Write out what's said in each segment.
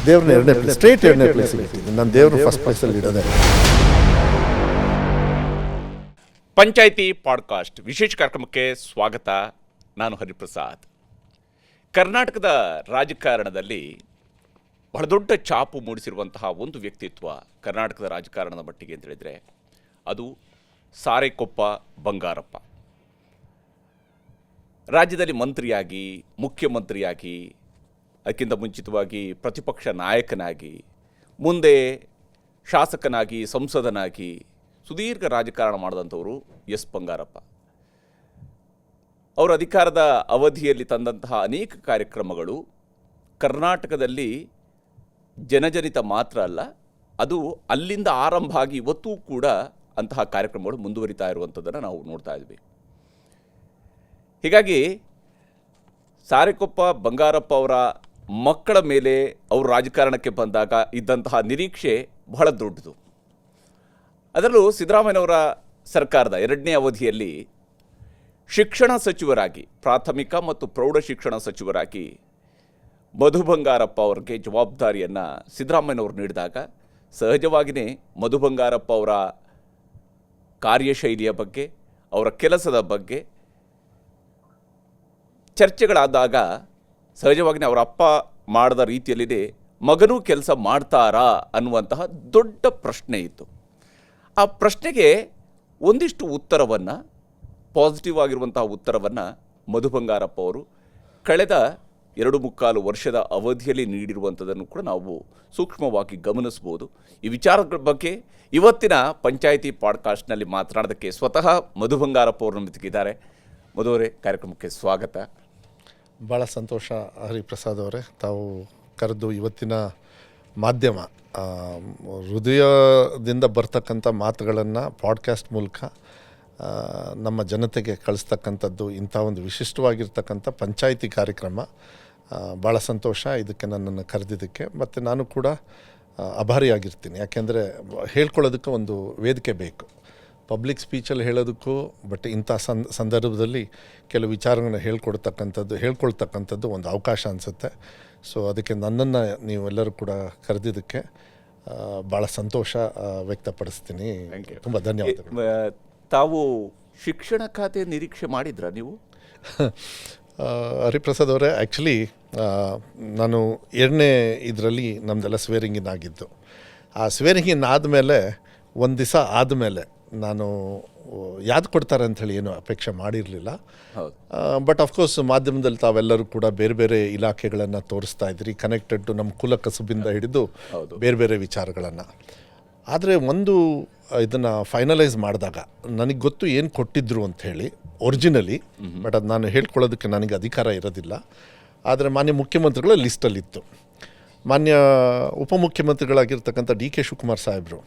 ದೇವ್ರನ್ನ ಎರಡನೇ place, straight ಎರಡನೇ ಪ್ಲೇಸ್ ಇರ್ತೀನಿ. ನಾನು ದೇವ್ರನ್ನ ಫಸ್ಟ್ ಪ್ಲೇಸಲ್ಲಿ ಇಡೋದೆ. ಪಂಚಾಯಿತಿ ಪಾಡ್ಕಾಸ್ಟ್ ವಿಶೇಷ ಕಾರ್ಯಕ್ರಮಕ್ಕೆ ಸ್ವಾಗತ. ನಾನು ಹರಿಪ್ರಸಾದ್. ಕರ್ನಾಟಕದ ರಾಜಕಾರಣದಲ್ಲಿ ಬಹಳ ದೊಡ್ಡ ಛಾಪು ಮೂಡಿಸಿರುವಂತಹ ಒಂದು ವ್ಯಕ್ತಿತ್ವ ಕರ್ನಾಟಕದ ರಾಜಕಾರಣದ ಮಟ್ಟಿಗೆ ಅಂತ ಹೇಳಿದರೆ ಅದು ಸಾರೆಕೊಪ್ಪ ಬಂಗಾರಪ್ಪ. ರಾಜ್ಯದಲ್ಲಿ ಮಂತ್ರಿಯಾಗಿ, ಮುಖ್ಯಮಂತ್ರಿಯಾಗಿ, ಅದಕ್ಕಿಂತ ಮುಂಚಿತವಾಗಿ ಪ್ರತಿಪಕ್ಷ ನಾಯಕನಾಗಿ, ಮುಂದೆ ಶಾಸಕನಾಗಿ, ಸಂಸದನಾಗಿ ಸುದೀರ್ಘ ರಾಜಕಾರಣ ಮಾಡಿದಂಥವರು ಎಸ್ ಬಂಗಾರಪ್ಪ. ಅವರು ಅಧಿಕಾರದ ಅವಧಿಯಲ್ಲಿ ತಂದಂತಹ ಅನೇಕ ಕಾರ್ಯಕ್ರಮಗಳು ಕರ್ನಾಟಕದಲ್ಲಿ ಜನಜನಿತ ಮಾತ್ರ ಅಲ್ಲ, ಅದು ಅಲ್ಲಿಂದ ಆರಂಭ ಆಗಿ ಇವತ್ತೂ ಕೂಡ ಅಂತಹ ಕಾರ್ಯಕ್ರಮಗಳು ಮುಂದುವರಿತಾ ಇರುವಂಥದ್ದನ್ನು ನಾವು ನೋಡ್ತಾ ಇದ್ವಿ. ಹೀಗಾಗಿ ಸಾರೆಕೊಪ್ಪ ಬಂಗಾರಪ್ಪ ಅವರ ಮಕ್ಕಳ ಮೇಲೆ ಅವರು ರಾಜಕಾರಣಕ್ಕೆ ಬಂದಾಗ ಇದ್ದಂತಹ ನಿರೀಕ್ಷೆ ಬಹಳ ದೊಡ್ಡದು. ಅದರಲ್ಲೂ ಸಿದ್ದರಾಮಯ್ಯನವರ ಸರ್ಕಾರದ ಎರಡನೇ ಅವಧಿಯಲ್ಲಿ ಶಿಕ್ಷಣ ಸಚಿವರಾಗಿ, ಪ್ರಾಥಮಿಕ ಮತ್ತು ಪ್ರೌಢ ಶಿಕ್ಷಣ ಸಚಿವರಾಗಿ ಮಧು ಬಂಗಾರಪ್ಪ ಅವರಿಗೆ ಜವಾಬ್ದಾರಿಯನ್ನು ಸಿದ್ದರಾಮಯ್ಯನವರು ನೀಡಿದಾಗ ಸಹಜವಾಗಿಯೇ ಮಧು ಬಂಗಾರಪ್ಪ ಅವರ ಕಾರ್ಯಶೈಲಿಯ ಬಗ್ಗೆ, ಅವರ ಕೆಲಸದ ಬಗ್ಗೆ ಚರ್ಚೆಗಳಾದಾಗ ಸಹಜವಾಗಿಯೇ ಅವರ ಅಪ್ಪ ಮಾಡಿದ ರೀತಿಯಲ್ಲಿದೆ ಮಗನೂ ಕೆಲಸ ಮಾಡ್ತಾರಾ ಅನ್ನುವಂತಹ ದೊಡ್ಡ ಪ್ರಶ್ನೆ ಇತ್ತು. ಆ ಪ್ರಶ್ನೆಗೆ ಒಂದಿಷ್ಟು ಉತ್ತರವನ್ನು, ಪಾಸಿಟಿವ್ ಆಗಿರುವಂತಹ ಉತ್ತರವನ್ನು ಮಧು ಬಂಗಾರಪ್ಪ ಅವರು ಕಳೆದ 2.25 ವರ್ಷದ ಅವಧಿಯಲ್ಲಿ ನೀಡಿರುವಂಥದ್ದನ್ನು ಕೂಡ ನಾವು ಸೂಕ್ಷ್ಮವಾಗಿ ಗಮನಿಸ್ಬೋದು. ಈ ವಿಚಾರಗಳ ಬಗ್ಗೆ ಇವತ್ತಿನ ಪಂಚಾಯಿತಿ ಪಾಡ್ಕಾಸ್ಟ್ನಲ್ಲಿ ಮಾತನಾಡೋದಕ್ಕೆ ಸ್ವತಃ ಮಧು ಬಂಗಾರಪ್ಪ ಅವರು ನಮ್ಮೊಂದಿಗಿದ್ದಾರೆ. ಮಧು ಅವರೇ, ಕಾರ್ಯಕ್ರಮಕ್ಕೆ ಸ್ವಾಗತ. ಭಾಳ ಸಂತೋಷ ಹರಿಪ್ರಸಾದ್ ಅವರೇ, ತಾವು ಕರೆದು ಇವತ್ತಿನ ಮಾಧ್ಯಮ ಹೃದಯದಿಂದ ಬರ್ತಕ್ಕಂಥ ಮಾತುಗಳನ್ನು ಪಾಡ್ಕಾಸ್ಟ್ ಮೂಲಕ ನಮ್ಮ ಜನತೆಗೆ ಕಳಿಸ್ತಕ್ಕಂಥದ್ದು, ಇಂಥ ಒಂದು ವಿಶಿಷ್ಟವಾಗಿರ್ತಕ್ಕಂಥ ಪಂಚಾಯಿತಿ ಕಾರ್ಯಕ್ರಮ. ಭಾಳ ಸಂತೋಷ ಇದಕ್ಕೆ ನನ್ನನ್ನು ಕರೆದಿದ್ದಕ್ಕೆ. ಮತ್ತು ನಾನು ಕೂಡ ಆಭಾರಿಯಾಗಿರ್ತೀನಿ, ಯಾಕೆಂದರೆ ಹೇಳ್ಕೊಳ್ಳೋದಕ್ಕೆ ಒಂದು ವೇದಿಕೆ ಬೇಕು. ಪಬ್ಲಿಕ್ ಸ್ಪೀಚಲ್ಲಿ ಹೇಳೋದಕ್ಕೂ, ಬಟ್ ಇಂಥ ಸಂದರ್ಭದಲ್ಲಿ ಕೆಲವು ವಿಚಾರಗಳನ್ನ ಹೇಳ್ಕೊಳ್ತಕ್ಕಂಥದ್ದು ಒಂದು ಅವಕಾಶ ಅನಿಸುತ್ತೆ. ಸೊ ಅದಕ್ಕೆ ನನ್ನನ್ನು ನೀವೆಲ್ಲರೂ ಕೂಡ ಕರೆದಿದ್ದಕ್ಕೆ ಭಾಳ ಸಂತೋಷ ವ್ಯಕ್ತಪಡಿಸ್ತೀನಿ. ತುಂಬ ಧನ್ಯವಾದಗಳು. ತಾವು ಶಿಕ್ಷಣ ಖಾತೆ ನಿರೀಕ್ಷೆ ಮಾಡಿದ್ರಾ ನೀವು? ಹರಿಪ್ರಸಾದ್ ಅವರೇ, ಆ್ಯಕ್ಚುಲಿ ನಾನು ಎರಡನೇ ಇದರಲ್ಲಿ ನಮ್ಮದೆಲ್ಲ ಸ್ವೇರಿಂಗಿನ್ ಆಗಿದ್ದು. ಆ ಸ್ವೇರಿಂಗಿನ್ ಆದಮೇಲೆ ಒಂದು ದಿವಸ ಆದಮೇಲೆ ನಾನು ಯಾವ್ದು ಕೊಡ್ತಾರೆ ಅಂಥೇಳಿ ಏನು ಅಪೇಕ್ಷೆ ಮಾಡಿರಲಿಲ್ಲ. ಬಟ್ ಅಫ್ಕೋರ್ಸ್ ಮಾಧ್ಯಮದಲ್ಲಿ ತಾವೆಲ್ಲರೂ ಕೂಡ ಬೇರೆ ಬೇರೆ ಇಲಾಖೆಗಳನ್ನು ತೋರಿಸ್ತಾ ಇದ್ರಿ, ಕನೆಕ್ಟೆಡ್ ಟು ನಮ್ಮ ಕುಲ ಕಸುಬಿಂದ ಹಿಡಿದು ಬೇರೆ ಬೇರೆ ವಿಚಾರಗಳನ್ನು. ಆದರೆ ಒಂದು ಇದನ್ನು ಫೈನಲೈಸ್ ಮಾಡಿದಾಗ ನನಗೆ ಗೊತ್ತು ಏನು ಕೊಟ್ಟಿದ್ರು ಅಂಥೇಳಿ ಒರಿಜಿನಲಿ, ಬಟ್ ಅದು ನಾನು ಹೇಳ್ಕೊಳ್ಳೋದಕ್ಕೆ ನನಗೆ ಅಧಿಕಾರ ಇರೋದಿಲ್ಲ. ಆದರೆ ಮಾನ್ಯ ಮುಖ್ಯಮಂತ್ರಿಗಳ ಲಿಸ್ಟಲ್ಲಿತ್ತು. ಮಾನ್ಯ ಉಪಮುಖ್ಯಮಂತ್ರಿಗಳಾಗಿರ್ತಕ್ಕಂಥ ಡಿ.ಕೆ. ಶಿವಕುಮಾರ್ ಸಾಹೇಬರು,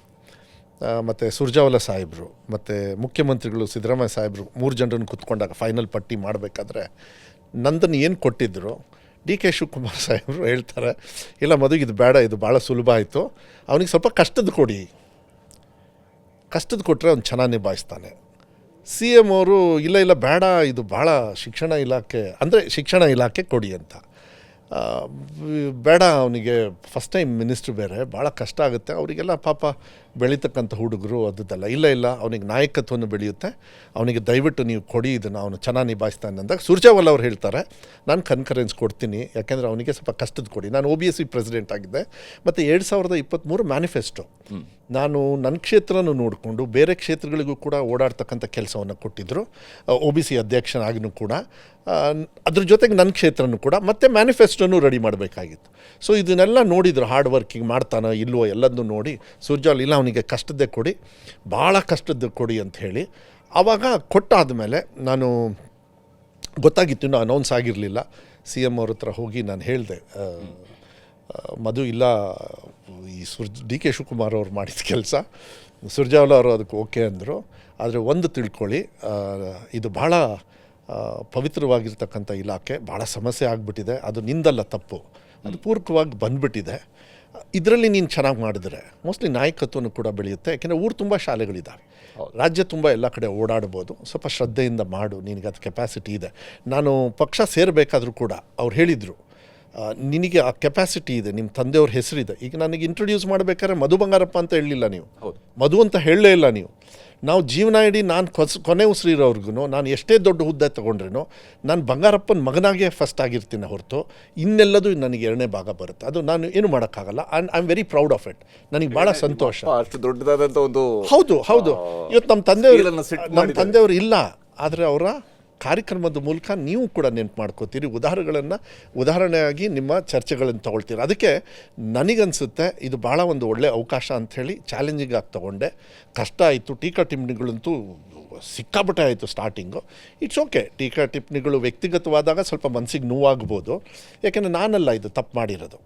ಮತ್ತು ಸುರ್ಜಾವಲ ಸಾಹೇಬರು, ಮತ್ತು ಮುಖ್ಯಮಂತ್ರಿಗಳು ಸಿದ್ದರಾಮಯ್ಯ ಸಾಹೇಬರು 3 ಜನರನ್ನು ಕೂತ್ಕೊಂಡಾಗ ಫೈನಲ್ ಪಟ್ಟಿ ಮಾಡಬೇಕಾದ್ರೆ ನಂದನ್ನು ಏನು ಕೊಟ್ಟಿದ್ದರು, ಡಿ.ಕೆ. ಶಿವಕುಮಾರ್ ಸಾಹೇಬರು ಹೇಳ್ತಾರೆ, ಇಲ್ಲ ಮದುವೆ ಇದು ಬೇಡ, ಇದು ಭಾಳ ಸುಲಭ ಆಯಿತು, ಅವನಿಗೆ ಸ್ವಲ್ಪ ಕಷ್ಟದ ಕೊಡಿ, ಕಷ್ಟದ ಕೊಟ್ಟರೆ ಅವ್ನು ಚೆನ್ನಾಗಿ ನಿಭಾಯಿಸ್ತಾನೆ. ಸಿ ಎಮ್ ಅವರು ಇಲ್ಲ ಬೇಡ, ಇದು ಭಾಳ ಶಿಕ್ಷಣ ಇಲಾಖೆ ಕೊಡಿ ಅಂತ. ಬೇಡ, ಅವನಿಗೆ ಫಸ್ಟ್ ಟೈಮ್ ಮಿನಿಸ್ಟ್ರು ಬೇರೆ, ಭಾಳ ಕಷ್ಟ ಆಗುತ್ತೆ, ಅವರಿಗೆಲ್ಲ ಪಾಪ ಬೆಳೀತಕ್ಕಂಥ ಹುಡುಗರು ಅದದ್ದಲ್ಲ, ಇಲ್ಲ ಅವನಿಗೆ ನಾಯಕತ್ವವನ್ನು ಬೆಳೆಯುತ್ತೆ, ಅವನಿಗೆ ದಯವಿಟ್ಟು ನೀವು ಕೊಡಿ, ಇದನ್ನು ಅವನು ಚೆನ್ನಾಗಿ ನಿಭಾಯಿಸ್ತಾನೆ ಅಂದಾಗ ಸುರ್ಜೇವಾಲಾ ಅವ್ರು ಹೇಳ್ತಾರೆ, ನಾನು ಕನ್ಕರೆನ್ಸ್ ಕೊಡ್ತೀನಿ, ಯಾಕೆಂದರೆ ಅವನಿಗೆ ಸ್ವಲ್ಪ ಕಷ್ಟದ ಕೊಡಿ. ನಾನು OBC ಪ್ರೆಸಿಡೆಂಟ್ ಆಗಿದ್ದೆ, ಮತ್ತು 2023 ಮ್ಯಾನಿಫೆಸ್ಟೋ ನಾನು ನನ್ನ ಕ್ಷೇತ್ರನೂ ನೋಡಿಕೊಂಡು ಬೇರೆ ಕ್ಷೇತ್ರಗಳಿಗೂ ಕೂಡ ಓಡಾಡ್ತಕ್ಕಂಥ ಕೆಲಸವನ್ನು ಕೊಟ್ಟಿದ್ದರು. OBC ಅಧ್ಯಕ್ಷನಾಗಿನೂ ಕೂಡ, ಅದ್ರ ಜೊತೆಗೆ ನನ್ನ ಕ್ಷೇತ್ರನೂ ಕೂಡ, ಮತ್ತು ಮ್ಯಾನಿಫೆಸ್ಟೋನು ರೆಡಿ ಮಾಡಬೇಕಾಗಿತ್ತು. ಸೊ ಇದನ್ನೆಲ್ಲ ನೋಡಿದ್ರು, ಹಾರ್ಡ್ ವರ್ಕಿಂಗ್ ಮಾಡ್ತಾನೋ ಇಲ್ವೋ ಎಲ್ಲದನ್ನೂ ನೋಡಿ ಸುರ್ಜಾಲ್ ಇಲ್ಲ ಅವನಿಗೆ ಕಷ್ಟದ್ದೇ ಕೊಡಿ, ಭಾಳ ಕಷ್ಟದ್ದು ಕೊಡಿ ಅಂತ ಹೇಳಿ. ಆವಾಗ ಕೊಟ್ಟಾದಮೇಲೆ ನಾನು ಗೊತ್ತಾಗಿತ್ತು, ಇನ್ನೂ ಅನೌನ್ಸ್ ಆಗಿರಲಿಲ್ಲ. CM ಅವ್ರ ಹತ್ರ ಹೋಗಿ ನಾನು ಹೇಳಿದೆ, ಮಧು ಇಲ್ಲ, ಈ ಡಿ.ಕೆ. ಶಿವಕುಮಾರ್ ಅವ್ರು ಮಾಡಿದ ಕೆಲಸ, ಸುರ್ಜಾವಲ ಅವರು ಅದಕ್ಕೆ ಓಕೆ ಅಂದರು. ಆದರೆ ಒಂದು ತಿಳ್ಕೊಳ್ಳಿ, ಇದು ಭಾಳ ಪವಿತ್ರವಾಗಿರ್ತಕ್ಕಂಥ ಇಲಾಖೆ, ಭಾಳ ಸಮಸ್ಯೆ ಆಗಿಬಿಟ್ಟಿದೆ, ಅದು ನಿಂದಲ್ಲ ತಪ್ಪು, ಅದು ಪೂರಕವಾಗಿ ಬಂದುಬಿಟ್ಟಿದೆ. ಇದರಲ್ಲಿ ನೀನು ಚೆನ್ನಾಗಿ ಮಾಡಿದ್ರೆ ಮೋಸ್ಟ್ಲಿ ನಾಯಕತ್ವನೂ ಕೂಡ ಬೆಳೆಯುತ್ತೆ. ಯಾಕೆಂದರೆ ಊರು ತುಂಬ ಶಾಲೆಗಳಿದ್ದಾವೆ, ರಾಜ್ಯ ತುಂಬ ಎಲ್ಲ ಕಡೆ ಓಡಾಡ್ಬೋದು. ಸ್ವಲ್ಪ ಶ್ರದ್ಧೆಯಿಂದ ಮಾಡು, ನಿನಗೆ ಅದು ಕೆಪಾಸಿಟಿ ಇದೆ. ನಾನು ಪಕ್ಷ ಸೇರಬೇಕಾದ್ರೂ ಕೂಡ ಅವ್ರು ಹೇಳಿದರು, ನಿನಗೆ ಆ ಕೆಪಾಸಿಟಿ ಇದೆ, ನಿಮ್ಮ ತಂದೆಯವ್ರ ಹೆಸರಿದೆ. ಈಗ ನನಗೆ ಇಂಟ್ರೊಡ್ಯೂಸ್ ಮಾಡಬೇಕಾದ್ರೆ ಮಧು ಬಂಗಾರಪ್ಪ ಅಂತ ಹೇಳಲಿಲ್ಲ ನೀವು, ಹೌದು. ಮಧು ಅಂತ ಹೇಳಲೇ ಇಲ್ಲ ನೀವು. ನಾವು ಜೀವನ ಇಡೀ ನಾನು ಕೊನೆ ಉಸಿರಿರೋರ್ಗು ನಾನು ಎಷ್ಟೇ ದೊಡ್ಡ ಹುದ್ದೆ ತೊಗೊಂಡ್ರೇನೋ ನಾನು ಬಂಗಾರಪ್ಪನ ಮಗನಾಗೆ ಫಸ್ಟ್ ಆಗಿರ್ತೀನಿ ಹೊರತು ಇನ್ನೆಲ್ಲದು ನನಗೆ ಎರಡನೇ ಭಾಗ ಬರುತ್ತೆ. ಅದು ನಾನು ಏನು ಮಾಡೋಕ್ಕಾಗಲ್ಲ. And I am very proud of it. ನನಗೆ ಭಾಳ ಸಂತೋಷ. ಅಷ್ಟು ದೊಡ್ಡದಾದಂಥ ಒಂದು ಹೌದು ಇವತ್ತು ನಮ್ಮ ತಂದೆಯವರು ಇಲ್ಲ, ಆದರೆ ಅವರ ಕಾರ್ಯಕ್ರಮದ ಮೂಲಕ ನೀವು ಕೂಡ ನೆನಪು ಮಾಡ್ಕೋತೀರಿ, ಉದಾಹರಣೆಯಾಗಿ ನಿಮ್ಮ ಚರ್ಚೆಗಳನ್ನು ತೊಗೊಳ್ತೀರಿ. ಅದಕ್ಕೆ ನನಗನ್ಸುತ್ತೆ ಇದು ಭಾಳ ಒಂದು ಒಳ್ಳೆಯ ಅವಕಾಶ ಅಂಥೇಳಿ ಚಾಲೆಂಜಿಂಗ್ ಆಗಿ ತೊಗೊಂಡೆ. ಕಷ್ಟ ಆಯಿತು, ಟೀಕಾ ಟಿಪ್ಪಣಿಗಳಂತೂ ಸಿಕ್ಕಾಬಟ್ಟೆ ಆಯಿತು ಸ್ಟಾರ್ಟಿಂಗು. ಇಟ್ಸ್ ಓಕೆ, ಟೀಕಾ ಟಿಪ್ಪಣಿಗಳು ವ್ಯಕ್ತಿಗತವಾದಾಗ ಸ್ವಲ್ಪ ಮನಸ್ಸಿಗೆ ನೋವಾಗ್ಬೋದು. ಯಾಕೆಂದರೆ ನಾನಲ್ಲ ಇದು ತಪ್ಪು ಮಾಡಿರೋದು.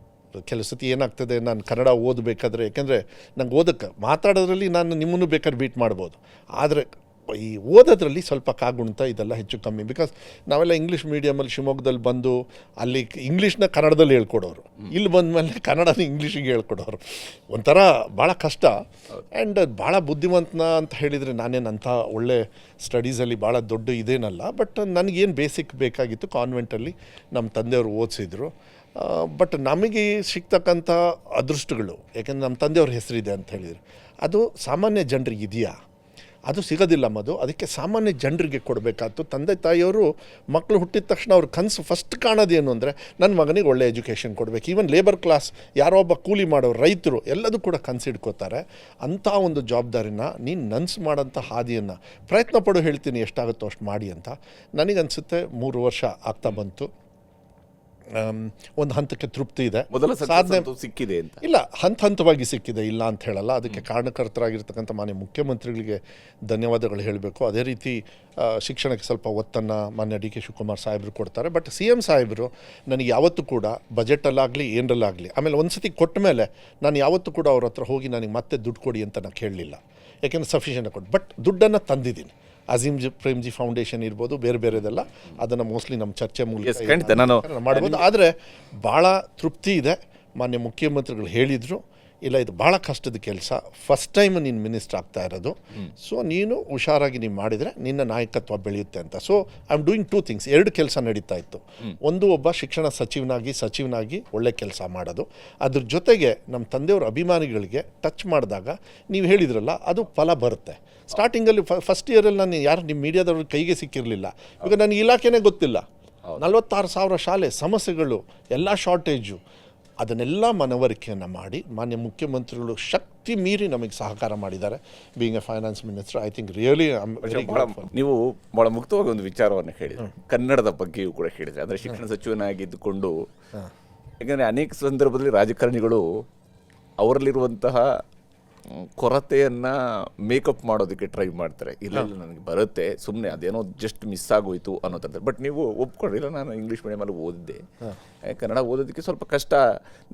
ಕೆಲವು ಸತಿ ಏನಾಗ್ತದೆ, ನಾನು ಕನ್ನಡ ಓದಬೇಕಾದ್ರೆ, ಯಾಕೆಂದರೆ ನಂಗೆ ಓದಕ್ಕೆ ಮಾತಾಡೋದ್ರಲ್ಲಿ ನಾನು ನಿಮ್ಮನ್ನು ಬೇಕಾದ್ರೆ ಬೀಟ್ ಮಾಡ್ಬೋದು, ಆದರೆ ಈ ಓದೋದ್ರಲ್ಲಿ ಸ್ವಲ್ಪ ಕಾಗುಣಿತ ಇದೆಲ್ಲ ಹೆಚ್ಚು ಕಮ್ಮಿ. ಬಿಕಾಸ್ ನಾವೆಲ್ಲ ಇಂಗ್ಲೀಷ್ ಮೀಡಿಯಮಲ್ಲಿ ಶಿವಮೊಗ್ಗದಲ್ಲಿ ಬಂದು ಅಲ್ಲಿ ಇಂಗ್ಲೀಷ್ನ ಕನ್ನಡದಲ್ಲಿ ಹೇಳ್ಕೊಡೋರು, ಇಲ್ಲಿ ಬಂದಮೇಲೆ ಕನ್ನಡನ ಇಂಗ್ಲೀಷಿಗೆ ಹೇಳ್ಕೊಡೋರು. ಒಂಥರ ಭಾಳ ಕಷ್ಟ. ಆ್ಯಂಡ್ ಭಾಳ ಬುದ್ಧಿವಂತನ ಅಂತ ಹೇಳಿದರೆ ನಾನೇನಂಥ ಒಳ್ಳೆ ಸ್ಟಡೀಸಲ್ಲಿ ಭಾಳ ದೊಡ್ಡ ಇದೇನಲ್ಲ. ಬಟ್ ನನಗೇನು ಬೇಸಿಕ್ ಬೇಕಾಗಿತ್ತು ಕಾನ್ವೆಂಟಲ್ಲಿ ನಮ್ಮ ತಂದೆಯವರು ಓದಿಸಿದ್ರು. ಬಟ್ ನಮಗೆ ಸಿಗ್ತಕ್ಕಂಥ ಅದೃಷ್ಟಗಳು, ಯಾಕೆಂದರೆ ನಮ್ಮ ತಂದೆಯವ್ರ ಹೆಸರಿದೆ ಅಂತ ಹೇಳಿದರು, ಅದು ಸಾಮಾನ್ಯ ಜನರಿಗೆ ಇದೆಯಾ? ಅದು ಸಿಗೋದಿಲ್ಲ ಮಧು. ಅದಕ್ಕೆ ಸಾಮಾನ್ಯ ಜನರಿಗೆ ಕೊಡಬೇಕಾಯ್ತು. ತಂದೆ ತಾಯಿಯವರು ಮಕ್ಕಳು ಹುಟ್ಟಿದ ತಕ್ಷಣ ಅವ್ರ ಕನಸು ಫಸ್ಟ್ ಕಾಣೋದೇನು ಅಂದರೆ ನನ್ನ ಮಗನಿಗೆ ಒಳ್ಳೆ ಎಜುಕೇಷನ್ ಕೊಡಬೇಕು. ಈವನ್ ಲೇಬರ್ ಕ್ಲಾಸ್, ಯಾರೋ ಒಬ್ಬ ಕೂಲಿ ಮಾಡೋರು, ರೈತರು ಎಲ್ಲದೂ ಕೂಡ ಕನಸಿಡ್ಕೋತಾರೆ. ಅಂಥ ಒಂದು ಜವಾಬ್ದಾರಿನ ನೀನು ನನಸು ಮಾಡೋಂಥ ಹಾದಿಯನ್ನು ಪ್ರಯತ್ನ ಪಡು, ಹೇಳ್ತೀನಿ ಎಷ್ಟಾಗುತ್ತೋ ಅಷ್ಟು ಮಾಡಿ ಅಂತ. ನನಗನ್ಸುತ್ತೆ 3 ವರ್ಷ ಆಗ್ತಾ ಬಂತು. ಒಂದು ಹಂತಕ್ಕೆ ತೃಪ್ತಿ ಇದೆ, ಮೊದಲ ಸಾಧನೆ ಸಿಕ್ಕಿದೆ ಅಂತ ಇಲ್ಲ, ಹಂತವಾಗಿ ಸಿಕ್ಕಿದೆ, ಇಲ್ಲ ಅಂತ ಹೇಳಲ್ಲ. ಅದಕ್ಕೆ ಕಾರಣಕರ್ತರಾಗಿರ್ತಕ್ಕಂಥ ಮಾನ್ಯ ಮುಖ್ಯಮಂತ್ರಿಗಳಿಗೆ ಧನ್ಯವಾದಗಳು ಹೇಳಬೇಕು. ಅದೇ ರೀತಿ ಶಿಕ್ಷಣಕ್ಕೆ ಸ್ವಲ್ಪ ಒತ್ತನ್ನು ಮಾನ್ಯ ಡಿ ಕೆ ಶಿವಕುಮಾರ್ ಸಾಹೇಬರು ಕೊಡ್ತಾರೆ. ಬಟ್ CM ಸಾಹೇಬರು ನನಗೆ ಯಾವತ್ತೂ ಕೂಡ ಬಜೆಟಲ್ಲಾಗಲಿ ಏನರಲ್ಲಾಗಲಿ, ಆಮೇಲೆ ಒಂದು ಸತಿ ಕೊಟ್ಟ ಮೇಲೆ ನಾನು ಯಾವತ್ತೂ ಕೂಡ ಅವ್ರ ಹತ್ರ ಹೋಗಿ ನನಗೆ ಮತ್ತೆ ದುಡ್ಡು ಕೊಡಿ ಅಂತ ನಾನು ಕೇಳಲಿಲ್ಲ. ಯಾಕೆಂದರೆ ಸಫಿಷಿಯೆಂಟ್ ಕೊಟ್ಟು, ಬಟ್ ದುಡ್ಡನ್ನು ತಂದಿದ್ದೀನಿ. ಅಜೀಮ್ ಪ್ರೇಮ್ಜಿ ಫೌಂಡೇಶನ್ ಇರ್ಬೋದು, ಬೇರೆದೆಲ್ಲ ಅದನ್ನು ಮೋಸ್ಟ್ಲಿ ನಮ್ಮ ಚರ್ಚೆ ಮೂಲಕ ಮಾಡ್ಬೋದು. ಆದರೆ ಭಾಳ ತೃಪ್ತಿ ಇದೆ. ಮಾನ್ಯ ಮುಖ್ಯಮಂತ್ರಿಗಳು ಹೇಳಿದರು, ಇಲ್ಲ ಇದು ಭಾಳ ಕಷ್ಟದ ಕೆಲಸ, ಫಸ್ಟ್ ಟೈಮ್ ನೀನು ಮಿನಿಸ್ಟರ್ ಆಗ್ತಾ ಇರೋದು, ಸೊ ನೀನು ಹುಷಾರಾಗಿ ನೀವು ಮಾಡಿದರೆ ನಿನ್ನ ನಾಯಕತ್ವ ಬೆಳೆಯುತ್ತೆ ಅಂತ. So I am doing 2 things. 2 ಕೆಲಸ ನಡೀತಾ ಇತ್ತು. ಒಂದು, ಒಬ್ಬ ಶಿಕ್ಷಣ ಸಚಿವನಾಗಿ ಒಳ್ಳೆ ಕೆಲಸ ಮಾಡೋದು. ಅದ್ರ ಜೊತೆಗೆ ನಮ್ಮ ತಂದೆಯವ್ರ ಅಭಿಮಾನಿಗಳಿಗೆ ಟಚ್ ಮಾಡಿದಾಗ ನೀವು ಹೇಳಿದ್ರಲ್ಲ, ಅದು ಫಲ ಬರುತ್ತೆ. ಸ್ಟಾರ್ಟಿಂಗಲ್ಲಿ ಫಸ್ಟ್ ಇಯರಲ್ಲಿ ನಾನು ಯಾರು ನಿಮ್ಮ ಮೀಡಿಯಾದವ್ರ ಕೈಗೆ ಸಿಕ್ಕಿರಲಿಲ್ಲ. ಈಗ ನನಗೆ ಇಲಾಖೆನೇ ಗೊತ್ತಿಲ್ಲ. 46,000 ಶಾಲೆ ಸಮಸ್ಯೆಗಳು, ಎಲ್ಲ ಶಾರ್ಟೇಜು, ಅದನ್ನೆಲ್ಲ ಮನವರಿಕೆಯನ್ನು ಮಾಡಿ ಮಾನ್ಯ ಮುಖ್ಯಮಂತ್ರಿಗಳು ಶಕ್ತಿ ಮೀರಿ ನಮಗೆ ಸಹಕಾರ ಮಾಡಿದ್ದಾರೆ. Being A finance minister, I think really ನೀವು ಭಾಳ ಮುಕ್ತವಾಗಿ ಒಂದು ವಿಚಾರವನ್ನು ಹೇಳಿದರೆ, ಕನ್ನಡದ ಬಗ್ಗೆಯೂ ಕೂಡ ಹೇಳಿದರೆ, ಅಂದರೆ ಶಿಕ್ಷಣ ಸಚಿವನಾಗಿದ್ದುಕೊಂಡು, ಯಾಕಂದರೆ ಅನೇಕ ಸಂದರ್ಭದಲ್ಲಿ ರಾಜಕಾರಣಿಗಳು ಅವರಲ್ಲಿರುವಂತಹ ಕೊರತೆಯನ್ನು ಮೇಕಪ್ ಮಾಡೋದಕ್ಕೆ ಟ್ರೈ ಮಾಡ್ತಾರೆ. ಇಲ್ಲ ನನಗೆ ಬರುತ್ತೆ, ಸುಮ್ಮನೆ ಅದೇನೋ ಜಸ್ಟ್ ಮಿಸ್ ಆಗೋಯ್ತು ಅನ್ನೋದಂದ್ರೆ. ಬಟ್ ನೀವು ಒಪ್ಕೊಂಡಿಲ್ಲ, ನಾನು ಇಂಗ್ಲೀಷ್ ಮೀಡಿಯಮಲ್ಲಿ ಓದಿದ್ದೆ, ಕನ್ನಡ ಓದೋದಕ್ಕೆ ಸ್ವಲ್ಪ ಕಷ್ಟ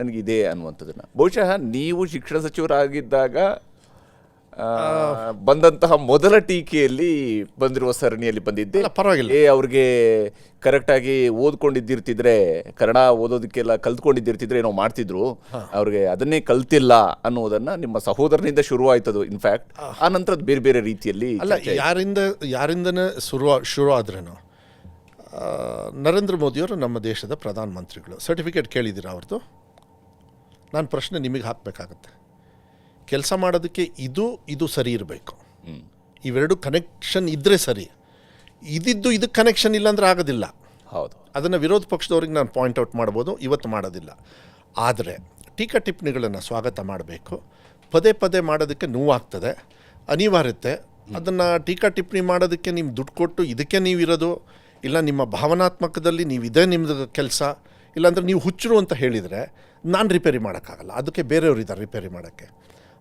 ನನಗಿದೆ ಅನ್ನುವಂಥದ್ದನ್ನು. ಬಹುಶಃ ನೀವು ಶಿಕ್ಷಣ ಸಚಿವರಾಗಿದ್ದಾಗ ಬಂದಂತಹ ಮೊದಲ ಟೀಕೆಯಲ್ಲಿ ಬಂದಿರುವ ಸರಣಿಯಲ್ಲಿ ಬಂದಿದ್ದೆ. ಪರವಾಗಿಲ್ಲ, ಅವ್ರಿಗೆ ಕರೆಕ್ಟಾಗಿ ಓದ್ಕೊಂಡಿದ್ದಿರ್ತಿದ್ರೆ, ಕನ್ನಡ ಓದೋದಕ್ಕೆಲ್ಲ ಕಲ್ತ್ಕೊಂಡಿದ್ದಿರ್ತಿದ್ರೆ ಏನೋ ಮಾಡ್ತಿದ್ರು, ಅವ್ರಿಗೆ ಅದನ್ನೇ ಕಲ್ತಿಲ್ಲ ಅನ್ನೋದನ್ನ ನಿಮ್ಮ ಸಹೋದರನಿಂದ ಶುರುವಾಯ್ತದು. ಇನ್ಫ್ಯಾಕ್ಟ್ ಆ ನಂತರ ಬೇರೆ ಬೇರೆ ರೀತಿಯಲ್ಲಿ ಅಲ್ಲ, ಯಾರಿಂದನೇ ಶುರು ಆದ್ರೇನು. ನರೇಂದ್ರ ಮೋದಿಯವರು ನಮ್ಮ ದೇಶದ ಪ್ರಧಾನಮಂತ್ರಿಗಳು. ಸರ್ಟಿಫಿಕೇಟ್ ಕೇಳಿದ್ದೀರಾ ಅವ್ರದ್ದು? ನಾನು ಪ್ರಶ್ನೆ ನಿಮಗೆ ಹಾಕಬೇಕಾಗತ್ತೆ. ಕೆಲಸ ಮಾಡೋದಕ್ಕೆ ಇದು ಸರಿ ಇರಬೇಕು. ಇವೆರಡು ಕನೆಕ್ಷನ್ ಇದ್ದರೆ ಸರಿ. ಇದಕ್ಕೆ ಕನೆಕ್ಷನ್ ಇಲ್ಲ ಅಂದರೆ ಆಗೋದಿಲ್ಲ. ಹೌದು, ಅದನ್ನು ವಿರೋಧ ಪಕ್ಷದವ್ರಿಗೆ ನಾನು ಪಾಯಿಂಟ್ಔಟ್ ಮಾಡ್ಬೋದು, ಇವತ್ತು ಮಾಡೋದಿಲ್ಲ. ಆದರೆ ಟೀಕಾ ಟಿಪ್ಪಣಿಗಳನ್ನು ಸ್ವಾಗತ ಮಾಡಬೇಕು. ಪದೇ ಮಾಡೋದಕ್ಕೆ ನೋವಾಗ್ತದೆ, ಅನಿವಾರ್ಯತೆ. ಅದನ್ನು ಟೀಕಾ ಟಿಪ್ಪಣಿ ಮಾಡೋದಕ್ಕೆ ನೀವು ದುಡ್ಡು ಕೊಟ್ಟು ಇದಕ್ಕೆ ನೀವಿರೋದು, ಇಲ್ಲ ನಿಮ್ಮ ಭಾವನಾತ್ಮಕದಲ್ಲಿ ಇದೇ ನಿಮ್ಮದು ಕೆಲಸ, ಇಲ್ಲಾಂದರೆ ನೀವು ಹುಚ್ಚರು ಅಂತ ಹೇಳಿದರೆ ನಾನು ರಿಪೇರಿ ಮಾಡೋಕ್ಕಾಗಲ್ಲ. ಅದಕ್ಕೆ ಬೇರೆಯವರು ಇದ್ದಾರೆ ರಿಪೇರಿ ಮಾಡೋಕ್ಕೆ.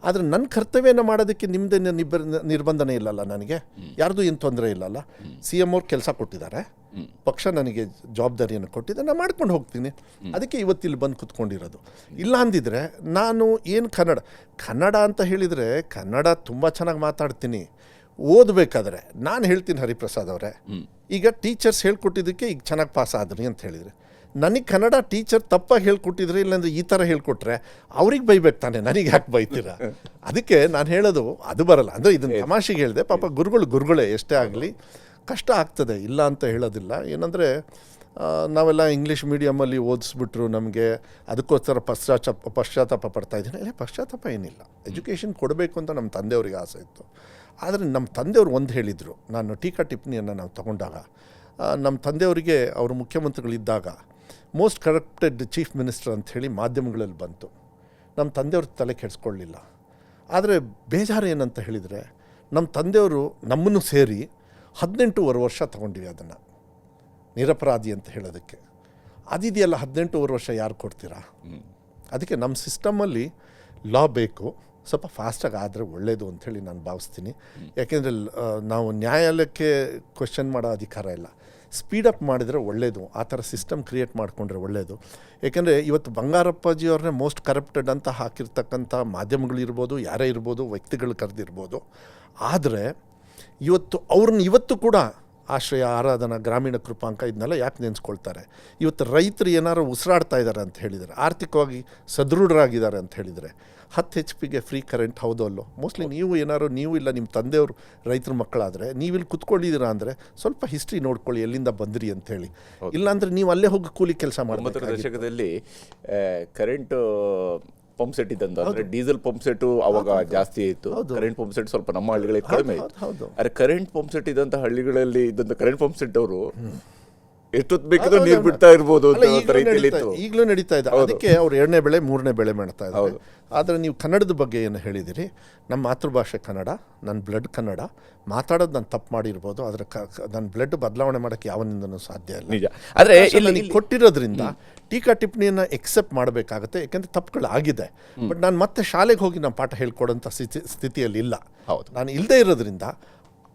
ಆದರೆ ನನ್ನ ಕರ್ತವ್ಯನ ಮಾಡೋದಕ್ಕೆ ನಿಮ್ಮದೇ ನಿರ್ಬಂಧನೆ ಇಲ್ಲಲ್ಲ, ನನಗೆ ಯಾರ್ದು ಏನು ತೊಂದರೆ ಇಲ್ಲಲ್ಲ. CM ಅವ್ರು ಕೆಲಸ ಕೊಟ್ಟಿದ್ದಾರೆ, ಪಕ್ಷ ನನಗೆ ಜವಾಬ್ದಾರಿಯನ್ನು ಕೊಟ್ಟಿದೆ, ನಾನು ಮಾಡ್ಕೊಂಡು ಹೋಗ್ತೀನಿ. ಅದಕ್ಕೆ ಇವತ್ತಿಲ್ಲಿ ಬಂದು ಕೂತ್ಕೊಂಡಿರೋದು. ಇಲ್ಲ ಅಂದಿದ್ರೆ ನಾನು ಏನು ಕನ್ನಡ ಅಂತ ಹೇಳಿದರೆ ಕನ್ನಡ ತುಂಬ ಚೆನ್ನಾಗಿ ಮಾತಾಡ್ತೀನಿ. ಓದಬೇಕಾದ್ರೆ ನಾನು ಹೇಳ್ತೀನಿ, ಹರಿಪ್ರಸಾದ್ ಅವರೇ, ಈಗ ಟೀಚರ್ಸ್ ಹೇಳ್ಕೊಟ್ಟಿದ್ದಕ್ಕೆ ಈಗ ಚೆನ್ನಾಗಿ ಪಾಸ್ ಆದ್ರಿ ಅಂತ ಹೇಳಿದರೆ, ನನಗೆ ಕನ್ನಡ ಟೀಚರ್ ತಪ್ಪಾಗಿ ಹೇಳ್ಕೊಟ್ಟಿದ್ರೆ, ಇಲ್ಲಾಂದರೆ ಈ ಥರ ಹೇಳ್ಕೊಟ್ರೆ ಅವ್ರಿಗೆ ಬೈಬೇಕು ತಾನೆ, ನನಗೆ ಯಾಕೆ ಬೈತೀರ? ಅದಕ್ಕೆ ನಾನು ಹೇಳೋದು ಅದು ಬರಲ್ಲ. ಅಂದರೆ ಇದನ್ನು ತಮಾಷೆಗೆ ಹೇಳಿದೆ. ಪಾಪ ಗುರುಗಳೇ ಎಷ್ಟೇ ಆಗಲಿ ಕಷ್ಟ ಆಗ್ತದೆ, ಇಲ್ಲ ಅಂತ ಹೇಳೋದಿಲ್ಲ. ಏನಂದರೆ ನಾವೆಲ್ಲ ಇಂಗ್ಲೀಷ್ ಮೀಡಿಯಮಲ್ಲಿ ಓದಿಸ್ಬಿಟ್ರು ನಮಗೆ, ಅದಕ್ಕೋಸ್ಕರ ಪಶ್ಚಾತ್ತಾಪ ಪಡ್ತಾ ಇದ್ದೀನಿ. ಇಲ್ಲ, ಪಶ್ಚಾತ್ತಾಪ ಏನಿಲ್ಲ. ಎಜುಕೇಷನ್ ಕೊಡಬೇಕು ಅಂತ ನಮ್ಮ ತಂದೆಯವ್ರಿಗೆ ಆಸೆ ಇತ್ತು. ಆದರೆ ನಮ್ಮ ತಂದೆಯವರು ಒಂದು ಹೇಳಿದರು, ನಾನು ಟೀಕಾ ಟಿಪ್ಪಣಿಯನ್ನು ನಾವು ತಗೊಂಡಾಗ, ನಮ್ಮ ತಂದೆಯವರಿಗೆ ಅವರು ಮುಖ್ಯಮಂತ್ರಿಗಳಿದ್ದಾಗ ಮೋಸ್ಟ್ ಕರಪ್ಟೆಡ್ ಚೀಫ್ ಮಿನಿಸ್ಟರ್ ಅಂಥೇಳಿ ಮಾಧ್ಯಮಗಳಲ್ಲಿ ಬಂತು. ನಮ್ಮ ತಂದೆಯವ್ರ ತಲೆ ಕೆಡಿಸ್ಕೊಳ್ಳಿಲ್ಲ. ಆದರೆ ಬೇಜಾರು ಏನಂತ ಹೇಳಿದರೆ, ನಮ್ಮ ತಂದೆಯವರು ನಮ್ಮನ್ನು ಸೇರಿ 18 ವರ್ಷ ತೊಗೊಂಡಿವಿ ಅದನ್ನು, ನಿರಪರಾಧಿ ಅಂತ ಹೇಳೋದಕ್ಕೆ. ಅದಿದೆಯಲ್ಲ, 18 ವರ್ಷ ಯಾರು ಕೊಡ್ತೀರಾ? ಅದಕ್ಕೆ ನಮ್ಮ ಸಿಸ್ಟಮಲ್ಲಿ ಲಾ ಬೇಕು, ಸ್ವಲ್ಪ ಫಾಸ್ಟಾಗಿ ಆದರೆ ಒಳ್ಳೆಯದು ಅಂಥೇಳಿ ನಾನು ಭಾವಿಸ್ತೀನಿ. ಯಾಕೆಂದರೆ ನಾವು ನ್ಯಾಯಾಲಯಕ್ಕೆ ಕ್ವೆಶ್ಚನ್ ಮಾಡೋ ಅಧಿಕಾರ ಇಲ್ಲ. ಸ್ಪೀಡಪ್ ಮಾಡಿದರೆ ಒಳ್ಳೆಯದು, ಆ ಥರ ಸಿಸ್ಟಮ್ ಕ್ರಿಯೇಟ್ ಮಾಡಿಕೊಂಡ್ರೆ ಒಳ್ಳೆಯದು. ಏಕೆಂದರೆ ಇವತ್ತು ಬಂಗಾರಪ್ಪಾಜಿಯವ್ರನ್ನೇ ಮೋಸ್ಟ್ ಕರಪ್ಟೆಡ್ ಅಂತ ಹಾಕಿರ್ತಕ್ಕಂಥ ಮಾಧ್ಯಮಗಳಿರ್ಬೋದು, ಯಾರೇ ಇರ್ಬೋದು, ವ್ಯಕ್ತಿಗಳು ಕರೆದಿರ್ಬೋದು. ಆದರೆ ಅವ್ರನ್ನ ಇವತ್ತು ಕೂಡ ಆಶ್ರಯ, ಆರಾಧನಾ, ಗ್ರಾಮೀಣ ಕೃಪಾಂಕ ಇದನ್ನೆಲ್ಲ ಯಾಕೆ ನೆನೆಸ್ಕೊಳ್ತಾರೆ? ಇವತ್ತು ರೈತರು ಏನಾರು ಉಸಿರಾಡ್ತಾ ಇದ್ದಾರೆ ಅಂತ ಹೇಳಿದರೆ, ಆರ್ಥಿಕವಾಗಿ ಸದೃಢರಾಗಿದ್ದಾರೆ ಅಂತ ಹೇಳಿದರೆ, 10 HP ಫ್ರೀ ಕರೆಂಟ್ ಹೌದು ಅಲ್ಲೋ? ಮೋಸ್ಟ್ಲಿ ನೀವು ಇಲ್ಲ ನಿಮ್ಮ ತಂದೆಯವರು ರೈತರ ಮಕ್ಕಳಾದರೆ ನೀವಿಲ್ಲಿ ಕುತ್ಕೊಂಡಿದ್ದೀರಾ ಅಂದರೆ ಸ್ವಲ್ಪ ಹಿಸ್ಟ್ರಿ ನೋಡ್ಕೊಳ್ಳಿ, ಎಲ್ಲಿಂದ ಬಂದ್ರಿ ಅಂಥೇಳಿ. ಇಲ್ಲಾಂದರೆ ನೀವು ಅಲ್ಲೇ ಹೋಗಿ ಕೂಲಿ ಕೆಲಸ ಮಾಡ್ಬೋದು. 90ರ ದಶಕದಲ್ಲಿ ಕರೆಂಟ್ ಪಂಪ್ ಸೆಟ್ ಇದ್ದಂತ, ಅಂದ್ರೆ ಡೀಸೆಲ್ ಪಂಪ್ ಸೆಟ್ ಅವಾಗ ಜಾಸ್ತಿ ಇತ್ತು. ಕರೆಂಟ್ ಪಂಪ್ ಸೆಟ್ ಸ್ವಲ್ಪ ನಮ್ಮ ಹಳ್ಳಿಗಳಿಗೆ ಕಡಿಮೆ ಇತ್ತು. ಅರೆ ಕರೆಂಟ್ ಪಂಪ್ ಸೆಟ್ ಇದ್ದಂತ ಹಳ್ಳಿಗಳಲ್ಲಿ ಇದ್ದಂತ ಕರೆಂಟ್ ಪಂಪ್ ಸೆಟ್ ಅವರು ಎಷ್ಟೊತ್ತು ಬೇಕಿದ್ರು ನೀರು ಬಿಡ್ತಾ ಇರ್ಬೋದು. ಈಗಲೂ ನಡೀತಾ ಇದೆ. ಅದಕ್ಕೆ ಅವ್ರು 2ನೇ ಬೆಳೆ 3ನೇ ಬೆಳೆ ಮಾಡ್ತಾ ಇದ್ದಾರೆ. ಆದರೆ ನೀವು ಕನ್ನಡದ ಬಗ್ಗೆ ಏನು ಹೇಳಿದಿರಿ, ನಮ್ಮ ಮಾತೃಭಾಷೆ ಕನ್ನಡ, ನನ್ನ ಬ್ಲಡ್ ಕನ್ನಡ. ಮಾತಾಡೋದು ನಾನು ತಪ್ಪು ಮಾಡಿರ್ಬೋದು, ಆದರೆ ನನ್ನ ಬ್ಲಡ್ ಬದಲಾವಣೆ ಮಾಡೋಕ್ಕೆ ಯಾವನಿಂದನೂ ಸಾಧ್ಯ ಇಲ್ಲ. ನಿಜ. ಆದರೆ ಇಲ್ಲಿ ಕೊಟ್ಟಿರೋದ್ರಿಂದ ಟೀಕಾ ಟಿಪ್ಪಣಿಯನ್ನು ಎಕ್ಸೆಪ್ಟ್ ಮಾಡಬೇಕಾಗುತ್ತೆ, ಯಾಕೆಂದರೆ ತಪ್ಪುಗಳಾಗಿದೆ. ಬಟ್ ನಾನು ಮತ್ತೆ ಶಾಲೆಗೆ ಹೋಗಿ ನಾನು ಪಾಠ ಹೇಳ್ಕೊಡೋಂಥ ಸ್ಥಿತಿಯಲ್ಲಿ ಇಲ್ಲ. ನಾನು ಇಲ್ಲದೆ ಇರೋದ್ರಿಂದ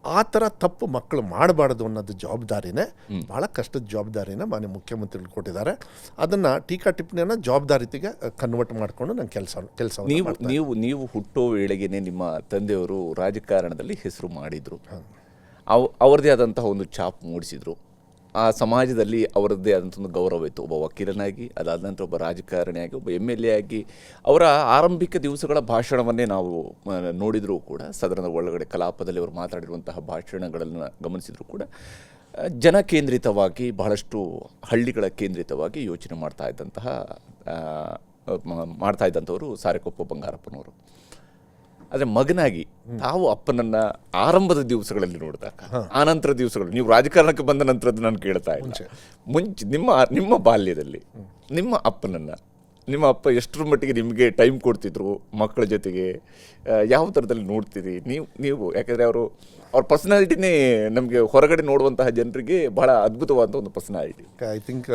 ಆ ಥರ ತಪ್ಪು ಮಕ್ಕಳು ಮಾಡಬಾರ್ದು ಅನ್ನೋದು ಜವಾಬ್ದಾರಿನೇ, ಭಾಳ ಕಷ್ಟದ ಜವಾಬ್ದಾರಿನ ಮಾನ್ಯ ಮುಖ್ಯಮಂತ್ರಿಗಳು ಕೊಟ್ಟಿದ್ದಾರೆ. ಅದನ್ನು ಟೀಕಾ ಟಿಪ್ಪಣಿಯನ್ನು ಜವಾಬ್ದಾರಿತಿಗೆ ಕನ್ವರ್ಟ್ ಮಾಡಿಕೊಂಡು ನಾನು ಕೆಲಸ ನೀವು ಹುಟ್ಟೋ ವೇಳೆಗೇನೆ ನಿಮ್ಮ ತಂದೆಯವರು ರಾಜಕಾರಣದಲ್ಲಿ ಹೆಸರು ಮಾಡಿದರು, ಅವರದೇ ಆದಂತಹ ಒಂದು ಛಾಪ್ ಮೂಡಿಸಿದರು. ಆ ಸಮಾಜದಲ್ಲಿ ಅವರದ್ದೇ ಆದಂಥ ಒಂದು ಗೌರವ ಇತ್ತು. ಒಬ್ಬ ವಕೀಲನಾಗಿ, ಅದಾದ ನಂತರ ಒಬ್ಬ ರಾಜಕಾರಣಿಯಾಗಿ, ಒಬ್ಬ MLA ಆಗಿ ಅವರ ಆರಂಭಿಕ ದಿವಸಗಳ ಭಾಷಣವನ್ನೇ ನಾವು ನೋಡಿದರೂ ಕೂಡ, ಸದನದ ಒಳಗಡೆ ಕಲಾಪದಲ್ಲಿ ಅವರು ಮಾತಾಡಿರುವಂತಹ ಭಾಷಣಗಳನ್ನು ಗಮನಿಸಿದರೂ ಕೂಡ ಜನ ಕೇಂದ್ರಿತವಾಗಿ, ಬಹಳಷ್ಟು ಹಳ್ಳಿಗಳ ಕೇಂದ್ರಿತವಾಗಿ ಯೋಚನೆ ಮಾಡ್ತಾ ಇದ್ದಂಥವರು ಸಾರೆಕೊಪ್ಪ ಬಂಗಾರಪ್ಪನವರು. ಆದರೆ ಮಗನಾಗಿ ತಾವು ಅಪ್ಪನನ್ನ ಆರಂಭದ ದಿವಸಗಳಲ್ಲಿ ನೋಡಿದಾಗ, ಆನಂತರ ದಿವಸಗಳು, ನೀವು ರಾಜಕಾರಣಕ್ಕೆ ಬಂದ ನಂತರದ್ದು ನಾನು ಕೇಳ್ತಾ ಇಲ್ಲ, ಮುಂಚೆ ನಿಮ್ಮ ಬಾಲ್ಯದಲ್ಲಿ ನಿಮ್ಮ ಅಪ್ಪ ಎಷ್ಟರ ಮಟ್ಟಿಗೆ ನಿಮಗೆ ಟೈಮ್ ಕೊಡ್ತಿದ್ರು ಮಕ್ಕಳ ಜೊತೆಗೆ, ಯಾವ ಥರದಲ್ಲಿ ನೋಡ್ತೀರಿ ನೀವು? ಯಾಕಂದರೆ ಅವ್ರ ಪರ್ಸನಾಲಿಟಿನೇ ನಮಗೆ ಹೊರಗಡೆ ನೋಡುವಂತಹ ಜನರಿಗೆ ಬಹಳ ಅದ್ಭುತವಾದ ಒಂದು ಪರ್ಸನಾಲಿಟಿ. ಐ ಥಿಂಕ್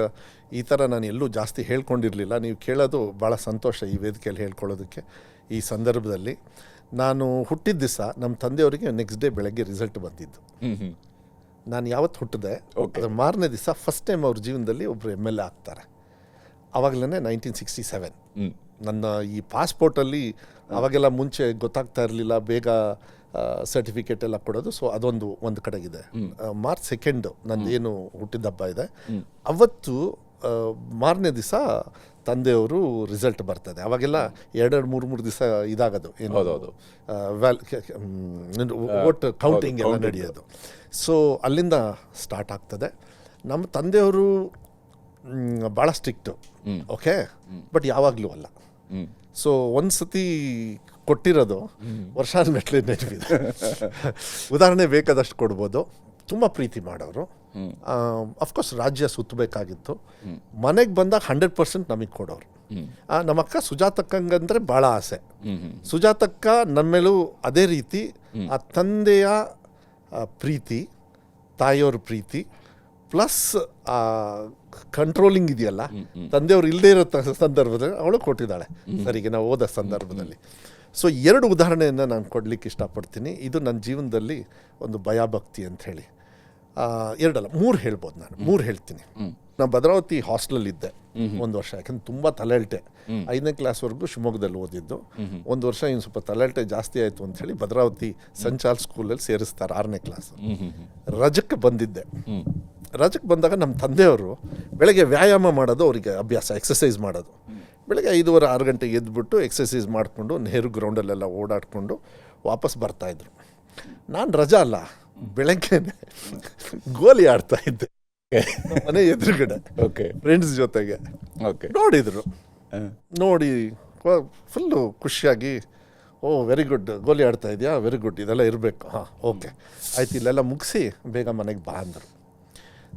ಈ ಥರ ನಾನು ಎಲ್ಲೂ ಜಾಸ್ತಿ ಹೇಳ್ಕೊಂಡಿರಲಿಲ್ಲ. ನೀವು ಕೇಳೋದು ಭಾಳ ಸಂತೋಷ ಈ ವೇದಿಕೆಯಲ್ಲಿ ಹೇಳ್ಕೊಳ್ಳೋದಕ್ಕೆ. ಈ ಸಂದರ್ಭದಲ್ಲಿ ನಾನು ಹುಟ್ಟಿದ ದಿವಸ ನಮ್ಮ ತಂದೆಯವರಿಗೆ ನೆಕ್ಸ್ಟ್ ಡೇ ಬೆಳಗ್ಗೆ ರಿಸಲ್ಟ್ ಬಂದಿದ್ದು. ನಾನು ಯಾವತ್ತು ಹುಟ್ಟಿದೆ ಅದರ ಮಾರನೇ ದಿವಸ ಫಸ್ಟ್ ಟೈಮ್ ಅವ್ರ ಜೀವನದಲ್ಲಿ ಒಬ್ಬರು MLA ಆಗ್ತಾರೆ. ಆವಾಗಲೇ 1967. ನನ್ನ ಈ ಪಾಸ್ಪೋರ್ಟಲ್ಲಿ ಅವಾಗೆಲ್ಲ ಮುಂಚೆ ಗೊತ್ತಾಗ್ತಾ ಇರಲಿಲ್ಲ, ಬೇಗ ಸರ್ಟಿಫಿಕೇಟ್ ಎಲ್ಲ ಕೊಡೋದು. ಸೊ ಒಂದು ಕಡೆಗಿದೆ. ಮಾರ್ಚ್ 2 ನಂದೇನು ಹುಟ್ಟಿದ ಹಬ್ಬ ಇದೆ, ಅವತ್ತು ಮಾರನೇ ದಿವಸ ತಂದೆಯವರು ರಿಸಲ್ಟ್ ಬರ್ತದೆ. ಅವಾಗೆಲ್ಲ 2-3 ದಿವಸ ಇದಾಗೋದು, ಏನು ವೋಟ್ ಕೌಂಟಿಂಗ್ ಎಲ್ಲ ನಡೆಯೋದು. ಸೊ ಅಲ್ಲಿಂದ ಸ್ಟಾರ್ಟ್ ಆಗ್ತದೆ. ನಮ್ಮ ತಂದೆಯವರು ಭಾಳ ಸ್ಟ್ರಿಕ್ಟು, ಓಕೆ, ಬಟ್ ಯಾವಾಗಲೂ ಅಲ್ಲ. ಸೊ ಒಂದು ಸತಿ ಕೊಟ್ಟಿರೋದು ವರ್ಷಾನುಗಟ್ಟಲೆ ನೆನಪಿದೆ. ಉದಾಹರಣೆ ಬೇಕಾದಷ್ಟು ಕೊಡ್ಬೋದು. ತುಂಬ ಪ್ರೀತಿ ಮಾಡೋರು. ಅಫ್ಕೋರ್ಸ್ ರಾಜ್ಯ ಸುತ್ತಬೇಕಾಗಿತ್ತು. ಮನೆಗೆ ಬಂದಾಗ 100% ನಮಗೆ ಕೊಡೋರು. ನಮ್ಮ ಅಕ್ಕ ಸುಜಾತಕ್ಕಂಗಂದ್ರೆ ಭಾಳ ಆಸೆ. ಸುಜಾತಕ್ಕ ನನ್ನ ಮೇಲೂ ಅದೇ ರೀತಿ ಆ ತಂದೆಯ ಪ್ರೀತಿ, ತಾಯಿಯವ್ರ ಪ್ರೀತಿ ಪ್ಲಸ್ ಕಂಟ್ರೋಲಿಂಗ್ ಇದೆಯಲ್ಲ, ತಂದೆಯವ್ರು ಇಲ್ಲದೇ ಇರೋ ಸಂದರ್ಭದಲ್ಲಿ ಅವಳು ಕೊಟ್ಟಿದ್ದಾಳೆ ಸರಿಗೆ ನಾವು ಓದೋ ಸಂದರ್ಭದಲ್ಲಿ. ಸೊ 2 ಉದಾಹರಣೆಯನ್ನು ನಾನು ಕೊಡಲಿಕ್ಕೆ ಇಷ್ಟಪಡ್ತೀನಿ. ಇದು ನನ್ನ ಜೀವನದಲ್ಲಿ ಒಂದು ಭಯಭಕ್ತಿ ಅಂಥೇಳಿ. 2 ಅಲ್ಲ 3 ಹೇಳ್ಬೋದು. ನಾನು 3 ಹೇಳ್ತೀನಿ. ನಾನು ಭದ್ರಾವತಿ ಹಾಸ್ಟೆಲಲ್ಲಿದ್ದೆ 1 ವರ್ಷ. ಯಾಕಂದ್ರೆ ತುಂಬ ತಲೆಹಲ್ಟೆ. 5ನೇ ಕ್ಲಾಸ್ವರೆಗೂ ಶಿವಮೊಗ್ಗದಲ್ಲಿ ಓದಿದ್ದು. 1 ವರ್ಷ ಇನ್ನು ಸ್ವಲ್ಪ ತಲೆಹಲ್ಟೆ ಜಾಸ್ತಿ ಆಯಿತು ಅಂಥೇಳಿ ಭದ್ರಾವತಿ ಸೆಂಟ್ ಚಾರ್ಲ್ಸ್ ಸ್ಕೂಲಲ್ಲಿ ಸೇರಿಸ್ತಾರೆ 6ನೇ ಕ್ಲಾಸ್. ರಜಕ್ಕೆ ಬಂದಿದ್ದೆ. ರಜಕ್ಕೆ ಬಂದಾಗ ನಮ್ಮ ತಂದೆಯವರು ಬೆಳಗ್ಗೆ ವ್ಯಾಯಾಮ ಮಾಡೋದು ಅವರಿಗೆ ಅಭ್ಯಾಸ, ಎಕ್ಸಸೈಸ್ ಮಾಡೋದು. ಬೆಳಗ್ಗೆ 5:30-6 ಗಂಟೆಗೆ ಎದ್ಬಿಟ್ಟು ಎಕ್ಸಸೈಸ್ ಮಾಡಿಕೊಂಡು ನೆಹರು ಗ್ರೌಂಡಲ್ಲೆಲ್ಲ ಓಡಾಡಿಕೊಂಡು ವಾಪಸ್ ಬರ್ತಾಯಿದ್ರು. ನಾನು ರಜಾ ಅಲ್ಲ, ಬೆಳಗ್ಗೆ ಗೋಲಿ ಆಡ್ತಾಯಿದ್ದೆ. ನಮ್ಮ ಮನೆ ಎದುರುಗಡೆ ಓಕೆ ಫ್ರೆಂಡ್ಸ್ ಜೊತೆಗೆ ಓಕೆ ನೋಡಿದರು. ನೋಡಿ ಫುಲ್ಲು ಖುಷಿಯಾಗಿ, ಓ ವೆರಿ ಗುಡ್, ಗೋಲಿ ಆಡ್ತಾ ಇದೆಯಾ, ವೆರಿ ಗುಡ್, ಇದೆಲ್ಲ ಇರಬೇಕು, ಹಾಂ ಓಕೆ ಆಯ್ತು, ಇಲ್ಲೆಲ್ಲ ಮುಗಿಸಿ ಬೇಗ ಮನೆಗೆ ಬಾ ಅಂದರು.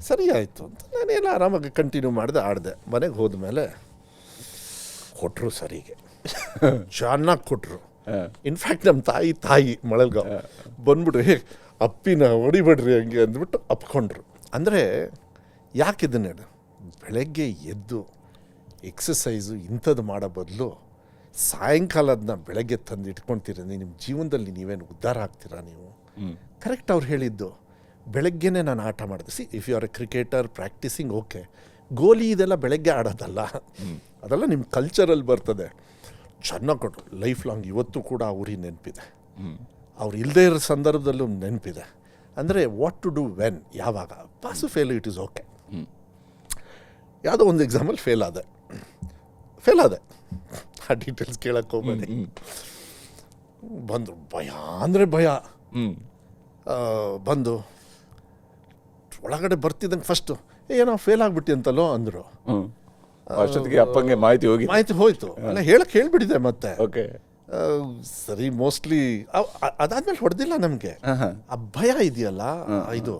ಸರಿ ಆಯಿತು ಅಂತ ನಾನೆಲ್ಲ ಆರಾಮಾಗಿ ಕಂಟಿನ್ಯೂ ಮಾಡಿದೆ, ಆಡಿದೆ. ಮನೆಗೆ ಹೋದ್ಮೇಲೆ ಕೊಟ್ಟರು ಸರಿಗೆ, ಚೆನ್ನಾಗಿ ಕೊಟ್ಟರು. ಇನ್ಫ್ಯಾಕ್ಟ್ ನಮ್ಮ ತಾಯಿ ಮಳಲ್ಗಾವ್ ಬಂದ್ಬಿಟ್ರು, ಹೇ ಅಪ್ಪಿನ ಹೊಡಿಬೇಡ್ರಿ ಹಂಗೆ ಅಂದ್ಬಿಟ್ಟು ಅಪ್ಕೊಂಡ್ರು. ಅಂದರೆ ಯಾಕಿದನ್ನು ಹೇಳು, ಬೆಳಗ್ಗೆ ಎದ್ದು ಎಕ್ಸಸೈಸು ಇಂಥದ್ದು ಮಾಡೋ ಬದಲು ಸಾಯಂಕಾಲದನ್ನ ಬೆಳಗ್ಗೆ ತಂದು ಇಟ್ಕೊಳ್ತೀರ, ನಿಮ್ಮ ಜೀವನದಲ್ಲಿ ನೀವೇನು ಉದ್ಧಾರ ಆಗ್ತೀರಾ ನೀವು? ಕರೆಕ್ಟ್ ಅವ್ರು ಹೇಳಿದ್ದು. ಬೆಳಗ್ಗೆನೇ ನಾನು ಆಟ ಮಾಡಿದೆ. See, if you are a cricketer practising, okay, ಗೋಲಿ ಇದೆಲ್ಲ ಬೆಳಗ್ಗೆ ಆಡೋದಲ್ಲ, ಅದೆಲ್ಲ ನಿಮ್ಮ ಕಲ್ಚರಲ್ಲಿ ಬರ್ತದೆ. ಚೆನ್ನಾಗಿ ಕೊಟ್ಟರು, ಲೈಫ್ ಲಾಂಗ್ ಇವತ್ತು ಕೂಡ ಊರಿಗೆ ನೆನಪಿದೆ. ಅವ್ರು ಇಲ್ಲದೇ ಇರೋ ಸಂದರ್ಭದಲ್ಲೂ ನೆನಪಿದೆ. ಅಂದರೆ ವಾಟ್ ಟು ಡೂ ವೆನ್, ಯಾವಾಗ. Pass fail it is okay. ಯಾವುದೋ ಒಂದು ಎಕ್ಸಾಮಲ್ಲಿ ಫೇಲ್ ಆದೆ, ಆ ಡೀಟೇಲ್ಸ್ ಕೇಳಕ್ಕೆ ಹೋಗ್ಬೇಡಿ. ಬಂದರು, ಭಯ ಅಂದರೆ ಭಯ. ಬಂದು ಒಳಗಡೆ ಬರ್ತಿದ್ದಂಗೆ ಫಸ್ಟು ಏನೋ ಫೇಲ್ ಆಗ್ಬಿಟ್ಟು ಅಂತಲೋ ಅಂದರು. ಅಷ್ಟೊತ್ತಿಗೆ ಅಪ್ಪಂಗೆ ಮಾಹಿತಿ ಹೋಯ್ತು, ಅಲ್ಲ ಹೇಳಕ್ಕೆ ಹೇಳ್ಬಿಟ್ಟಿದೆ ಮತ್ತೆ. ಓಕೆ ಸರಿ, ಮೋಸ್ಟ್ಲಿ ಅದಾದ್ಮೇಲೆ ಹೊಡೆದಿಲ್ಲ ನಮಗೆ. ಆ ಭಯ ಇದೆಯಲ್ಲ, ಇದು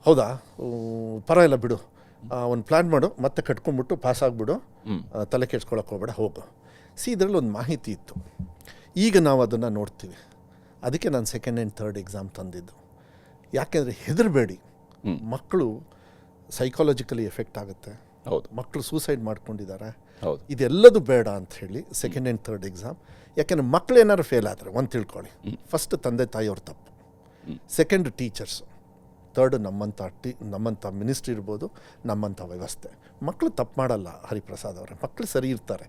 ಹೌದಾ, ಪರವಾಗಿಲ್ಲ ಬಿಡು, ಒಂದು ಪ್ಲ್ಯಾನ್ ಮಾಡು, ಮತ್ತೆ ಕಟ್ಕೊಂಡ್ಬಿಟ್ಟು ಪಾಸ್ ಆಗಿಬಿಡು, ತಲೆ ಕೆಡ್ಸ್ಕೊಳಕ್ಕೆ ಹೋಗ್ಬೇಡ, ಹೋಗು. ಇದರಲ್ಲಿ ಒಂದು ಮಾಹಿತಿ ಇತ್ತು. ಈಗ ನಾವು ಅದನ್ನು ನೋಡ್ತೀವಿ. ಅದಕ್ಕೆ ನಾನು ಸೆಕೆಂಡ್ ಆ್ಯಂಡ್ ಥರ್ಡ್ ಎಕ್ಸಾಮ್ ತಂದಿದ್ದು. ಯಾಕೆಂದರೆ ಹೆದರಬೇಡಿ, ಮಕ್ಕಳು ಸೈಕಾಲಜಿಕಲಿ ಎಫೆಕ್ಟ್ ಆಗುತ್ತೆ. ಹೌದು, ಮಕ್ಕಳು ಸೂಸೈಡ್ ಮಾಡ್ಕೊಂಡಿದ್ದಾರೆ. ಹೌದು, ಇದೆಲ್ಲದು ಬೇಡ ಅಂತ ಹೇಳಿ ಸೆಕೆಂಡ್ ಆ್ಯಂಡ್ ಥರ್ಡ್ ಎಕ್ಸಾಮ್. ಯಾಕೆಂದರೆ ಮಕ್ಕಳು ಏನಾದ್ರು ಫೇಲ್ ಆದರೆ ಒಂದು ತಿಳ್ಕೊಳ್ಳಿ, ಫಸ್ಟ್ ತಂದೆ ತಾಯಿಯವ್ರ ತಪ್ಪು, ಸೆಕೆಂಡ್ ಟೀಚರ್ಸು, ಥರ್ಡ್ ನಮ್ಮಂಥ ಮಿನಿಸ್ಟ್ರಿ ಇರ್ಬೋದು, ನಮ್ಮಂಥ ವ್ಯವಸ್ಥೆ. ಮಕ್ಕಳು ತಪ್ಪು ಮಾಡಲ್ಲ ಹರಿಪ್ರಸಾದ್ ಅವರೇ, ಮಕ್ಕಳು ಸರಿ ಇರ್ತಾರೆ.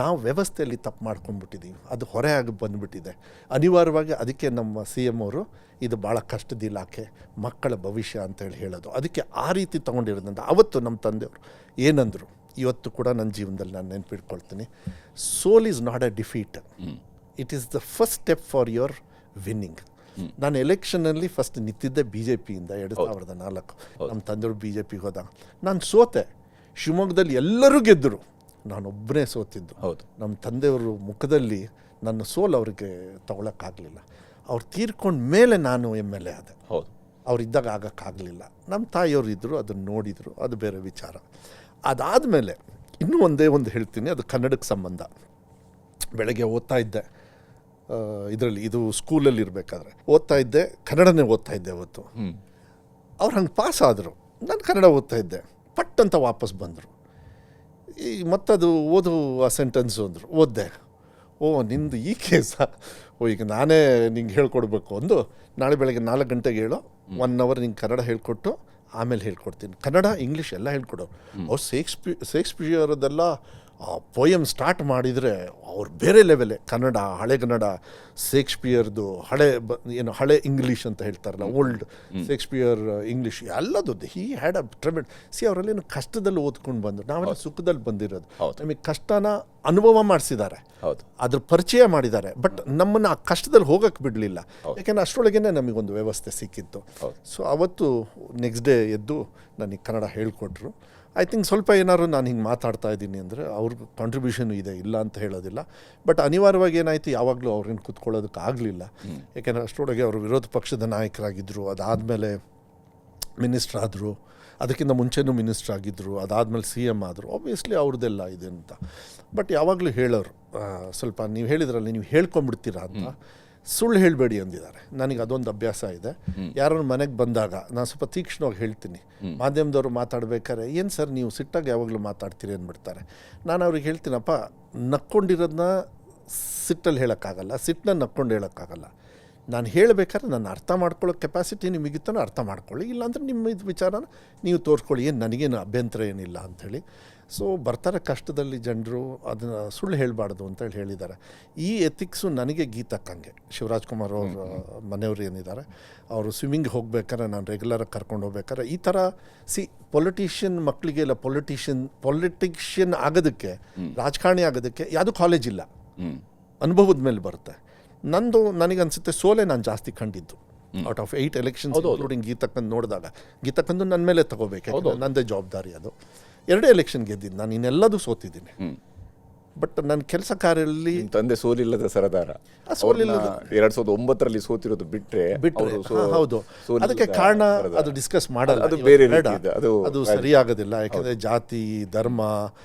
ನಾವು ವ್ಯವಸ್ಥೆಯಲ್ಲಿ ತಪ್ಪು ಮಾಡ್ಕೊಂಡ್ಬಿಟ್ಟಿದ್ದೀವಿ, ಅದು ಹೊರೆ ಆಗಿ ಬಂದುಬಿಟ್ಟಿದೆ ಅನಿವಾರ್ಯವಾಗಿ. ಅದಕ್ಕೆ ನಮ್ಮ CM ಅವರು ಇದು ಭಾಳ ಕಷ್ಟದ ಇಲಾಖೆ, ಮಕ್ಕಳ ಭವಿಷ್ಯ ಅಂತೇಳಿ ಹೇಳೋದು. ಅದಕ್ಕೆ ಆ ರೀತಿ ತೊಗೊಂಡಿರೋದ್ರಿಂದ ಅವತ್ತು ನಮ್ಮ ತಂದೆಯವರು ಏನಂದರು, ಇವತ್ತು ಕೂಡ ನನ್ನ ಜೀವನದಲ್ಲಿ ನಾನು ನೆನಪಿಟ್ಕೊಳ್ತೀನಿ. ಸೋಲ್ is not a defeat, it is the first step for your winning. ನಾನು ಎಲೆಕ್ಷನಲ್ಲಿ ಫಸ್ಟ್ ನಿಂತಿದ್ದೆ BJPಯಿಂದ 2004. ನಮ್ಮ ತಂದೆಯವರು BJPಗೆ ಹೋದಾಗ ನಾನು ಸೋತೆ. ಶಿವಮೊಗ್ಗದಲ್ಲಿ ಎಲ್ಲರೂ ಗೆದ್ದರು, ನಾನೊಬ್ಬನೇ ಸೋತಿದ್ದು. ಹೌದು, ನಮ್ಮ ತಂದೆಯವರು ಮುಖದಲ್ಲಿ ನನ್ನ ಸೋಲು ಅವ್ರಿಗೆ ತಗೊಳಕ್ಕಾಗಲಿಲ್ಲ. ಅವ್ರು ತೀರ್ಕೊಂಡ ಮೇಲೆ ನಾನು MLA ಆದೆ. ಹೌದು, ಅವರಿದ್ದಾಗ ಆಗೋಕ್ಕಾಗಲಿಲ್ಲ. ನಮ್ಮ ತಾಯಿಯವರು ಇದ್ದರು, ಅದನ್ನು ನೋಡಿದರು, ಅದು ಬೇರೆ ವಿಚಾರ. ಅದಾದಮೇಲೆ ಇನ್ನೂ ಒಂದೇ ಒಂದು ಹೇಳ್ತೀನಿ, ಅದು ಕನ್ನಡಕ್ಕೆ ಸಂಬಂಧ. ಬೆಳಗ್ಗೆ ಓದ್ತಾ ಇದ್ದೆ, ಇದರಲ್ಲಿ ಇದು ಸ್ಕೂಲಲ್ಲಿ ಇರಬೇಕಾದ್ರೆ ಓದ್ತಾ ಇದ್ದೆ, ಕನ್ನಡನೇ ಓದ್ತಾ ಇದ್ದೆ ಅವತ್ತು. ಅವ್ರು ಹಂಗೆ ಪಾಸ್ ಆದರು, ನಾನು ಕನ್ನಡ ಓದ್ತಾ ಇದ್ದೆ. ಪಟ್ ಅಂತ ವಾಪಸ್ ಬಂದರು. ಮತ್ತದು ಓದು ಆ ಸೆಂಟೆನ್ಸು ಅಂದರು. ಓದಿದೆ. ಓ ನಿಂದು ಈ ಕೇಸಾ, ಓ ಈಗ ನಾನೇ ನಿಂಗೆ ಹೇಳ್ಕೊಡ್ಬೇಕು. ಒಂದು ನಾಳೆ ಬೆಳಗ್ಗೆ 4 ಗಂಟೆಗೆ ಹೇಳೋ, 1 ಅವರ್ ನಿಂಗೆ ಕನ್ನಡ ಹೇಳ್ಕೊಟ್ಟು ಆಮೇಲೆ ಹೇಳ್ಕೊಡ್ತೀನಿ. ಕನ್ನಡ ಇಂಗ್ಲೀಷ್ ಎಲ್ಲ ಹೇಳ್ಕೊಡೋರು. ಅವ್ರು ಶೇಕ್ಸ್ಪಿಯರ್ದೆಲ್ಲ ಪೋಯಮ್ ಸ್ಟಾರ್ಟ್ ಮಾಡಿದರೆ ಅವ್ರು ಬೇರೆ ಲೆವೆಲೇ. ಕನ್ನಡ, ಹಳೆಗನ್ನಡ, ಶೇಕ್ಸ್ಪಿಯರ್ದು ಏನು ಹಳೆ ಇಂಗ್ಲೀಷ್ ಅಂತ ಹೇಳ್ತಾರಲ್ಲ, ಓಲ್ಡ್ ಶೇಕ್ಸ್ಪಿಯರ್ ಇಂಗ್ಲೀಷ್ ಎಲ್ಲದು. He had a ಟ್ರೆಮೆಂಡ್. ಅವರಲ್ಲೇನು ಕಷ್ಟದಲ್ಲಿ ಓದ್ಕೊಂಡು ಬಂದರು, ನಾವೆಲ್ಲ ಸುಖದಲ್ಲಿ ಬಂದಿರೋದು. ನಮಗೆ ಕಷ್ಟನ ಅನುಭವ ಮಾಡಿಸಿದ್ದಾರೆ, ಅದ್ರ ಪರಿಚಯ ಮಾಡಿದ್ದಾರೆ. ಬಟ್ ನಮ್ಮನ್ನು ಆ ಕಷ್ಟದಲ್ಲಿ ಹೋಗಕ್ಕೆ ಬಿಡಲಿಲ್ಲ, ಯಾಕೆಂದರೆ ಅಷ್ಟರೊಳಗೇ ನಮಗೊಂದು ವ್ಯವಸ್ಥೆ ಸಿಕ್ಕಿತ್ತು. ಸೊ ಅವತ್ತು ನೆಕ್ಸ್ಟ್ ಡೇ ಎದ್ದು ನನಗೆ ಕನ್ನಡ ಹೇಳ್ಕೊಟ್ರು. ಐ ಥಿಂಕ್ ಸ್ವಲ್ಪ ಏನಾದ್ರು ನಾನು ಹಿಂಗೆ ಮಾತಾಡ್ತಾ ಇದ್ದೀನಿ ಅಂದರೆ ಅವ್ರಿಗೆ ಕಾಂಟ್ರಿಬ್ಯೂಷನ್ ಇದೆ, ಇಲ್ಲ ಅಂತ ಹೇಳೋದಿಲ್ಲ. ಬಟ್ ಅನಿವಾರ್ಯವಾಗಿ ಏನಾಯಿತು, ಯಾವಾಗಲೂ ಅವ್ರನ್ನ ಕೂತ್ಕೊಳ್ಳೋದಕ್ಕೆ ಆಗಲಿಲ್ಲ. ಯಾಕೆಂದರೆ ಅಷ್ಟರೊಳಗೆ ಅವರು ವಿರೋಧ ಪಕ್ಷದ ನಾಯಕರಾಗಿದ್ದರು. ಅದಾದಮೇಲೆ ಮಿನಿಸ್ಟ್ರ್ ಆದರು, ಅದಕ್ಕಿಂತ ಮುಂಚೆನೂ ಮಿನಿಸ್ಟ್ರ್ ಆಗಿದ್ದರು, ಅದಾದಮೇಲೆ CM ಆದರು. ಆಬ್ವಿಯಸ್ಲಿ ಅವ್ರದ್ದೆಲ್ಲ ಇದೆ ಅಂತ. ಬಟ್ ಯಾವಾಗಲೂ ಹೇಳೋರು, ಸ್ವಲ್ಪ ನೀವು ಹೇಳಿದ್ರಲ್ಲಿ ನೀವು ಹೇಳ್ಕೊಂಬಿಡ್ತೀರಾ ಅಂತ, ಸುಳ್ಳು ಹೇಳಬೇಡಿ ಅಂದಿದ್ದಾರೆ. ನನಗೆ ಅದೊಂದು ಅಭ್ಯಾಸ ಇದೆ. ಯಾರನ್ನ ಮನೆಗೆ ಬಂದಾಗ ನಾನು ಸ್ವಲ್ಪ ತೀಕ್ಷ್ಣವಾಗಿ ಹೇಳ್ತೀನಿ. ಮಾಧ್ಯಮದವರು ಮಾತಾಡ್ಬೇಕಾದ್ರೆ, ಏನು ಸರ್ ನೀವು ಸಿಟ್ಟಾಗಿ ಯಾವಾಗಲೂ ಮಾತಾಡ್ತೀರಿ ಅಂದ್ಬಿಡ್ತಾರೆ. ನಾನು ಅವ್ರಿಗೆ ಹೇಳ್ತೀನಪ್ಪ, ನಕ್ಕೊಂಡಿರೋದನ್ನ ಸಿಟ್ಟಲ್ಲಿ ಹೇಳೋಕ್ಕಾಗಲ್ಲ, ಸಿಟ್ಟನ್ನ ನಕ್ಕೊಂಡು ಹೇಳೋಕ್ಕಾಗಲ್ಲ. ನಾನು ಹೇಳಬೇಕಾದ್ರೆ ನನ್ನ ಅರ್ಥ ಮಾಡ್ಕೊಳ್ಳೋ ಕೆಪಾಸಿಟಿ ನಿಮಗಿತ್ತನೋ ಅರ್ಥ ಮಾಡ್ಕೊಳ್ಳಿ, ಇಲ್ಲಾಂದರೆ ನಿಮ್ಮ ಇದು ವಿಚಾರನ ನೀವು ತೋರಿಸ್ಕೊಳ್ಳಿ, ಏನು ನನಗೇನು ಅಭ್ಯಂತರ ಏನಿಲ್ಲ ಅಂಥೇಳಿ. ಸೊ ಬರ್ತಾರೆ ಕಷ್ಟದಲ್ಲಿ ಜನರು, ಅದನ್ನು ಸುಳ್ಳು ಹೇಳಬಾರ್ದು ಅಂತೇಳಿ ಹೇಳಿದ್ದಾರೆ. ಈ ಎಥಿಕ್ಸು ನನಗೆ ಗೀತಕ್ಕಂಗೆ. ಶಿವರಾಜ್ ಕುಮಾರ್ ಅವ್ರ ಮನೆಯವರು ಏನಿದ್ದಾರೆ, ಅವರು ಸ್ವಿಮ್ಮಿಂಗ್ ಹೋಗ್ಬೇಕಾದ್ರೆ ನಾನು ರೆಗ್ಯುಲರಾಗಿ ಕರ್ಕೊಂಡು ಹೋಗ್ಬೇಕಾದ್ರೆ ಈ ಥರ ಪೊಲಿಟಿಷಿಯನ್ ಮಕ್ಕಳಿಗೆಲ್ಲ ಪೊಲಿಟಿಷಿಯನ್ ಆಗೋದಕ್ಕೆ, ರಾಜಕಾರಣಿ ಆಗೋದಕ್ಕೆ ಯಾವುದೂ ಕಾಲೇಜ್ ಇಲ್ಲ, ಅನುಭವದ ಮೇಲೆ ಬರುತ್ತೆ. ನನಗನ್ಸುತ್ತೆ ಸೋಲೆ ನಾನು ಜಾಸ್ತಿ ಕಂಡಿದ್ದು. ಔಟ್ ಆಫ್ 8 ಎಲೆಕ್ಷನ್ಸ್ ಇನ್ಕ್ಲೂಡಿಂಗ್ ಗೀತಕ್ಕಂದು ನೋಡಿದಾಗ ಗೀತಕ್ಕಂದು ನನ್ನ ಮೇಲೆ ತಗೋಬೇಕು, ಯಾಕಂದ್ರೆ ನನ್ನದೇ ಜವಾಬ್ದಾರಿ ಅದು. 2 ಎಲೆಕ್ಷನ್ ಗೆದ್ದಿದ್ದು ನಾನು, ಇನ್ನೆಲ್ಲದೂ ಸೋತಿದ್ದೀನಿ. ಬಟ್ ನನ್ನ ಕೆಲಸ ಕಾರ್ಯದಲ್ಲಿ ತಂದೆ ಸೋಲಿಲ್ಲದ ಸರದಾರ. 2009ರಲ್ಲಿ ಸೋತಿರೋದು ಬಿಟ್ರೆ ಹೌದು, ಅದಕ್ಕೆ ಕಾರಣ ಅದು ಡಿಸ್ಕಸ್ ಮಾಡಲ್ಲ, ಅದು ಬೇರೆ ಅದು ಸರಿಯಾಗೋದಿಲ್ಲ. ಯಾಕಂದರೆ ಜಾತಿ, ಧರ್ಮ,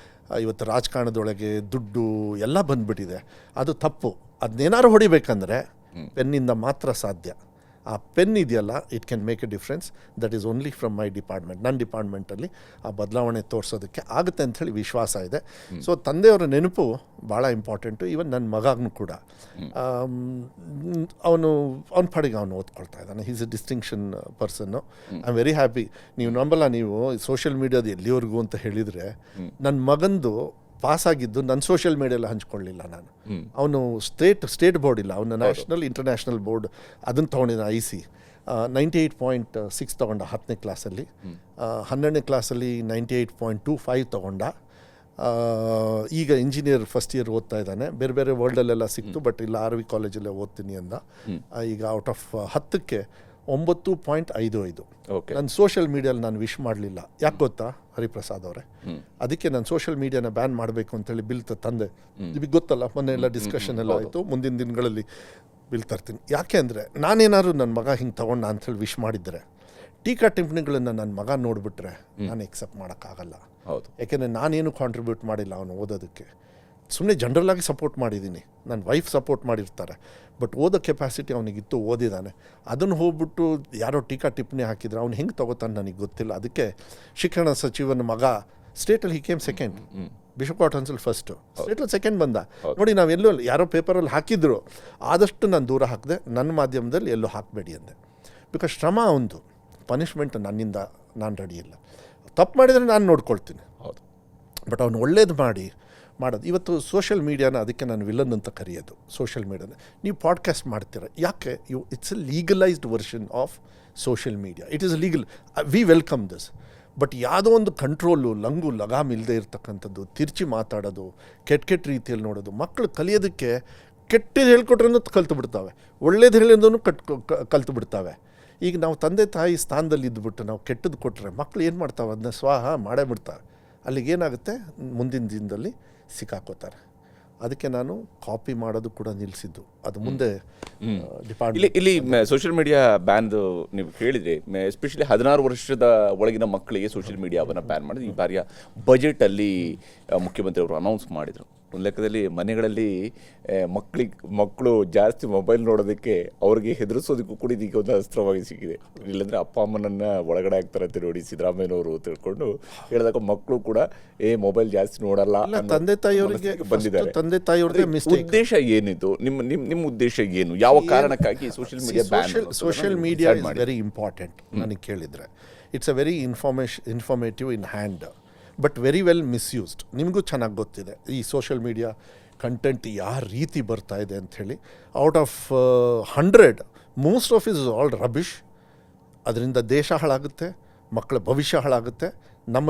ಇವತ್ತು ರಾಜಕಾರಣದೊಳಗೆ ದುಡ್ಡು ಎಲ್ಲ ಬಂದ್ಬಿಟ್ಟಿದೆ. ಅದು ತಪ್ಪು. ಅದನ್ನೇನಾದ್ರು ಹೊಡಿಬೇಕಂದ್ರೆ ಪೆನ್ನಿಂದ ಮಾತ್ರ ಸಾಧ್ಯ. ಆ ಪೆನ್ ಇದೆಯಲ್ಲ, it can make A difference. That is only from my department. ನನ್ನ ಡಿಪಾರ್ಟ್ಮೆಂಟಲ್ಲಿ ಆ ಬದಲಾವಣೆ ತೋರಿಸೋದಕ್ಕೆ ಆಗುತ್ತೆ ಅಂಥೇಳಿ ವಿಶ್ವಾಸ ಇದೆ. ಸೊ ತಂದೆಯವರ ನೆನಪು ಭಾಳ ಇಂಪಾರ್ಟೆಂಟು. ಈವನ್ ನನ್ನ ಮಗನೂ ಕೂಡ ಅವನ ಪಾಡಿಗೆ ಅವನು ಓದ್ಕೊಳ್ತಾ ಇದ್ದಾನೆ. Is A distinction person. I am very happy. ನೀವು ನಂಬಲ್ಲ, ನೀವು ಸೋಷಿಯಲ್ ಮೀಡಿಯಾದ ಎಲ್ಲಿವರೆಗೂ ಅಂತ ಹೇಳಿದರೆ, ನನ್ನ ಮಗಂದು ಪಾಸ್ ಆಗಿದ್ದು ನನ್ನ ಸೋಷಿಯಲ್ ಮೀಡಿಯಲ್ಲಿ ಹಂಚ್ಕೊಳ್ಳಿಲ್ಲ ನಾನು. ಅವನು ಸ್ಟೇಟ್ ಬೋರ್ಡ್ ಇಲ್ಲ, ಅವನು ನ್ಯಾಷನಲ್ ಇಂಟರ್ನ್ಯಾಷನಲ್ ಬೋರ್ಡ್ ಅದನ್ನು ತೊಗೊಂಡಿದ್ದ IC. 98.6 ತೊಗೊಂಡ 10ನೇ ಕ್ಲಾಸಲ್ಲಿ. 12ನೇ ಕ್ಲಾಸಲ್ಲಿ 98.25 ತೊಗೊಂಡ. ಈಗ ಇಂಜಿನಿಯರ್ ಫಸ್ಟ್ ಇಯರ್ ಓದ್ತಾ ಇದ್ದಾನೆ. ಬೇರೆ ಬೇರೆ ವರ್ಲ್ಡಲ್ಲೆಲ್ಲ ಸಿಕ್ತು, ಬಟ್ ಇಲ್ಲ RV ಕಾಲೇಜಲ್ಲೇ ಓದ್ತೀನಿ ಅಂದ. ಈಗ ಔಟ್ ಆಫ್ 10ಕ್ಕೆ 9.55. ನನ್ನ ಸೋಷಿಯಲ್ ಮೀಡಿಯಲ್ಲಿ ನಾನು ವಿಶ್ ಮಾಡಲಿಲ್ಲ. ಯಾಕೆ ಗೊತ್ತಾ ಹರಿಪ್ರಸಾದ್ ಅವರೇ? ಅದಕ್ಕೆ ನಾನು ಸೋಷಿಯಲ್ ಮೀಡಿಯಾನ ಬ್ಯಾನ್ ಮಾಡಬೇಕು ಅಂತೇಳಿ ಬಿಲ್ ತಂದೆ. ನಿಮಗೆ ಗೊತ್ತಲ್ಲ, ಮೊನ್ನೆ ಎಲ್ಲ ಡಿಸ್ಕಷನ್ ಎಲ್ಲ ಆಯಿತು. ಮುಂದಿನ ದಿನಗಳಲ್ಲಿ ಬಿಲ್ ತರ್ತೀನಿ. ಯಾಕೆ ಅಂದರೆ, ನಾನೇನಾದ್ರು ನನ್ನ ಮಗ ಹಿಂಗೆ ತೊಗೊಂಡ ಅಂಥೇಳಿ ವಿಶ್ ಮಾಡಿದರೆ, ಟೀಕಾ ಟಿಪ್ಪಣಿಗಳನ್ನು ನನ್ನ ಮಗ ನೋಡಿಬಿಟ್ರೆ ನಾನು ಎಕ್ಸೆಪ್ಟ್ ಮಾಡೋಕ್ಕಾಗಲ್ಲ. ಹೌದು, ಯಾಕೆಂದರೆ ನಾನೇನು ಕಾಂಟ್ರಿಬ್ಯೂಟ್ ಮಾಡಿಲ್ಲ ಅವನು ಓದೋದಕ್ಕೆ. ಸುಮ್ಮನೆ ಜನರಲಾಗಿ ಸಪೋರ್ಟ್ ಮಾಡಿದ್ದೀನಿ, ನನ್ನ ವೈಫ್ ಸಪೋರ್ಟ್ ಮಾಡಿರ್ತಾರೆ. ಬಟ್ ಓದೋ ಕೆಪಾಸಿಟಿ ಅವನಿಗಿತ್ತು, ಓದಿದ್ದಾನೆ. ಅದನ್ನು ಹೋಗ್ಬಿಟ್ಟು ಯಾರೋ ಟೀಕಾ ಟಿಪ್ಪಣಿ ಹಾಕಿದ್ರೆ ಅವ್ನು ಹೆಂಗೆ ತೊಗೋತಾನೆ ನನಗೆ ಗೊತ್ತಿಲ್ಲ. ಅದಕ್ಕೆ ಶಿಕ್ಷಣ ಸಚಿವನ ಮಗ ಸ್ಟೇಟಲ್ಲಿ ಹಿ ಕೇಮ್ ಸೆಕೆಂಡ್, ಬಿಷಪ್ ಕಾಟನ್ಸಲ್ಲಿ ಫಸ್ಟು, ಸ್ಟೇಟಲ್ಲಿ ಸೆಕೆಂಡ್ ಬಂದ. ನೋಡಿ, ನಾವೆಲ್ಲೂ ಯಾರೋ ಪೇಪರಲ್ಲಿ ಹಾಕಿದ್ರು, ಆದಷ್ಟು ನಾನು ದೂರ ಹಾಕಿದೆ. ನನ್ನ ಮಾಧ್ಯಮದಲ್ಲಿ ಎಲ್ಲೂ ಹಾಕಬೇಡಿ ಅಂದೆ. ಬಿಕಾಸ್ ಶ್ರಮ ಒಂದು, ಪನಿಷ್ಮೆಂಟ್ ನನ್ನಿಂದ ನಾನು ರೆಡಿ ಇಲ್ಲ. ತಪ್ಪು ಮಾಡಿದರೆ ನಾನು ನೋಡ್ಕೊಳ್ತೀನಿ. ಹೌದು, ಬಟ್ ಅವ್ನು ಒಳ್ಳೇದು ಮಾಡೋದು. ಇವತ್ತು ಸೋಷಿಯಲ್ ಮೀಡಿಯಾನ ಅದಕ್ಕೆ ನಾನು ವಿಲನ್ ಅಂತ ಕರೆಯೋದು. ಸೋಷಿಯಲ್ ಮೀಡಿಯಾನ ನೀವು ಪಾಡ್ಕಾಸ್ಟ್ ಮಾಡ್ತೀರ, ಯಾಕೆ? It's A legalised version of social media. It is legal, V welcome this. But ಯಾವುದೋ ಒಂದು ಕಂಟ್ರೋಲು, ಲಂಗು ಲಗಾಮ್ ಇಲ್ಲದೆ ಇರ್ತಕ್ಕಂಥದ್ದು, ತಿರ್ಚಿ ಮಾತಾಡೋದು, ಕೆಟ್ಟ ರೀತಿಯಲ್ಲಿ ನೋಡೋದು, ಮಕ್ಕಳು ಕಲಿಯೋದಕ್ಕೆ ಕೆಟ್ಟದ್ದು ಹೇಳ್ಕೊಟ್ರೂ ಕಲ್ತು ಬಿಡ್ತಾವೆ, ಒಳ್ಳೇದು ಹೇಳಿದ್ರೂ ಕಲ್ತು ಬಿಡ್ತಾವೆ. ಈಗ ನಾವು ತಂದೆ ತಾಯಿ ಸ್ಥಾನದಲ್ಲಿ ಇದ್ದುಬಿಟ್ಟು ನಾವು ಕೆಟ್ಟದ್ದು ಕೊಟ್ಟರೆ ಮಕ್ಕಳು ಏನು ಮಾಡ್ತಾವೆ? ಅದನ್ನ ಸ್ವಾಹ ಮಾಡೇ ಬಿಡ್ತಾರೆ. ಅಲ್ಲಿಗೇನಾಗುತ್ತೆ, ಮುಂದಿನ ದಿನದಲ್ಲಿ ಸಿಕ್ಕಾಕೋತಾರೆ. ಅದಕ್ಕೆ ನಾನು ಕಾಪಿ ಮಾಡೋದು ಕೂಡ ನಿಲ್ಲಿಸಿದ್ದು. ಅದು ಮುಂದೆ ಡಿಪಾರ್ಟ್ಮೆಂಟ್ ಇಲ್ಲಿ ಸೋಷಿಯಲ್ ಮೀಡಿಯಾ ಬ್ಯಾನ್ದು ನೀವು ಹೇಳಿದರೆ, ಎಸ್ಪೆಷಲಿ 16 ವರ್ಷದ ಒಳಗಿನ ಮಕ್ಕಳಿಗೆ ಸೋಷಿಯಲ್ ಮೀಡಿಯಾವನ್ನು ಬ್ಯಾನ್ ಮಾಡಿದ್ರು. ಈ ಬಾರಿಯ ಬಜೆಟಲ್ಲಿ ಮುಖ್ಯಮಂತ್ರಿ ಅವರು ಅನೌನ್ಸ್ ಮಾಡಿದರು. ಒಂದು ಲೆಕ್ಕದಲ್ಲಿ ಮನೆಗಳಲ್ಲಿ ಮಕ್ಕಳು ಜಾಸ್ತಿ ಮೊಬೈಲ್ ನೋಡೋದಕ್ಕೆ ಅವ್ರಿಗೆ ಹೆದರಿಸೋದಕ್ಕೂ ಕೂಡ ಇದೀಗ ಒಂದು ಅಸ್ತ್ರವಾಗಿ ಸಿಕ್ಕಿದೆ. ಇಲ್ಲಾಂದರೆ ಅಪ್ಪ ಅಮ್ಮನನ್ನು ಒಳಗಡೆ ಆಗ್ತಾರಂತೆ ನೋಡಿ ಸಿದ್ದರಾಮಯ್ಯನವರು ತಿಳ್ಕೊಂಡು ಹೇಳಿದಾಗ ಮಕ್ಕಳು ಕೂಡ ಮೊಬೈಲ್ ಜಾಸ್ತಿ ನೋಡಲ್ಲ. ತಂದೆ ತಾಯಿಯವರಿಗೆ ಬಂದಿದ್ದಾರೆ. ತಂದೆ ತಾಯಿಯವ್ರದ್ದೇ ಮಿಸ್ಟೇಕ್. ಉದ್ದೇಶ ಏನಿದು? ನಿಮ್ಮ ಉದ್ದೇಶ ಏನು? ಯಾವ ಕಾರಣಕ್ಕಾಗಿ social media social media is very important. ನನಗೆ ಕೇಳಿದರೆ it's a very informative in hand, but very well misused. ನಿಮಗೂ ಚೆನ್ನಾಗಿ ಗೊತ್ತಿದೆ ಈ ಸೋಷಿಯಲ್ ಮೀಡಿಯಾ ಕಂಟೆಂಟ್ ಯಾವ ರೀತಿ ಬರ್ತಾ ಇದೆ ಅಂಥೇಳಿ. Out of 100 most of is all rubbish. ಅದರಿಂದ ದೇಶ ಹಾಳಾಗುತ್ತೆ, ಮಕ್ಕಳ ಭವಿಷ್ಯ ಹಾಳಾಗುತ್ತೆ,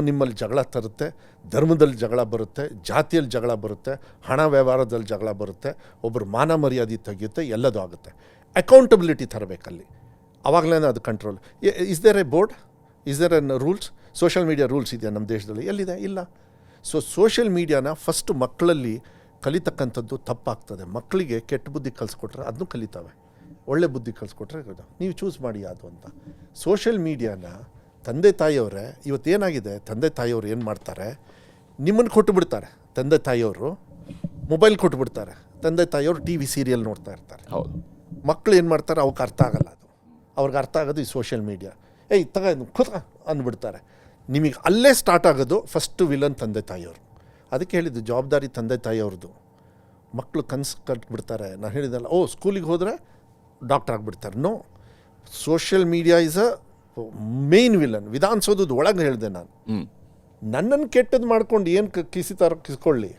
ನಿಮ್ಮಲ್ಲಿ ಜಗಳ ತರುತ್ತೆ, ಧರ್ಮದಲ್ಲಿ ಜಗಳ ಬರುತ್ತೆ, ಜಾತಿಯಲ್ಲಿ ಜಗಳ ಬರುತ್ತೆ, ಹಣ ವ್ಯವಹಾರದಲ್ಲಿ ಜಗಳ ಬರುತ್ತೆ, ಒಬ್ಬರು ಮಾನ ಮರ್ಯಾದೆ ತೆಗೆಯುತ್ತೆ, ಎಲ್ಲದೂ ಆಗುತ್ತೆ. ಅಕೌಂಟಬಿಲಿಟಿ ತರಬೇಕಲ್ಲಿ, ಆವಾಗಲೇ ಅದು control. Is there a board? Is there an rules? Social media rules ಇದೆಯಾ ನಮ್ಮ ದೇಶದಲ್ಲಿ? ಎಲ್ಲಿದೆ? ಇಲ್ಲ. ಸೊ ಸೋಷಿಯಲ್ ಮೀಡಿಯಾನ ಫಸ್ಟ್ ಮಕ್ಕಳಲ್ಲಿ ಕಲಿತಕ್ಕಂಥದ್ದು ತಪ್ಪಾಗ್ತದೆ. ಮಕ್ಕಳಿಗೆ ಕೆಟ್ಟ ಬುದ್ಧಿ ಕಲಿಸ್ಕೊಟ್ರೆ ಅದನ್ನೂ ಕಲಿತಾವೆ, ಒಳ್ಳೆ ಬುದ್ಧಿ ಕಲಿಸ್ಕೊಟ್ರೆ ನೀವು ಚೂಸ್ ಮಾಡಿ ಯಾವುದು ಅಂತ. ಸೋಷಿಯಲ್ ಮೀಡಿಯಾನ ತಂದೆ ತಾಯಿಯವರೇ, ಇವತ್ತೇನಾಗಿದೆ, ತಂದೆ ತಾಯಿಯವರು ಏನು ಮಾಡ್ತಾರೆ, ನಿಮ್ಮನ್ನು ಕೊಟ್ಟು ಬಿಡ್ತಾರೆ. ತಂದೆ ತಾಯಿಯವರು ಮೊಬೈಲ್ ಕೊಟ್ಟು ಬಿಡ್ತಾರೆ, ತಂದೆ ತಾಯಿಯವರು TV ಸೀರಿಯಲ್ ನೋಡ್ತಾ ಇರ್ತಾರೆ. ಹೌದು, ಮಕ್ಕಳು ಏನು ಮಾಡ್ತಾರೆ, ಅವಕ್ಕೆ ಅರ್ಥ ಆಗಲ್ಲ. ಅದು ಅವ್ರಿಗೆ ಅರ್ಥ ಆಗೋದು ಈ ಸೋಷಿಯಲ್ ಮೀಡಿಯಾ. ಕೂತ ಅಂದ್ಬಿಡ್ತಾರೆ. ನಿಮಗೆ ಅಲ್ಲೇ ಸ್ಟಾರ್ಟ್ ಆಗೋದು ಫಸ್ಟು ವಿಲನ್ ತಂದೆ ತಾಯಿಯವರು. ಅದಕ್ಕೆ ಹೇಳಿದ್ದು ಜವಾಬ್ದಾರಿ ತಂದೆ ತಾಯಿಯವ್ರದ್ದು. ಮಕ್ಕಳು ಕನಸು ಕಟ್ಬಿಡ್ತಾರೆ. ನಾನು ಹೇಳಿದಲ್ಲ, ಸ್ಕೂಲಿಗೆ ಹೋದರೆ ಡಾಕ್ಟರ್ ಆಗಿಬಿಡ್ತಾರೆ. No, social media is a main villain. ವಿಧಾನಸೌಧದ ಒಳಗೆ ಹೇಳಿದೆ ನಾನು, ನನ್ನನ್ನು ಕೆಟ್ಟದ್ದು ಮಾಡ್ಕೊಂಡು ಏನು ಕಿಸ್ಕೊಳ್ಳಿ,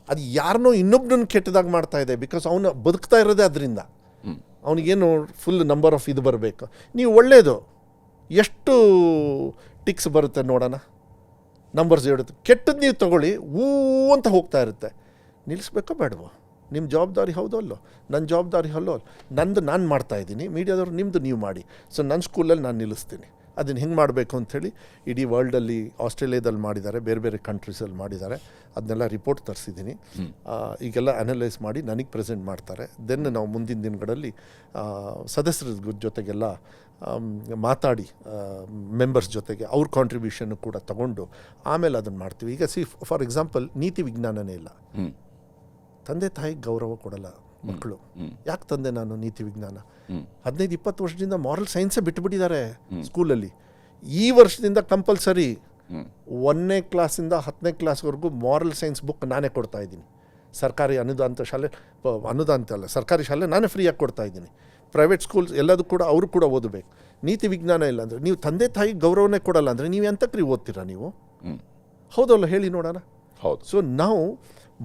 ಅದು ಯಾರನ್ನೋ ಇನ್ನೊಬ್ಬನನ್ನು ಕೆಟ್ಟದಾಗಿ ಮಾಡ್ತಾ ಇದೆ. ಬಿಕಾಸ್ ಅವನು ಬದುಕ್ತಾ ಇರೋದೇ ಅದರಿಂದ. ಅವನಿಗೇನು ಫುಲ್ ನಂಬರ್ ಆಫ್ ಇದು ಬರಬೇಕು. ನೀವು ಒಳ್ಳೆಯದು ಎಷ್ಟು ಟಿಕ್ಸ್ ಬರುತ್ತೆ ನೋಡೋಣ, ನಂಬರ್ಸ್ ಹೇಳುತ್ತೆ. ಕೆಟ್ಟದ್ದು ನೀವು ತೊಗೊಳ್ಳಿ, ಅಂತ ಹೋಗ್ತಾ ಇರುತ್ತೆ. ನಿಲ್ಲಿಸ್ಬೇಕೋ ಬೇಡವೋ? ನಿಮ್ಮ ಜವಾಬ್ದಾರಿ ಹೌದೋ ಅಲ್ಲೋ, ನನ್ನ ಜವಾಬ್ದಾರಿ ಅಲ್ಲೋ, ನಂದು ನಾನು ಮಾಡ್ತಾಯಿದ್ದೀನಿ, ಮೀಡಿಯಾದವ್ರು ನಿಮ್ಮದು ನೀವು ಮಾಡಿ. ಸೊ ನನ್ನ ಸ್ಕೂಲಲ್ಲಿ ನಾನು ನಿಲ್ಲಿಸ್ತೀನಿ. ಅದನ್ನು ಹೆಂಗೆ ಮಾಡಬೇಕು ಅಂಥೇಳಿ ಇಡೀ ವರ್ಲ್ಡಲ್ಲಿ ಆಸ್ಟ್ರೇಲಿಯಾದಲ್ಲಿ ಮಾಡಿದ್ದಾರೆ, ಬೇರೆ ಬೇರೆ ಕಂಟ್ರೀಸಲ್ಲಿ ಮಾಡಿದ್ದಾರೆ. ಅದನ್ನೆಲ್ಲ ರಿಪೋರ್ಟ್ ತರಿಸಿದ್ದೀನಿ. ಈಗೆಲ್ಲ ಅನಲೈಸ್ ಮಾಡಿ ನನಗೆ ಪ್ರೆಸೆಂಟ್ ಮಾಡ್ತಾರೆ. ದೆನ್ ನಾವು ಮುಂದಿನ ದಿನಗಳಲ್ಲಿ ಸದಸ್ಯರ ಜೊತೆಗೆಲ್ಲ ಮಾತಾಡಿ ಮೆಂಬರ್ಸ್ ಜೊತೆಗೆ ಅವ್ರ ಕಾಂಟ್ರಿಬ್ಯೂಷನ್ನು ಕೂಡ ತಗೊಂಡು ಆಮೇಲೆ ಅದನ್ನು ಮಾಡ್ತೀವಿ. ಈಗ ಫಾರ್ ಎಕ್ಸಾಂಪಲ್ ನೀತಿ ವಿಜ್ಞಾನನೇ ಇಲ್ಲ, ತಂದೆ ತಾಯಿಗೆ ಗೌರವ ಕೊಡಲ್ಲ ಮಕ್ಕಳು. ಯಾಕೆ ತಂದೆ ನಾನು ನೀತಿ ವಿಜ್ಞಾನ? 15-20 ವರ್ಷದಿಂದ ಮಾರಲ್ ಸೈನ್ಸೇ ಬಿಟ್ಟುಬಿಟ್ಟಿದ್ದಾರೆ ಸ್ಕೂಲಲ್ಲಿ. ಈ ವರ್ಷದಿಂದ ಕಂಪಲ್ಸರಿ 1ನೇ ಕ್ಲಾಸಿಂದ 10ನೇ ಕ್ಲಾಸ್ವರೆಗೂ ಮಾರಲ್ ಸೈನ್ಸ್ ಬುಕ್ ನಾನೇ ಕೊಡ್ತಾ ಇದ್ದೀನಿ. ಸರ್ಕಾರಿ ಅನುದಾನಿತ ಶಾಲೆ, ಅನುದಾನಿತ ಅಲ್ಲ, ಸರ್ಕಾರಿ ಶಾಲೆ ನಾನೇ ಫ್ರೀಯಾಗಿ ಕೊಡ್ತಾ ಇದ್ದೀನಿ. ಪ್ರೈವೇಟ್ ಸ್ಕೂಲ್ಸ್ ಎಲ್ಲದೂ ಕೂಡ ಅವರು ಕೂಡ ಓದಬೇಕು. ನೀತಿ ವಿಜ್ಞಾನ ಇಲ್ಲ ಅಂದರೆ ನೀವು ತಂದೆ ತಾಯಿಗೆ ಗೌರವನೇ ಕೊಡಲ್ಲ ಅಂದರೆ ನೀವು ಎಂತಕ್ರಿ ಓದ್ತೀರಾ ನೀವು? ಹೌದಲ್ಲ ಹೇಳಿ ನೋಡೋಣ. ಹೌದು. ಸೊ ನಾವು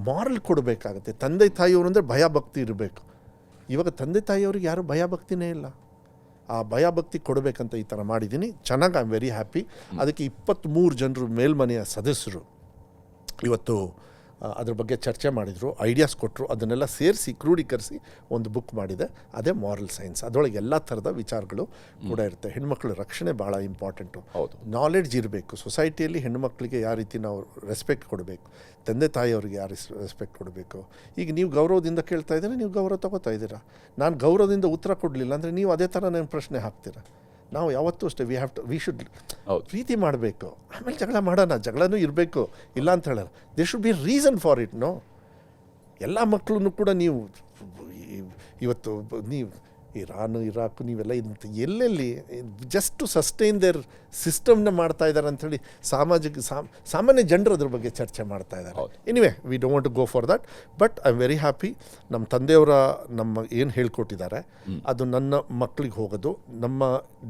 ಮಾರಲ್ ಕೊಡಬೇಕಾಗತ್ತೆ. ತಂದೆ ತಾಯಿಯವರು ಅಂದರೆ ಭಯ ಭಕ್ತಿ ಇರಬೇಕು. ಇವಾಗ ತಂದೆ ತಾಯಿಯವ್ರಿಗೆ ಯಾರು ಭಯ ಭಕ್ತಿನೇ ಇಲ್ಲ. ಆ ಭಯ ಭಕ್ತಿ ಕೊಡಬೇಕಂತ ಈ ಥರ ಮಾಡಿದ್ದೀನಿ. ಚೆನ್ನಾಗಿ ಐ ಆಮ್ ವೆರಿ ಹ್ಯಾಪಿ. ಅದಕ್ಕೆ 23 ಜನರು ಮೇಲ್ಮನೆಯ ಸದಸ್ಯರು ಇವತ್ತು ಅದ್ರ ಬಗ್ಗೆ ಚರ್ಚೆ ಮಾಡಿದರು, ಐಡಿಯಾಸ್ ಕೊಟ್ಟರು. ಅದನ್ನೆಲ್ಲ ಸೇರಿಸಿ ಕ್ರೋಢೀಕರಿಸಿ ಒಂದು ಬುಕ್ ಮಾಡಿದೆ, ಅದೇ ಮಾರಲ್ ಸೈನ್ಸ್. ಅದರೊಳಗೆ ಎಲ್ಲ ಥರದ ವಿಚಾರಗಳು ಕೂಡ ಇರುತ್ತೆ. ಹೆಣ್ಮಕ್ಳ ರಕ್ಷಣೆ ಭಾಳ ಇಂಪಾರ್ಟೆಂಟು. ಹೌದು. ನಾಲೆಡ್ಜ್ ಇರಬೇಕು. ಸೊಸೈಟಿಯಲ್ಲಿ ಹೆಣ್ಣುಮಕ್ಕಳಿಗೆ ಯಾವ ರೀತಿ ನಾವು ರೆಸ್ಪೆಕ್ಟ್ ಕೊಡಬೇಕು, ತಂದೆ ತಾಯಿಯವ್ರಿಗೆ ಯಾವ ರೆಸ್ಪೆಕ್ಟ್ ಕೊಡಬೇಕು. ಈಗ ನೀವು ಗೌರವದಿಂದ ಕೇಳ್ತಾ ಇದ್ದೀರಾ, ನೀವು ಗೌರವ ತೊಗೋತಾ ಇದ್ದೀರಾ. ನಾನು ಗೌರವದಿಂದ ಉತ್ತರ ಕೊಡಲಿಲ್ಲ ಅಂದರೆ ನೀವು ಅದೇ ಥರ ನನ್ನ ಪ್ರಶ್ನೆ ಹಾಕ್ತೀರಾ. ನಾವು ಯಾವತ್ತೂ ಅಷ್ಟೇ ವಿ ಶುಡ್ ಪ್ರೀತಿ ಮಾಡಬೇಕು, ಆಮೇಲೆ ಜಗಳ ಮಾಡೋಣ. ಜಗಳನೂ ಇರಬೇಕು, ಇಲ್ಲ ಅಂತ ಹೇಳೋಣ. They should be reason for it. No, ಎಲ್ಲ ಮಕ್ಕಳನ್ನು ಕೂಡ ನೀವು ಇವತ್ತು ನೀವು ಇರಾನು ಇರಾಕು ನೀವೆಲ್ಲ ಎಲ್ಲೆಲ್ಲಿ ಜಸ್ಟ್ ಟು ಸಸ್ಟೈನ್ ದೇರ್ ಸಿಸ್ಟಮ್ನ ಮಾಡ್ತಾ ಇದ್ದಾರೆ ಅಂಥೇಳಿ ಸಾಮಾನ್ಯ ಜನರು ಅದ್ರ ಬಗ್ಗೆ ಚರ್ಚೆ ಮಾಡ್ತಾ ಇದ್ದಾರೆ. Anyway we don't want to go for that. But I am very happy. ನಮ್ಮ ತಂದೆಯವರ ನಮ್ಮ ಏನು ಹೇಳ್ಕೊಟ್ಟಿದ್ದಾರೆ ಅದು ನನ್ನ ಮಕ್ಕಳಿಗೆ ಹೋಗೋದು, ನಮ್ಮ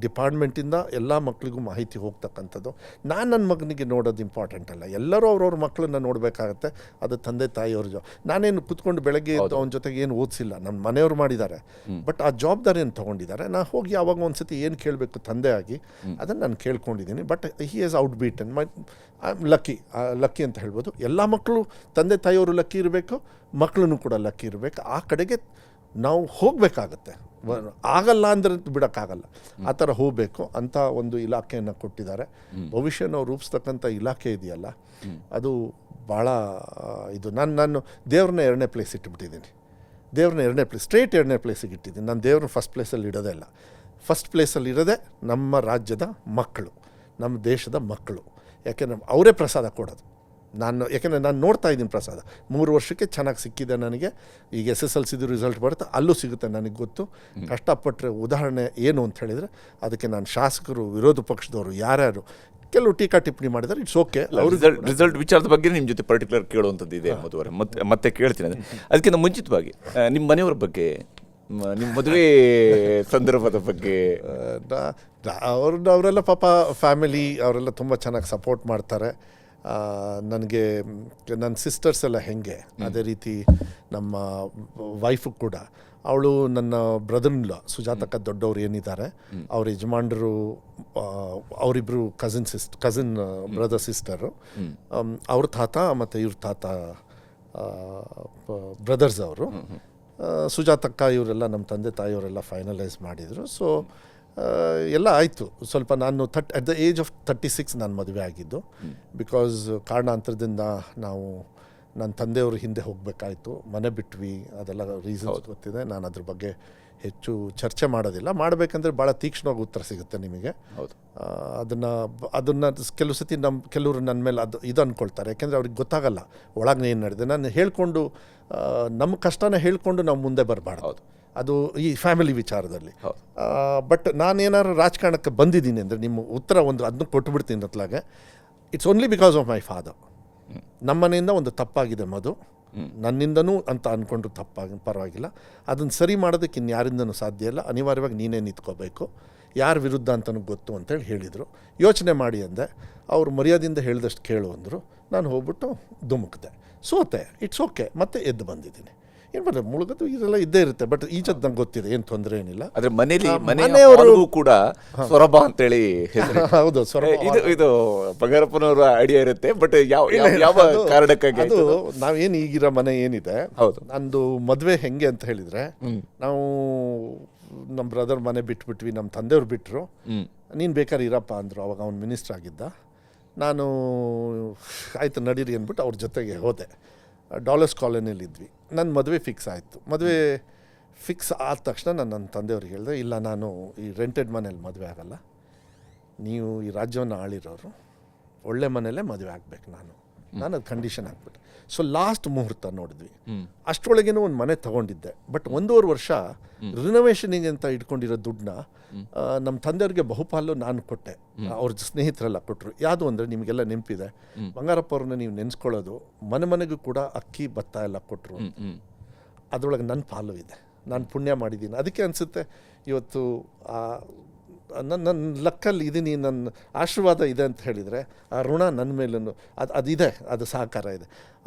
ಡಿಪಾರ್ಟ್ಮೆಂಟಿಂದ ಎಲ್ಲ ಮಕ್ಕಳಿಗೂ ಮಾಹಿತಿ ಹೋಗ್ತಕ್ಕಂಥದ್ದು. ನಾನು ನನ್ನ ಮಗನಿಗೆ ನೋಡೋದು ಇಂಪಾರ್ಟೆಂಟ್ ಅಲ್ಲ, ಎಲ್ಲರೂ ಅವ್ರವ್ರ ಮಕ್ಕಳನ್ನ ನೋಡಬೇಕಾಗತ್ತೆ. ಅದು ತಂದೆ ತಾಯಿಯವ್ರ ನಾನೇನು ಕುತ್ಕೊಂಡು ಬೆಳಗ್ಗೆ ಅವನ ಜೊತೆಗೆ ಏನು ಓದಿಸಿಲ್ಲ, ನನ್ನ ಮನೆಯವ್ರು ಮಾಡಿದ್ದಾರೆ. ಬಟ್ ಆ ಜವಾಬ್ದಾರಿಯನ್ನು ತೊಗೊಂಡಿದ್ದಾರೆ. ನಾನು ಹೋಗಿ ಯಾವಾಗ ಒಂದು ಸತಿ ಏನು ಕೇಳಬೇಕು ತಂದೆ ಆಗಿ ಅದನ್ನು ನಾನು ಕೇಳ್ಕೊಂಡಿದ್ದೀನಿ. But he is out beaten. I am lucky ಅಂತ ಹೇಳ್ಬೋದು. ಎಲ್ಲ ಮಕ್ಕಳು ತಂದೆ ತಾಯಿಯವರು ಲಕ್ಕಿ ಇರಬೇಕು, ಮಕ್ಕಳನ್ನು ಕೂಡ ಲಕ್ಕಿ ಇರಬೇಕು. ಆ ಕಡೆಗೆ ನಾವು ಹೋಗಬೇಕಾಗತ್ತೆ. ಆಗಲ್ಲ ಅಂದರೆ ಬಿಡೋಕ್ಕಾಗಲ್ಲ. ಆ ಥರ ಹೋಗಬೇಕು ಅಂತ ಒಂದು ಇಲಾಖೆಯನ್ನು ಕೊಟ್ಟಿದ್ದಾರೆ. ಭವಿಷ್ಯ ನಾವು ರೂಪಿಸ್ತಕ್ಕಂಥ ಇಲಾಖೆ ಇದೆಯಲ್ಲ, ಅದು ಭಾಳ ಇದು. ನಾನು ದೇವ್ರನ್ನ 2ನೇ ಪ್ಲೇಸ್ ಇಟ್ಟುಬಿಟ್ಟಿದ್ದೀನಿ. ದೇವ್ರನ್ನ 2ನೇ ಪ್ಲೇಸ್, ಸ್ಟ್ರೇಟ್ 2ನೇ ಪ್ಲೇಸಿಗೆ ಇಟ್ಟಿದ್ದೀನಿ. ನಾನು ದೇವ್ರನ್ನ ಫಸ್ಟ್ ಪ್ಲೇಸಲ್ಲಿ ಇಡೋದೇ ಇಲ್ಲ. ಫಸ್ಟ್ ಪ್ಲೇಸಲ್ಲಿ ಇರೋದೇ ನಮ್ಮ ರಾಜ್ಯದ ಮಕ್ಕಳು, ನಮ್ಮ ದೇಶದ ಮಕ್ಕಳು. ಯಾಕೆಂದರೆ ಅವರೇ ಪ್ರಸಾದ ಕೊಡೋದು. ಯಾಕೆಂದರೆ ನಾನು ನೋಡ್ತಾ ಇದ್ದೀನಿ ಪ್ರಸಾದ 3 ವರ್ಷಕ್ಕೆ ಚೆನ್ನಾಗಿ ಸಿಕ್ಕಿದೆ ನನಗೆ. ಈಗ SSLC ರಿಸಲ್ಟ್ ಬರುತ್ತೆ, ಅಲ್ಲೂ ಸಿಗುತ್ತೆ ನನಗೆ ಗೊತ್ತು. ಕಷ್ಟಪಟ್ಟರೆ ಉದಾಹರಣೆ ಏನು ಅಂತ ಹೇಳಿದರೆ ಅದಕ್ಕೆ ನಾನು ಶಾಸಕರು, ವಿರೋಧ ಪಕ್ಷದವರು ಯಾರ್ಯಾರು ಕೆಲವು ಟೀಕಾ ಟಿಪ್ಪಣಿ ಮಾಡಿದ್ದಾರೆ, ಇಟ್ಸ್ ಓಕೆ. ರಿಸಲ್ಟ್ ವಿಚಾರದ ಬಗ್ಗೆ ನಿಮ್ಮ ಜೊತೆ ಪರ್ಟಿಕ್ಯುಲರ್ ಕೇಳುವಂಥದ್ದು ಇದೆ ಮಧುವರೆ, ಮತ್ತೆ ಕೇಳ್ತೀನಿ. ಅದಕ್ಕಿಂತ ಮುಂಚಿತವಾಗಿ ನಿಮ್ಮ ಮನೆಯವರ ಬಗ್ಗೆ, ನಿಮ್ಮ ಮದುವೆ ಸಂದರ್ಭದ ಬಗ್ಗೆ. ಅವರೆಲ್ಲ ಪಾಪ ಫ್ಯಾಮಿಲಿ ಅವರೆಲ್ಲ ತುಂಬ ಚೆನ್ನಾಗಿ ಸಪೋರ್ಟ್ ಮಾಡ್ತಾರೆ ನನಗೆ. ನನ್ನ ಸಿಸ್ಟರ್ಸ್ ಎಲ್ಲ ಹೆಂಗೆ ಅದೇ ರೀತಿ ನಮ್ಮ ವೈಫು ಕೂಡ. ಅವಳು ನನ್ನ ಬ್ರದರ್ನಿಲ್ಲ ಸುಜಾತಕ್ಕ ದೊಡ್ಡವ್ರು ಏನಿದ್ದಾರೆ ಅವ್ರ ಯಜಮಾನರು, ಅವರಿಬ್ಬರು ಕಸಿನ್ ಬ್ರದರ್ ಸಿಸ್ಟರು. ಅವ್ರ ತಾತ ಮತ್ತು ಇವ್ರ ತಾತ ಬ್ರದರ್ಸ್ ಅವರು. ಸುಜಾತಕ್ಕ ಇವರೆಲ್ಲ ನಮ್ಮ ತಂದೆ ತಾಯಿಯವರೆಲ್ಲ ಫೈನಲೈಸ್ ಮಾಡಿದರು. ಸೊ ಎಲ್ಲ ಆಯಿತು. ಸ್ವಲ್ಪ ನಾನು ಅಟ್ ದ ಏಜ್ ಆಫ್ 36 ನಾನು ಮದುವೆ ಆಗಿದ್ದು. ಬಿಕಾಸ್ ಕಾರಣಾಂತರದಿಂದ ನಾವು ನನ್ನ ತಂದೆಯವರು ಹಿಂದೆ ಹೋಗಬೇಕಾಯ್ತು, ಮನೆ ಬಿಟ್ವಿ. ಅದೆಲ್ಲ ರೀಸನ್ಸ್ ಗೊತ್ತಿದೆ, ನಾನು ಅದ್ರ ಬಗ್ಗೆ ಹೆಚ್ಚು ಚರ್ಚೆ ಮಾಡೋದಿಲ್ಲ. ಮಾಡಬೇಕಂದ್ರೆ ಭಾಳ ತೀಕ್ಷ್ಣವಾಗಿ ಉತ್ತರ ಸಿಗುತ್ತೆ ನಿಮಗೆ. ಅದನ್ನು ಕೆಲವು ಸತಿ ಕೆಲವರು ನನ್ನ ಮೇಲೆ ಇದು ಅಂದ್ಕೊಳ್ತಾರೆ. ಯಾಕೆಂದರೆ ಅವ್ರಿಗೆ ಗೊತ್ತಾಗಲ್ಲ ಒಳಗೆ ಏನು ನಡೆದಿದೆ. ನಾನು ಹೇಳ್ಕೊಂಡು ನಮ್ಮ ಕಷ್ಟನ ಹೇಳ್ಕೊಂಡು ನಾವು ಮುಂದೆ ಬರಬಾರ್ದು. ಅದು ಈ ಫ್ಯಾಮಿಲಿ ವಿಚಾರದಲ್ಲಿ. ಬಟ್ ನಾನೇನಾದ್ರು ರಾಜಕಾರಣಕ್ಕೆ ಬಂದಿದ್ದೀನಿ ಅಂದರೆ ನಿಮ್ಮ ಉತ್ತರ ಅದನ್ನು ಕೊಟ್ಟುಬಿಡ್ತೀನಿ ಅತ್ಲಾಗೆ. It's only because of my father. ನಮ್ಮ ಮನೆಯಿಂದ ಒಂದು ತಪ್ಪಾಗಿದೆ ಮಧು, ನನ್ನಿಂದನೂ ಅಂತ ಅಂದ್ಕೊಂಡ್ರು ಪರವಾಗಿಲ್ಲ. ಅದನ್ನು ಸರಿ ಮಾಡೋದಕ್ಕೆ ಇನ್ಯಾರಿಂದನೂ ಸಾಧ್ಯ ಇಲ್ಲ, ಅನಿವಾರ್ಯವಾಗಿ ನೀನೇ ನಿಂತ್ಕೋಬೇಕು, ಯಾರ ವಿರುದ್ಧ ಅಂತಲೂ ಗೊತ್ತು ಅಂತೇಳಿ ಹೇಳಿದರು. ಯೋಚನೆ ಮಾಡಿ ಅಂದೆ. ಅವರು ಮರ್ಯಾದೆಯಿಂದ ಹೇಳಿದಷ್ಟು ಕೇಳು ಅಂದರು. ನಾನು ಹೋಗ್ಬಿಟ್ಟು ಧುಮುಕ್ದೆ, ಸೋತೆ. ಇಟ್ಸ್ ಓಕೆ, ಮತ್ತೆ ಎದ್ದು ಬಂದಿದ್ದೀನಿ. ಏನು ಬರ್ತದೆ ಮುಳುಗೋದು ಇದೆಲ್ಲ ಇದ್ದೇ ಇರುತ್ತೆ. ಬಟ್ ಈಜದ್ದು ನಂಗೆ ಗೊತ್ತಿದೆ, ಏನು ತೊಂದರೆ ಏನಿಲ್ಲ. ಆದ್ರೆ ಮನೆಯಲ್ಲಿ ಮನೆಯವರು ಕೂಡ ಸೊರಬ ಅಂತೇಳಿ ಹೆಸರು. ಹೌದು, ಇದು ಬಂಗಾರಪ್ಪನವರ ಐಡಿಯಾ ಇರುತ್ತೆ. ಬಟ್ ಯಾವ ಕಾರಣಕ್ಕಾಗಿ ಅದು ನಾವೇನು ಈಗಿರೋ ಮನೆ ಏನಿದೆ, ಹೌದು, ನಂದು ಮದುವೆ ಹೆಂಗೆ ಅಂತ ಹೇಳಿದರೆ, ನಾವು ನಮ್ಮ ಬ್ರದರ್ ಮನೆ ಬಿಟ್ಬಿಟ್ವಿ, ನಮ್ಮ ತಂದೆಯವ್ರು ಬಿಟ್ಟರು. ನೀನು ಬೇಕಾದ್ರೆ ಇರಪ್ಪ ಅಂದರು. ಅವಾಗ ಅವ್ನು ಮಿನಿಸ್ಟ್ರ್ ಆಗಿದ್ದ. ನಾನು ಆಯ್ತು ನಡೀರಿ ಅಂದ್ಬಿಟ್ಟು ಅವ್ರ ಜೊತೆಗೆ ಹೋದೆ. ಡಾಲರ್ಸ್ ಕಾಲೋನಿಯಲ್ಲಿದ್ವಿ. ನನ್ನ ಮದುವೆ ಫಿಕ್ಸ್ ಆಯಿತು. ಮದುವೆ ಫಿಕ್ಸ್ ಆದ ತಕ್ಷಣ ನಾನು ನನ್ನ ತಂದೆಯವ್ರಿಗೆ ಹೇಳಿದೆ, ಇಲ್ಲ ನಾನು ಈ ರೆಂಟೆಡ್ ಮನೇಲಿ ಮದುವೆ ಆಗಲ್ಲ, ನೀವು ಈ ರಾಜ್ಯವನ್ನು ಆಳಿರೋರು, ಒಳ್ಳೆ ಮನೇಲೇ ಮದುವೆ ಆಗಬೇಕು ನಾನು ಅದು ಕಂಡೀಷನ್ ಹಾಕ್ಬಿಟ್ಟೆ. ಸೊ ಲಾಸ್ಟ್ ಮುಹೂರ್ತ ನೋಡಿದ್ವಿ. ಅಷ್ಟರೊಳಗೇನೂ ಒಂದು ಮನೆ ತೊಗೊಂಡಿದ್ದೆ. ಬಟ್ 1.5 ವರ್ಷ ರಿನೋವೇಷನಿಗೆ ಅಂತ ಇಟ್ಕೊಂಡಿರೋ ದುಡ್ಡನ್ನ ನಮ್ಮ ತಂದೆಯವ್ರಿಗೆ ಬಹುಪಾಲು ನಾನು ಕೊಟ್ಟೆ, ಅವ್ರ ಸ್ನೇಹಿತರೆಲ್ಲ ಕೊಟ್ಟರು. ಯಾವುದು ಅಂದರೆ ನಿಮಗೆಲ್ಲ ನೆನಪಿದೆ, ಬಂಗಾರಪ್ಪ ಅವ್ರನ್ನ ನೀವು ನೆನೆಸ್ಕೊಳ್ಳೋದು, ಮನೆಗೂ ಕೂಡ ಅಕ್ಕಿ ಭತ್ತ ಎಲ್ಲ ಕೊಟ್ಟರು. ಅದರೊಳಗೆ ನನ್ನ ಪಾಲು ಇದೆ, ನಾನು ಪುಣ್ಯ ಮಾಡಿದ್ದೀನಿ. ಅದಕ್ಕೆ ಅನಿಸುತ್ತೆ ಇವತ್ತು ನನ್ನ ಲಕ್ಕಲ್ಲಿ ಇದ್ದೀನಿ, ನನ್ನ ಆಶೀರ್ವಾದ ಇದೆ ಅಂತ ಹೇಳಿದರೆ ಆ ಋಣ ನನ್ನ ಮೇಲೂ ಅದಿದೆ, ಅದು ಸಹಕಾರ ಇದೆ.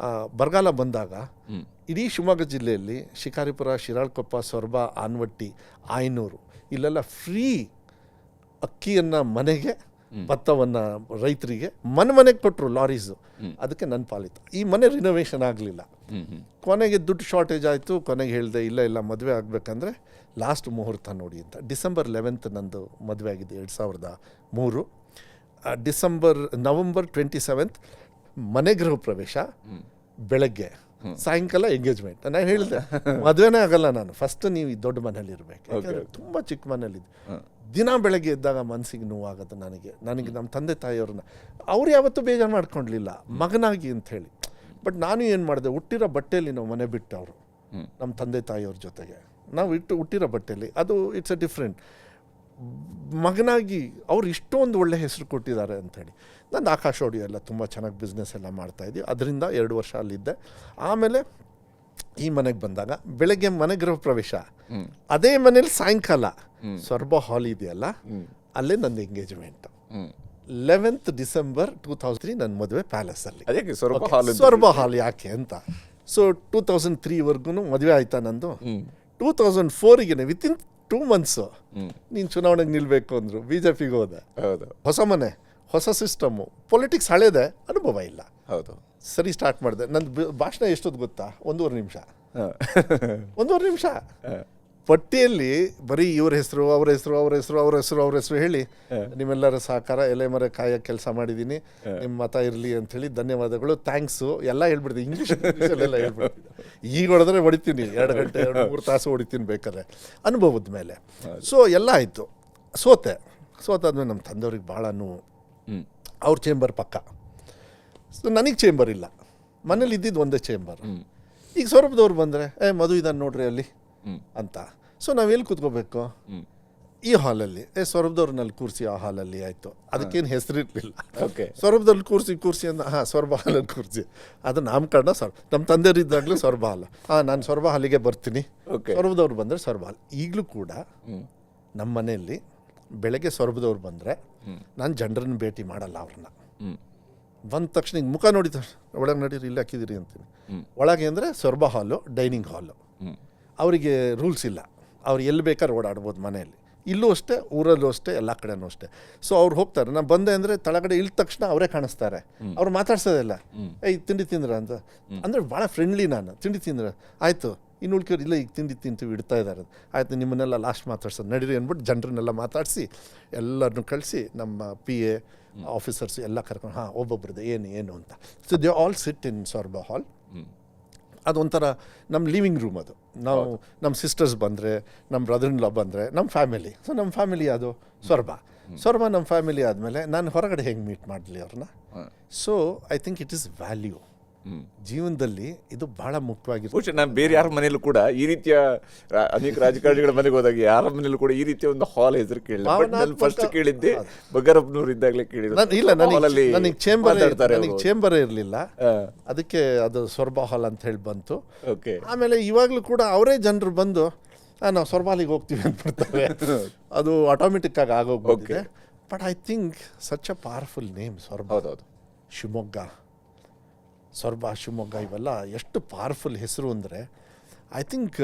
ಬರಗಾಲ ಬಂದಾಗ ಇಡೀ ಶಿವಮೊಗ್ಗ ಜಿಲ್ಲೆಯಲ್ಲಿ ಶಿಕಾರಿಪುರ, ಶಿರಾಳಕೊಪ್ಪ, ಸೊರಬ, ಆನವಟ್ಟಿ, ಆಯನೂರು ಇಲ್ಲೆಲ್ಲ ಫ್ರೀ ಅಕ್ಕಿಯನ್ನು ಮನೆಗೆ, ಭತ್ತವನ್ನು ರೈತರಿಗೆ ಮನೆಗೆ ಕೊಟ್ಟರು ಲಾರೀಸು. ಅದಕ್ಕೆ ನನ್ನ ಪಾಲಿತ್ತು. ಈ ಮನೆ ರಿನೋವೇಷನ್ ಆಗಲಿಲ್ಲ. ಕೊನೆಗೆ ದುಡ್ಡು ಶಾರ್ಟೇಜ್ ಆಯಿತು. ಕೊನೆಗೆ ಹೇಳಿದೆ, ಇಲ್ಲ ಮದುವೆ ಆಗಬೇಕಂದ್ರೆ ಲಾಸ್ಟ್ ಮುಹೂರ್ತ ನೋಡಿ ಅಂತ. ಡಿಸೆಂಬರ್ 11 ನಂದು ಮದುವೆ ಆಗಿದೆ, 2003. ನವಂಬರ್ 27 ಮನೆ ಗೃಹ ಪ್ರವೇಶ, ಬೆಳಗ್ಗೆ, ಸಾಯಂಕಾಲ ಎಂಗೇಜ್ಮೆಂಟ್. ನಾನು ಹೇಳಿದೆ ಮದುವೆನೇ ಆಗಲ್ಲ ನಾನು, ಫಸ್ಟ್ ನೀವು ಈ ದೊಡ್ಡ ಮನೇಲಿ ಇರಬೇಕು. ಯಾಕಂದರೆ ತುಂಬ ಚಿಕ್ಕ ಮನೇಲಿದ್ದು ದಿನ ಬೆಳಗ್ಗೆ ಎದ್ದಾಗ ಮನಸ್ಸಿಗೆ ನೋವಾಗುತ್ತೆ ನನಗೆ ನಮ್ಮ ತಂದೆ ತಾಯಿಯವ್ರನ್ನ ಅವ್ರು ಯಾವತ್ತೂ ಬೇಜಾರು ಮಾಡ್ಕೊಳ್ಲಿಲ್ಲ ಮಗನಾಗಿ ಅಂಥೇಳಿ. ಬಟ್ ನಾನು ಏನು ಮಾಡಿದೆ, ಹುಟ್ಟಿರೋ ಬಟ್ಟೆಯಲ್ಲಿ ನಾವು ಮನೆ ಬಿಟ್ಟು ಅವರು ನಮ್ಮ ತಂದೆ ತಾಯಿಯವ್ರ ಜೊತೆಗೆ ನಾವು ಹುಟ್ಟಿರೋ ಬಟ್ಟೆಯಲ್ಲಿ, ಅದು ಇಟ್ಸ್ ಎ ಡಿಫ್ರೆಂಟ್. ಮಗನಾಗಿ ಅವ್ರು ಇಷ್ಟೊಂದು ಒಳ್ಳೆ ಹೆಸರು ಕೊಟ್ಟಿದ್ದಾರೆ ಅಂಥೇಳಿ. ನಂದು ಆಕಾಶ ಆಡಿಯೋ ಎಲ್ಲ ತುಂಬ ಚೆನ್ನಾಗಿ ಬಿಸ್ನೆಸ್ ಎಲ್ಲ ಮಾಡ್ತಾಯಿದ್ವಿ. ಅದರಿಂದ 2 ವರ್ಷ ಅಲ್ಲಿದ್ದೆ. ಆಮೇಲೆ ಈ ಮನೆಗೆ ಬಂದಾಗ ಬೆಳಗ್ಗೆ ಮನೆ ಗೃಹ ಪ್ರವೇಶ, ಅದೇ ಮನೇಲಿ ಸಾಯಂಕಾಲ ಸೊರಬ ಹಾಲ್ ಇದೆಯಲ್ಲ, ಅಲ್ಲೇ ನನ್ನ ಎಂಗೇಜ್ಮೆಂಟ್. 11th ಡಿಸೆಂಬರ್ 2003 ನನ್ನ ಮದುವೆ ಪ್ಯಾಲೇಸಲ್ಲಿ. ಸೊರಬ ಹಾಲ್ ಯಾಕೆ ಅಂತ. ಸೊ 2003ವರೆಗೂ ಮದುವೆ ಆಯ್ತಾ ನಂದು. 2004ಗೆ ವಿತಿನ್ 2 months ನೀನು ಚುನಾವಣೆಗೆ ನಿಲ್ಲಬೇಕು ಅಂದರು. BJPಗೆ ಹೋದೆ. ಹೊಸ ಮನೆ, ಹೊಸ ಸಿಸ್ಟಮು, ಪೊಲಿಟಿಕ್ಸ್ ಹಳೇದೆ, ಅನುಭವ ಇಲ್ಲ. ಹೌದು, ಸರಿ ಸ್ಟಾರ್ಟ್ ಮಾಡಿದೆ. ನನ್ನ ಭಾಷಣ ಎಷ್ಟೊತ್ತು ಗೊತ್ತಾ? 1.5 ನಿಮಿಷ. 1.5 ನಿಮಿಷ ಪಟ್ಟಿಯಲ್ಲಿ ಬರೀ ಇವ್ರ ಹೆಸರು, ಅವ್ರ ಹೆಸರು ಹೇಳಿ, ನಿಮ್ಮೆಲ್ಲರ ಸಹಕಾರ, ಎಲೆ ಮರ ಕಾಯ ಕೆಲಸ ಮಾಡಿದ್ದೀನಿ, ನಿಮ್ಮ ಮತ ಇರಲಿ ಅಂಥೇಳಿ, ಧನ್ಯವಾದಗಳು, ಥ್ಯಾಂಕ್ಸು ಎಲ್ಲ ಹೇಳ್ಬಿಡ್ತೀನಿ. ಇಂಗ್ಲೀಷಲ್ಲೆಲ್ಲ ಹೇಳ್ಬಿಡ್ತೀನಿ. ಈಗ ಹೊಡೆದ್ರೆ ಹೊಡಿತೀನಿ, 2 ಗಂಟೆ 3 ತಾಸು ಹೊಡಿತೀನಿ ಬೇಕಾದ್ರೆ, ಅನುಭವದ ಮೇಲೆ. ಸೊ ಎಲ್ಲ ಆಯಿತು. ಸೋತಾದ್ಮೇಲೆ ನಮ್ಮ ತಂದೆಯವ್ರಿಗೆ ಭಾಳ ನೋವು. ಅವ್ರ ಚೇಂಬರ್ ಪಕ್ಕ, ಸೊ ನನಗೆ ಚೇಂಬರ್ ಇಲ್ಲ, ಮನೇಲಿ ಇದ್ದಿದ್ದು ಒಂದೇ ಚೇಂಬರ್. ಈಗ ಸೊರಬದವ್ರು ಬಂದರೆ ಮಧು ಇದ್ದಾನೆ ನೋಡ್ರಿ ಅಲ್ಲಿ ಅಂತ. ಸೊ ನಾವೆಲ್ಲಿ ಕೂತ್ಕೋಬೇಕು? ಈ ಹಾಲಲ್ಲಿ. ಸೊರಬದವ್ರನ್ನಲ್ಲಿ ಕೂರಿಸಿ ಆ ಹಾಲಲ್ಲಿ ಆಯಿತು. ಅದಕ್ಕೇನು ಹೆಸರಿರಲಿಲ್ಲ. ಸೊರಬದಲ್ಲಿ ಕೂರಿಸಿ ಅಂದ, ಸೊರಬ ಹಾಲಲ್ಲಿ ಕೂರಿಸಿ. ಅದು ನಾಮಕರಣ ನಮ್ಮ ತಂದೆಯವರಿದ್ದಾಗಲೂ ಸೊರಬ ಹಾಲು. ನಾನು ಸೊರಬ ಹಾಲಿಗೆ ಬರ್ತೀನಿ. ಸೊರಬದವ್ರು ಬಂದರೆ ಸೊರಬ ಹಾಲು. ಈಗಲೂ ಕೂಡ ನಮ್ಮ ಮನೆಯಲ್ಲಿ ಬೆಳಗ್ಗೆ ಸೊರಬದವ್ರು ಬಂದರೆ ನಾನು ಜನರನ್ನು ಭೇಟಿ ಮಾಡಲ್ಲ. ಅವ್ರನ್ನ ಬಂದ ತಕ್ಷಣ ಹಿಂಗೆ ಮುಖ ನೋಡಿದ ಒಳಗೆ ನಡೀರಿ, ಇಲ್ಲಿ ಹಾಕಿದಿರಿ ಅಂತೀನಿ. ಒಳಗೆ ಅಂದರೆ ಸೊರಬ ಹಾಲು, ಡೈನಿಂಗ್ ಹಾಲು. ಅವರಿಗೆ ರೂಲ್ಸ್ ಇಲ್ಲ, ಅವ್ರು ಎಲ್ಲಿ ಬೇಕಾದ್ರೆ ಓಡಾಡ್ಬೋದು ಮನೆಯಲ್ಲಿ. ಇಲ್ಲೂ ಅಷ್ಟೇ, ಊರಲ್ಲೂ ಅಷ್ಟೇ, ಎಲ್ಲ ಕಡೆನೂ ಅಷ್ಟೇ. ಸೊ ಅವ್ರು ಹೋಗ್ತಾರೆ. ನಾನು ಬಂದೆ ಅಂದರೆ ತಳಗಡೆ ಇಳಿದ ತಕ್ಷಣ ಅವರೇ ಕಾಣಿಸ್ತಾರೆ. ಅವ್ರು ಮಾತಾಡ್ಸೋದಿಲ್ಲ, ತಿಂಡಿ ತಿಂದ್ರ ಅಂತ. ಅಂದರೆ ಭಾಳ ಫ್ರೆಂಡ್ಲಿ ನಾನು. ತಿಂಡಿ ತಿಂದ್ರೆ ಆಯಿತು, ಇನ್ನು ಉಳ್ಕಿವ್ರು ಇಲ್ಲ, ಈಗ ತಿಂಡಿ ತಿಂತೀವಿ ಇಡ್ತಾ ಇದ್ದಾರೆ, ಆಯಿತು ನಿಮ್ಮನ್ನೆಲ್ಲ ಲಾಸ್ಟ್ ಮಾತಾಡ್ಸೋದು ನಡೀರಿ ಅಂದ್ಬಿಟ್ಟು ಜನರನ್ನೆಲ್ಲ ಮಾತಾಡಿಸಿ ಎಲ್ಲರನ್ನೂ ಕಳಿಸಿ ನಮ್ಮ PA ಆಫೀಸರ್ಸ್ ಎಲ್ಲ ಕರ್ಕೊಂಡು ಒಬ್ಬೊಬ್ರದ್ದು ಏನು ಅಂತ. ಸೊ ದೇ ಆಲ್ ಸಿಟ್ ಇನ್ ಸೊರಬ ಹಾಲ್. ಅದೊಂಥರ ನಮ್ಮ ಲಿವಿಂಗ್ ರೂಮ್. ಅದು ನಾವು ನಮ್ಮ ಸಿಸ್ಟರ್ಸ್ ಬಂದರೆ, ನಮ್ಮ ಬ್ರದರ್ ಇನ್ ಲಾ ಬಂದರೆ, ನಮ್ಮ ಫ್ಯಾಮಿಲಿ. ಸೊ ನಮ್ಮ ಫ್ಯಾಮಿಲಿ ಅದು ಸೊರಬ ನಮ್ಮ ಫ್ಯಾಮಿಲಿ ಆದಮೇಲೆ ನಾನು ಹೊರಗಡೆ ಹೆಂಗೆ ಮೀಟ್ ಮಾಡಲಿ ಅವ್ರನ್ನ. So I think it is value ಜೀವನದಲ್ಲಿ. ಇದು ಬಹಳ ಮುಖ್ಯವಾಗಿರುತ್ತೆ. ನಾನು ಬೇರೆ ಯಾರ ಮನೆಯಲ್ಲೂ ಕೂಡ ಈ ರೀತಿಯ ಅನೇಕ ರಾಜಕಾರಣಿಗಳ ಮನೆಗೆ ಹೋದಾಗ ಯಾರ ಮನೆಯಲ್ಲೂ ಕೂಡ ಈ ರೀತಿಯ ಒಂದು ಹಾಲ್ ಹೆಸರು ಕೇಳಿಲ್ಲ. ಫಸ್ಟ್ ಕೇಳಿದ್ದೆ ಬಂಗಾರಪ್ಪನವ್ರು ಇದ್ದಾಗಲೇ ಕೇಳಿದ್ರು. ಇಲ್ಲ, ನನಗೆ ಚೇಂಬರೇ ಇರಲಿಲ್ಲ. ಅದಕ್ಕೆ ಅದು ಸೊರಬ ಹಾಲ್ ಅಂತ ಹೇಳಿ ಬಂತು. ಆಮೇಲೆ ಇವಾಗಲೂ ಕೂಡ ಅವರೇ ಜನರು ಬಂದು ನಾವು ಸೊರಬ ಹಾಲಿಗೆ ಹೋಗ್ತೀವಿ ಅಂದ್ಬಿಡ್ತಾರೆ. ಅದು ಆಟೋಮೆಟಿಕ್ ಆಗಿ ಆಗೋಗ್ಬಿಟ್ಟಿದೆ. But I think such a powerful name Soraba. Shivamogga, Soraba, Shivamogga ಇವೆಲ್ಲ ಎಷ್ಟು ಪವರ್ಫುಲ್ ಹೆಸರು ಅಂದರೆ ಐ ಥಿಂಕ್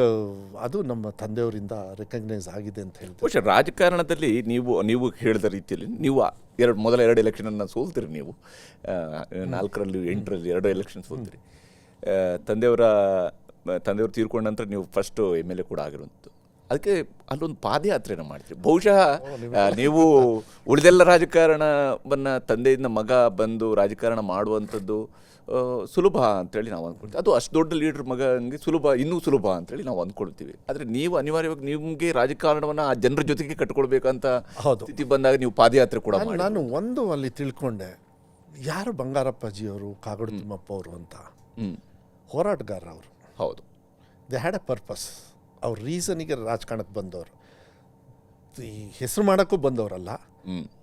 ಅದು ನಮ್ಮ ತಂದೆಯವರಿಂದ ರೆಕಗ್ನೈಸ್ ಆಗಿದೆ ಅಂತ ಹೇಳ್ತೀವಿ. ಬಹುಶಃ ರಾಜಕಾರಣದಲ್ಲಿ ನೀವು ಹೇಳಿದ ರೀತಿಯಲ್ಲಿ ನೀವು ಮೊದಲ 2 ಎಲೆಕ್ಷನನ್ನು ಸೋಲ್ತೀರಿ. ನೀವು 4ರಲ್ಲಿ 8ರಲ್ಲಿ 2 ಎಲೆಕ್ಷನ್ ಸೋಲ್ತೀರಿ. ತಂದೆಯವರು ತೀರ್ಕೊಂಡ ನಂತರ ನೀವು ಫಸ್ಟ್ MLA ಕೂಡ ಆಗಿರುವಂಥದ್ದು. ಅದಕ್ಕೆ ಅಲ್ಲೊಂದು ಪಾದಯಾತ್ರೆನ ಮಾಡ್ತೀರಿ. ಬಹುಶಃ ನೀವು ಉಳಿದೆಲ್ಲ ರಾಜಕಾರಣವನ್ನು ತಂದೆಯಿಂದ ಮಗ ಬಂದು ರಾಜಕಾರಣ ಮಾಡುವಂಥದ್ದು ಸುಲಭ ಅಂತೇಳಿ ನಾವು ಅಂದ್ಕೊಳ್ತೀವಿ. ಅದು ಅಷ್ಟು ದೊಡ್ಡ ಲೀಡ್ರ್ ಮಗನಿಗೆ ಇನ್ನೂ ಸುಲಭ ಅಂತೇಳಿ ನಾವು ಅಂದ್ಕೊಳ್ತೀವಿ. ಆದರೆ ನೀವು ಅನಿವಾರ್ಯವಾಗಿ ನಿಮಗೆ ರಾಜಕಾರಣವನ್ನು ಆ ಜನರ ಜೊತೆಗೆ ಕಟ್ಕೊಳ್ಬೇಕಂತ ಸ್ಥಿತಿ ಬಂದಾಗ ನೀವು ಪಾದಯಾತ್ರೆ ಕೂಡ ನಾನು ಒಂದು ಅಲ್ಲಿ ತಿಳ್ಕೊಂಡೆ, ಯಾರು ಬಂಗಾರಪ್ಪಾಜಿಯವರು, ಕಾಗೋಡು ತಿಮ್ಮಪ್ಪ ಅವರು ಅಂತ ಹೋರಾಟಗಾರ ಅವರು. ಹೌದು, ದೇ ಹ್ಯಾಡ್ ಎ ಪರ್ಪಸ್. ಅವ್ರ ರೀಸನಿಗೆ ರಾಜಕಾರಣಕ್ಕೆ ಬಂದವರು, ಈ ಹೆಸರು ಮಾಡೋಕ್ಕೂ ಬಂದವರಲ್ಲ,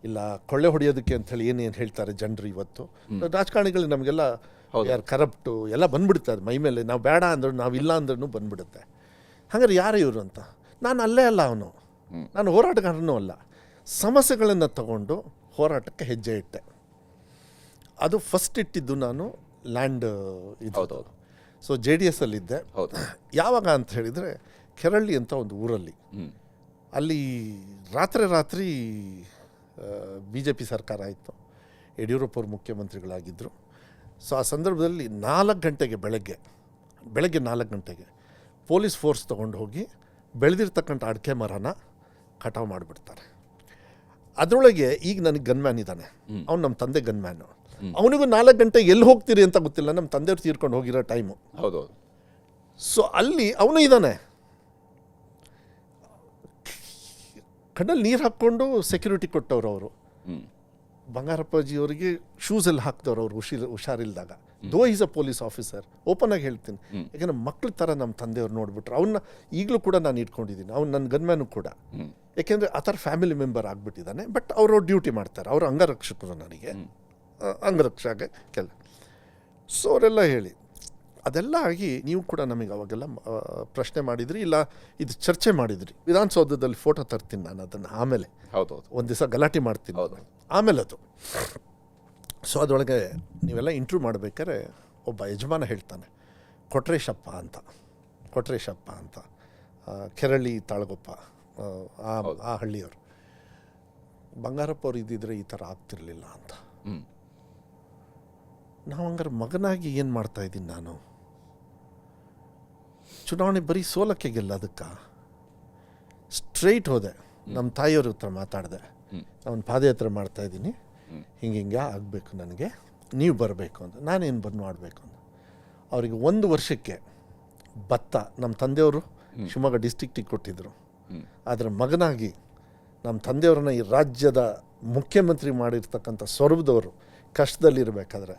ಇಲ್ಲ ಕೊಳ್ಳೆ ಹೊಡೆಯೋದಕ್ಕೆ ಅಂಥೇಳಿ ಏನೇನು ಹೇಳ್ತಾರೆ ಜನರು ಇವತ್ತು. ರಾಜಕಾರಣಿಗಳು ನಮಗೆಲ್ಲ ಯಾರು ಕರಪ್ಟು ಎಲ್ಲ ಬಂದ್ಬಿಡ್ತಾರೆ ಮೈ ಮೇಲೆ. ನಾವು ಬೇಡ ಅಂದ್ರೂ ನಾವು ಇಲ್ಲ ಅಂದ್ರೂ ಬಂದ್ಬಿಡುತ್ತೆ. ಹಾಗಾದ್ರೆ ಯಾರು ಇವರು ಅಂತ ನಾನು ಅಲ್ಲೇ ಅಲ್ಲ, ನಾನು ಹೋರಾಟಗಾರನೂ ಅಲ್ಲ. ಸಮಸ್ಯೆಗಳನ್ನು ತಗೊಂಡು ಹೋರಾಟಕ್ಕೆ ಹೆಜ್ಜೆ ಇಟ್ಟೆ. ಅದು ಫಸ್ಟ್ ಇಟ್ಟಿದ್ದು ನಾನು ಲ್ಯಾಂಡ್ ಇದು. So JDS ಅಲ್ಲಿದ್ದೆ. ಯಾವಾಗ ಅಂತ ಹೇಳಿದರೆ ಕೆರಳ್ಳಿ ಅಂತ ಒಂದು ಊರಲ್ಲಿ, ಅಲ್ಲಿ ರಾತ್ರಿ BJP ಸರ್ಕಾರ ಆಯಿತು. ಯಡಿಯೂರಪ್ಪ ಅವರು ಮುಖ್ಯಮಂತ್ರಿಗಳಾಗಿದ್ದರು. ಸೊ ಆ ಸಂದರ್ಭದಲ್ಲಿ 4 ಗಂಟೆಗೆ ಬೆಳಗ್ಗೆ 4 ಗಂಟೆಗೆ ಪೊಲೀಸ್ ಫೋರ್ಸ್ ತೊಗೊಂಡು ಹೋಗಿ ಬೆಳೆದಿರ್ತಕ್ಕಂಥ ಅಡಿಕೆ ಮರನ ಕಟಾವು ಮಾಡಿಬಿಡ್ತಾರೆ. ಅದರೊಳಗೆ ಈಗ ನನಗೆ ಗನ್ಮ್ಯಾನ್ ಇದ್ದಾನೆ, ಅವ್ನು ನಮ್ಮ ತಂದೆ ಗನ್ಮ್ಯಾನು. ಅವನಿಗೂ 4 ಗಂಟೆಗೆ ಎಲ್ಲಿ ಹೋಗ್ತೀರಿ ಅಂತ ಗೊತ್ತಿಲ್ಲ, ನಮ್ಮ ತಂದೆಯವ್ರು ತೀರ್ಕೊಂಡು ಹೋಗಿರೋ ಟೈಮು. ಹೌದೌದು. ಸೊ ಅಲ್ಲಿ ಅವನು ಇದ್ದಾನೆ, ಕಣ್ಣಲ್ಲಿ ನೀರು ಹಾಕ್ಕೊಂಡು ಸೆಕ್ಯೂರಿಟಿ ಕೊಟ್ಟವ್ರು ಅವರು. ಬಂಗಾರಪ್ಪಾಜಿಯವರಿಗೆ ಶೂಸಲ್ಲಿ ಹಾಕ್ದವ್ರು ಅವರು ಹುಷಾರಿಲ್ದಾಗ. ದೋ is a police officer, open ಆಗಿ ಹೇಳ್ತೀನಿ. ಯಾಕೆಂದರೆ ಮಕ್ಳ ಥರ ನಮ್ಮ ತಂದೆಯವ್ರು ನೋಡ್ಬಿಟ್ರು. ಅವನ್ನ ಈಗಲೂ ಕೂಡ ನಾನು ಇಟ್ಕೊಂಡಿದ್ದೀನಿ, ಅವ್ನು ನನ್ನ ಗನ್ಮ್ಯಾನು ಕೂಡ. ಯಾಕೆಂದರೆ ಆ ಥರ ಫ್ಯಾಮಿಲಿ ಮೆಂಬರ್ ಆಗಿಬಿಟ್ಟಿದ್ದಾನೆ. ಬಟ್ ಅವರು ಡ್ಯೂಟಿ ಮಾಡ್ತಾರೆ, ಅವರು ಅಂಗರಕ್ಷಕರು, ನನಗೆ ಅಂಗರಕ್ಷಕ ಕೆಲ. ಸೊ ಅವರೆಲ್ಲ ಹೇಳಿ ಅದೆಲ್ಲ ಆಗಿ ನೀವು ಕೂಡ ನಮಗೆ ಅವಾಗೆಲ್ಲ ಪ್ರಶ್ನೆ ಮಾಡಿದ್ರಿ, ಇಲ್ಲ ಇದು ಚರ್ಚೆ ಮಾಡಿದ್ರಿ. ವಿಧಾನಸೌಧದಲ್ಲಿ ಫೋಟೋ ತರ್ತೀನಿ ನಾನು ಅದನ್ನು, ಆಮೇಲೆ ಒಂದು ದಿವಸ ಗಲಾಟೆ ಮಾಡ್ತೀನಿ ಆಮೇಲೆ ಅದು. ಸೊ ಅದರೊಳಗೆ ನೀವೆಲ್ಲ ಇಂಟ್ರ್ಯೂ ಮಾಡಬೇಕಾದ್ರೆ ಒಬ್ಬ ಯಜಮಾನ ಹೇಳ್ತಾನೆ, ಕೊಟ್ರೇಶಪ್ಪ ಅಂತ ಕೆರಳ್ಳಿ ತಾಳಗೊಪ್ಪ ಆ ಹಳ್ಳಿಯವರು. ಬಂಗಾರಪ್ಪ ಅವ್ರು ಇದ್ದಿದ್ರೆ ಈ ಥರ ಆಗ್ತಿರ್ಲಿಲ್ಲ ಅಂತ. ನಾವು ಹಂಗಾರೆ ಮಗನಾಗಿ ಏನು ಮಾಡ್ತಾಯಿದ್ದೀನಿ ನಾನು? ಚುನಾವಣೆ ಬರೀ ಸೋಲಕ್ಕೆ ಗೆಲ್ಲೋದಕ್ಕೆ ಸ್ಟ್ರೈಟ್ ಹೋದೆ, ನಮ್ಮ ತಾಯಿಯವ್ರ ಹತ್ರ ಮಾತಾಡಿದೆ, ನಾನು ಪಾದಯಾತ್ರೆ ಮಾಡ್ತಾಯಿದ್ದೀನಿ, ಹಿಂಗೆ ಆಗಬೇಕು, ನನಗೆ ನೀವು ಬರಬೇಕು ಅಂತ. ನಾನೇನು ಮಾಡಬೇಕು ಅಂತ. ಅವರಿಗೆ 1 ವರ್ಷಕ್ಕೆ ಭತ್ತ ನಮ್ಮ ತಂದೆಯವರು ಶಿವಮೊಗ್ಗ ಡಿಸ್ಟ್ರಿಕ್ಟಿಗೆ ಕೊಟ್ಟಿದ್ದರು. ಅದರ ಮಗನಾಗಿ ನಮ್ಮ ತಂದೆಯವ್ರನ್ನ ಈ ರಾಜ್ಯದ ಮುಖ್ಯಮಂತ್ರಿ ಮಾಡಿರ್ತಕ್ಕಂಥ ಸೊರಬದವರು ಕಷ್ಟದಲ್ಲಿರಬೇಕಾದ್ರೆ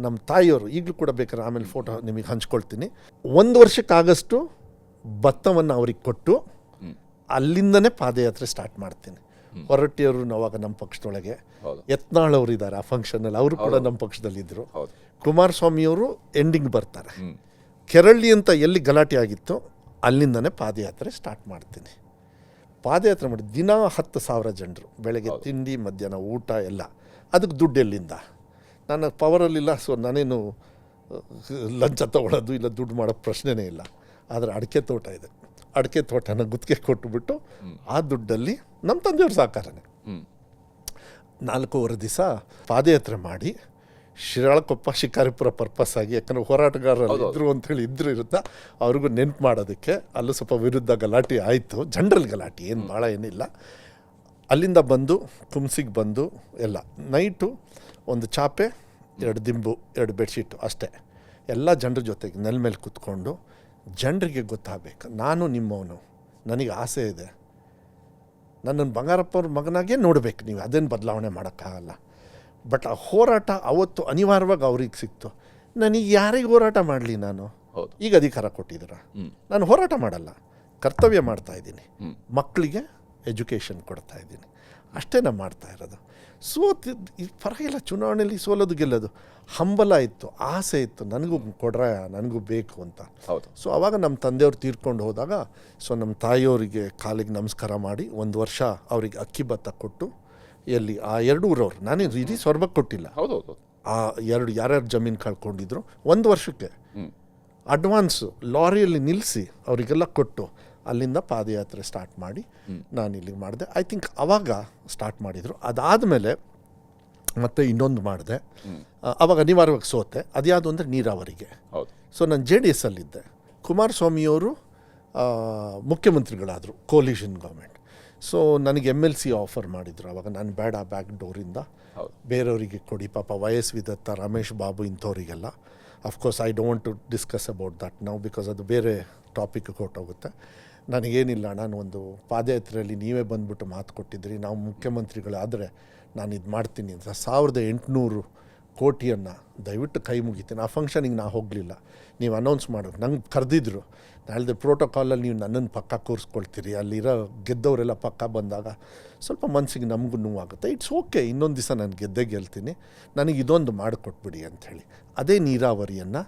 ನಮ್ಮ ತಾಯಿಯವರು ಈಗಲೂ ಕೂಡ ಬೇಕಾದ್ರೆ ಆಮೇಲೆ ಫೋಟೋ ನಿಮಗೆ ಹಂಚ್ಕೊಳ್ತೀನಿ, 1 ವರ್ಷಕ್ಕಾಗಷ್ಟು ಭತ್ತವನ್ನು ಅವ್ರಿಗೆ ಕೊಟ್ಟು ಅಲ್ಲಿಂದನೇ ಪಾದಯಾತ್ರೆ ಸ್ಟಾರ್ಟ್ ಮಾಡ್ತೀನಿ. ಹೊರಟ್ಟಿಯವರು ಅವಾಗ ನಮ್ಮ ಪಕ್ಷದೊಳಗೆ, ಯತ್ನಾಳ್ ಅವರು ಇದ್ದಾರೆ ಆ ಫಂಕ್ಷನಲ್ಲಿ, ಅವರು ಕೂಡ ನಮ್ಮ ಪಕ್ಷದಲ್ಲಿದ್ದರು. ಕುಮಾರಸ್ವಾಮಿಯವರು ಎಂಡಿಂಗ್ ಬರ್ತಾರೆ. ಕೆರಳ್ಳಿ ಅಂತ ಎಲ್ಲಿ ಗಲಾಟೆ ಆಗಿತ್ತು ಅಲ್ಲಿಂದನೇ ಪಾದಯಾತ್ರೆ ಸ್ಟಾರ್ಟ್ ಮಾಡ್ತೀನಿ. ಪಾದಯಾತ್ರೆ ಮಾಡಿ ದಿನ 10,000 ಜನರು, ಬೆಳಗ್ಗೆ ತಿಂಡಿ, ಮಧ್ಯಾಹ್ನ ಊಟ ಎಲ್ಲ. ಅದಕ್ಕೆ ದುಡ್ಡು ಎಲ್ಲಿಂದ? ನಾನು ಪವರಲ್ಲಿಲ್ಲ, ಸೊ ನಾನೇನು ಲಂಚ ತೊಗೊಳೋದು ಇಲ್ಲ, ದುಡ್ಡು ಮಾಡೋ ಪ್ರಶ್ನೆನೇ ಇಲ್ಲ. ಆದರೆ ಅಡಿಕೆ ತೋಟ ಇದೆ, ಅಡಿಕೆ ತೋಟನ ಗುತ್ತಿಗೆ ಕೊಟ್ಟುಬಿಟ್ಟು ಆ ದುಡ್ಡಲ್ಲಿ ನಮ್ಮ ತಂದೆಯವ್ರ ಸಹಕಾರನೇ 4 ದಿವಸ ಪಾದಯಾತ್ರೆ ಮಾಡಿ ಶಿರಾಳಕೊಪ್ಪ, ಶಿಕಾರಿಪುರ ಪರ್ಪಸ್ ಆಗಿ, ಯಾಕಂದರೆ ಹೋರಾಟಗಾರರು ಇದ್ರು ಅಂಥೇಳಿ ಇರುತ್ತಾ ಅವ್ರಿಗೂ ನೆನ್ಪು ಮಾಡೋದಕ್ಕೆ. ಅಲ್ಲೂ ಸ್ವಲ್ಪ ವಿರುದ್ಧ ಗಲಾಟೆ ಆಯಿತು, ಜನರಲ್ ಗಲಾಟೆ, ಏನು ಭಾಳ ಏನಿಲ್ಲ. ಅಲ್ಲಿಂದ ಬಂದು ಕುಮ್ಸಿಗೆ ಬಂದು ಎಲ್ಲ ನೈಟು ಒಂದು ಚಾಪೆ, 2 ದಿಂಬು, 2 ಬೆಡ್ಶೀಟು ಅಷ್ಟೇ. ಎಲ್ಲ ಜನರ ಜೊತೆಗೆ ನೆಲ ಮೇಲೆ ಕೂತ್ಕೊಂಡು ಜನರಿಗೆ ಗೊತ್ತಾಗಬೇಕು, ನಾನು ನಿಮ್ಮವನು, ನನಗೆ ಆಸೆ ಇದೆ, ನನ್ನನ್ನು ಬಂಗಾರಪ್ಪ ಅವ್ರ ಮಗನಾಗೇ ನೋಡಬೇಕು ನೀವು, ಅದೇನು ಬದಲಾವಣೆ ಮಾಡೋಕ್ಕಾಗಲ್ಲ. ಬಟ್ ಆ ಹೋರಾಟ ಅವತ್ತು ಅನಿವಾರ್ಯವಾಗಿ ಅವ್ರಿಗೆ ಸಿಕ್ತು. ನನಗೆ ಯಾರಿಗೆ ಹೋರಾಟ ಮಾಡಲಿ ನಾನು? ಈಗ ಅಧಿಕಾರ ಕೊಟ್ಟಿದ್ದೀರ, ನಾನು ಹೋರಾಟ ಮಾಡಲ್ಲ, ಕರ್ತವ್ಯ ಮಾಡ್ತಾಯಿದ್ದೀನಿ, ಮಕ್ಕಳಿಗೆ ಎಜುಕೇಷನ್ ಕೊಡ್ತಾಯಿದ್ದೀನಿ, ಅಷ್ಟೇ ನಾನು ಮಾಡ್ತಾ ಇರೋದು. ಪರವಾಗಿಲ್ಲ, ಚುನಾವಣೆಯಲ್ಲಿ ಸೋಲೋದು ಗೆಲ್ಲೋದು ಹಂಬಲ ಇತ್ತು, ಆಸೆ ಇತ್ತು, ನನಗೂ ಕೊಡ್ರೆ ನನಗೂ ಬೇಕು ಅಂತ. ಸೊ ಆವಾಗ ನಮ್ಮ ತಂದೆಯವ್ರು ತೀರ್ಕೊಂಡು ಹೋದಾಗ, ಸೊ ನಮ್ಮ ತಾಯಿಯವರಿಗೆ ಕಾಲಿಗೆ ನಮಸ್ಕಾರ ಮಾಡಿ 1 ವರ್ಷ ಅವರಿಗೆ ಅಕ್ಕಿ ಭತ್ತ ಕೊಟ್ಟು, ಎಲ್ಲಿ ಆ 2 ಊರವ್ರು, ನಾನೇನು ಇಡೀ ಸ್ವರ್ಭಕ್ಕೆ ಕೊಟ್ಟಿಲ್ಲ, ಆ 2 ಯಾರ್ಯಾರು ಜಮೀನು ಕಳ್ಕೊಂಡಿದ್ರು 1 ವರ್ಷಕ್ಕೆ ಅಡ್ವಾನ್ಸು ಲಾರಿಯಲ್ಲಿ ನಿಲ್ಲಿಸಿ ಅವರಿಗೆಲ್ಲ ಕೊಟ್ಟು ಅಲ್ಲಿಂದ ಪಾದಯಾತ್ರೆ ಸ್ಟಾರ್ಟ್ ಮಾಡಿ ನಾನು ಇಲ್ಲಿಗೆ ಮಾಡಿದೆ. ಐ ಥಿಂಕ್ ಆವಾಗ ಸ್ಟಾರ್ಟ್ ಮಾಡಿದರು. ಅದಾದಮೇಲೆ ಮತ್ತೆ ಇನ್ನೊಂದು ಮಾಡಿದೆ. ಆವಾಗ ಅನಿವಾರ್ಯವಾಗಿ ಸೋತೆ. ಅದ್ಯಾವುದು ಅಂದರೆ ನೀರಾವರಿಗೆ. ಸೊ ನಾನು JDS ಅಲ್ಲಿದ್ದೆ. ಕುಮಾರಸ್ವಾಮಿಯವರು ಮುಖ್ಯಮಂತ್ರಿಗಳಾದರು, ಕೋಲಿಷನ್ ಗೌರ್ಮೆಂಟ್. ಸೊ ನನಗೆ MLC ಆಫರ್ ಮಾಡಿದರು. ಆವಾಗ ನಾನು ಬೇಡ, ಬ್ಯಾಕ್ ಡೋರಿಂದ ಬೇರೆಯವರಿಗೆ ಕೊಡಿ, ಪಾಪ YS ವಿದತ್ತ, ರಮೇಶ್ ಬಾಬು ಇಂಥವರಿಗೆಲ್ಲ. Of course I don't to discuss about that ನಾವು, ಬಿಕಾಸ್ ಅದು ಬೇರೆ ಟಾಪಿಕ್ ಕೊಟ್ಟೋಗುತ್ತೆ. ನನಗೇನಿಲ್ಲ, ನಾನು ಒಂದು ಪಾದಯಾತ್ರೆಯಲ್ಲಿ ನೀವೇ ಬಂದುಬಿಟ್ಟು ಮಾತು ಕೊಟ್ಟಿದ್ರಿ, ನಾವು ಮುಖ್ಯಮಂತ್ರಿಗಳಾದರೆ ನಾನು ಇದು ಮಾಡ್ತೀನಿ ಅಂತ 1800 ಕೋಟಿಯನ್ನು ದಯವಿಟ್ಟು ಕೈ ಮುಗಿತೀನಿ. ಆ ಫಂಕ್ಷನಿಗೆ ನಾ ಹೋಗಲಿಲ್ಲ, ನೀವು ಅನೌನ್ಸ್ ಮಾಡೋದು ನಂಗೆ ಕರೆದಿದ್ರು. ನಾಳೆ ಪ್ರೋಟೋಕಾಲಲ್ಲಿ ನೀವು ನನ್ನನ್ನು ಪಕ್ಕ ಕೂರಿಸ್ಕೊಳ್ತೀರಿ, ಅಲ್ಲಿರೋ ಗೆದ್ದವರೆಲ್ಲ ಪಕ್ಕ ಬಂದಾಗ ಸ್ವಲ್ಪ ಮನಸ್ಸಿಗೆ ನಮಗೂ ನೋವಾಗುತ್ತೆ. ಇಟ್ಸ್ ಓಕೆ, ಇನ್ನೊಂದು ದಿವಸ ನಾನು ಗೆದ್ದೇ ಗೆಲ್ತೀನಿ, ನನಗೆ ಇದೊಂದು ಮಾಡಿಕೊಟ್ಬಿಡಿ ಅಂಥೇಳಿ. ಅದೇ ನೀರಾವರಿಯನ್ನು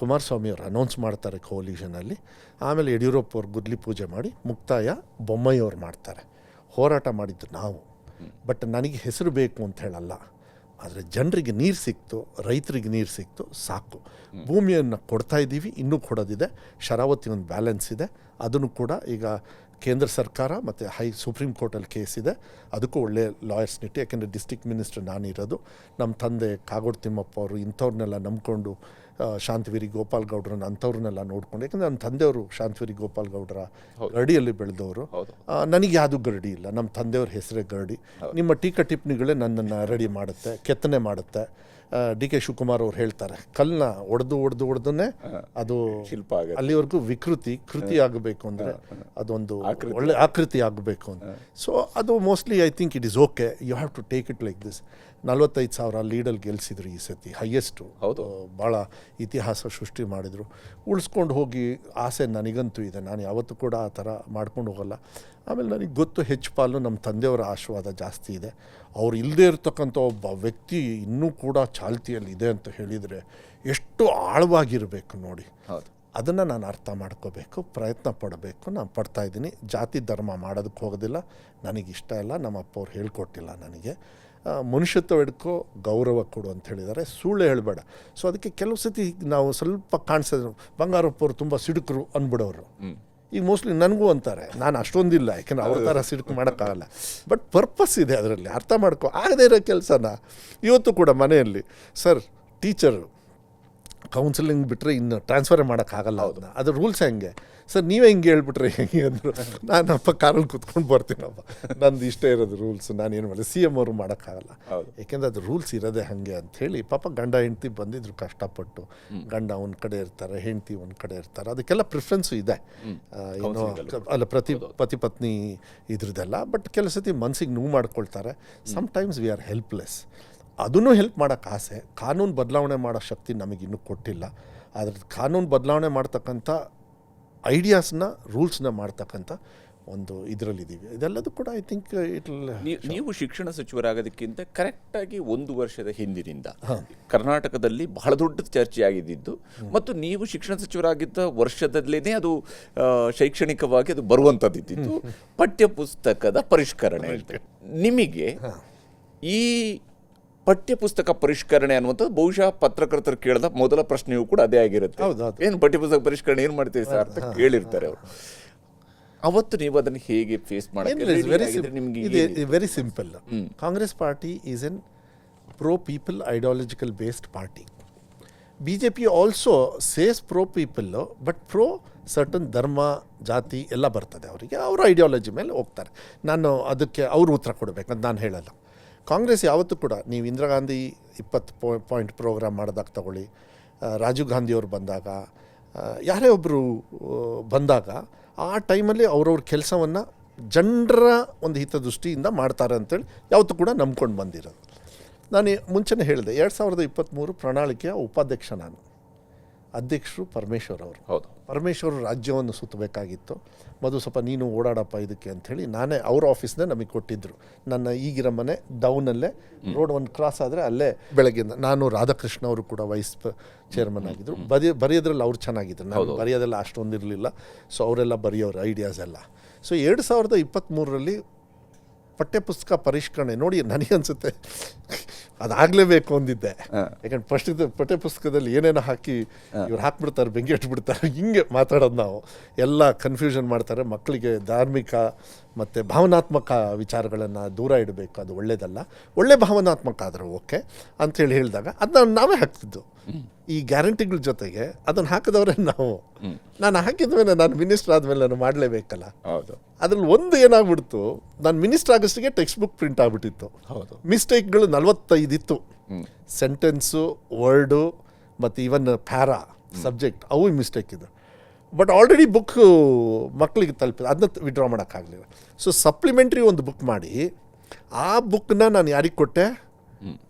ಕುಮಾರಸ್ವಾಮಿಯವರು ಅನೌನ್ಸ್ ಮಾಡ್ತಾರೆ ಕೋಲಿಷನಲ್ಲಿ. ಆಮೇಲೆ ಯಡಿಯೂರಪ್ಪ ಅವ್ರು ಗುದ್ಲಿ ಪೂಜೆ ಮಾಡಿ ಮುಕ್ತಾಯ ಬೊಮ್ಮಾಯಿಯವ್ರು ಮಾಡ್ತಾರೆ. ಹೋರಾಟ ಮಾಡಿದ್ದು ನಾವು. ಬಟ್ ನನಗೆ ಹೆಸರು ಬೇಕು ಅಂತ ಹೇಳಲ್ಲ, ಆದರೆ ಜನರಿಗೆ ನೀರು ಸಿಕ್ತು, ರೈತರಿಗೆ ನೀರು ಸಿಕ್ತು, ಸಾಕು. ಭೂಮಿಯನ್ನು ಕೊಡ್ತಾ ಇದ್ದೀವಿ, ಇನ್ನೂ ಕೊಡೋದಿದೆ. ಶರಾವತಿ ಒಂದು ಬ್ಯಾಲೆನ್ಸ್ ಇದೆ, ಅದನ್ನು ಕೂಡ ಈಗ ಕೇಂದ್ರ ಸರ್ಕಾರ ಮತ್ತು ಸುಪ್ರೀಂ ಕೋರ್ಟಲ್ಲಿ ಕೇಸ್ ಇದೆ, ಅದಕ್ಕೂ ಒಳ್ಳೆ ಲಾಯರ್ಸ್ ನಿಟ್ಟು. ಯಾಕೆಂದರೆ ಡಿಸ್ಟ್ರಿಕ್ಟ್ ಮಿನಿಸ್ಟರ್ ನಾನಿರೋದು. ನಮ್ಮ ತಂದೆ ಕಾಗೋಡು ತಿಮ್ಮಪ್ಪ ಅವರು ಇಂಥವ್ರನ್ನೆಲ್ಲ ನಂಬ್ಕೊಂಡು, ಶಾಂತವೀರಿ ಗೋಪಾಲ್ ಗೌಡ್ರನ್ನ ಅಂಥವ್ರನ್ನೆಲ್ಲ ನೋಡಿಕೊಂಡು, ಯಾಕಂದರೆ ನನ್ನ ತಂದೆಯವರು ಶಾಂತವೀರಿ ಗೋಪಾಲ್ ಗೌಡ್ರ ಗರಡಿಯಲ್ಲಿ ಬೆಳೆದವರು. ನನಗೆ ಯಾವುದೂ ಗರಡಿ ಇಲ್ಲ, ನಮ್ಮ ತಂದೆಯವ್ರ ಹೆಸರೇ ಗರಡಿ. ನಿಮ್ಮ ಟೀಕಾ ಟಿಪ್ಪಣಿಗಳೇ ನನ್ನನ್ನು ರೆಡಿ ಮಾಡುತ್ತೆ, ಕೆತ್ತನೆ ಮಾಡುತ್ತೆ. DK ಶಿವಕುಮಾರ್ ಅವ್ರು ಹೇಳ್ತಾರೆ, ಕಲ್ಲನ್ನ ಒಡೆದನ್ನೇ ಅದು ಶಿಲ್ಪ, ಅಲ್ಲಿವರೆಗೂ ಕೃತಿ ಆಗಬೇಕು ಅಂದರೆ ಅದೊಂದು ಒಳ್ಳೆ ಆಕೃತಿ ಆಗಬೇಕು ಅಂತ. ಸೊ ಅದು mostly I think it is okay, you have to take it like this. 45,000 ಲೀಡಲ್ಲಿ ಗೆಲ್ಲಿಸಿದ್ರು ಈ ಸತಿ, ಹೈಯೆಸ್ಟು. ಭಾಳ ಇತಿಹಾಸ ಸೃಷ್ಟಿ ಮಾಡಿದರು. ಉಳಿಸ್ಕೊಂಡು ಹೋಗಿ ಆಸೆ ನನಗಂತೂ ಇದೆ, ನಾನು ಯಾವತ್ತೂ ಕೂಡ ಆ ಥರ ಮಾಡ್ಕೊಂಡು ಹೋಗಲ್ಲ. ಆಮೇಲೆ ನನಗೆ ಗೊತ್ತು, ಹೆಚ್ಚು ಪಾಲು ನಮ್ಮ ತಂದೆಯವರ ಆಶೀರ್ವಾದ ಜಾಸ್ತಿ ಇದೆ. ಅವ್ರು ಇಲ್ಲದೇ ಇರ್ತಕ್ಕಂಥ ಒಬ್ಬ ವ್ಯಕ್ತಿ ಇನ್ನೂ ಕೂಡ ಚಾಲ್ತಿಯಲ್ಲಿದೆ ಅಂತ ಹೇಳಿದರೆ ಎಷ್ಟು ಆಳವಾಗಿರಬೇಕು ನೋಡಿ. ಅದನ್ನು ನಾನು ಅರ್ಥ ಮಾಡ್ಕೋಬೇಕು, ಪ್ರಯತ್ನ ಪಡಬೇಕು. ನಾನು ಪಡ್ತಾಯಿದ್ದೀನಿ. ಜಾತಿ ಧರ್ಮ ಮಾಡೋದಕ್ಕೆ ಹೋಗೋದಿಲ್ಲ, ನನಗಿಷ್ಟ ಇಲ್ಲ, ನಮ್ಮ ಅಪ್ಪ ಅವ್ರು ಹೇಳ್ಕೊಟ್ಟಿಲ್ಲ ನನಗೆ. ಮನುಷ್ಯತ್ವ ಹಿಡ್ಕೋ, ಗೌರವ ಕೊಡು ಅಂತ ಹೇಳಿದ್ದಾರೆ, ಸುಳ್ಳು ಹೇಳಬೇಡ. ಸೊ ಅದಕ್ಕೆ ಕೆಲವು ಸತಿ ನಾವು ಸ್ವಲ್ಪ ಕಾಣಿಸೋದು, ಬಂಗಾರಪ್ಪವ್ರು ತುಂಬ ಸಿಡುಕರು ಅಂದ್ಬಿಡೋರು. ಈಗ ಮೋಸ್ಟ್ಲಿ ನನಗೂ ಅಂತಾರೆ, ನಾನು ಅಷ್ಟೊಂದಿಲ್ಲ, ಯಾಕೆಂದ್ರೆ ಅವ್ರ ಥರ ಸಿಡುಕು ಮಾಡೋಕ್ಕಾಗಲ್ಲ. ಬಟ್ ಪರ್ಪಸ್ ಇದೆ ಅದರಲ್ಲಿ, ಅರ್ಥ ಮಾಡ್ಕೊ. ಆಗದೇ ಇರೋ ಕೆಲಸನ ಇವತ್ತು ಕೂಡ ಮನೆಯಲ್ಲಿ, ಸರ್ ಟೀಚರು ಕೌನ್ಸಿಲಿಂಗ್ ಬಿಟ್ಟರೆ ಇನ್ನು ಟ್ರಾನ್ಸ್ಫರೇ ಮಾಡೋಕ್ಕಾಗಲ್ಲ, ಅದನ್ನ ಅದು ರೂಲ್ಸ್ ಹೆಂಗೆ ಸರ್, ನೀವೇ ಹಿಂಗೆ ಹೇಳ್ಬಿಟ್ರೆ ಹೆಂಗೆ ಅಂದರು. ನಾನಪ್ಪ ಕಾರಲ್ಲಿ ಕೂತ್ಕೊಂಡು ಬರ್ತೀನಪ್ಪ, ನಂದು ಇಷ್ಟ ಇರೋದು ರೂಲ್ಸ್, ನಾನೇನು ಮಾಡಿ CM ಅವರು ಮಾಡೋಕ್ಕಾಗಲ್ಲ, ಏಕೆಂದರೆ ಅದು ರೂಲ್ಸ್ ಇರೋದೇ ಹಾಗೆ ಅಂಥೇಳಿ. ಪಾಪ ಗಂಡ ಹೆಂಡ್ತಿ ಬಂದಿದ್ರು ಕಷ್ಟಪಟ್ಟು. ಗಂಡ ಒಂದು ಕಡೆ ಇರ್ತಾರೆ, ಹೆಂಡ್ತಿ ಒಂದು ಕಡೆ ಇರ್ತಾರೆ, ಅದಕ್ಕೆಲ್ಲ ಪ್ರಿಫರೆನ್ಸು ಇದೆ. ಏನೋ ಅಲ್ಲ, ಪತಿ ಪತ್ನಿ ಇದ್ರದ್ದೆಲ್ಲ. ಬಟ್ ಕೆಲವು ಸತಿ ಮನಸ್ಸಿಗೆ ನೋವು ಮಾಡ್ಕೊಳ್ತಾರೆ. Sometimes we are helpless. ಅದನ್ನು ಹೆಲ್ಪ್ ಮಾಡೋಕ್ಕೆ ಆಸೆ. ಕಾನೂನು ಬದಲಾವಣೆ ಮಾಡೋ ಶಕ್ತಿ ನಮಗಿನ್ನೂ ಕೊಟ್ಟಿಲ್ಲ. ಆದರೆ ಕಾನೂನು ಬದಲಾವಣೆ ಮಾಡ್ತಕ್ಕಂಥ ಐಡಿಯಾಸ್ನ, ರೂಲ್ಸ್ನ ಮಾಡ್ತಕ್ಕಂಥ ಒಂದು ಇದರಲ್ಲಿದ್ದೀವಿ. ಇದೆಲ್ಲದೂ ಕೂಡ ಐ ಥಿಂಕ್ ನೀವು ಶಿಕ್ಷಣ ಸಚಿವರಾಗೋದಕ್ಕಿಂತ ಕರೆಕ್ಟಾಗಿ 1 ವರ್ಷದ ಹಿಂದಿನಿಂದ ಕರ್ನಾಟಕದಲ್ಲಿ ಬಹಳ ದೊಡ್ಡ ಚರ್ಚೆ ಆಗಿದ್ದು, ಮತ್ತು ನೀವು ಶಿಕ್ಷಣ ಸಚಿವರಾಗಿದ್ದ ವರ್ಷದಲ್ಲೇ ಅದು ಶೈಕ್ಷಣಿಕವಾಗಿ ಅದು ಬರುವಂಥದ್ದಿದ್ದು ಪಠ್ಯಪುಸ್ತಕದ ಪರಿಷ್ಕರಣೆ. ನಿಮಗೆ ಈ ಪಠ್ಯಪುಸ್ತಕ ಪರಿಷ್ಕರಣೆ ಅನ್ನುವಂಥದ್ದು ಬಹುಶಃ ಪತ್ರಕರ್ತರು ಕೇಳಿದ ಮೊದಲ ಪ್ರಶ್ನೆಯೂ ಕೂಡ ಅದೇ ಆಗಿರುತ್ತೆ. ಏನು ಪಠ್ಯಪುಸ್ತಕ ಪರಿಷ್ಕರಣೆ ಏನು ಮಾಡ್ತೀವಿ ಸರ್ ಅಂತ ಕೇಳಿರ್ತಾರೆ ಅವರು. ಅವತ್ತು ನೀವು ಅದನ್ನು ಹೇಗೆ ಫೇಸ್ ಮಾಡೋಕ್ಕೆ? ನಿಮಗೆ very simple. Congress party is N pro people ideological based party. BJP also says pro people, but pro certain ಧರ್ಮ, ಜಾತಿ ಎಲ್ಲ ಬರ್ತದೆ ಅವರಿಗೆ. ಅವರ ಐಡಿಯಾಲಜಿ ಮೇಲೆ ಹೋಗ್ತಾರೆ. ನಾನು ಅದಕ್ಕೆ ಅವರು ಉತ್ತರ ಕೊಡಬೇಕು ಅಂತ ನಾನು ಹೇಳಲ್ಲ. ಕಾಂಗ್ರೆಸ್ ಯಾವತ್ತೂ ಕೂಡ, ನೀವು ಇಂದಿರಾ ಗಾಂಧಿ 20 ಪಾಯಿಂಟ್ ಪ್ರೋಗ್ರಾಮ್ ಮಾಡಿದಾಗ ತಗೊಳ್ಳಿ, ರಾಜೀವ್ ಗಾಂಧಿಯವರು ಬಂದಾಗ, ಯಾರೇ ಒಬ್ಬರು ಬಂದಾಗ, ಆ ಟೈಮಲ್ಲಿ ಅವ್ರವ್ರ ಕೆಲಸವನ್ನು ಜನರ ಒಂದು ಹಿತದೃಷ್ಟಿಯಿಂದ ಮಾಡ್ತಾರೆ ಅಂತೇಳಿ ಯಾವತ್ತೂ ಕೂಡ ನಂಬ್ಕೊಂಡು ಬಂದಿರೋದು. ನಾನು ಮುಂಚೆನೇ ಹೇಳಿದೆ, 2023 ಪ್ರಣಾಳಿಕೆಯ ಉಪಾಧ್ಯಕ್ಷ ನಾನು. ಅಧ್ಯಕ್ಷರು ಪರಮೇಶ್ವರ್ ಅವರು. ಪರಮೇಶ್ವರ್ ರಾಜ್ಯವನ್ನು ಸುತ್ತಬೇಕಾಗಿತ್ತು. ಸ್ವಲ್ಪ ನೀನು ಓಡಾಡಪ್ಪ ಇದಕ್ಕೆ ಅಂಥೇಳಿ ನಾನೇ ಅವ್ರ ಆಫೀಸ್ನೇ ನಮಗೆ ಕೊಟ್ಟಿದ್ದರು. ನನ್ನ ಈಗಿರೋ ಮನೆ ಡೌನಲ್ಲೇ, ರೋಡ್ ಒಂದು ಕ್ರಾಸ್ ಆದರೆ ಅಲ್ಲೇ ಬೆಳಗ್ಗೆಯಿಂದ. ನಾನು ರಾಧಾಕೃಷ್ಣ ಅವರು ಕೂಡ ವೈಸ್ ಚೇರ್ಮನ್ ಆಗಿದ್ದರು. ಬರೆಯೋದ್ರಲ್ಲಿ ಅವ್ರು ಚೆನ್ನಾಗಿದ್ರು, ನಾನು ಬರೆಯೋದೆಲ್ಲ ಅಷ್ಟೊಂದಿರಲಿಲ್ಲ. ಸೊ ಅವರೆಲ್ಲ ಬರೆಯೋರು ಐಡಿಯಾಸ್ ಎಲ್ಲ. ಸೊ 2023ರಲ್ಲಿ ಪಠ್ಯಪುಸ್ತಕ ಪರಿಷ್ಕರಣೆ ನೋಡಿ, ನನಗನ್ಸುತ್ತೆ ಅದಾಗಲೇಬೇಕು ಅಂದಿದ್ದೆ. ಯಾಕಂದ್ರೆ ಫಸ್ಟ್ ಪಠ್ಯ ಪುಸ್ತಕದಲ್ಲಿ ಏನೇನೋ ಹಾಕಿ ಇವ್ರು ಹಾಕ್ಬಿಡ್ತಾರೆ, ಬೆಂಕಿ ಇಟ್ಬಿಡ್ತಾರೆ, ಹಿಂಗೆ ಮಾತಾಡೋದು ನಾವು. ಎಲ್ಲ ಕನ್ಫ್ಯೂಷನ್ ಮಾಡ್ತಾರೆ. ಮಕ್ಕಳಿಗೆ ಧಾರ್ಮಿಕ ಮತ್ತು ಭಾವನಾತ್ಮಕ ವಿಚಾರಗಳನ್ನು ದೂರ ಇಡಬೇಕು, ಅದು ಒಳ್ಳೆಯದಲ್ಲ. ಒಳ್ಳೆ ಭಾವನಾತ್ಮಕ ಆದರೆ ಓಕೆ ಅಂಥೇಳಿ ಹೇಳಿದಾಗ ಅದನ್ನ ನಾವೇ ಹಾಕ್ತಿದ್ದು. ಈ ಗ್ಯಾರಂಟಿಗಳ ಜೊತೆಗೆ ಅದನ್ನು ಹಾಕಿದವ್ರೆ ನಾವು. ನಾನು ಹಾಕಿದ ಮೇಲೆ, ನಾನು ಮಿನಿಸ್ಟರ್ ಆದಮೇಲೆ ನಾನು ಮಾಡಲೇಬೇಕಲ್ಲ. ಹೌದು. ಅದ್ರಲ್ಲಿ ಒಂದು ಏನಾಗ್ಬಿಡ್ತು, ನಾನು ಮಿನಿಸ್ಟರ್ ಆಗಸ್ಟಿಗೆ ಟೆಕ್ಸ್ಟ್ ಬುಕ್ ಪ್ರಿಂಟ್ ಆಗಿಬಿಟ್ಟಿತ್ತು. ಹೌದು. ಮಿಸ್ಟೇಕ್ಗಳು 45 ಇತ್ತು. ಸೆಂಟೆನ್ಸು, ವರ್ಡು ಮತ್ತು ಈವನ್ ಪ್ಯಾರಾ ಸಬ್ಜೆಕ್ಟ್ ಅವು ಮಿಸ್ಟೇಕ್ ಇದೆ. ಬಟ್ ಆಲ್ರೆಡಿ ಬುಕ್ ಮಕ್ಕಳಿಗೆ ತಲುಪಿದೆ, ಅದನ್ನ ವಿಡ್ರಾ ಮಾಡೋಕ್ಕಾಗಲಿಲ್ಲ. ಸೊ ಸಪ್ಲಿಮೆಂಟ್ರಿ ಒಂದು ಬುಕ್ ಮಾಡಿ ಆ ಬುಕ್ನ ನಾನು ಯಾರಿಗೆ ಕೊಟ್ಟೆ,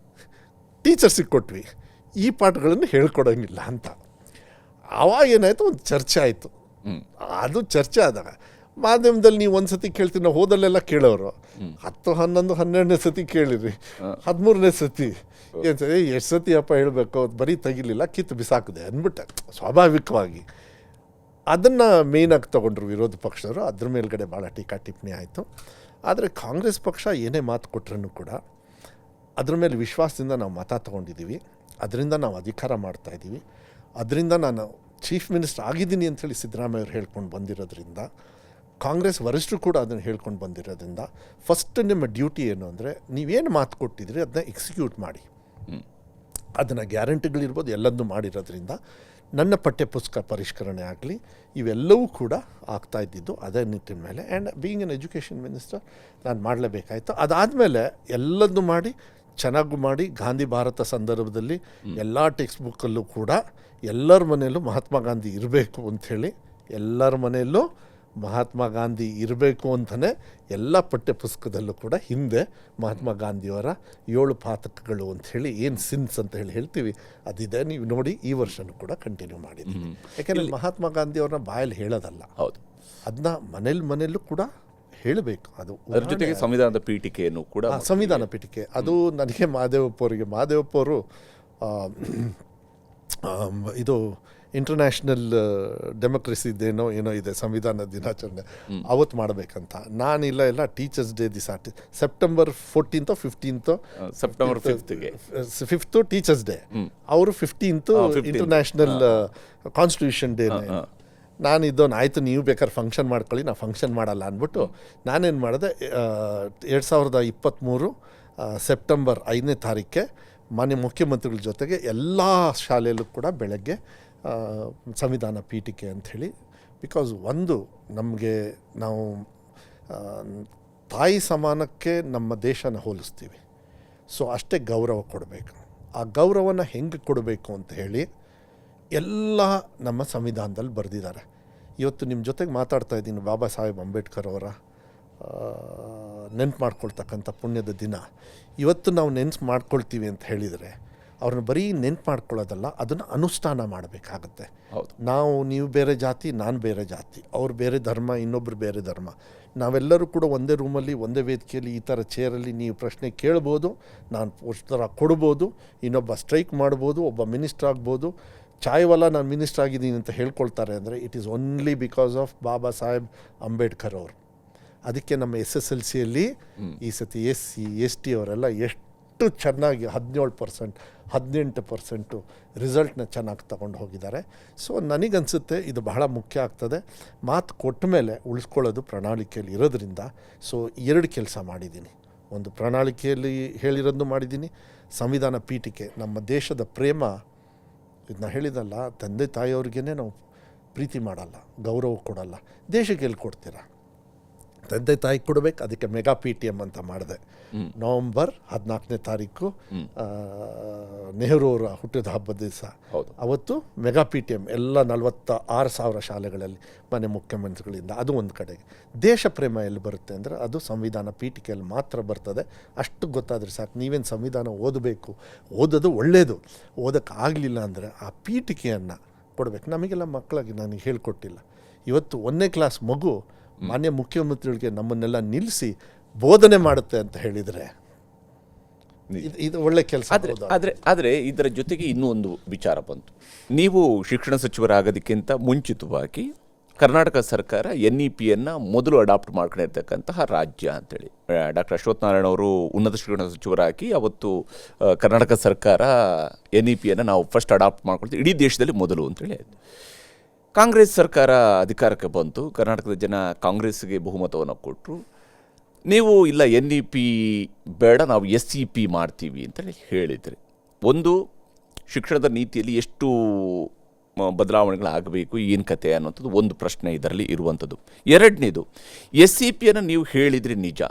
ಟೀಚರ್ಸಿಗೆ ಕೊಟ್ವಿ, ಈ ಪಾಠಗಳನ್ನು ಹೇಳ್ಕೊಡೋಂಗಿಲ್ಲ ಅಂತ. ಆವಾಗ ಏನಾಯಿತು, ಒಂದು ಚರ್ಚೆ ಆಯಿತು. ಅದು ಚರ್ಚೆ ಆದಾಗ ಮಾಧ್ಯಮದಲ್ಲಿ ನೀವು ಒಂದು ಸತಿ ಕೇಳ್ತೀವಿ, ನಾವು ಹೋದಲ್ಲೆಲ್ಲ ಕೇಳೋರು 10, 11, 12ನೇ ಸತಿ ಕೇಳಿರಿ, 13ನೇ ಸತಿ ಏನು ಸರಿ ಎಷ್ಟು ಸತಿ ಅಪ್ಪ ಹೇಳಬೇಕು, ಅದು ಬರೀ ತೆಗಿಲಿಲ್ಲ, ಕಿತ್ತು ಬಿಸಾಕಿದೆ ಅಂದ್ಬಿಟ್ಟೆ ಸ್ವಾಭಾವಿಕವಾಗಿ. ಅದನ್ನು ಮೇಯ್ನಾಗಿ ತೊಗೊಂಡ್ರು ವಿರೋಧ ಪಕ್ಷದವರು. ಅದ್ರ ಮೇಲ್ಗಡೆ ಭಾಳ ಟೀಕಾ ಟಿಪ್ಪಣಿ ಆಯಿತು. ಆದರೆ ಕಾಂಗ್ರೆಸ್ ಪಕ್ಷ ಏನೇ ಮಾತು ಕೊಟ್ರೂ ಕೂಡ ಅದ್ರ ಮೇಲೆ ವಿಶ್ವಾಸದಿಂದ ನಾವು ಮತ ತೊಗೊಂಡಿದ್ದೀವಿ. ಅದರಿಂದ ನಾವು ಅಧಿಕಾರ ಮಾಡ್ತಾಯಿದ್ದೀವಿ. ಅದರಿಂದ ನಾನು ಚೀಫ್ ಮಿನಿಸ್ಟರ್ ಆಗಿದ್ದೀನಿ ಅಂಥೇಳಿ ಸಿದ್ದರಾಮಯ್ಯ ಅವರು ಹೇಳ್ಕೊಂಡು ಬಂದಿರೋದ್ರಿಂದ, ಕಾಂಗ್ರೆಸ್ ವರಿಷ್ಠರು ಕೂಡ ಅದನ್ನು ಹೇಳ್ಕೊಂಡು ಬಂದಿರೋದ್ರಿಂದ, ಫಸ್ಟ್ ನಿಮ್ಮ ಡ್ಯೂಟಿ ಏನು ಅಂದರೆ, ನೀವೇನು ಮಾತು ಕೊಟ್ಟಿದ್ರಿ ಅದನ್ನ ಎಕ್ಸಿಕ್ಯೂಟ್ ಮಾಡಿ. ಅದನ್ನು ಗ್ಯಾರಂಟಿಗಳಿರ್ಬೋದು ಎಲ್ಲದನ್ನೂ ಮಾಡಿರೋದ್ರಿಂದ ನನ್ನ ಪಠ್ಯಪುಸ್ತಕ ಪರಿಷ್ಕರಣೆ ಆಗಲಿ ಇವೆಲ್ಲವೂ ಕೂಡ ಆಗ್ತಾ ಇದ್ದಿದ್ದು ಅದೇ ನಿಟ್ಟಿನ ಮೇಲೆ. And being N education minister ನಾನು ಮಾಡಲೇಬೇಕಾಯಿತು. ಅದಾದಮೇಲೆ ಎಲ್ಲದನ್ನೂ ಮಾಡಿ, ಚೆನ್ನಾಗೂ ಮಾಡಿ, ಗಾಂಧಿ ಭಾರತ ಸಂದರ್ಭದಲ್ಲಿ ಎಲ್ಲ ಟೆಕ್ಸ್ಟ್ ಬುಕ್ಕಲ್ಲೂ ಕೂಡ ಎಲ್ಲರ ಮನೆಯಲ್ಲೂ ಮಹಾತ್ಮ ಗಾಂಧಿ ಇರಬೇಕು ಅಂಥೇಳಿ, ಎಲ್ಲರ ಮನೆಯಲ್ಲೂ ಮಹಾತ್ಮ ಗಾಂಧಿ ಇರಬೇಕು ಅಂತಲೇ ಎಲ್ಲ ಪಠ್ಯ ಪುಸ್ತಕದಲ್ಲೂ ಕೂಡ ಹಿಂದೆ ಮಹಾತ್ಮ ಗಾಂಧಿಯವರ 7 ಪಾತಕಗಳು ಅಂಥೇಳಿ, ಏನು ಸಿನ್ಸ್ ಅಂತ ಹೇಳ್ತೀವಿ, ಅದಿದೆ. ನೀವು ನೋಡಿ, ಈ ವರ್ಷನೂ ಕೂಡ ಕಂಟಿನ್ಯೂ ಮಾಡಿದ್ದೀವಿ. ಯಾಕೆಂದರೆ ಮಹಾತ್ಮ ಗಾಂಧಿಯವ್ರನ್ನ ಬಾಯಲ್ಲಿ ಹೇಳೋದಲ್ಲ, ಹೌದು, ಅದನ್ನ ಮನೆಯಲ್ಲೂ ಕೂಡ ಹೇಳಬೇಕು. ಅದು ಅದ್ರ ಜೊತೆಗೆ ಸಂವಿಧಾನದ ಪೀಠಿಕೆಯನ್ನು ಕೂಡ, ಸಂವಿಧಾನ ಪೀಠಿಕೆ ಅದು ನನಗೆ ಮಾದೇವಪ್ಪ ಅವರು ಇದು ಇಂಟರ್ನ್ಯಾಷನಲ್ ಡೆಮೋಕ್ರಸಿದೇನೋ ಏನೋ ಇದೆ ಸಂವಿಧಾನ ದಿನಾಚರಣೆ, ಅವತ್ತು ಮಾಡಬೇಕಂತ. ನಾನಿಲ್ಲ ಟೀಚರ್ಸ್ ಡೇ ದಿವಸ, September 14th 15th, September 5th teachers day, ಅವರು 15th ಇಂಟರ್ನ್ಯಾಷನಲ್ ಕಾನ್ಸ್ಟಿಟ್ಯೂಷನ್ ಡೇ. ನಾನು ಇದೊಂದು ಆಯಿತು, ನೀವು ಬೇಕಾದ್ರೆ ಫಂಕ್ಷನ್ ಮಾಡ್ಕೊಳ್ಳಿ, ನಾನು ಫಂಕ್ಷನ್ ಮಾಡಲ್ಲ ಅಂದ್ಬಿಟ್ಟು ನಾನೇನು ಮಾಡಿದೆ, 2023 ಸೆಪ್ಟೆಂಬರ್ 5ನೇ ತಾರೀಕೆ ಮಾನ್ಯ ಮುಖ್ಯಮಂತ್ರಿಗಳ ಜೊತೆಗೆ ಎಲ್ಲ ಶಾಲೆಯಲ್ಲೂ ಕೂಡ ಬೆಳಗ್ಗೆ ಸಂವಿಧಾನ ಪೀಠಿಕೆ ಅಂಥೇಳಿ. ಬಿಕಾಸ್ ಒಂದು ನಮಗೆ ನಾವು ತಾಯಿ ಸಮಾನಕ್ಕೆ ನಮ್ಮ ದೇಶನ ಹೋಲಿಸ್ತೀವಿ. ಸೊ ಅಷ್ಟೇ ಗೌರವ ಕೊಡಬೇಕು. ಆ ಗೌರವನ ಹೆಂಗೆ ಕೊಡಬೇಕು ಅಂತ ಹೇಳಿ ಎಲ್ಲ ನಮ್ಮ ಸಂವಿಧಾನದಲ್ಲಿ ಬರೆದಿದ್ದಾರೆ. ಇವತ್ತು ನಿಮ್ಮ ಜೊತೆಗೆ ಮಾತಾಡ್ತಾ ಇದ್ದೀನಿ, ಬಾಬಾ ಸಾಹೇಬ್ ಅಂಬೇಡ್ಕರ್ ಅವರ ನೆನ್ಪು ಮಾಡ್ಕೊಳ್ತಕ್ಕಂಥ ಪುಣ್ಯದ ದಿನ. ಇವತ್ತು ನಾವು ನೆನ್ಪು ಮಾಡ್ಕೊಳ್ತೀವಿ ಅಂತ ಹೇಳಿದರೆ ಅವ್ರನ್ನ ಬರೀ ನೆನ್ಪು ಮಾಡ್ಕೊಳ್ಳೋದಲ್ಲ, ಅದನ್ನು ಅನುಷ್ಠಾನ ಮಾಡಬೇಕಾಗತ್ತೆ. ನೀವು ಬೇರೆ ಜಾತಿ, ನಾನು ಬೇರೆ ಜಾತಿ, ಅವ್ರು ಬೇರೆ ಧರ್ಮ, ಇನ್ನೊಬ್ರು ಬೇರೆ ಧರ್ಮ, ನಾವೆಲ್ಲರೂ ಕೂಡ ಒಂದೇ ರೂಮಲ್ಲಿ, ಒಂದೇ ವೇದಿಕೆಯಲ್ಲಿ, ಈ ಥರ ಚೇರಲ್ಲಿ ನೀವು ಪ್ರಶ್ನೆ ಕೇಳ್ಬೋದು, ನಾನು ಉತ್ತರ ಕೊಡ್ಬೋದು, ಇನ್ನೊಬ್ಬ ಸ್ಟ್ರೈಕ್ ಮಾಡ್ಬೋದು, ಒಬ್ಬ ಮಿನಿಸ್ಟರ್ ಆಗ್ಬೋದು. ಚಾಯ್ವಾಲ ನಾನು ಮಿನಿಸ್ಟರ್ ಆಗಿದ್ದೀನಿ ಅಂತ ಹೇಳ್ಕೊಳ್ತಾರೆ ಅಂದರೆ it is only because of Baba Saheb Ambedkar ಅವರು. ಅದಕ್ಕೆ ನಮ್ಮ SSLCಯಲ್ಲಿ ಈ ಸತಿ SC ST ಅವರೆಲ್ಲ ಎಷ್ಟು ಚೆನ್ನಾಗಿ 17%, 18% ರಿಸಲ್ಟ್ನ ಚೆನ್ನಾಗಿ ತಗೊಂಡು ಹೋಗಿದ್ದಾರೆ. ಸೊ ನನಗನ್ಸುತ್ತೆ ಇದು ಬಹಳ ಮುಖ್ಯ ಆಗ್ತದೆ. ಮಾತು ಕೊಟ್ಟ ಮೇಲೆ ಉಳಿಸ್ಕೊಳ್ಳೋದು ಪ್ರಣಾಳಿಕೆಯಲ್ಲಿ ಇರೋದ್ರಿಂದ. ಸೊ 2 ಕೆಲಸ ಮಾಡಿದ್ದೀನಿ. ಒಂದು ಪ್ರಣಾಳಿಕೆಯಲ್ಲಿ ಹೇಳಿರೋದನ್ನು ಮಾಡಿದ್ದೀನಿ, ಸಂವಿಧಾನ ಪೀಠಿಕೆ. ನಮ್ಮ ದೇಶದ ಪ್ರೇಮ, ಇದನ್ನ ಹೇಳಿದಲ್ಲ, ತಂದೆ ತಾಯಿಯವ್ರಿಗೇ ನಾವು ಪ್ರೀತಿ ಮಾಡಲ್ಲ, ಗೌರವ ಕೊಡಲ್ಲ, ದೇಶಕ್ಕೆ ಎಲ್ಲಿ ಕೊಡ್ತೀರಾ? ತಂದೆ ತಾಯಿ ಕೊಡಬೇಕು. ಅದಕ್ಕೆ ಮೆಗಾ PTM ಅಂತ ಮಾಡಿದೆ. ನವಂಬರ್ 14ನೇ ತಾರೀಕು ನೆಹರು ಅವರ ಹುಟ್ಟಿದ ಹಬ್ಬದ ದಿವಸ, ಅವತ್ತು ಮೆಗಾ PTM ಎಲ್ಲ 46,000 ಶಾಲೆಗಳಲ್ಲಿ ಮನೆ ಮುಖ್ಯಮಂತ್ರಿಗಳಿಂದ. ಅದು ಒಂದು ಕಡೆಗೆ. ದೇಶ ಪ್ರೇಮ ಎಲ್ಲಿ ಬರುತ್ತೆ ಅಂದರೆ ಅದು ಸಂವಿಧಾನ ಪೀಠಿಕೆಯಲ್ಲಿ ಮಾತ್ರ ಬರ್ತದೆ. ಅಷ್ಟು ಗೊತ್ತಾದರೆ ಸಾಕು. ನೀವೇನು ಸಂವಿಧಾನ ಓದೋದು ಒಳ್ಳೆಯದು, ಓದೋಕ್ಕಾಗಲಿಲ್ಲ ಅಂದರೆ ಆ ಪೀಠಿಕೆಯನ್ನು ಕೊಡಬೇಕು. ನಮಗೆಲ್ಲ ಮಕ್ಕಳಿಗೆ ನನಗೆ ಹೇಳ್ಕೊಟ್ಟಿಲ್ಲ. ಇವತ್ತು 1ನೇ ಕ್ಲಾಸ್ ಮಗು ಮಾನ್ಯ ಮುಖ್ಯಮಂತ್ರಿಗಳಿಗೆ ನಮ್ಮನ್ನೆಲ್ಲ ನಿಲ್ಲಿಸಿ ಬೋಧನೆ ಮಾಡುತ್ತೆ ಅಂತ ಹೇಳಿದರೆ ಇದು ಒಳ್ಳೆ ಕೆಲಸ. ಆದರೆ ಇದರ ಜೊತೆಗೆ ಇನ್ನೂ ಒಂದು ವಿಚಾರ ಬಂತು. ನೀವು ಶಿಕ್ಷಣ ಸಚಿವರಾಗೋದಕ್ಕಿಂತ ಮುಂಚಿತವಾಗಿ ಕರ್ನಾಟಕ ಸರ್ಕಾರ NEPಯನ್ನು ಮೊದಲು ಅಡಾಪ್ಟ್ ಮಾಡ್ಕೊಂಡಿರ್ತಕ್ಕಂತಹ ರಾಜ್ಯ ಅಂತೇಳಿ ಡಾಕ್ಟರ್ ಅಶ್ವಥ್ ನಾರಾಯಣ ಅವರು ಉನ್ನತ ಶಿಕ್ಷಣ ಸಚಿವರಾಗಿ ಅವತ್ತು ಕರ್ನಾಟಕ ಸರ್ಕಾರ NEPಯನ್ನು ನಾವು ಫಸ್ಟ್ ಅಡಾಪ್ಟ್ ಮಾಡ್ಕೊಳ್ತೀವಿ ಇಡೀ ದೇಶದಲ್ಲಿ ಮೊದಲು ಅಂತೇಳಿ ಆಯಿತು. ಕಾಂಗ್ರೆಸ್ ಸರ್ಕಾರ ಅಧಿಕಾರಕ್ಕೆ ಬಂತು, ಕರ್ನಾಟಕದ ಜನ ಕಾಂಗ್ರೆಸ್ಗೆ ಬಹುಮತವನ್ನು ಕೊಟ್ಟರು. ನೀವು ಇಲ್ಲ NEP ಬೇಡ, ನಾವು SEP ಮಾಡ್ತೀವಿ ಅಂತೇಳಿ ಹೇಳಿದ್ರಿ. ಒಂದು, ಶಿಕ್ಷಣದ ನೀತಿಯಲ್ಲಿ ಎಷ್ಟು ಬದಲಾವಣೆಗಳಾಗಬೇಕು, ಏನು ಕತೆ ಅನ್ನೋಂಥದ್ದು ಒಂದು ಪ್ರಶ್ನೆ ಇದರಲ್ಲಿ ಇರುವಂಥದ್ದು. ಎರಡನೇದು, SEPಯನ್ನು ನೀವು ಹೇಳಿದ್ರಿ ನಿಜ.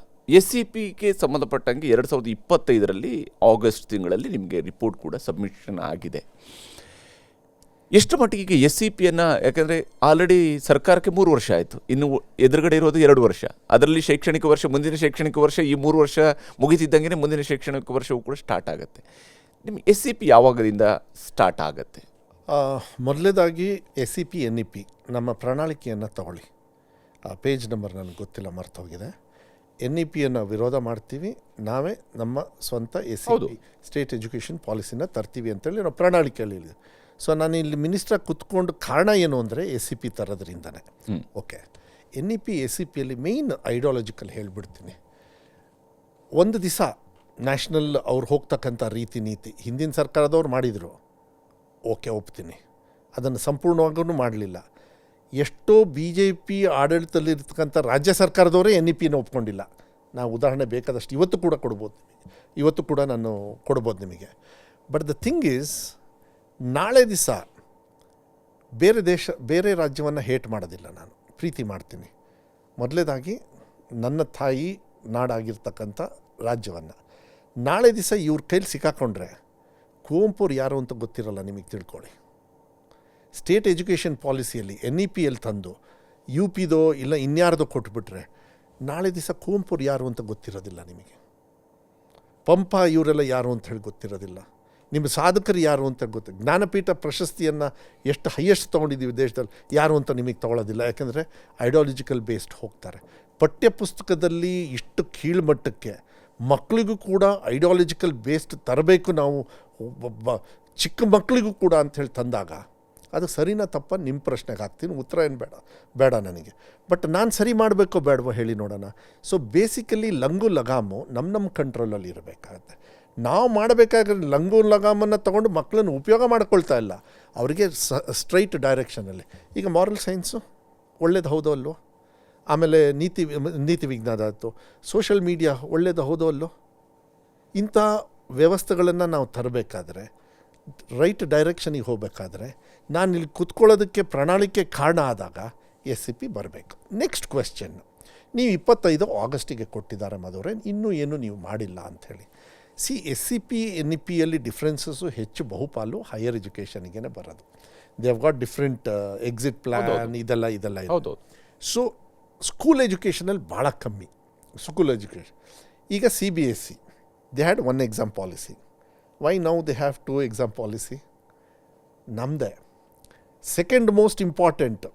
SEPಗೆ ಸಂಬಂಧಪಟ್ಟಂಗೆ 2025 ಆಗಸ್ಟ್ ತಿಂಗಳಲ್ಲಿ ನಿಮಗೆ ರಿಪೋರ್ಟ್ ಕೂಡ ಸಬ್ಮಿಷನ್ ಆಗಿದೆ. ಎಷ್ಟು ಮಟ್ಟಿಗೆ SEPಯನ್ನು, ಯಾಕಂದರೆ ಆಲ್ರೆಡಿ ಸರ್ಕಾರಕ್ಕೆ 3 ವರ್ಷ ಆಯಿತು, ಇನ್ನು ಎದುರುಗಡೆ ಇರೋದು 2 ವರ್ಷ. ಅದರಲ್ಲಿ ಶೈಕ್ಷಣಿಕ ವರ್ಷ, ಮುಂದಿನ ಶೈಕ್ಷಣಿಕ ವರ್ಷ, ಈ 3 ವರ್ಷ ಮುಗಿತಿದ್ದಂಗೆ ಮುಂದಿನ ಶೈಕ್ಷಣಿಕ ವರ್ಷವೂ ಕೂಡ ಸ್ಟಾರ್ಟ್ ಆಗುತ್ತೆ. ನಿಮಗೆ SEP ಯಾವಾಗದಿಂದ ಸ್ಟಾರ್ಟ್ ಆಗುತ್ತೆ? ಮೊದಲನೇದಾಗಿ SEP NEP ನಮ್ಮ ಪ್ರಣಾಳಿಕೆಯನ್ನು ತಗೊಳ್ಳಿ. ಪೇಜ್ ನಂಬರ್ ನನಗೆ ಗೊತ್ತಿಲ್ಲ, ಮರ್ತೋಗಿದೆ. NEPಯನ್ನು ವಿರೋಧ ಮಾಡ್ತೀವಿ, ನಾವೇ ನಮ್ಮ ಸ್ವಂತ SEP ಸ್ಟೇಟ್ ಎಜುಕೇಷನ್ ಪಾಲಿಸಿನ ತರ್ತೀವಿ ಅಂತೇಳಿ ನಾವು ಪ್ರಣಾಳಿಕೆಯಲ್ಲಿ ಹೇಳಿದೆ. ಸೊ ನಾನು ಇಲ್ಲಿ ಮಿನಿಸ್ಟ್ರಾಗಿ ಕುತ್ಕೊಂಡು ಕಾರಣ ಏನು ಅಂದರೆ SEP ತರೋದ್ರಿಂದನೇ. ಓಕೆ, NEP SEPಯಲ್ಲಿ ಮೇಯ್ನ್ ಐಡಿಯಾಲಜಿಕಲ್ ಹೇಳಿಬಿಡ್ತೀನಿ. ಒಂದು ದಿವಸ ನ್ಯಾಷನಲ್ ಅವ್ರು ಹೋಗ್ತಕ್ಕಂಥ ರೀತಿ ನೀತಿ ಹಿಂದಿನ ಸರ್ಕಾರದವ್ರು ಮಾಡಿದರು, ಓಕೆ ಒಪ್ತೀನಿ. ಅದನ್ನು ಸಂಪೂರ್ಣವಾಗೂ ಮಾಡಲಿಲ್ಲ. ಎಷ್ಟೋ BJP ಆಡಳಿತದಲ್ಲಿರ್ತಕ್ಕಂಥ ರಾಜ್ಯ ಸರ್ಕಾರದವರೇ NEPನ ಒಪ್ಕೊಂಡಿಲ್ಲ. ನಾವು ಉದಾಹರಣೆ ಬೇಕಾದಷ್ಟು ಇವತ್ತು ಕೂಡ ಕೊಡ್ಬೋದು, ಇವತ್ತು ಕೂಡ ನಾನು ಕೊಡ್ಬೋದು ನಿಮಗೆ. ಬಟ್ ದ ಥಿಂಗ್ ಈಸ್, ನಾಳೆ ದಿವಸ ಬೇರೆ ರಾಜ್ಯವನ್ನು ಹೇಟ್ ಮಾಡೋದಿಲ್ಲ, ನಾನು ಪ್ರೀತಿ ಮಾಡ್ತೀನಿ. ಮೊದಲನೇದಾಗಿ ನನ್ನ ತಾಯಿ ನಾಡಾಗಿರ್ತಕ್ಕಂಥ ರಾಜ್ಯವನ್ನು ನಾಳೆ ದಿವಸ ಇವ್ರ ಕೈಲಿ ಸಿಕ್ಕಾಕೊಂಡ್ರೆ ಕುವೆಂಪುರು ಯಾರು ಅಂತ ಗೊತ್ತಿರಲ್ಲ, ನಿಮಗೆ ತಿಳ್ಕೊಳ್ಳಿ. ಸ್ಟೇಟ್ ಎಜುಕೇಷನ್ ಪಾಲಿಸಿಯಲ್ಲಿ NEPಯಲ್ಲಿ ತಂದು UPದೋ ಇಲ್ಲ ಇನ್ಯಾರ್ದೋ ಕೊಟ್ಬಿಟ್ರೆ ನಾಳೆ ದಿವಸ ಕುವೆಂಪುರು ಯಾರು ಅಂತ ಗೊತ್ತಿರೋದಿಲ್ಲ ನಿಮಗೆ. ಪಂಪ ಇವರೆಲ್ಲ ಯಾರು ಅಂತ ಹೇಳಿ ಗೊತ್ತಿರೋದಿಲ್ಲ. ನಿಮ್ಮ ಸಾಧಕರು ಯಾರು ಅಂತ ಜ್ಞಾನಪೀಠ ಪ್ರಶಸ್ತಿಯನ್ನು ಎಷ್ಟು ಹೈಯೆಸ್ಟ್ ತೊಗೊಂಡಿದ್ದೀವಿ ದೇಶದಲ್ಲಿ, ಯಾರು ಅಂತ ನಿಮಗೆ ತೊಗೊಳ್ಳೋದಿಲ್ಲ. ಯಾಕೆಂದರೆ ಐಡಿಯಾಲಜಿಕಲ್ ಬೇಸ್ಡ್ ಹೋಗ್ತಾರೆ. ಪಠ್ಯಪುಸ್ತಕದಲ್ಲಿ ಇಷ್ಟು ಕೀಳ್ಮಟ್ಟಕ್ಕೆ ಮಕ್ಕಳಿಗೂ ಕೂಡ ಐಡಿಯಾಲಜಿಕಲ್ ಬೇಸ್ಡ್ ತರಬೇಕು ನಾವು, ಚಿಕ್ಕ ಮಕ್ಕಳಿಗೂ ಕೂಡ ಅಂಥೇಳಿ ತಂದಾಗ ಅದು ಸರಿನಾ ತಪ್ಪ ನಿಮ್ಮ ಪ್ರಶ್ನೆಗೆ ಹಾಕ್ತೀನಿ, ಉತ್ತರ ಏನು ಬೇಡ ನನಗೆ. ಬಟ್ ನಾನು ಸರಿ ಮಾಡಬೇಕೋ ಬೇಡವೋ ಹೇಳಿ ನೋಡೋಣ. ಸೊ ಬೇಸಿಕಲಿ ಲಂಗು ಲಗಾಮು ನಮ್ಮ ಕಂಟ್ರೋಲಲ್ಲಿ ಇರಬೇಕಾಗತ್ತೆ. ನಾವು ಮಾಡಬೇಕಾದ್ರೆ ಲಂಗು ಲಗಾಮನ್ನು ತೊಗೊಂಡು ಮಕ್ಕಳನ್ನು ಉಪಯೋಗ ಮಾಡ್ಕೊಳ್ತಾ ಇಲ್ಲ, ಅವರಿಗೆ ಸ್ಟ್ರೈಟ್ ಡೈರೆಕ್ಷನಲ್ಲಿ. ಈಗ ಮಾರಲ್ ಸೈನ್ಸು ಒಳ್ಳೇದು ಹೌದೋ ಅಲ್ಲೋ, ಆಮೇಲೆ ನೀತಿ ವಿಜ್ಞಾನ ಆಯಿತು, ಸೋಷಲ್ ಮೀಡಿಯಾ ಒಳ್ಳೇದು ಹೌದೋ ಅಲ್ಲೋ. ಇಂಥ ವ್ಯವಸ್ಥೆಗಳನ್ನು ನಾವು ತರಬೇಕಾದ್ರೆ, ರೈಟ್ ಡೈರೆಕ್ಷನಿಗೆ ಹೋಗಬೇಕಾದ್ರೆ, ನಾನು ಇಲ್ಲಿ ಕುತ್ಕೊಳ್ಳೋದಕ್ಕೆ ಪ್ರಣಾಳಿಕೆ ಕಾರಣ ಆದಾಗ SEP ಬರಬೇಕು. ನೆಕ್ಸ್ಟ್ ಕ್ವೆಶ್ಚನ್, ನೀವು 25 ಆಗಸ್ಟಿಗೆ ಕೊಟ್ಟಿದ್ದಾರೆ ಮಧುರೆ, ಇನ್ನೂ ಏನು ನೀವು ಮಾಡಿಲ್ಲ ಅಂಥೇಳಿ. SEP NEPಯಲ್ಲಿ ಡಿಫ್ರೆನ್ಸಸ್ಸು ಹೆಚ್ಚು ಬಹುಪಾಲು ಹೈಯರ್ ಎಜುಕೇಷನ್ಗೇ ಬರೋದು. They have got different exit plan, ಇದೆಲ್ಲ ಹೌದು. ಸೊ ಸ್ಕೂಲ್ ಎಜುಕೇಷನಲ್ಲಿ ಭಾಳ ಕಮ್ಮಿ. ಸ್ಕೂಲ್ ಎಜುಕೇಷನ್ ಈಗ CBSE they had 1 exam policy. Why now they have 2 exam policy? ನಮ್ಮದೇ second most important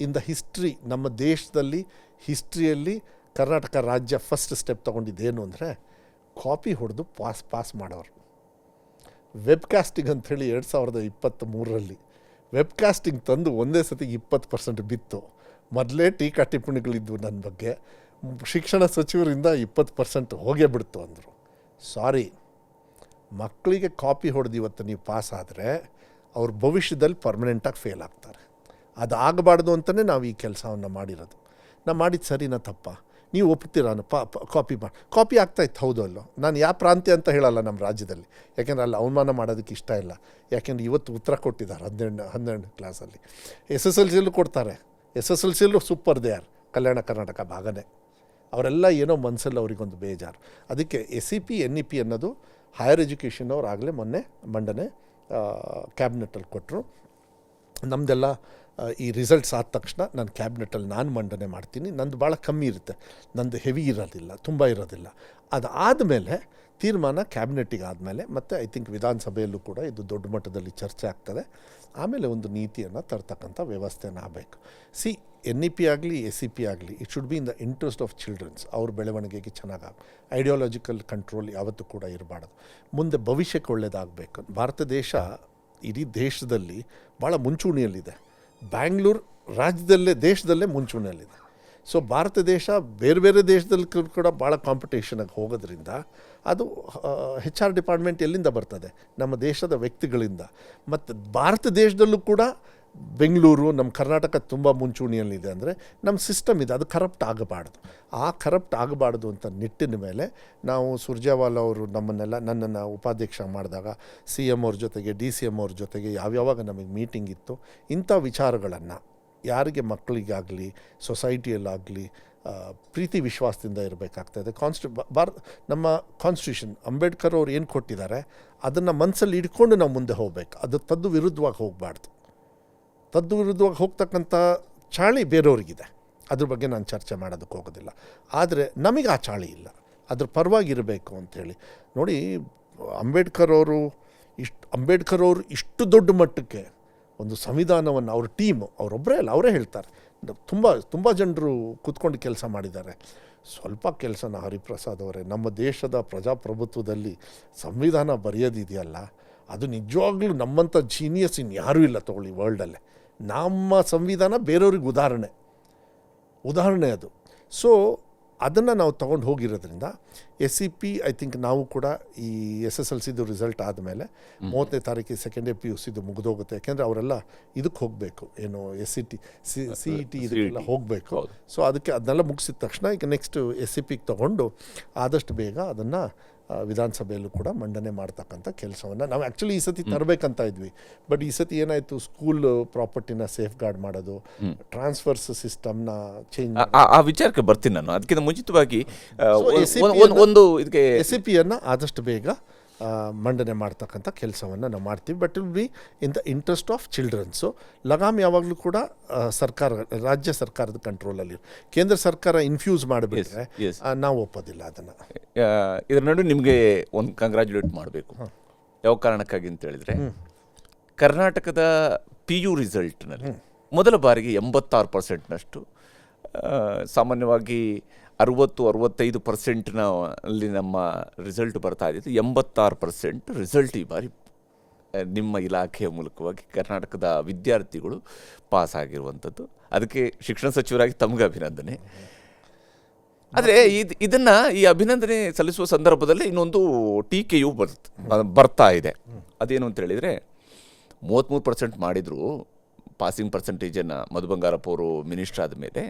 in the history, ನಮ್ಮ ದೇಶದಲ್ಲಿ ಹಿಸ್ಟ್ರಿಯಲ್ಲಿ ಕರ್ನಾಟಕ ರಾಜ್ಯ ಫಸ್ಟ್ ಸ್ಟೆಪ್ ತೊಗೊಂಡಿದ್ದೇನು ಅಂದರೆ ಕಾಪಿ ಹೊಡೆದು ಪಾಸ್ ಮಾಡೋರು. ವೆಬ್ಕಾಸ್ಟಿಂಗ್ ಅಂಥೇಳಿ 2023 ವೆಬ್ಕಾಸ್ಟಿಂಗ್ ತಂದು ಒಂದೇ ಸತಿ 20% ಬಿತ್ತು. ಮೊದಲೇ ಟೀಕಾ ಟಿಪ್ಪಣಿಗಳಿದ್ವು ನನ್ನ ಬಗ್ಗೆ, ಶಿಕ್ಷಣ ಸಚಿವರಿಂದ 20% ಹೋಗೇ ಬಿಡ್ತು ಅಂದರು. ಸಾರಿ, ಮಕ್ಕಳಿಗೆ ಕಾಪಿ ಹೊಡೆದು ಇವತ್ತು ನೀವು ಪಾಸ್ ಆದರೆ ಅವ್ರ ಭವಿಷ್ಯದಲ್ಲಿ ಪರ್ಮನೆಂಟಾಗಿ ಫೇಲ್ ಆಗ್ತಾರೆ. ಅದು ಆಗಬಾರ್ದು ಅಂತಲೇ ನಾವು ಈ ಕೆಲಸವನ್ನು ಮಾಡಿರೋದು. ನಾವು ಮಾಡಿದ್ದು ಸರಿನಾ ತಪ್ಪ? ನೀವು ಒಪ್ತೀರಾ? ಕಾಪಿ ಆಗ್ತಾಯಿತ್ತು ಹೌದು ಅಲ್ಲೋ. ನಾನು ಯಾವ ಪ್ರಾಂತ್ಯ ಅಂತ ಹೇಳಲ್ಲ ನಮ್ಮ ರಾಜ್ಯದಲ್ಲಿ, ಯಾಕೆಂದರೆ ಅಲ್ಲಿ ಅವಮಾನ ಮಾಡೋದಕ್ಕೆ ಇಷ್ಟ ಇಲ್ಲ. ಯಾಕೆಂದರೆ ಇವತ್ತು ಉತ್ತರ ಕೊಟ್ಟಿದ್ದಾರೆ 12 ಕ್ಲಾಸಲ್ಲಿ. SSLCಯಲ್ಲೂ ಕೊಡ್ತಾರೆ. SSLCಯಲ್ಲೂ super they are, Kalyana Karnataka ಭಾಗನೇ. ಅವರೆಲ್ಲ ಏನೋ ಮನಸ್ಸಲ್ಲಿ ಅವರಿಗೊಂದು ಬೇಜಾರು. ಅದಕ್ಕೆ SEP NEP ಅನ್ನೋದು ಹೈಯರ್ ಎಜುಕೇಷನ್ ಅವ್ರು ಆಗಲೇ ಮೊನ್ನೆ ಮಂಡನೆ ಕ್ಯಾಬಿನೆಟಲ್ಲಿ ಕೊಟ್ಟರು. ನಮ್ಮದೆಲ್ಲ ಈ ರಿಸಲ್ಟ್ಸ್ ಆದ ತಕ್ಷಣ ನಾನು ಕ್ಯಾಬಿನೆಟಲ್ಲಿ ನಾನು ಮಂಡನೆ ಮಾಡ್ತೀನಿ. ನಂದು ಭಾಳ ಕಮ್ಮಿ ಇರುತ್ತೆ, ನಂದು ಹೆವಿ ಇರೋದಿಲ್ಲ, ತುಂಬ ಇರೋದಿಲ್ಲ. ಅದಾದಮೇಲೆ ತೀರ್ಮಾನ ಕ್ಯಾಬಿನೆಟ್ಟಿಗೆ ಆದಮೇಲೆ ಮತ್ತು ಐ ಥಿಂಕ್ ವಿಧಾನಸಭೆಯಲ್ಲೂ ಕೂಡ ಇದು ದೊಡ್ಡ ಮಟ್ಟದಲ್ಲಿ ಚರ್ಚೆ ಆಗ್ತದೆ. ಆಮೇಲೆ ಒಂದು ನೀತಿಯನ್ನು ತರ್ತಕ್ಕಂಥ ವ್ಯವಸ್ಥೆನ ಆಗಬೇಕು. NEP ಆಗಲಿ SEP ಆಗಲಿ, it should be in the interest of childrens. ಅವ್ರ ಬೆಳವಣಿಗೆಗೆ ಚೆನ್ನಾಗಿ ಐಡಿಯಾಲಜಿಕಲ್ ಕಂಟ್ರೋಲ್ ಯಾವತ್ತೂ ಕೂಡ ಇರಬಾರ್ದು. ಮುಂದೆ ಭವಿಷ್ಯಕ್ಕೆ ಒಳ್ಳೆಯದಾಗಬೇಕು. ಭಾರತ ದೇಶ ಇಡೀ ದೇಶದಲ್ಲಿ ಭಾಳ ಮುಂಚೂಣಿಯಲ್ಲಿದೆ. ಬ್ಯಾಂಗ್ಳೂರು ರಾಜ್ಯದಲ್ಲೇ ದೇಶದಲ್ಲೇ ಮುಂಚೂಣಿಯಲ್ಲಿದೆ. ಸೊ ಭಾರತ ದೇಶ ಬೇರೆ ಬೇರೆ ದೇಶದಲ್ಲಿ ಕೂಡ ಭಾಳ ಕಾಂಪಿಟೇಷನಾಗಿ ಹೋಗೋದ್ರಿಂದ ಅದು ಹೆಚ್ ಆರ್ ಡಿಪಾರ್ಟ್ಮೆಂಟ್ ಎಲ್ಲಿಂದ ಬರ್ತದೆ? ನಮ್ಮ ದೇಶದ ವ್ಯಕ್ತಿಗಳಿಂದ. ಮತ್ತು ಭಾರತ ದೇಶದಲ್ಲೂ ಕೂಡ ಬೆಂಗಳೂರು, ನಮ್ಮ ಕರ್ನಾಟಕ ತುಂಬ ಮುಂಚೂಣಿಯಲ್ಲಿದೆ. ಅಂದರೆ ನಮ್ಮ ಸಿಸ್ಟಮ್ ಇದೆ, ಅದು ಕರಪ್ಟ್ ಆಗಬಾರ್ದು. ಆ ಕರಪ್ಟ್ ಆಗಬಾರ್ದು ಅಂತ ನಿಟ್ಟಿನ ಮೇಲೆ ನಾವು ಸುರ್ಜೇವಾಲಾ ಅವರು ನನ್ನನ್ನು ಉಪಾಧ್ಯಕ್ಷ ಮಾಡಿದಾಗ CM ಅವ್ರ ಜೊತೆಗೆ DCM ಅವ್ರ ಜೊತೆಗೆ ಯಾವ್ಯಾವಾಗ ನಮಗೆ ಮೀಟಿಂಗ್ ಇತ್ತು, ಇಂಥ ವಿಚಾರಗಳನ್ನು ಯಾರಿಗೆ ಮಕ್ಕಳಿಗಾಗಲಿ ಸೊಸೈಟಿಯಲ್ಲಾಗಲಿ ಪ್ರೀತಿ ವಿಶ್ವಾಸದಿಂದ ಇರಬೇಕಾಗ್ತದೆ. ನಮ್ಮ ಕಾನ್ಸ್ಟಿಟ್ಯೂಷನ್ ಅಂಬೇಡ್ಕರ್ ಅವ್ರು ಏನು ಕೊಟ್ಟಿದ್ದಾರೆ ಅದನ್ನು ಮನಸ್ಸಲ್ಲಿ ಇಟ್ಕೊಂಡು ನಾವು ಮುಂದೆ ಹೋಗಬೇಕು. ಅದು ತದ್ದು ವಿರುದ್ಧವಾಗಿ ಹೋಗಬಾರ್ದು. ತದ್ದು ವಿರುದ್ಧವಾಗಿ ಹೋಗ್ತಕ್ಕಂಥ ಚಾಳಿ ಬೇರೆಯವ್ರಿಗಿದೆ, ಅದ್ರ ಬಗ್ಗೆ ನಾನು ಚರ್ಚೆ ಮಾಡೋದಕ್ಕೆ ಹೋಗೋದಿಲ್ಲ. ಆದರೆ ನಮಗೆ ಆ ಚಾಳಿ ಇಲ್ಲ, ಅದ್ರ ಪರವಾಗಿರಬೇಕು ಅಂಥೇಳಿ ನೋಡಿ. ಅಂಬೇಡ್ಕರ್ ಅವರು ಇಷ್ಟು ದೊಡ್ಡ ಮಟ್ಟಕ್ಕೆ ಒಂದು ಸಂವಿಧಾನವನ್ನು ಅವ್ರ ಟೀಮು, ಅವರೊಬ್ಬರೇ ಅಲ್ಲ, ಅವರೇ ಹೇಳ್ತಾರೆ, ತುಂಬ ಜನರು ಕೂತ್ಕೊಂಡು ಕೆಲಸ ಮಾಡಿದ್ದಾರೆ. ಸ್ವಲ್ಪ ಕೆಲಸನ ಹರಿಪ್ರಸಾದ್ ಅವರೇ, ನಮ್ಮ ದೇಶದ ಪ್ರಜಾಪ್ರಭುತ್ವದಲ್ಲಿ ಸಂವಿಧಾನ ಬರೆಯೋದಿದೆಯಲ್ಲ, ಅದು ನಿಜವಾಗ್ಲೂ ನಮ್ಮಂಥ ಜೀನಿಯಸ್ ಯಾರೂ ಇಲ್ಲ ತಗೊಳ್ಳಿ ವರ್ಲ್ಡಲ್ಲೇ. ನಮ್ಮ ಸಂವಿಧಾನ ಬೇರೆಯವ್ರಿಗೆ ಉದಾಹರಣೆ ಅದು. ಸೊ ಅದನ್ನು ನಾವು ತೊಗೊಂಡು ಹೋಗಿರೋದ್ರಿಂದ SCP ಐ ಥಿಂಕ್ ನಾವು ಕೂಡ ಈ SSLCದು ರಿಸಲ್ಟ್ ಆದಮೇಲೆ 30ನೇ ತಾರೀಕಿಗೆ ಸೆಕೆಂಡ್ ಇಯರ್ PUCದು ಮುಗಿದೋಗುತ್ತೆ. ಯಾಕೆಂದರೆ ಅವರೆಲ್ಲ ಇದಕ್ಕೆ ಹೋಗಬೇಕು, ಏನು CET ಇದಕ್ಕೆಲ್ಲ ಹೋಗಬೇಕು. ಸೊ ಅದನ್ನೆಲ್ಲ ಮುಗಿಸಿದ ತಕ್ಷಣ ಈಗ ನೆಕ್ಸ್ಟ್ SCPಗೆ ತೊಗೊಂಡು ಆದಷ್ಟು ಬೇಗ ಅದನ್ನು ವಿಧಾನಸಭೆಯಲ್ಲೂ ಕೂಡ ಮಂಡನೆ ಮಾಡ್ತಕ್ಕಂಥ ಕೆಲಸವನ್ನು ನಾವು ಆ್ಯಕ್ಚುಲಿ ಈ ಸತಿ ತರಬೇಕಂತ ಇದ್ವಿ. ಬಟ್ ಈ ಸತಿ ಏನಾಯಿತು, ಸ್ಕೂಲ್ ಪ್ರಾಪರ್ಟಿನ ಸೇಫ್ ಗಾರ್ಡ್ ಮಾಡೋದು, ಟ್ರಾನ್ಸ್ಫರ್ಸ್ ಸಿಸ್ಟಮ್ನ ಚೇಂಜ್, ಆ ವಿಚಾರಕ್ಕೆ ಬರ್ತೀನಿ ನಾನು. ಅದಕ್ಕಿಂತ ಮುಂಚಿತವಾಗಿ ಒಂದು ಇದಕ್ಕೆ SCPಯನ್ನು ಆದಷ್ಟು ಬೇಗ ಮಂಡನೆ ಮಾಡ್ತಕ್ಕಂಥ ಕೆಲಸವನ್ನು ನಾವು ಮಾಡ್ತೀವಿ. But will be in the interest of childrens. ಲಗಾಮ್ ಯಾವಾಗಲೂ ಕೂಡ ರಾಜ್ಯ ಸರ್ಕಾರದ ಕಂಟ್ರೋಲಲ್ಲಿ, ಕೇಂದ್ರ ಸರ್ಕಾರ ಇನ್ಫ್ಯೂಸ್ ಮಾಡಿಬಿಟ್ರೆ ನಾವು ಒಪ್ಪೋದಿಲ್ಲ ಅದನ್ನು. ಇದರ ನಡುವೆ ನಿಮಗೆ ಒಂದು ಕಂಗ್ರ್ಯಾಚುಲೇಟ್ ಮಾಡಬೇಕು. ಯಾವ ಕಾರಣಕ್ಕಾಗಿ ಅಂತ ಹೇಳಿದರೆ, ಕರ್ನಾಟಕದ PU ರಿಸಲ್ಟ್ನಲ್ಲಿ ಮೊದಲ ಬಾರಿಗೆ 86%ನಷ್ಟು, ಸಾಮಾನ್ಯವಾಗಿ 60-65% ಅಲ್ಲಿ ನಮ್ಮ ರಿಸಲ್ಟ್ ಬರ್ತಾ ಇದ್ದಿತ್ತು. 86% ರಿಸಲ್ಟ್ ಈ ಬಾರಿ ನಿಮ್ಮ ಇಲಾಖೆಯ ಮೂಲಕವಾಗಿ ಕರ್ನಾಟಕದ ವಿದ್ಯಾರ್ಥಿಗಳು ಪಾಸ್ ಆಗಿರುವಂಥದ್ದು. ಅದಕ್ಕೆ ಶಿಕ್ಷಣ ಸಚಿವರಾಗಿ ತಮಗೆ ಅಭಿನಂದನೆ. ಆದರೆ ಈ ಅಭಿನಂದನೆ ಸಲ್ಲಿಸುವ ಸಂದರ್ಭದಲ್ಲಿ ಇನ್ನೊಂದು ಟೀಕೆಯೂ ಬರ್ತಾ ಇದೆ. ಅದೇನು ಅಂತ ಹೇಳಿದರೆ, 33% ಮಾಡಿದ್ರು ಪಾಸಿಂಗ್ ಪರ್ಸೆಂಟೇಜನ್ನು ಮಧು ಬಂಗಾರಪ್ಪ ಅವರು ಮಿನಿಸ್ಟರ್ ಆದ ಮೇಲೆ,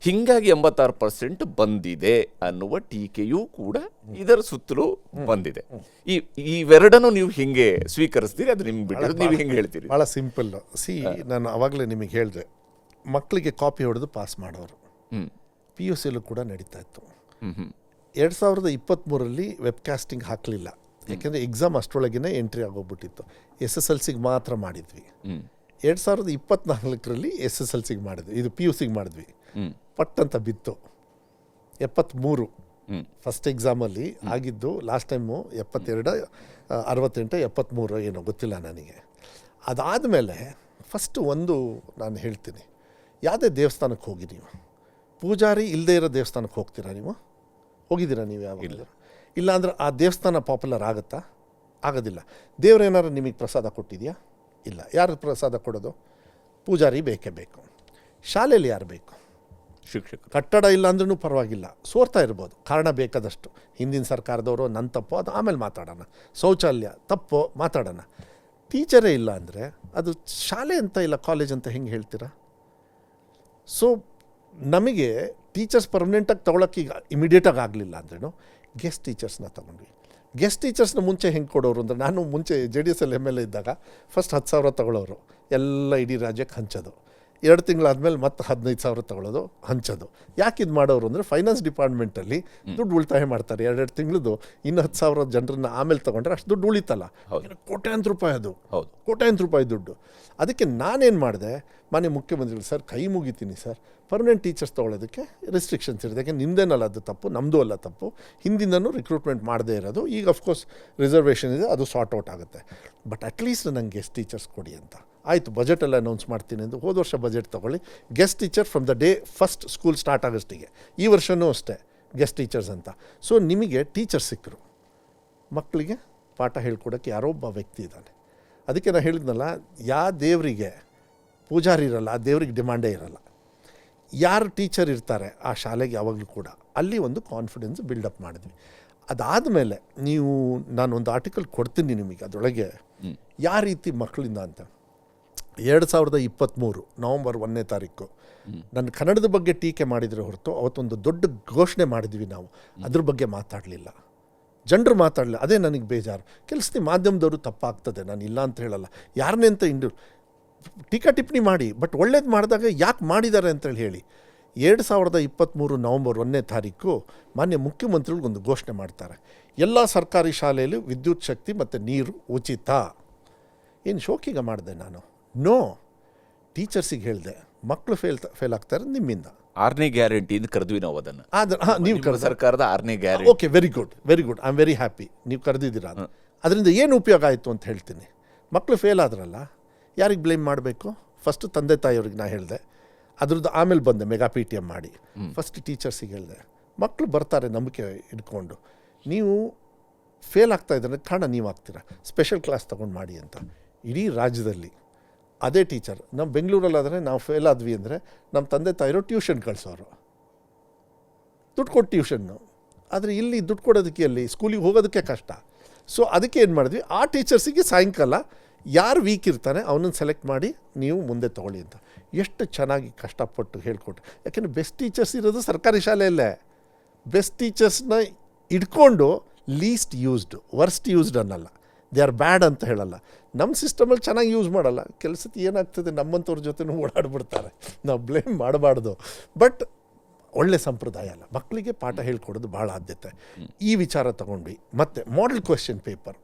ಹೀಗಾಗಿ 86% ಬಂದಿದೆ ಅನ್ನುವ ಟೀಕೆಯೂ ಕೂಡ ಇದರ ಸುತ್ತಲೂ ಬಂದಿದೆ. ಇವೆರಡನ್ನು ನೀವು ಹಿಂಗೆ ಸ್ವೀಕರಿಸ್ತೀರಿ? ಅದು ನಿಮ್ಗೆ ಬಿಟ್ಟಿರೋದು, ನೀವು ಹಿಂಗೆ ಹೇಳ್ತೀರಿ? ಭಾಳ ಸಿಂಪಲ್. ನಾನು ಆವಾಗಲೇ ನಿಮಗೆ ಹೇಳಿದೆ, ಮಕ್ಕಳಿಗೆ ಕಾಪಿ ಹೊಡೆದು ಪಾಸ್ ಮಾಡೋರು PUCಯಲ್ಲೂ ಕೂಡ ನಡೀತಾ ಇತ್ತು. 2023ರಲ್ಲಿ ವೆಬ್ಕಾಸ್ಟಿಂಗ್ ಹಾಕಲಿಲ್ಲ, ಯಾಕೆಂದರೆ ಎಕ್ಸಾಮ್ ಅಷ್ಟರೊಳಗೇ ಎಂಟ್ರಿ ಆಗೋಗ್ಬಿಟ್ಟಿತ್ತು. SSLCಗೆ ಮಾತ್ರ ಮಾಡಿದ್ವಿ. 2024ರಲ್ಲಿ SSLCಗೆ ಮಾಡಿದ್ವಿ, ಇದು PUCಗೆ ಮಾಡಿದ್ವಿ. ಪಟ್ ಅಂತ ಬಿತ್ತು 73. ಫಸ್ಟ್ ಎಕ್ಸಾಮಲ್ಲಿ ಆಗಿದ್ದು ಲಾಸ್ಟ್ ಟೈಮು 72, 68, 73 ಏನೋ ಗೊತ್ತಿಲ್ಲ ನನಗೆ. ಅದಾದಮೇಲೆ ಫಸ್ಟು ನಾನು ಹೇಳ್ತೀನಿ, ಯಾವುದೇ ದೇವಸ್ಥಾನಕ್ಕೆ ಹೋಗಿ ನೀವು ಪೂಜಾರಿ ಇಲ್ಲದೇ ಇರೋ ದೇವಸ್ಥಾನಕ್ಕೆ ಹೋಗ್ತೀರಾ? ಹೋಗಿದ್ದೀರಾ ನೀವು ಯಾವಾಗ? ಇಲ್ಲ ಅಂದ್ರೆ ಆ ದೇವಸ್ಥಾನ ಪಾಪ್ಯುಲರ್ ಆಗುತ್ತಾ? ಆಗೋದಿಲ್ಲ. ದೇವ್ರೇನಾರು ನಿಮಗೆ ಪ್ರಸಾದ ಕೊಟ್ಟಿದೆಯಾ? ಇಲ್ಲ. ಯಾರು ಪ್ರಸಾದ ಕೊಡೋದು? ಪೂಜಾರಿ ಬೇಕೇ ಬೇಕು. ಶಾಲೆಯಲ್ಲಿ ಯಾರು ಬೇಕು? ಶಿಕ್ಷಕರು. ಕಟ್ಟಡ ಇಲ್ಲ ಅಂದ್ರೂ ಪರವಾಗಿಲ್ಲ, ಸೋರ್ತಾ ಇರ್ಬೋದು, ಕಾರಣ ಬೇಕಾದಷ್ಟು. ಹಿಂದಿನ ಸರ್ಕಾರದವರು ನನ್ನ ತಪ್ಪು, ಅದು ಆಮೇಲೆ ಮಾತಾಡೋಣ. ಶೌಚಾಲಯ ತಪ್ಪು ಮಾತಾಡೋಣ. ಟೀಚರೇ ಇಲ್ಲ ಅಂದರೆ ಅದು ಶಾಲೆ ಅಂತ ಇಲ್ಲ ಕಾಲೇಜ್ ಅಂತ ಹೆಂಗೆ ಹೇಳ್ತೀರಾ? ಸೊ ನಮಗೆ ಟೀಚರ್ಸ್ ಪರ್ಮನೆಂಟಾಗಿ ತೊಗೊಳಕ್ಕೆ ಈಗ ಇಮಿಡಿಯೇಟಾಗಿ ಆಗಲಿಲ್ಲ ಅಂದ್ರೂ ಗೆಸ್ಟ್ ಟೀಚರ್ಸ್ನ ತೊಗೊಂಡ್ವಿ. ಗೆಸ್ಟ್ ಟೀಚರ್ಸ್ನ ಮುಂಚೆ ಹೆಂಗೆ ಕೊಡೋರು ಅಂದರೆ, ನಾನು ಮುಂಚೆ JDS MLA ಇದ್ದಾಗ ಫಸ್ಟ್ 10,000 ತೊಗೊಳ್ಳೋರು, ಎಲ್ಲ ಇಡೀ ರಾಜ್ಯಕ್ಕೆ ಹಂಚೋದು. 2 ತಿಂಗಳಾದಮೇಲೆ ಮತ್ತೆ 15,000 ತೊಗೊಳ್ಳೋದು, ಹಂಚೋದು. ಯಾಕೆ ಇದು ಮಾಡೋರು ಅಂದರೆ, ಫೈನಾನ್ಸ್ ಡಿಪಾರ್ಟ್ಮೆಂಟಲ್ಲಿ ದುಡ್ಡು ಉಳಿತಾಯ ಮಾಡ್ತಾರೆ. 2 ತಿಂಗಳದ್ದು ಇನ್ನು 10,000 ಜನರನ್ನ ಆಮೇಲೆ ತೊಗೊಂಡ್ರೆ ಅಷ್ಟು ದುಡ್ಡು ಉಳಿತಲ್ಲ. ಕೋಟ್ಯಾಂತರ ರೂಪಾಯಿ, ಅದು ಕೋಟ್ಯಾಂತರ ರೂಪಾಯಿ ದುಡ್ಡು. ಅದಕ್ಕೆ ನಾನೇನು ಮಾಡಿದೆ, ಮಾನ್ಯ ಮುಖ್ಯಮಂತ್ರಿಗಳು, ಸರ್ ಕೈ ಮುಗಿತೀನಿ ಸರ್, ಪರ್ಮನೆಂಟ್ ಟೀಚರ್ಸ್ ತೊಗೊಳ್ಳೋದಕ್ಕೆ ರೆಸ್ಟ್ರಿಕ್ಷನ್ಸ್ ಇರುತ್ತೆ. ಯಾಕೆ ನಿಮ್ಮದೇನಲ್ಲ ಅದು ತಪ್ಪು, ನಮ್ಮದು ಅಲ್ಲ ತಪ್ಪು. ಹಿಂದಿಂದನೂ ರಿಕ್ರೂಟ್ಮೆಂಟ್ ಮಾಡದೇ ಇರೋದು. ಈಗ ಅಫ್ಕೋರ್ಸ್ ರಿಸರ್ವೇಷನ್ ಇದೆ, ಅದು ಸಾರ್ಟ್ ಔಟ್ ಆಗುತ್ತೆ. ಬಟ್ ಅಟ್ಲೀಸ್ಟ್ ನನಗೆ ಗೆಸ್ಟ್ ಟೀಚರ್ಸ್ ಕೊಡಿ ಅಂತ. ಆಯಿತು, ಬಜೆಟೆಲ್ಲ ಅನೌನ್ಸ್ ಮಾಡ್ತೀನಿ ಎಂದು ಹೋದ ವರ್ಷ ಬಜೆಟ್ ತೊಗೊಳ್ಳಿ, guest teacher from the day first school start ಆಗೋಷ್ಟಿಗೆ. ಈ ವರ್ಷವೂ ಅಷ್ಟೇ ಗೆಸ್ಟ್ ಟೀಚರ್ಸ್ ಅಂತ. ಸೊ ನಿಮಗೆ ಟೀಚರ್ ಸಿಕ್ಕರು, ಮಕ್ಕಳಿಗೆ ಪಾಠ ಹೇಳ್ಕೊಡೋಕ್ಕೆ ಯಾರೋ ಒಬ್ಬ ವ್ಯಕ್ತಿ ಇದ್ದಾನೆ. ಅದಕ್ಕೆ ನಾನು ಹೇಳಿದ್ನಲ್ಲ, ಯಾವ ದೇವರಿಗೆ ಪೂಜಾರಿ ಇರಲ್ಲ, ಆ ದೇವ್ರಿಗೆ ಡಿಮಾಂಡೇ ಇರಲ್ಲ. ಯಾರು ಟೀಚರ್ ಇರ್ತಾರೆ ಆ ಶಾಲೆಗೆ ಯಾವಾಗಲೂ ಕೂಡ ಅಲ್ಲಿ ಒಂದು ಕಾನ್ಫಿಡೆನ್ಸ್ ಬಿಲ್ಡಪ್ ಮಾಡಿದ್ವಿ. ಅದಾದಮೇಲೆ ನಾನೊಂದು ಆರ್ಟಿಕಲ್ ಕೊಡ್ತೀನಿ ನಿಮಗೆ, ಅದರೊಳಗೆ ಯಾವ ರೀತಿ ಮಕ್ಕಳಿಂದ ಅಂತ. 2023 ನವಂಬರ್ 1ನೇ ತಾರೀಕು ನನ್ನ ಕನ್ನಡದ ಬಗ್ಗೆ ಟೀಕೆ ಮಾಡಿದರೆ ಹೊರತು ಅವತ್ತೊಂದು ದೊಡ್ಡ ಘೋಷಣೆ ಮಾಡಿದ್ವಿ ನಾವು, ಅದ್ರ ಬಗ್ಗೆ ಮಾತಾಡಲಿಲ್ಲ, ಜನರು ಮಾತಾಡಲಿಲ್ಲ. ಅದೇ ನನಗೆ ಬೇಜಾರು. ಕೆಲಸದ ಮಾಧ್ಯಮದವರು ತಪ್ಪಾಗ್ತದೆ, ನಾನು ಇಲ್ಲ ಅಂತ ಹೇಳಲ್ಲ, ಯಾರನ್ನೇ ಅಂತ ಟೀಕಾ ಟಿಪ್ಪಣಿ ಮಾಡಿ, ಬಟ್ ಒಳ್ಳೇದು ಮಾಡಿದಾಗ ಯಾಕೆ ಮಾಡಿದ್ದಾರೆ ಅಂತೇಳಿ ಹೇಳಿ. 2023 ನವಂಬರ್ 1ನೇ ತಾರೀಕು ಮಾನ್ಯ ಮುಖ್ಯಮಂತ್ರಿಗಳಿಗೊಂದು ಘೋಷಣೆ ಮಾಡ್ತಾರೆ, ಎಲ್ಲ ಸರ್ಕಾರಿ ಶಾಲೆಯಲ್ಲಿ ವಿದ್ಯುತ್ ಶಕ್ತಿ ಮತ್ತು ನೀರು ಉಚಿತ. ಏನು ಶೋಕಿಗ ಮಾಡಿದೆ ನಾನು? ನೋ, ಟೀಚರ್ಸಿಗೆ ಹೇಳಿದೆ ಮಕ್ಕಳು ಫೇಲ್ ಆಗ್ತಾರೆ ನಿಮ್ಮಿಂದ. 6ನೇ ಗ್ಯಾರಂಟಿ ಅಂತ ಕರೆದ್ವಿ ನಾವು ಅದನ್ನು. ನೀವು ಸರ್ಕಾರದ 6ನೇ guarantee. Okay, very good, I am very happy ನೀವು ಕರೆದಿದ್ದೀರಾ. ಅದರಿಂದ ಏನು ಉಪಯೋಗ ಆಯಿತು ಅಂತ ಹೇಳ್ತೀನಿ. ಮಕ್ಕಳು ಫೇಲ್ ಆದ್ರಲ್ಲ, ಯಾರಿಗೆ ಬ್ಲೇಮ್ ಮಾಡಬೇಕು? ಫಸ್ಟ್ ತಂದೆ ತಾಯಿಯವ್ರಿಗೆ ನಾ ಹೇಳಿದೆ, ಅದ್ರದ್ದು ಆಮೇಲೆ ಬಂದೆ ಮೆಗಾ PTM ಮಾಡಿ. ಫಸ್ಟ್ ಟೀಚರ್ಸಿಗೆ ಹೇಳಿದೆ, ಮಕ್ಕಳು ಬರ್ತಾರೆ ನಂಬಿಕೆ ಇಟ್ಕೊಂಡು, ನೀವು ಫೇಲ್ ಆಗ್ತಾ ಇದ್ದಾರೆ ಕಾರಣ ನೀವು ಆಗ್ತೀರಾ, ಸ್ಪೆಷಲ್ ಕ್ಲಾಸ್ ತೊಗೊಂಡು ಮಾಡಿ ಅಂತ. ಇಡೀ ರಾಜ್ಯದಲ್ಲಿ ಅದೇ ಟೀಚರ್. ನಮ್ಮ ಬೆಂಗಳೂರಲ್ಲಾದರೆ ನಾವು ಫೇಲ್ ಆದ್ವಿ ಅಂದರೆ ನಮ್ಮ ತಂದೆ ತಾಯಿರೋ ಟ್ಯೂಷನ್ ಕಳಿಸೋರು, ದುಡ್ಡು ಕೊಟ್ಟು ಟ್ಯೂಷನ್ನು. ಆದರೆ ಇಲ್ಲಿ ದುಡ್ಡು ಕೊಡೋದಕ್ಕೆ, ಅಲ್ಲಿ ಸ್ಕೂಲಿಗೆ ಹೋಗೋದಕ್ಕೆ ಕಷ್ಟ. ಸೊ ಅದಕ್ಕೆ ಏನು ಮಾಡಿದ್ವಿ, ಆ ಟೀಚರ್ಸಿಗೆ ಸಾಯಂಕಾಲ ಯಾರು ವೀಕ್ ಇರ್ತಾನೆ ಅವನನ್ನು ಸೆಲೆಕ್ಟ್ ಮಾಡಿ ನೀವು ಮುಂದೆ ತೊಗೊಳ್ಳಿ ಅಂತ. ಎಷ್ಟು ಚೆನ್ನಾಗಿ ಕಷ್ಟಪಟ್ಟು ಹೇಳ್ಕೊಟ್ರು. ಯಾಕೆಂದರೆ ಬೆಸ್ಟ್ ಟೀಚರ್ಸ್ ಇರೋದು ಸರ್ಕಾರಿ ಶಾಲೆಯಲ್ಲೇ. ಬೆಸ್ಟ್ ಟೀಚರ್ಸ್ನ ಇಟ್ಕೊಂಡು ಲೀಸ್ಟ್ ಯೂಸ್ಡ್, ವರ್ಸ್ಟ್ ಯೂಸ್ಡ್ ಅನ್ನಲ್ಲ, ದೇ ಆರ್ ಬ್ಯಾಡ್ ಅಂತ ಹೇಳಲ್ಲ. ನಮ್ಮ ಸಿಸ್ಟಮಲ್ಲಿ ಚೆನ್ನಾಗಿ ಯೂಸ್ ಮಾಡಲ್ಲ. ಕೆಲಸಕ್ಕೆ ಏನಾಗ್ತದೆ, ನಮ್ಮಂಥವ್ರ ಜೊತೆನೂ ಓಡಾಡ್ಬಿಡ್ತಾರೆ, ನಾವು ಬ್ಲೇಮ್ ಮಾಡಬಾರ್ದು. ಬಟ್ ಒಳ್ಳೆ ಸಂಪ್ರದಾಯ ಅಲ್ಲ, ಮಕ್ಕಳಿಗೆ ಪಾಠ ಹೇಳ್ಕೊಡೋದು ಭಾಳ ಆದ್ಯತೆ. ಈ ವಿಚಾರ ತಗೊಂಡ್ವಿ. ಮತ್ತು ಮಾಡೆಲ್ ಕ್ವೆಶ್ಚನ್ ಪೇಪರ್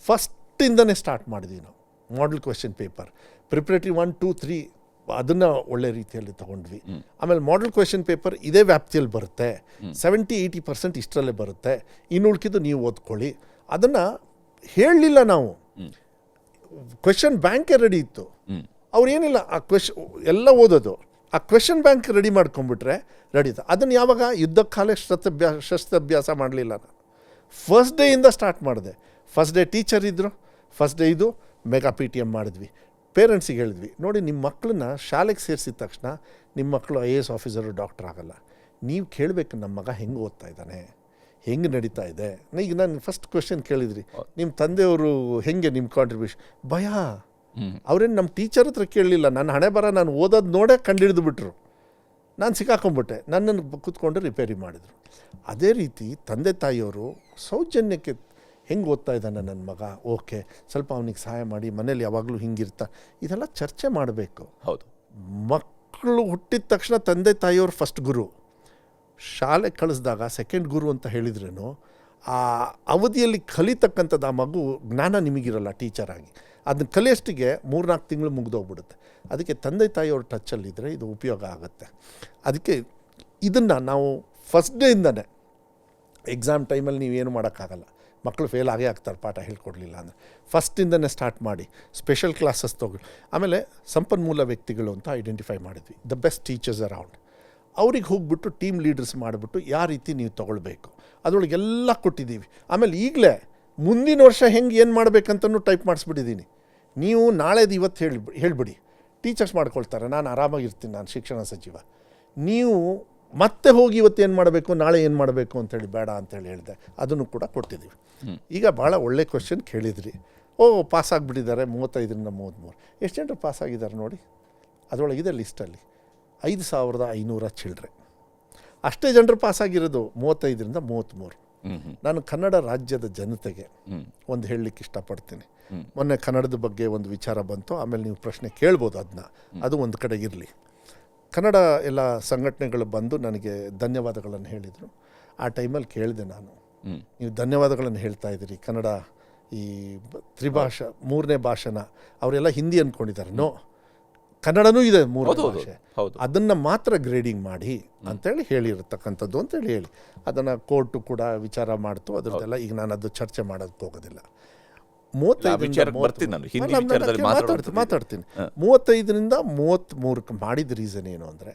ಫಸ್ಟಿಂದನೇ ಸ್ಟಾರ್ಟ್ ಮಾಡಿದ್ವಿ ನಾವು. ಮಾಡೆಲ್ ಕ್ವೆಶ್ಚನ್ ಪೇಪರ್ ಪ್ರಿಪ್ರೇಟರಿ 1, 2, 3 ಅದನ್ನು ಒಳ್ಳೆ ರೀತಿಯಲ್ಲಿ ತೊಗೊಂಡ್ವಿ. ಆಮೇಲೆ ಮಾಡೆಲ್ ಕ್ವೆಶ್ಚನ್ ಪೇಪರ್ ಇದೇ ವ್ಯಾಪ್ತಿಯಲ್ಲಿ ಬರುತ್ತೆ, 70-80% ಇಷ್ಟರಲ್ಲೇ ಬರುತ್ತೆ, ಇನ್ನು ಉಳ್ಕಿದ್ದು ನೀವು ಓದ್ಕೊಳ್ಳಿ. ಅದನ್ನು ಹೇಳಲಿಲ್ಲ ನಾವು. ಕ್ವೆಶ್ಚನ್ ಬ್ಯಾಂಕೇ ರೆಡಿ ಇತ್ತು. ಅವ್ರು ಏನಿಲ್ಲ, ಆ ಎಲ್ಲ ಓದೋದು, ಆ ಕ್ವೆಶ್ಚನ್ ಬ್ಯಾಂಕ್ ರೆಡಿ ಮಾಡ್ಕೊಂಡ್ಬಿಟ್ರೆ ರೆಡಿ ಇತ್ತು. ಅದನ್ನು ಯಾವಾಗ ಯುದ್ಧಕಾಲ ಶಸ್ತ್ರಾಭ್ಯಾಸ ಮಾಡಲಿಲ್ಲ ನಾನು. ಫಸ್ಟ್ ಡೇಯಿಂದ ಸ್ಟಾರ್ಟ್ ಮಾಡಿದೆ. ಫಸ್ಟ್ ಡೇ ಟೀಚರ್ ಇದ್ದರು, ಫಸ್ಟ್ ಡೇ ಇದು ಮೆಗಾ PTM ಮಾಡಿದ್ವಿ. ಪೇರೆಂಟ್ಸಿಗೆ ಹೇಳಿದ್ವಿ, ನೋಡಿ ನಿಮ್ಮ ಮಕ್ಕಳನ್ನ ಶಾಲೆಗೆ ಸೇರಿಸಿದ ತಕ್ಷಣ ನಿಮ್ಮ ಮಕ್ಕಳು IAS ಆಫೀಸರು, ಡಾಕ್ಟರ್ ಆಗಲ್ಲ. ನೀವು ಕೇಳಬೇಕು, ನಮ್ಮ ಮಗ ಹೆಂಗೆ ಓದ್ತಾ ಇದ್ದಾನೆ, ಹೆಂಗೆ ನಡೀತಾ ಇದೆ. ಈಗ ನಾನು ಫಸ್ಟ್ ಕ್ವೆಶ್ಚನ್ ಕೇಳಿದ್ರಿ, ನಿಮ್ಮ ತಂದೆಯವರು ಹೆಂಗೆ ನಿಮ್ಮ ಕಾಂಟ್ರಿಬ್ಯೂಷನ್? ಭಯ. ಅವ್ರೇನು ನಮ್ಮ ಟೀಚರ್ ಹತ್ರ ಕೇಳಲಿಲ್ಲ, ನನ್ನ ಹಣೆ ಬರ ನಾನು ಓದೋದು ನೋಡೇ ಕಂಡುಹಿಡಿದು ಬಿಟ್ರು. ನಾನು ಸಿಕ್ಕಾಕೊಂಡ್ಬಿಟ್ಟೆ, ನನ್ನನ್ನು ಕೂತ್ಕೊಂಡು ರಿಪೇರಿ ಮಾಡಿದರು. ಅದೇ ರೀತಿ ತಂದೆ ತಾಯಿಯವರು ಸೌಜನ್ಯಕ್ಕೆ, ಹೆಂಗೆ ಓದ್ತಾ ಇದ್ದಾನೆ ನನ್ನ ಮಗ, ಓಕೆ ಸ್ವಲ್ಪ ಅವನಿಗೆ ಸಹಾಯ ಮಾಡಿ, ಮನೇಲಿ ಯಾವಾಗಲೂ ಹಿಂಗಿರ್ತಾ, ಇದೆಲ್ಲ ಚರ್ಚೆ ಮಾಡಬೇಕು. ಹೌದು, ಮಕ್ಕಳು ಹುಟ್ಟಿದ ತಕ್ಷಣ ತಂದೆ ತಾಯಿಯವರು ಫಸ್ಟ್ ಗುರು. ಶಾಲೆ ಕಳಿಸಿದಾಗ ಸೆಕೆಂಡ್ ಗುರು ಅಂತ ಹೇಳಿದ್ರೇನು, ಆ ಅವಧಿಯಲ್ಲಿ ಕಲಿತಕ್ಕಂಥದ್ದು ಆ ಮಗು ಜ್ಞಾನ ನಿಮಗಿರಲ್ಲ ಟೀಚರ್ ಆಗಿ. ಅದನ್ನ ಕಲಿಯೋಷ್ಟಿಗೆ 3-4 ತಿಂಗಳು ಮುಗಿದೋಗ್ಬಿಡುತ್ತೆ. ಅದಕ್ಕೆ ತಂದೆ ತಾಯಿಯವ್ರ ಟಚ್ಚಲ್ಲಿದ್ದರೆ ಇದು ಉಪಯೋಗ ಆಗುತ್ತೆ. ಅದಕ್ಕೆ ಇದನ್ನು ನಾವು ಫಸ್ಟ್ ಡೇಯಿಂದನೇ, ಎಕ್ಸಾಮ್ ಟೈಮಲ್ಲಿ ನೀವೇನು ಮಾಡೋಕ್ಕಾಗಲ್ಲ, ಮಕ್ಕಳು ಫೇಲ್ ಆಗೇ ಆಗ್ತಾರೆ ಪಾಠ ಹೇಳ್ಕೊಡ್ಲಿಲ್ಲ ಅಂದರೆ. ಫಸ್ಟಿಂದನೇ ಸ್ಟಾರ್ಟ್ ಮಾಡಿ ಸ್ಪೆಷಲ್ ಕ್ಲಾಸಸ್ ತೊಗೊಳ್ಳಿ. ಆಮೇಲೆ ಸಂಪನ್ಮೂಲ ವ್ಯಕ್ತಿಗಳು ಅಂತ ಐಡೆಂಟಿಫೈ ಮಾಡಿದ್ವಿ, ದ ಬೆಸ್ಟ್ ಟೀಚರ್ಸ್ ಅರೌಂಡ್. ಅವ್ರಿಗೆ ಹೋಗ್ಬಿಟ್ಟು ಟೀಮ್ ಲೀಡರ್ಸ್ ಮಾಡಿಬಿಟ್ಟು ಯಾವ ರೀತಿ ನೀವು ತೊಗೊಳ್ಬೇಕು ಅದರೊಳಗೆಲ್ಲ ಕೊಟ್ಟಿದ್ದೀವಿ. ಆಮೇಲೆ ಈಗಲೇ ಮುಂದಿನ ವರ್ಷ ಹೆಂಗೆ ಏನು ಮಾಡಬೇಕಂತನೂ ಟೈಪ್ ಮಾಡಿಸ್ಬಿಟ್ಟಿದ್ದೀನಿ. ನೀವು ನಾಳೆದು ಇವತ್ತು ಹೇಳಿಬಿಡಿ, ಟೀಚರ್ಸ್ ಮಾಡ್ಕೊಳ್ತಾರೆ, ನಾನು ಆರಾಮಾಗಿರ್ತೀನಿ, ನಾನು ಶಿಕ್ಷಣ ಸಚಿವ. ನೀವು ಮತ್ತೆ ಹೋಗಿ ಇವತ್ತು ಏನು ಮಾಡಬೇಕು, ನಾಳೆ ಏನು ಮಾಡಬೇಕು ಅಂತೇಳಿ ಬೇಡ ಅಂತೇಳಿ ಹೇಳಿದೆ, ಅದನ್ನು ಕೂಡ ಕೊಟ್ಟಿದ್ದೀವಿ. ಈಗ ಭಾಳ ಒಳ್ಳೆ ಕ್ವೆಶ್ಚನ್ ಕೇಳಿದ್ರಿ. ಪಾಸ್ ಆಗಿಬಿಟ್ಟಿದ್ದಾರೆ 35ರಿಂದ 33. ಎಷ್ಟು ಜನರು ಪಾಸ್ ಆಗಿದ್ದಾರೆ ನೋಡಿ, ಅದರೊಳಗಿದೆ ಲಿಸ್ಟಲ್ಲಿ 5500 ಚಿಲ್ಡ್ರೆ. ಅಷ್ಟೇ ಜನರು ಪಾಸಾಗಿರೋದು 35ರಿಂದ 33. ನಾನು ಕನ್ನಡ ರಾಜ್ಯದ ಜನತೆಗೆ ಒಂದು ಹೇಳಲಿಕ್ಕೆ ಇಷ್ಟಪಡ್ತೀನಿ. ಮೊನ್ನೆ ಕನ್ನಡದ ಬಗ್ಗೆ ಒಂದು ವಿಚಾರ ಬಂತು, ಆಮೇಲೆ ನೀವು ಪ್ರಶ್ನೆ ಕೇಳ್ಬೋದು, ಅದು ಒಂದು ಕಡೆ ಇರಲಿ. ಕನ್ನಡ ಎಲ್ಲ ಸಂಘಟನೆಗಳು ಬಂದು ನನಗೆ ಧನ್ಯವಾದಗಳನ್ನು ಹೇಳಿದರು. ಆ ಟೈಮಲ್ಲಿ ಕೇಳಿದೆ ನಾನು, ನೀವು ಧನ್ಯವಾದಗಳನ್ನು ಹೇಳ್ತಾ ಇದ್ದೀರಿ, ಕನ್ನಡ ಈ ತ್ರಿಭಾಷಾ 3ನೇ ಭಾಷೆನ ಅವರೆಲ್ಲ ಹಿಂದಿ ಅಂದ್ಕೊಂಡಿದ್ದಾರೆ. ನೋ, ಕನ್ನಡನೂ ಇದೆ 3ನೇ ಭಾಷೆ, ಅದನ್ನು ಮಾತ್ರ ಗ್ರೇಡಿಂಗ್ ಮಾಡಿ ಅಂತೇಳಿ ಹೇಳಿರತಕ್ಕಂಥದ್ದು ಅಂತೇಳಿ ಹೇಳಿ, ಅದನ್ನು ಕೋರ್ಟು ಕೂಡ ವಿಚಾರ ಮಾಡ್ತು. ಅದರದ್ದೆಲ್ಲ ಈಗ ನಾನು ಅದು ಚರ್ಚೆ ಮಾಡೋದಕ್ಕೆ ಹೋಗೋದಿಲ್ಲ. 35ರಿಂದ 33 ಮಾಡಿದ ರೀಸನ್ ಏನು ಅಂದರೆ,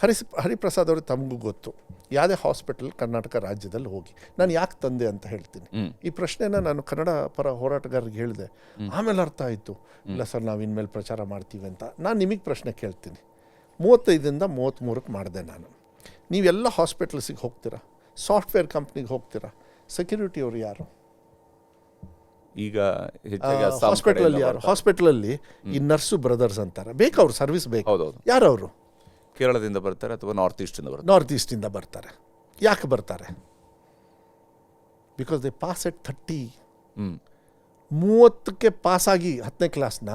ಹರಿಪ್ರಸಾದ್ ಅವರು ತಮಗೂ ಗೊತ್ತು, ಯಾವುದೇ ಹಾಸ್ಪಿಟಲ್ ಕರ್ನಾಟಕ ರಾಜ್ಯದಲ್ಲಿ ಹೋಗಿ ನಾನು ಯಾಕೆ ತಂದೆ ಅಂತ ಹೇಳ್ತೀನಿ. ಈ ಪ್ರಶ್ನೆನ ನಾನು ಕನ್ನಡ ಪರ ಹೋರಾಟಗಾರರಿಗೆ ಹೇಳಿದೆ. ಆಮೇಲೆ ಅರ್ಥ ಆಯಿತು, ಇಲ್ಲ ಸರ್ ನಾವು ಇನ್ಮೇಲೆ ಪ್ರಚಾರ ಮಾಡ್ತೀವಿ ಅಂತ. ನಾನು ನಿಮಗೆ ಪ್ರಶ್ನೆ ಕೇಳ್ತೀನಿ. 35ರಿಂದ 33ಕ್ಕೆ ಮಾಡಿದೆ ನಾನು. ನೀವೆಲ್ಲ ಹಾಸ್ಪಿಟಲ್ಸಿಗೆ ಹೋಗ್ತೀರಾ, ಸಾಫ್ಟ್ವೇರ್ ಕಂಪ್ನಿಗೆ ಹೋಗ್ತೀರಾ, ಸೆಕ್ಯೂರಿಟಿ ಅವರು ಯಾರು? ಈಗ ಹಾಸ್ಪಿಟಲಲ್ಲಿ ಯಾರು? ಹಾಸ್ಪಿಟಲಲ್ಲಿ ಈ ನರ್ಸು ಬ್ರದರ್ಸ್ ಅಂತಾರೆ, ಬೇಕು ಅವ್ರು ಸರ್ವಿಸ್ ಬೇಕು. ಹೌದೌದು. ಯಾರು ಅವರು? ಕೇರಳದಿಂದ ಬರ್ತಾರೆ ಅಥವಾ ನಾರ್ತ್ ಈಸ್ಟಿಂದ ಬರ್ತಾರೆ. ಯಾಕೆ ಬರ್ತಾರೆ? ಬಿಕಾಸ್ ದೇ ಪಾಸ್ ಎಟ್ 30. 30ಕ್ಕೆ ಪಾಸಾಗಿ 10ನೇ ಕ್ಲಾಸ್ನ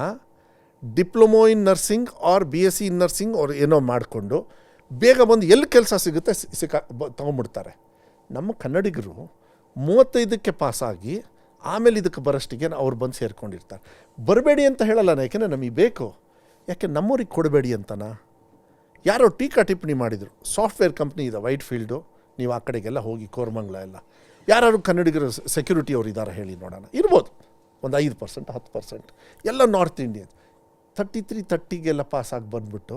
diploma in nursing R BSc in nursing ಅವ್ರು ಏನೋ ಮಾಡಿಕೊಂಡು ಬೇಗ ಬಂದು ಎಲ್ಲಿ ಕೆಲಸ ಸಿಗುತ್ತೆ ತೊಗೊಂಡ್ಬಿಡ್ತಾರೆ. ನಮ್ಮ ಕನ್ನಡಿಗರು 35ಕ್ಕೆ ಪಾಸಾಗಿ ಆಮೇಲೆ ಇದಕ್ಕೆ ಬರೋಷ್ಟಿಗೆ ಅವ್ರು ಬಂದು ಸೇರ್ಕೊಂಡಿರ್ತಾರೆ. ಬರಬೇಡಿ ಅಂತ ಹೇಳಲ್ಲ, ಯಾಕೆಂದರೆ ನಮಗೆ ಬೇಕು. ಯಾಕೆ ನಮ್ಮವ್ರಿಗೆ ಕೊಡಬೇಡಿ ಅಂತನಾ? ಯಾರೋ ಟೀಕಾ ಟಿಪ್ಪಣಿ ಮಾಡಿದರು. ಸಾಫ್ಟ್ವೇರ್ ಕಂಪ್ನಿ ಇದೆ ವೈಟ್ ಫೀಲ್ಡು, ನೀವು ಆ ಕಡೆಗೆಲ್ಲ ಹೋಗಿ ಕೋರಮಂಗ್ಲ ಎಲ್ಲ. ಯಾರು ಕನ್ನಡಿಗರು ಸೆಕ್ಯೂರಿಟಿ ಅವ್ರು ಇದ್ದಾರೆ ಹೇಳಿ ನೋಡೋಣ? ಇರ್ಬೋದು, ಒಂದು 5%, 10%. ಎಲ್ಲ ನಾರ್ತ್ ಇಂಡಿಯನ್ 33, 30ಗೆಲ್ಲ ಪಾಸಾಗಿ ಬಂದುಬಿಟ್ಟು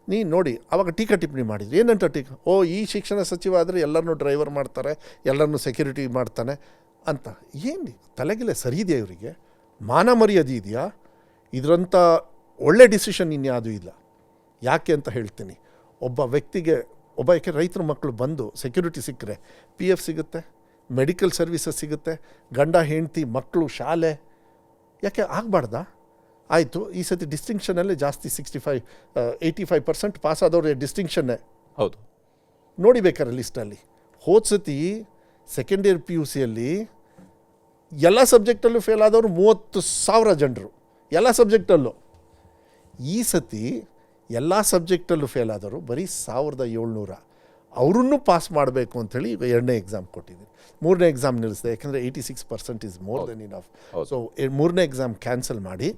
ನೀನು ನೋಡಿ ಆವಾಗ ಟೀಕಾ ಟಿಪ್ಪಣಿ ಮಾಡಿದ್ರು. ಏನಂತ ಟೀಕಾ? ಈ ಶಿಕ್ಷಣ ಸಚಿವ ಆದರೆ ಎಲ್ಲರನ್ನೂ ಡ್ರೈವರ್ ಮಾಡ್ತಾರೆ, ಎಲ್ಲರನ್ನೂ ಸೆಕ್ಯೂರಿಟಿ ಮಾಡ್ತಾನೆ ಅಂತ. ಏನು ತಲೆಗೆಲೆ ಸರಿ ಇದೆಯಾ ಇವರಿಗೆ? ಮಾನ ಮರ್ಯಾದೆ ಇದೆಯಾ? ಇದರಂಥ ಒಳ್ಳೆ ಡಿಸಿಷನ್ ಇನ್ಯಾವುದೂ ಇಲ್ಲ. ಯಾಕೆ ಅಂತ ಹೇಳ್ತೀನಿ. ಒಬ್ಬ ವ್ಯಕ್ತಿಗೆ ಯಾಕೆ ರೈತರ ಮಕ್ಕಳು ಬಂದು ಸೆಕ್ಯೂರಿಟಿ ಸಿಕ್ಕರೆ PF ಸಿಗುತ್ತೆ, ಮೆಡಿಕಲ್ ಸರ್ವಿಸಸ್ ಸಿಗುತ್ತೆ, ಗಂಡ ಹೆಂಡತಿ ಮಕ್ಕಳು ಶಾಲೆ, ಯಾಕೆ ಆಗಬಾರ್ದಾ? ಆಯಿತು, ಈ ಸತಿ ಡಿಸ್ಟಿಂಕ್ಷನಲ್ಲೇ ಜಾಸ್ತಿ 85% ಪಾಸ್ ಆದವ್ರು ಡಿಸ್ಟಿಂಕ್ಷನ್ನೇ. ಹೌದು, ನೋಡಿ ಬೇಕಾದ್ರೆ ಲಿಸ್ಟಲ್ಲಿ. ಹೋದ ಸತಿ ಸೆಕೆಂಡ್ ಇಯರ್ PUCಯಲ್ಲಿ ಎಲ್ಲ ಸಬ್ಜೆಕ್ಟಲ್ಲೂ ಫೇಲ್ ಆದವರು 30,000 ಜನರು, ಎಲ್ಲ ಸಬ್ಜೆಕ್ಟಲ್ಲೂ. ಈ ಸತಿ ಎಲ್ಲ ಸಬ್ಜೆಕ್ಟಲ್ಲೂ ಫೇಲ್ ಆದವರು ಬರೀ 1,700. ಅವರನ್ನು ಪಾಸ್ ಮಾಡಬೇಕು ಅಂಥೇಳಿ ಈಗ 2ನೇ ಎಕ್ಸಾಮ್ ಕೊಟ್ಟಿದ್ದೀನಿ. 3ನೇ ಎಕ್ಸಾಮ್ ನಿಲ್ಲಿಸಿದೆ, ಯಾಕೆಂದರೆ 86% is more than enough. So 3ನೇ ಎಕ್ಸಾಮ್ ಕ್ಯಾನ್ಸಲ್ ಮಾಡಿ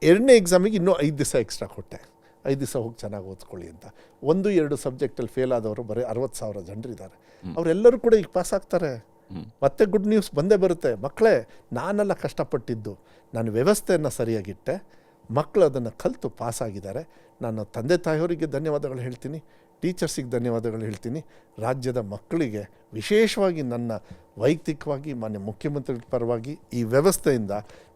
2ನೇ ಎಕ್ಸಾಮಿಗೆ ಇನ್ನೂ 5 ದಿವಸ ಎಕ್ಸ್ಟ್ರಾ ಕೊಟ್ಟೆ. 5 ದಿವಸ ಹೋಗಿ ಚೆನ್ನಾಗಿ ಓದ್ಕೊಳ್ಳಿ ಅಂತ. 1-2 ಸಬ್ಜೆಕ್ಟಲ್ಲಿ ಫೇಲ್ ಆದವರು ಬರೀ 60,000 ಜನರಿದ್ದಾರೆ. ಅವರೆಲ್ಲರೂ ಕೂಡ ಈಗ ಪಾಸ್ ಆಗ್ತಾರೆ. ಮತ್ತೆ ಗುಡ್ ನ್ಯೂಸ್ ಬಂದೇ ಬರುತ್ತೆ. ಮಕ್ಕಳೇ, ನಾನೆಲ್ಲ ಕಷ್ಟಪಟ್ಟಿದ್ದು, ನಾನು ವ್ಯವಸ್ಥೆಯನ್ನು ಸರಿಯಾಗಿಟ್ಟೆ, ಮಕ್ಕಳು ಅದನ್ನು ಕಲಿತು ಪಾಸಾಗಿದ್ದಾರೆ. ನಾನು ತಂದೆ ತಾಯಿಯವರಿಗೆ ಧನ್ಯವಾದಗಳು ಹೇಳ್ತೀನಿ, ಟೀಚರ್ಸಿಗೆ ಧನ್ಯವಾದಗಳು ಹೇಳ್ತೀನಿ. ರಾಜ್ಯದ ಮಕ್ಕಳಿಗೆ ವಿಶೇಷವಾಗಿ ನನ್ನ ವೈಯಕ್ತಿಕವಾಗಿ ಮಾನ್ಯ ಮುಖ್ಯಮಂತ್ರಿಗಳ ಪರವಾಗಿ ಈ ವ್ಯವಸ್ಥೆಯಿಂದ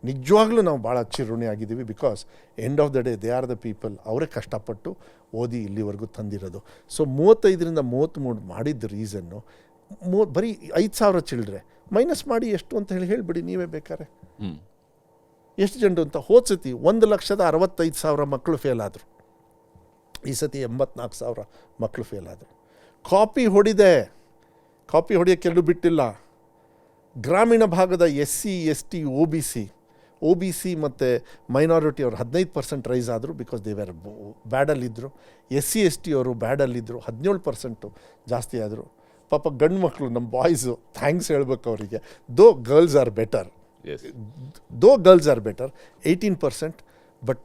ನಿಜವಾಗ್ಲೂ ನಾವು ಭಾಳ ಚಿರುಣಿಯಾಗಿದ್ದೀವಿ. Because end of the day they are the people. ಅವರೇ ಕಷ್ಟಪಟ್ಟು ಓದಿ ಇಲ್ಲಿವರೆಗೂ ತಂದಿರೋದು. ಸೊ 35ರಿಂದ 33 ಮಾಡಿದ್ದ ರೀಸನ್ನು ಬರೀ 5,000 ಚಿಲ್ಡ್ರೆ ಮೈನಸ್ ಮಾಡಿ ಎಷ್ಟು ಅಂತ ಹೇಳಿಬಿಡಿ ನೀವೇ ಬೇಕಾರೆ. ಎಷ್ಟು ಜನರು ಅಂತ? ಹೋದ ಸತಿ 1,65,000 ಮಕ್ಕಳು ಫೇಲ್ ಆದರು. ಈ ಸತಿ 84,000 ಮಕ್ಕಳು ಫೇಲ್ ಆದರು. ಕಾಪಿ ಹೊಡೆಯೋಕ್ಕೆಲ್ಲೂ ಬಿಟ್ಟಿಲ್ಲ. ಗ್ರಾಮೀಣ ಭಾಗದ SC ST OBC ಮತ್ತು ಮೈನಾರಿಟಿ ಅವರು 15% ರೈಸ್ ಆದರು. ಬಿಕಾಸ್ ದೇ ವೇರ್ ಬ್ಯಾಡಲ್ಲಿದ್ದರು. SC ST ಅವರು ಬ್ಯಾಡಲ್ಲಿದ್ದರು, 17% ಜಾಸ್ತಿ ಆದರು. ಪಾಪ ಗಂಡು ಮಕ್ಕಳು, ನಮ್ಮ ಬಾಯ್ಸು, ಥ್ಯಾಂಕ್ಸ್ ಹೇಳ್ಬೇಕು ಅವರಿಗೆ. ದೋ ಗರ್ಲ್ಸ್ ಆರ್ ಬೆಟರ್ 18%. ಬಟ್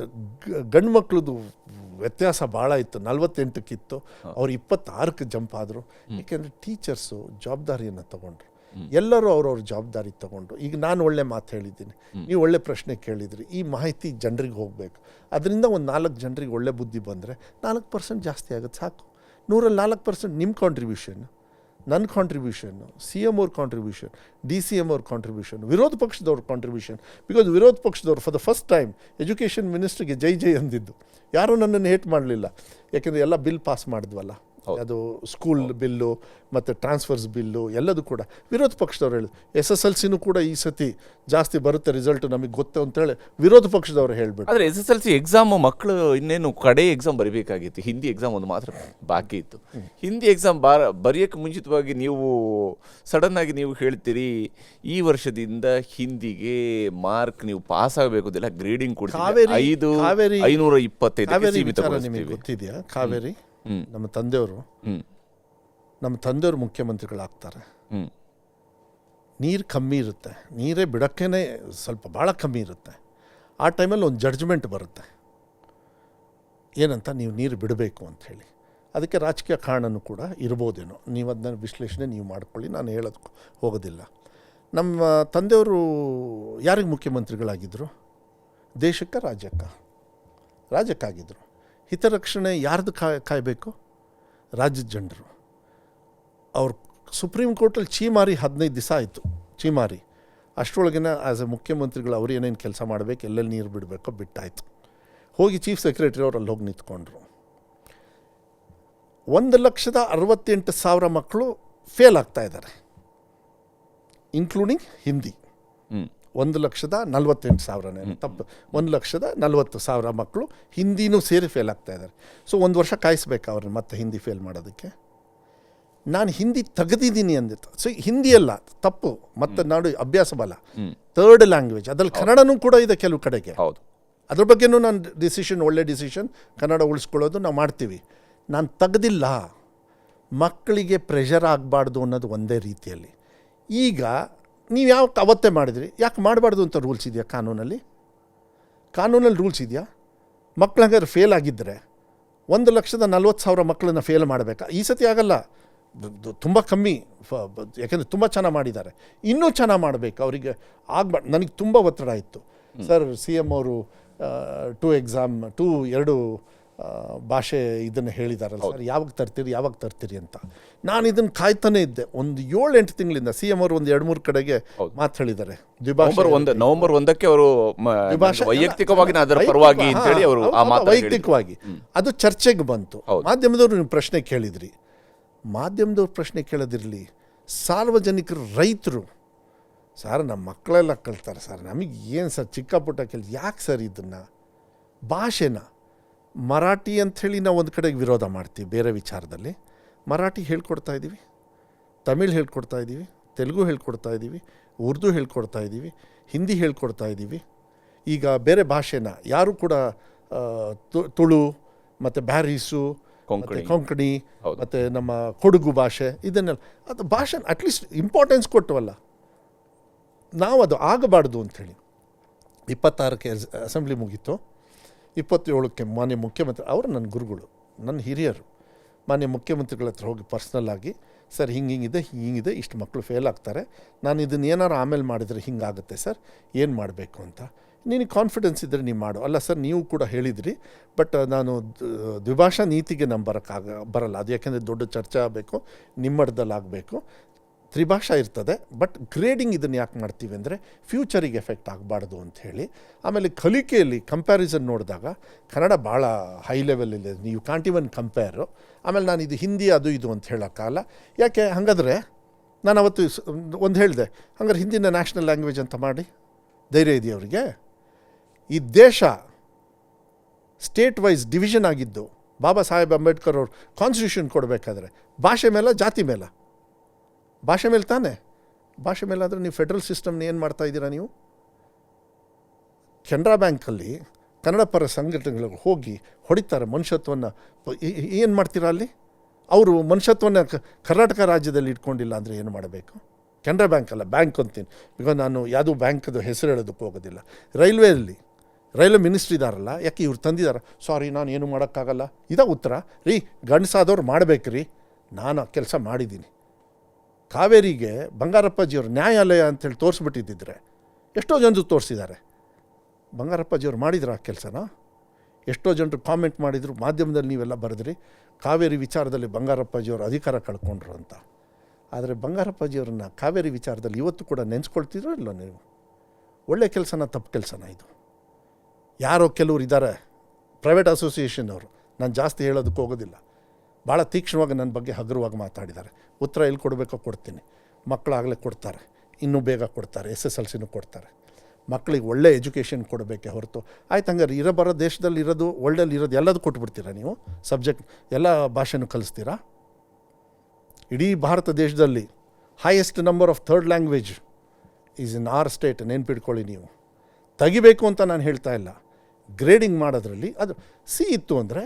ಗಂಡು ಮಕ್ಕಳದು ವ್ಯತ್ಯಾಸ ಭಾಳ ಇತ್ತು, 48ಕ್ಕಿತ್ತು. ಅವ್ರು 26ಕ್ಕೆ ಜಂಪ್ ಆದರು. ಏಕೆಂದರೆ ಟೀಚರ್ಸು ಜವಾಬ್ದಾರಿಯನ್ನು ತಗೊಂಡ್ರು. ಎಲ್ಲರೂ ಅವ್ರವ್ರ ಜವಾಬ್ದಾರಿ ತಗೊಂಡ್ರು. ಈಗ ನಾನು ಒಳ್ಳೆ ಮಾತು ಹೇಳಿದ್ದೀನಿ, ನೀವು ಒಳ್ಳೆ ಪ್ರಶ್ನೆ ಕೇಳಿದ್ರಿ. ಈ ಮಾಹಿತಿ ಜನರಿಗೆ ಹೋಗಬೇಕು. ಅದರಿಂದ ಒಂದು 4 ಜನರಿಗೆ ಒಳ್ಳೆ ಬುದ್ಧಿ ಬಂದರೆ 4% ಜಾಸ್ತಿ ಆಗುತ್ತೆ, ಸಾಕು. 100ರಲ್ಲಿ 4% ನಿಮ್ಮ ಕಾಂಟ್ರಿಬ್ಯೂಷನ್, ನನ್ನ ಕಾಂಟ್ರಿಬ್ಯೂಷನ್ನು, CM ಅವ್ರ ಕಾಂಟ್ರಿಬ್ಯೂಷನ್, DCM ಅವ್ರ ಕಾಂಟ್ರಿಬ್ಯೂಷನ್, ವಿರೋಧ ಪಕ್ಷದವ್ರ ಕಾಂಟ್ರಿಬ್ಯೂಷನ್. ಬಿಕಾಸ್ ವಿರೋಧ ಪಕ್ಷದವ್ರು for the first time education ಮಿನಿಸ್ಟ್ರಿಗೆ ಜೈ ಅಂದಿದ್ದು. ಯಾರೂ ನನ್ನನ್ನು ಹೇಟ್ ಮಾಡಲಿಲ್ಲ, ಯಾಕೆಂದರೆ ಎಲ್ಲ ಬಿಲ್ ಪಾಸ್ ಮಾಡಿದ್ವಲ್ಲ. ಅದು ಸ್ಕೂಲ್ ಬಿಲ್ಲು ಮತ್ತು ಟ್ರಾನ್ಸ್ಫರ್ಸ್ ಬಿಲ್ಲು ಎಲ್ಲದೂ ಕೂಡ ವಿರೋಧ ಪಕ್ಷದವ್ರು ಹೇಳಿದ್ರು. SSLCನೂ ಕೂಡ ಈ ಸತಿ ಜಾಸ್ತಿ ಬರುತ್ತೆ ರಿಸಲ್ಟು, ನಮಗೆ ಗೊತ್ತು ಅಂತೇಳಿ ವಿರೋಧ ಪಕ್ಷದವ್ರು ಹೇಳಿಬಿಟ್ಟು. ಆದರೆ SSLC ಎಕ್ಸಾಮು ಮಕ್ಕಳು ಇನ್ನೇನು ಕಡೆ ಎಕ್ಸಾಮ್ ಬರೀಬೇಕಾಗಿತ್ತು. ಹಿಂದಿ ಎಕ್ಸಾಮ್ ಒಂದು ಮಾತ್ರ ಬಾಕಿ ಇತ್ತು. ಹಿಂದಿ ಎಕ್ಸಾಮ್ ಬರೆಯೋಕ್ಕೆ ಮುಂಚಿತವಾಗಿ ನೀವು ಸಡನ್ನಾಗಿ ನೀವು ಹೇಳ್ತೀರಿ ಈ ವರ್ಷದಿಂದ ಹಿಂದಿಗೆ ಮಾರ್ಕ್ ನೀವು ಪಾಸ್ ಆಗಬೇಕು, ಗ್ರೇಡಿಂಗ್ ಕೊಡ್ತೀವಿ 525 ನಿಮಗೆ ಗೊತ್ತಿದೆಯಾ? ಕಾವೇರಿ ನಮ್ಮ ತಂದೆಯವರು ಮುಖ್ಯಮಂತ್ರಿಗಳಾಗ್ತಾರೆ. ನೀರು ಕಮ್ಮಿ ಇರುತ್ತೆ, ನೀರೇ ಬಿಡೋಕ್ಕೇ ಸ್ವಲ್ಪ ಭಾಳ ಕಮ್ಮಿ ಇರುತ್ತೆ. ಆ ಟೈಮಲ್ಲಿ ಒಂದು ಜಡ್ಜ್ಮೆಂಟ್ ಬರುತ್ತೆ, ಏನಂತ, ನೀವು ನೀರು ಬಿಡಬೇಕು ಅಂಥೇಳಿ. ಅದಕ್ಕೆ ರಾಜಕೀಯ ಕಾರಣನೂ ಕೂಡ ಇರ್ಬೋದೇನೋ, ನೀವು ಅದನ್ನ ವಿಶ್ಲೇಷಣೆ ನೀವು ಮಾಡ್ಕೊಳ್ಳಿ, ನಾನು ಹೇಳೋದಕ್ಕೆ ಹೋಗೋದಿಲ್ಲ. ನಮ್ಮ ತಂದೆಯವರು ಯಾರಿಗೆ ಮುಖ್ಯಮಂತ್ರಿಗಳಾಗಿದ್ದರು? ದೇಶಕ್ಕೆ ರಾಜ್ಯಕ್ಕಾಗಿದ್ದರು. ಹಿತರಕ್ಷಣೆ ಯಾರ್ದು ಕಾಯಬೇಕು? ರಾಜ್ಯದ ಜನರು. ಅವ್ರು ಸುಪ್ರೀಂ ಕೋರ್ಟಲ್ಲಿ ಚೀಮಾರಿ 15 ದಿವಸ ಆಯಿತು ಚೀಮಾರಿ. ಅಷ್ಟರೊಳಗಿನ ಆ್ಯಸ್ ಎ ಮುಖ್ಯಮಂತ್ರಿಗಳು ಅವ್ರು ಏನೇನು ಕೆಲಸ ಮಾಡಬೇಕು, ಎಲ್ಲೆಲ್ಲಿ ನೀರು ಬಿಡಬೇಕೋ ಬಿಟ್ಟಾಯಿತು. ಹೋಗಿ ಚೀಫ್ ಸೆಕ್ರೆಟರಿ ಅವ್ರು ಅಲ್ಲಿ ಹೋಗಿ ನಿಂತ್ಕೊಂಡ್ರು. 1,68,000 ಮಕ್ಕಳು ಫೇಲ್ ಆಗ್ತಾ ಇದ್ದಾರೆ, ಇನ್ಕ್ಲೂಡಿಂಗ್ ಹಿಂದಿ. 1,48,000 ತಪ್ಪು, 1,40,000 ಮಕ್ಕಳು ಹಿಂದಿನೂ ಸೇರಿ ಫೇಲ್ ಆಗ್ತಾ ಇದ್ದಾರೆ. ಸೊ 1 ವರ್ಷ ಕಾಯಿಸ್ಬೇಕು ಅವ್ರನ್ನ ಮತ್ತೆ ಹಿಂದಿ ಫೇಲ್ ಮಾಡೋದಕ್ಕೆ. ನಾನು ಹಿಂದಿ ತೆಗೆದಿದ್ದೀನಿ ಅಂದಿತ್ತು. ಸೊ ಹಿಂದಿ ಅಲ್ಲ ತಪ್ಪು, ಮತ್ತು ನಾಡು ಅಭ್ಯಾಸ ಬಲ, ಥರ್ಡ್ ಲ್ಯಾಂಗ್ವೇಜ್. ಅದ್ರಲ್ಲಿ ಕನ್ನಡನೂ ಕೂಡ ಇದೆ ಕೆಲವು ಕಡೆಗೆ. ಹೌದು, ಅದ್ರ ಬಗ್ಗೆನೂ ನಾನು ಡಿಸಿಷನ್, ಒಳ್ಳೆ ಡಿಸಿಷನ್, ಕನ್ನಡ ಉಳಿಸ್ಕೊಳ್ಳೋದು ನಾವು ಮಾಡ್ತೀವಿ. ನಾನು ತೆಗೆದಿಲ್ಲ, ಮಕ್ಕಳಿಗೆ ಪ್ರೆಷರ್ ಆಗಬಾರ್ದು ಅನ್ನೋದು ಒಂದೇ ರೀತಿಯಲ್ಲಿ. ಈಗ ನೀವು ಯಾವ ಅವತ್ತೇ ಮಾಡಿದ್ರಿ, ಯಾಕೆ ಮಾಡಬಾರ್ದು ಅಂತ ರೂಲ್ಸ್ ಇದೆಯಾ ಕಾನೂನಲ್ಲಿ? ರೂಲ್ಸ್ ಇದೆಯಾ? ಮಕ್ಳು ಹಂಗಾದ್ರೆ ಫೇಲ್ ಆಗಿದ್ದರೆ 1,40,000 ಮಕ್ಕಳನ್ನ ಫೇಲ್ ಮಾಡಬೇಕಾ? ಈ ಸತಿ ಆಗಲ್ಲ, ತುಂಬ ಕಮ್ಮಿ, ಯಾಕೆಂದರೆ ತುಂಬ ಚೆನ್ನಾಗಿ ಮಾಡಿದ್ದಾರೆ. ಇನ್ನೂ ಚೆನ್ನಾಗಿ ಮಾಡಬೇಕು ಅವರಿಗೆ ಆಗಬಾರ್ದು. ನನಗೆ ತುಂಬ ಒತ್ತಡ ಇತ್ತು ಸರ್. CM ಅವರು 2 ಭಾಷೆ ಇದನ್ನು ಹೇಳಿದಾರಲ್ಲ ಸರ್, ಯಾವಾಗ ತರ್ತೀರಿ ಅಂತ. ನಾನು ಇದನ್ನು ಕಾಯ್ತಾನೆ ಇದ್ದೆ ಒಂದು 7-8 ತಿಂಗಳಿಂದ. CM ಅವರು ಒಂದು 2-3 ಕಡೆಗೆ ಮಾತು ಹೇಳಿದ್ದಾರೆ. ನವೆಂಬರ್ 1ಕ್ಕೆ ಅವರು ವೈಯಕ್ತಿಕವಾಗಿ ಅದರ ಪರವಾಗಿ ಅಂತೇಳಿ ಅವರು ವೈಯಕ್ತಿಕವಾಗಿ ಅದು ಚರ್ಚೆಗೆ ಬಂತು. ಮಾಧ್ಯಮದವರು ನೀವು ಪ್ರಶ್ನೆ ಕೇಳಿದ್ರಿ. ಮಾಧ್ಯಮದವ್ರು ಪ್ರಶ್ನೆ ಕೇಳೋದಿರಲಿ, ಸಾರ್ವಜನಿಕರು, ರೈತರು, ಸರ್ ನಮ್ಮ ಮಕ್ಕಳೆಲ್ಲ ಕಳ್ತಾರೆ ಸರ್, ನಮಗೆ ಏನು ಸರ್ ಚಿಕ್ಕ ಪುಟ್ಟ ಕೆಲಸ, ಯಾಕೆ ಸರ್ ಇದನ್ನು ಭಾಷೆನ ಮರಾಠಿ ಅಂಥೇಳಿ ನಾವು ಒಂದು ಕಡೆಗೆ ವಿರೋಧ ಮಾಡ್ತೀವಿ. ಬೇರೆ ವಿಚಾರದಲ್ಲಿ ಮರಾಠಿ ಹೇಳ್ಕೊಡ್ತಾ ಇದ್ದೀವಿ, ತಮಿಳ್ ಹೇಳ್ಕೊಡ್ತಾ ಇದ್ದೀವಿ, ತೆಲುಗು ಹೇಳ್ಕೊಡ್ತಾ ಇದ್ದೀವಿ, ಉರ್ದು ಹೇಳ್ಕೊಡ್ತಾ ಇದ್ದೀವಿ, ಹಿಂದಿ ಹೇಳ್ಕೊಡ್ತಾ ಇದ್ದೀವಿ. ಈಗ ಬೇರೆ ಭಾಷೆನ ಯಾರು ಕೂಡ ತುಳು ಮತ್ತು ಬ್ಯಾರೀಸು, ಕೊಂಕಣಿ ಮತ್ತು ನಮ್ಮ ಕೊಡಗು ಭಾಷೆ, ಇದನ್ನೆಲ್ಲ ಅದು ಭಾಷೆ ಅಟ್ಲೀಸ್ಟ್ ಇಂಪಾರ್ಟೆನ್ಸ್ ಕೊಟ್ಟವಲ್ಲ ನಾವು. ಅದು ಆಗಬಾರ್ದು ಅಂಥೇಳಿ 26ಕ್ಕೆ ಅಸೆಂಬ್ಲಿ ಮುಗೀತು. 27ಕ್ಕೆ ಮಾನ್ಯ ಮುಖ್ಯಮಂತ್ರಿ ಅವರು ನನ್ನ ಗುರುಗಳು, ನನ್ನ ಹಿರಿಯರು, ಮಾನ್ಯ ಮುಖ್ಯಮಂತ್ರಿಗಳ ಹತ್ರ ಹೋಗಿ ಪರ್ಸ್ನಲ್ ಆಗಿ, ಸರ್ ಹಿಂಗಿದೆ, ಇಷ್ಟು ಮಕ್ಕಳು ಫೇಲ್ ಆಗ್ತಾರೆ, ನಾನು ಇದನ್ನು ಏನಾರು ಆಮೇಲೆ ಮಾಡಿದರೆ ಹಿಂಗಾಗುತ್ತೆ ಸರ್, ಏನು ಮಾಡಬೇಕು ಅಂತ. ನಿನಗೆ ಕಾನ್ಫಿಡೆನ್ಸ್ ಇದ್ದರೆ ನೀವು ಮಾಡು. ಅಲ್ಲ ಸರ್, ನೀವು ಕೂಡ ಹೇಳಿದಿರಿ, ಬಟ್ ನಾನು ದ್ವಿಭಾಷಾ ನೀತಿಗೆ ನಮ್ಮ ಬರಲ್ಲ. ಅದು ಯಾಕೆಂದರೆ ದೊಡ್ಡ ಚರ್ಚೆ ಆಗಬೇಕು, ನಿಮ್ಮಡದಲ್ಲಿ ಆಗಬೇಕು. ತ್ರಿಭಾಷಾ ಇರ್ತದೆ, ಬಟ್ ಗ್ರೇಡಿಂಗ್ ಇದನ್ನು ಯಾಕೆ ಮಾಡ್ತೀವಿ ಅಂದರೆ ಫ್ಯೂಚರಿಗೆ ಎಫೆಕ್ಟ್ ಆಗಬಾರ್ದು ಅಂಥೇಳಿ. ಆಮೇಲೆ ಕಲಿಕೆಯಲ್ಲಿ ಕಂಪ್ಯಾರಿಸನ್ ನೋಡಿದಾಗ ಕನ್ನಡ ಭಾಳ ಹೈ ಲೆವೆಲಿದೆ, ನೀವು ಕಾಂಟ್ ಇವನ್ ಕಂಪೇರು. ಆಮೇಲೆ ನಾನು ಇದು ಹಿಂದಿ ಅದು ಇದು ಅಂತ ಹೇಳೋಕ್ಕಾಗಲ್ಲ. ಯಾಕೆ ಹಾಗಾದರೆ ನಾನು ಅವತ್ತು ಒಂದು ಹೇಳಿದೆ, ಹಂಗಾರೆ ಹಿಂದಿನ ನ್ಯಾಷನಲ್ ಲ್ಯಾಂಗ್ವೇಜ್ ಅಂತ ಮಾಡಿ ಧೈರ್ಯ ಇದೆಯಾ ಅವರಿಗೆ? ಈ ದೇಶ ಸ್ಟೇಟ್ ವೈಸ್ ಡಿವಿಷನ್ ಆಗಿದ್ದು ಬಾಬಾ ಸಾಹೇಬ್ ಅಂಬೇಡ್ಕರ್ ಅವರು ಕಾನ್ಸ್ಟಿಟ್ಯೂಷನ್ ಕೊಡಬೇಕಾದ್ರೆ ಭಾಷೆ ಮೇಲೆ, ಜಾತಿ ಮೇಲೆ, ಭಾಷೆ ಮೇಲೆ ತಾನೇ. ಭಾಷೆ ಮೇಲೆ ಆದರೆ ನೀವು ಫೆಡ್ರಲ್ ಸಿಸ್ಟಮ್ನ ಏನು ಮಾಡ್ತಾ ಇದ್ದೀರಾ ನೀವು? ಕೆನರಾ ಬ್ಯಾಂಕಲ್ಲಿ ಕನ್ನಡ ಪರ ಸಂಘಟನೆಗಳು ಹೋಗಿ ಹೊಡಿತಾರೆ ಮನುಷ್ಯತ್ವವನ್ನು. ಏನು ಮಾಡ್ತೀರಾ ಅಲ್ಲಿ? ಅವರು ಮನುಷ್ಯತ್ವವನ್ನು ಕರ್ನಾಟಕ ರಾಜ್ಯದಲ್ಲಿ ಇಟ್ಕೊಂಡಿಲ್ಲ ಅಂದರೆ ಏನು ಮಾಡಬೇಕು? ಕೆನರಾ ಬ್ಯಾಂಕ್ ಅಲ್ಲ, ಬ್ಯಾಂಕ್ ಅಂತೀನಿ, ಬಿಕಾಸ್ ನಾನು ಯಾವುದೂ ಬ್ಯಾಂಕದು ಹೆಸರು ಹೇಳೋದಕ್ಕೆ ಹೋಗೋದಿಲ್ಲ. ರೈಲ್ವೆ ಮಿನಿಸ್ಟ್ರಿ ಇದಾರಲ್ಲ, ಯಾಕೆ ಇವ್ರು ತಂದಿದ್ದಾರೆ? ಸಾರಿ, ನಾನು ಏನು ಮಾಡೋಕ್ಕಾಗಲ್ಲ. ಇದೇ ಉತ್ತರ ರೀ. ಗಂಡಸಾದವ್ರು ಮಾಡಬೇಕ್ರಿ. ನಾನು ಕೆಲಸ ಮಾಡಿದ್ದೀನಿ. ಕಾವೇರಿಗೆ ಬಂಗಾರಪ್ಪಾಜಿಯವರು ನ್ಯಾಯಾಲಯ ಅಂಥೇಳಿ ತೋರಿಸ್ಬಿಟ್ಟಿದ್ದಿದ್ರೆ ಎಷ್ಟೋ ಜನರು ತೋರಿಸಿದ್ದಾರೆ. ಬಂಗಾರಪ್ಪಾಜಿಯವ್ರು ಮಾಡಿದ್ರು ಆ ಕೆಲಸನ. ಎಷ್ಟೋ ಜನರು ಕಾಮೆಂಟ್ ಮಾಡಿದರು, ಮಾಧ್ಯಮದಲ್ಲಿ ನೀವೆಲ್ಲ ಬರೆದ್ರಿ, ಕಾವೇರಿ ವಿಚಾರದಲ್ಲಿ ಬಂಗಾರಪ್ಪಾಜಿಯವರು ಅಧಿಕಾರ ಕಳ್ಕೊಂಡ್ರು ಅಂತ. ಆದರೆ ಬಂಗಾರಪ್ಪಾಜಿಯವ್ರನ್ನ ಕಾವೇರಿ ವಿಚಾರದಲ್ಲಿ ಇವತ್ತು ಕೂಡ ನೆನೆಸ್ಕೊಳ್ತಿದ್ರು ಇಲ್ಲೋ ನೀವು? ಒಳ್ಳೆ ಕೆಲಸನ ತಪ್ಪು ಕೆಲಸನ ಇದು? ಯಾರೋ ಕೆಲವ್ರು ಇದ್ದಾರೆ ಪ್ರೈವೇಟ್ ಅಸೋಸಿಯೇಷನ್ ಅವರು, ನಾನು ಜಾಸ್ತಿ ಹೇಳೋದಕ್ಕೆ ಹೋಗೋದಿಲ್ಲ, ಭಾಳ ತೀಕ್ಷ್ಣವಾಗಿ ನನ್ನ ಬಗ್ಗೆ ಹಗುರವಾಗಿ ಮಾತಾಡಿದ್ದಾರೆ. ಉತ್ತರ ಎಲ್ಲಿ ಕೊಡಬೇಕೋ ಕೊಡ್ತೀನಿ. ಮಕ್ಕಳಾಗಲೇ ಕೊಡ್ತಾರೆ, ಇನ್ನೂ ಬೇಗ ಕೊಡ್ತಾರೆ, SSLCನೂ ಕೊಡ್ತಾರೆ. ಮಕ್ಕಳಿಗೆ ಒಳ್ಳೆ ಎಜುಕೇಷನ್ ಕೊಡಬೇಕೆ ಹೊರತು, ಆಯ್ತು ಹಂಗಾರೆ ಬರೋ ದೇಶದಲ್ಲಿ ಇರೋದು, ವರ್ಲ್ಡಲ್ಲಿ ಇರೋದು ಎಲ್ಲದೂ ಕೊಟ್ಬಿಡ್ತೀರಾ ನೀವು? ಸಬ್ಜೆಕ್ಟ್ ಎಲ್ಲ ಭಾಷೆನೂ ಕಲಿಸ್ತೀರಾ? ಇಡೀ ಭಾರತ ದೇಶದಲ್ಲಿ highest number of third language is in our state. ನೆನ್ಪಿಟ್ಕೊಳ್ಳಿ ನೀವು. ತೆಗಿಬೇಕು ಅಂತ ನಾನು ಹೇಳ್ತಾ ಇಲ್ಲ. ಗ್ರೇಡಿಂಗ್ ಮಾಡೋದ್ರಲ್ಲಿ ಅದು ಸಿ ಇತ್ತು ಅಂದರೆ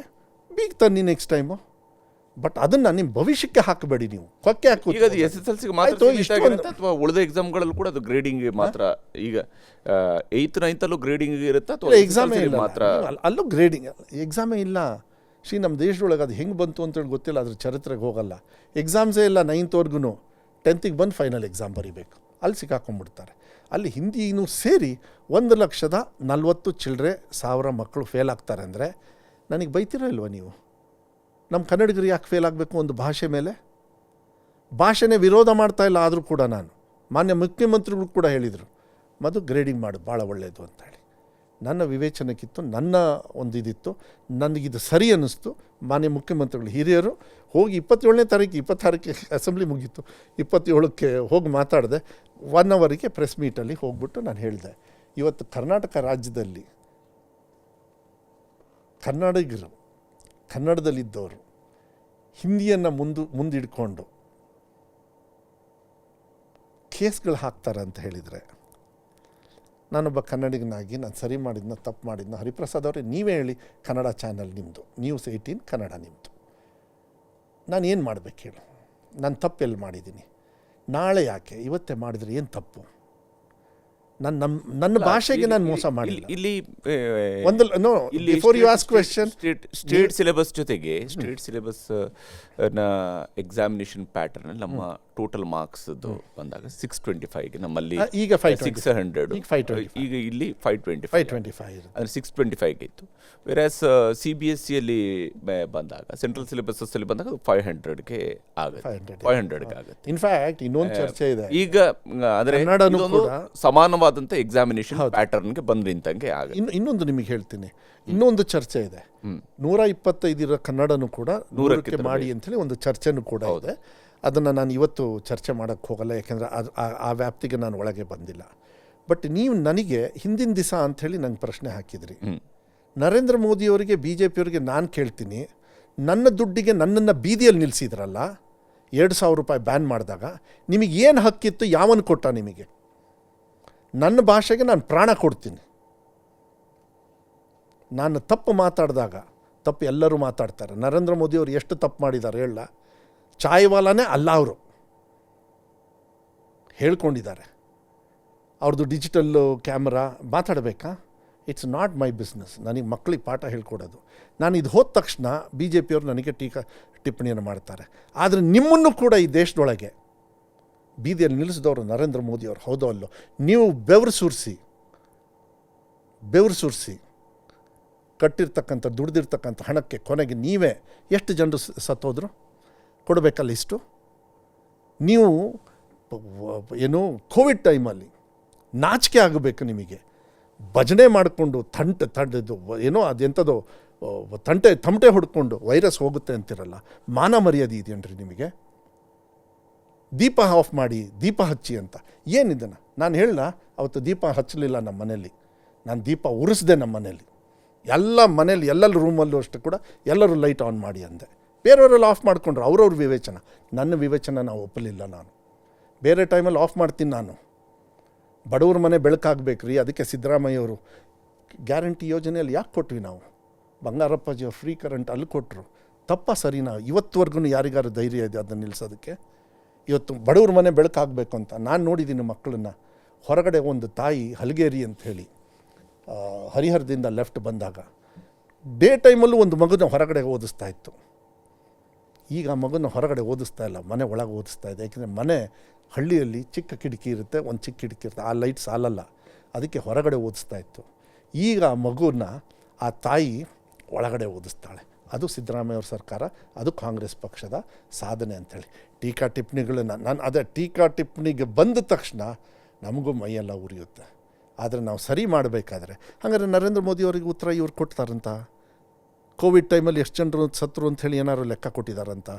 ಬೀಗ್ ತನ್ನಿ ನೆಕ್ಸ್ಟ್ ಟೈಮು, ಬಟ್ ಅದನ್ನು ನಿಮ್ಮ ಭವಿಷ್ಯಕ್ಕೆ ಹಾಕಬೇಡಿ ನೀವು. ಕೊಕ್ಕೆ ಹಾಕಿ ಈಗ ಅದು SSLCಗೆ ಮಾತ್ರ ಅಥವಾ ಉಳಿದ ಎಕ್ಸಾಮ್ಗಳಲ್ಲೂ ಕೂಡ ಅದು ಗ್ರೇಡಿಂಗ್ ಮಾತ್ರ? ಈಗ 8th 9th ಗ್ರೇಡಿಂಗ್ ಇರುತ್ತೆ ಅಥವಾ ಎಕ್ಸಾಮೇ ಇಲ್ಲ ಮಾತ್ರ? ಅಲ್ಲೂ ಗ್ರೇಡಿಂಗ್ ಎಕ್ಸಾಮೇ ಇಲ್ಲ. ನಮ್ಮ ದೇಶದೊಳಗೆ ಅದು ಹೆಂಗೆ ಬಂತು ಅಂತೇಳಿ ಗೊತ್ತಿಲ್ಲ, ಅದ್ರ ಚರಿತ್ರೆಗೆ ಹೋಗಲ್ಲ. ಎಕ್ಸಾಮ್ಸೇ ಇಲ್ಲ 9thವರೆಗೂ. 10th ಬಂದು ಫೈನಲ್ ಎಕ್ಸಾಮ್ ಬರೀಬೇಕು. ಅಲ್ಲಿ ಸಿಕ್ಕಾಕೊಂಡ್ಬಿಡ್ತಾರೆ. ಅಲ್ಲಿ ಹಿಂದಿನೂ ಸೇರಿ 1,40,000 ಮಕ್ಕಳು ಫೇಲ್ ಆಗ್ತಾರೆ ಅಂದರೆ ನನಗೆ ಬೈತಿರೋ ಇಲ್ವ ನೀವು? ನಮ್ಮ ಕನ್ನಡಿಗರು ಯಾಕೆ ಫೇಲ್ ಆಗಬೇಕು ಒಂದು ಭಾಷೆ ಮೇಲೆ? ಭಾಷೆನೇ ವಿರೋಧ ಮಾಡ್ತಾ ಇಲ್ಲ, ಆದರೂ ಕೂಡ ನಾನು ಮಾನ್ಯ ಮುಖ್ಯಮಂತ್ರಿಗಳು ಕೂಡ ಹೇಳಿದರು ಮಧು ಗ್ರೇಡಿಂಗ್ ಮಾಡು ಭಾಳ ಒಳ್ಳೆಯದು ಅಂತ ಹೇಳಿ. ನನ್ನ ವಿವೇಚನಕ್ಕಿತ್ತು, ನನ್ನ ಒಂದು ಇದಿತ್ತು, ನನಗಿದು ಸರಿ ಅನ್ನಿಸ್ತು. ಮಾನ್ಯ ಮುಖ್ಯಮಂತ್ರಿಗಳು ಹಿರಿಯರು ಹೋಗಿ 27ನೇ ತಾರೀಕು 26ಕ್ಕೆ ಅಸೆಂಬ್ಲಿ ಮುಗೀತು, 27ಕ್ಕೆ ಹೋಗಿ ಮಾತಾಡಿದೆ. 1 ಅವರಿಗೆ ಪ್ರೆಸ್ ಮೀಟಲ್ಲಿ ಹೋಗ್ಬಿಟ್ಟು ನಾನು ಹೇಳಿದೆ, ಇವತ್ತು ಕರ್ನಾಟಕ ರಾಜ್ಯದಲ್ಲಿ ಕನ್ನಡಿಗರು, ಕನ್ನಡದಲ್ಲಿದ್ದವರು ಹಿಂದಿಯನ್ನು ಮುಂದಿಡ್ಕೊಂಡು ಕೇಸ್ಗಳು ಹಾಕ್ತಾರೆ ಅಂತ ಹೇಳಿದರೆ, ನಾನೊಬ್ಬ ಕನ್ನಡಿಗನಾಗಿ ನಾನು ಸರಿ ಮಾಡಿದ್ನ ತಪ್ಪು ಮಾಡಿದ್ನ, ಹರಿಪ್ರಸಾದ್ ಅವರೇ ನೀವೇ ಹೇಳಿ, ಕನ್ನಡ ಚಾನಲ್ ನಿಮ್ಮದು, ನ್ಯೂಸ್ 18 ಕನ್ನಡ ನಿಮ್ಮದು, ನಾನು ಏನು ಮಾಡಬೇಕು ಹೇಳು? ನಾನು ತಪ್ಪೆಲ್ಲಿ ಮಾಡಿದ್ದೀನಿ? ನಾಳೆ ಯಾಕೆ ಇವತ್ತೇ ಮಾಡಿದರೆ ಏನು ತಪ್ಪು? ನನ್ನ ಭಾಷೆಗೆ ನಾನು ಮೋಸ ಮಾಡಿಲ್ಲ. ಇಲ್ಲಿ ಒಂದು know before you ask question, state syllabus ಜೊತೆಗೆ ಸ್ಟೇಟ್ ಸಿಲೆಬಸ್ ನ ಎಕ್ಸಾಮಿನೇಷನ್ ಪ್ಯಾಟರ್ನ್ ನಮ್ಮ ಟೋಟಲ್ ಮಾರ್ಕ್ಸ್ ಬಂದಾಗ 625ಗೆ ನಮ್ಮಲ್ಲಿ ಈಗ 600, ಈಗ ಇಲ್ಲಿ 525 ಅಂದರೆ 625ಗೆ ಇತ್ತು. ವೆರಾಸ್ CBSE ಅಲ್ಲಿ ಬಂದಾಗ ಸೆಂಟ್ರಲ್ ಸಿಲೆಬಸ್ಸಲ್ಲಿ ಬಂದಾಗ 500ಗೆ ಆಗುತ್ತೆ, 500ಗೆ ಆಗುತ್ತೆ. ಇನ್ಫ್ಯಾಕ್ಟ್ ಇನ್ನೊಂದು ಚರ್ಚೆ ಇದೆ ಈಗ ಅಂದರೆ ಸಮಾನವಾದಂಥ ಎಕ್ಸಾಮಿನೇಷನ್ ಪ್ಯಾಟರ್ನ್ಗೆ ಬಂದು ನಿಂತಂಗೆ ಆಗುತ್ತೆ. ಇನ್ನೊಂದು ನಿಮಗೆ ಹೇಳ್ತೀನಿ, ಇನ್ನೊಂದು ಚರ್ಚೆ ಇದೆ, 125 ಕನ್ನಡನೂ ಕೂಡ 100ಕ್ಕೆ ಮಾಡಿ ಅಂಥೇಳಿ ಒಂದು ಚರ್ಚೆನೂ ಕೂಡ ಇದೆ. ಅದನ್ನು ನಾನು ಇವತ್ತು ಚರ್ಚೆ ಮಾಡೋಕ್ಕೆ ಹೋಗಲ್ಲ, ಯಾಕೆಂದರೆ ಆ ವ್ಯಾಪ್ತಿಗೆ ನಾನು ಒಳಗೆ ಬಂದಿಲ್ಲ. ಬಟ್ ನೀವು ನನಗೆ ಹಿಂದಿನ ದಿವಸ ಅಂಥೇಳಿ ನಂಗೆ ಪ್ರಶ್ನೆ ಹಾಕಿದ್ರಿ. ನರೇಂದ್ರ ಮೋದಿಯವರಿಗೆ BJPಯವರಿಗೆ ನಾನು ಕೇಳ್ತೀನಿ, ನನ್ನ ದುಡ್ಡಿಗೆ ನನ್ನನ್ನು ಬೀದಿಯಲ್ಲಿ ನಿಲ್ಲಿಸಿದ್ರಲ್ಲ, 2,000 ರೂಪಾಯಿ ಬ್ಯಾನ್ ಮಾಡಿದಾಗ ನಿಮಗೆ ಏನು ಹಕ್ಕಿತ್ತು? ಯಾವನು ಕೊಟ್ಟ ನಿಮಗೆ? ನನ್ನ ಭಾಷೆಗೆ ನಾನು ಪ್ರಾಣ ಕೊಡ್ತೀನಿ. ನಾನು ತಪ್ಪು ಮಾತಾಡಿದಾಗ ತಪ್ಪು ಎಲ್ಲರೂ ಮಾತಾಡ್ತಾರೆ. ನರೇಂದ್ರ ಮೋದಿಯವರು ಎಷ್ಟು ತಪ್ಪು ಮಾಡಿದ್ದಾರೆ ಹೇಳ? ಚಾಯ್ವಾಲಾನೇ ಅಲ್ಲ, ಅವರು ಹೇಳ್ಕೊಂಡಿದ್ದಾರೆ. ಅವ್ರದ್ದು ಡಿಜಿಟಲ್ಲು ಕ್ಯಾಮ್ರಾ ಮಾತಾಡಬೇಕಾ? It's not my business. ನನಗೆ ಮಕ್ಕಳಿಗೆ ಪಾಠ ಹೇಳ್ಕೊಡೋದು. ನಾನು ಇದು ಹೋದ ತಕ್ಷಣ BJPಯವರು ನನಗೆ ಟಿಪ್ಪಣಿಯನ್ನು ಮಾಡ್ತಾರೆ. ಆದರೆ ನಿಮ್ಮನ್ನು ಕೂಡ ಈ ದೇಶದೊಳಗೆ ಬೀದಿಯಲ್ಲಿ ನಿಲ್ಲಿಸಿದವರು ನರೇಂದ್ರ ಮೋದಿಯವರು, ಹೌದೋ ಅಲ್ಲೋ? ನೀವು ಬೆವರು ಸುರಿಸಿ ಕಟ್ಟಿರ್ತಕ್ಕಂಥ ದುಡ್ದಿರ್ತಕ್ಕಂಥ ಹಣಕ್ಕೆ ಕೊನೆಗೆ ನೀವೇ ಎಷ್ಟು ಜನರು ಸತ್ತೋದ್ರು? ಕೊಡಬೇಕಲ್ಲ ಇಷ್ಟು? ನೀವು ಏನು ಕೋವಿಡ್ ಟೈಮಲ್ಲಿ ನಾಚಿಕೆ ಆಗಬೇಕು ನಿಮಗೆ. ಭಜನೆ ಮಾಡಿಕೊಂಡು ತಂಟೆದು ಏನೋ ಅದೆಂಥದ್ದು ತಮಟೆ ಹೊಡ್ಕೊಂಡು ವೈರಸ್ ಹೋಗುತ್ತೆ ಅಂತಿರಲ್ಲ, ಮಾನ ಮರ್ಯಾದೆ ಇದೆಯೇನ್ರಿ ನಿಮಗೆ? ದೀಪ ಆಫ್ ಮಾಡಿ, ದೀಪ ಹಚ್ಚಿ ಅಂತ ಏನಿದನ್ನು ನಾನು ಹೇಳ? ಅವತ್ತು ದೀಪ ಹಚ್ಚಲಿಲ್ಲ ನಮ್ಮ ಮನೇಲಿ, ನಾನು ದೀಪ ಉರಿಸ್ದೆ ನಮ್ಮ ಮನೇಲಿ. ಎಲ್ಲ ಮನೇಲಿ ಎಲ್ಲರ ರೂಮಲ್ಲೂ ಅಷ್ಟೇ ಕೂಡ ಎಲ್ಲರೂ ಲೈಟ್ ಆನ್ ಮಾಡಿ ಅಂದೆ. ಬೇರೆಯವರೆಲ್ಲ ಆಫ್ ಮಾಡಿಕೊಂಡ್ರು, ಅವ್ರವ್ರ ವಿವೇಚನ. ನನ್ನ ವಿವೇಚನ ನಾವು ಒಪ್ಪಲಿಲ್ಲ. ನಾನು ಬೇರೆ ಟೈಮಲ್ಲಿ ಆಫ್ ಮಾಡ್ತೀನಿ. ನಾನು ಬಡವ್ರ ಮನೆ ಬೆಳಕಾಗಬೇಕು ರೀ, ಅದಕ್ಕೆ ಸಿದ್ದರಾಮಯ್ಯವರು ಗ್ಯಾರಂಟಿ ಯೋಜನೆಯಲ್ಲಿ ಯಾಕೆ ಕೊಟ್ವಿ ನಾವು? ಬಂಗಾರಪ್ಪಾಜಿಯವ್ರು ಫ್ರೀ ಕರೆಂಟ್ ಅಲ್ಲಿ ಕೊಟ್ಟರು. ತಪ್ಪ ಸರಿನಾ? ಇವತ್ತುವರೆಗೂ ಯಾರಿಗಾರು ಧೈರ್ಯ ಇದೆ ಅದನ್ನು ನಿಲ್ಲಿಸೋದಕ್ಕೆ? ಇವತ್ತು ಬಡವ್ರ ಮನೆ ಬೆಳಕಾಗಬೇಕು ಅಂತ ನಾನು ನೋಡಿದ್ದೀನಿ ಮಕ್ಕಳನ್ನು. ಹೊರಗಡೆ ಒಂದು ತಾಯಿ ಹಲಗೇರಿ ಅಂತ ಹೇಳಿ ಹರಿಹರದಿಂದ ಲೆಫ್ಟ್ ಬಂದಾಗ ಡೇ ಟೈಮಲ್ಲೂ ಒಂದು ಮಗುನ ಹೊರಗಡೆ ಓದಿಸ್ತಾ ಇತ್ತು. ಈಗ ಆ ಮಗುನ ಹೊರಗಡೆ ಓದಿಸ್ತಾ ಇಲ್ಲ, ಮನೆ ಒಳಗೆ ಓದಿಸ್ತಾ ಇದೆ. ಯಾಕೆಂದರೆ ಮನೆ ಹಳ್ಳಿಯಲ್ಲಿ ಚಿಕ್ಕ ಕಿಟಕಿ ಇರುತ್ತೆ, ಒಂದು ಚಿಕ್ಕ ಕಿಟಕಿ ಇರುತ್ತೆ, ಆ ಲೈಟ್ ಸಾಲಲ್ಲ, ಅದಕ್ಕೆ ಹೊರಗಡೆ ಓದಿಸ್ತಾ ಇತ್ತು. ಈಗ ಆ ಮಗುನ ಆ ತಾಯಿ ಒಳಗಡೆ ಓದಿಸ್ತಾಳೆ. ಅದು ಸಿದ್ದರಾಮಯ್ಯವ್ರ ಸರ್ಕಾರ, ಅದು ಕಾಂಗ್ರೆಸ್ ಪಕ್ಷದ ಸಾಧನೆ ಅಂಥೇಳಿ. ಟೀಕಾ ಟಿಪ್ಪಣಿಗಳನ್ನ ನಾನು ಅದೇ ಟೀಕಾ ಟಿಪ್ಪಣಿಗೆ ಬಂದ ತಕ್ಷಣ ನಮಗೂ ಮೈಯೆಲ್ಲ ಉರಿಯುತ್ತೆ. ಆದರೆ ನಾವು ಸರಿ ಮಾಡಬೇಕಾದ್ರೆ ಹಾಗಾದ್ರೆ ನರೇಂದ್ರ ಮೋದಿಯವರಿಗೆ ಉತ್ತರ ಇವ್ರು ಕೊಡ್ತಾರಂತ? ಕೋವಿಡ್ ಟೈಮಲ್ಲಿ ಎಷ್ಟು ಜನರು ಸತ್ರು ಅಂಥೇಳಿ ಏನಾದ್ರು ಲೆಕ್ಕ ಕೊಟ್ಟಿದ್ದಾರಂತ?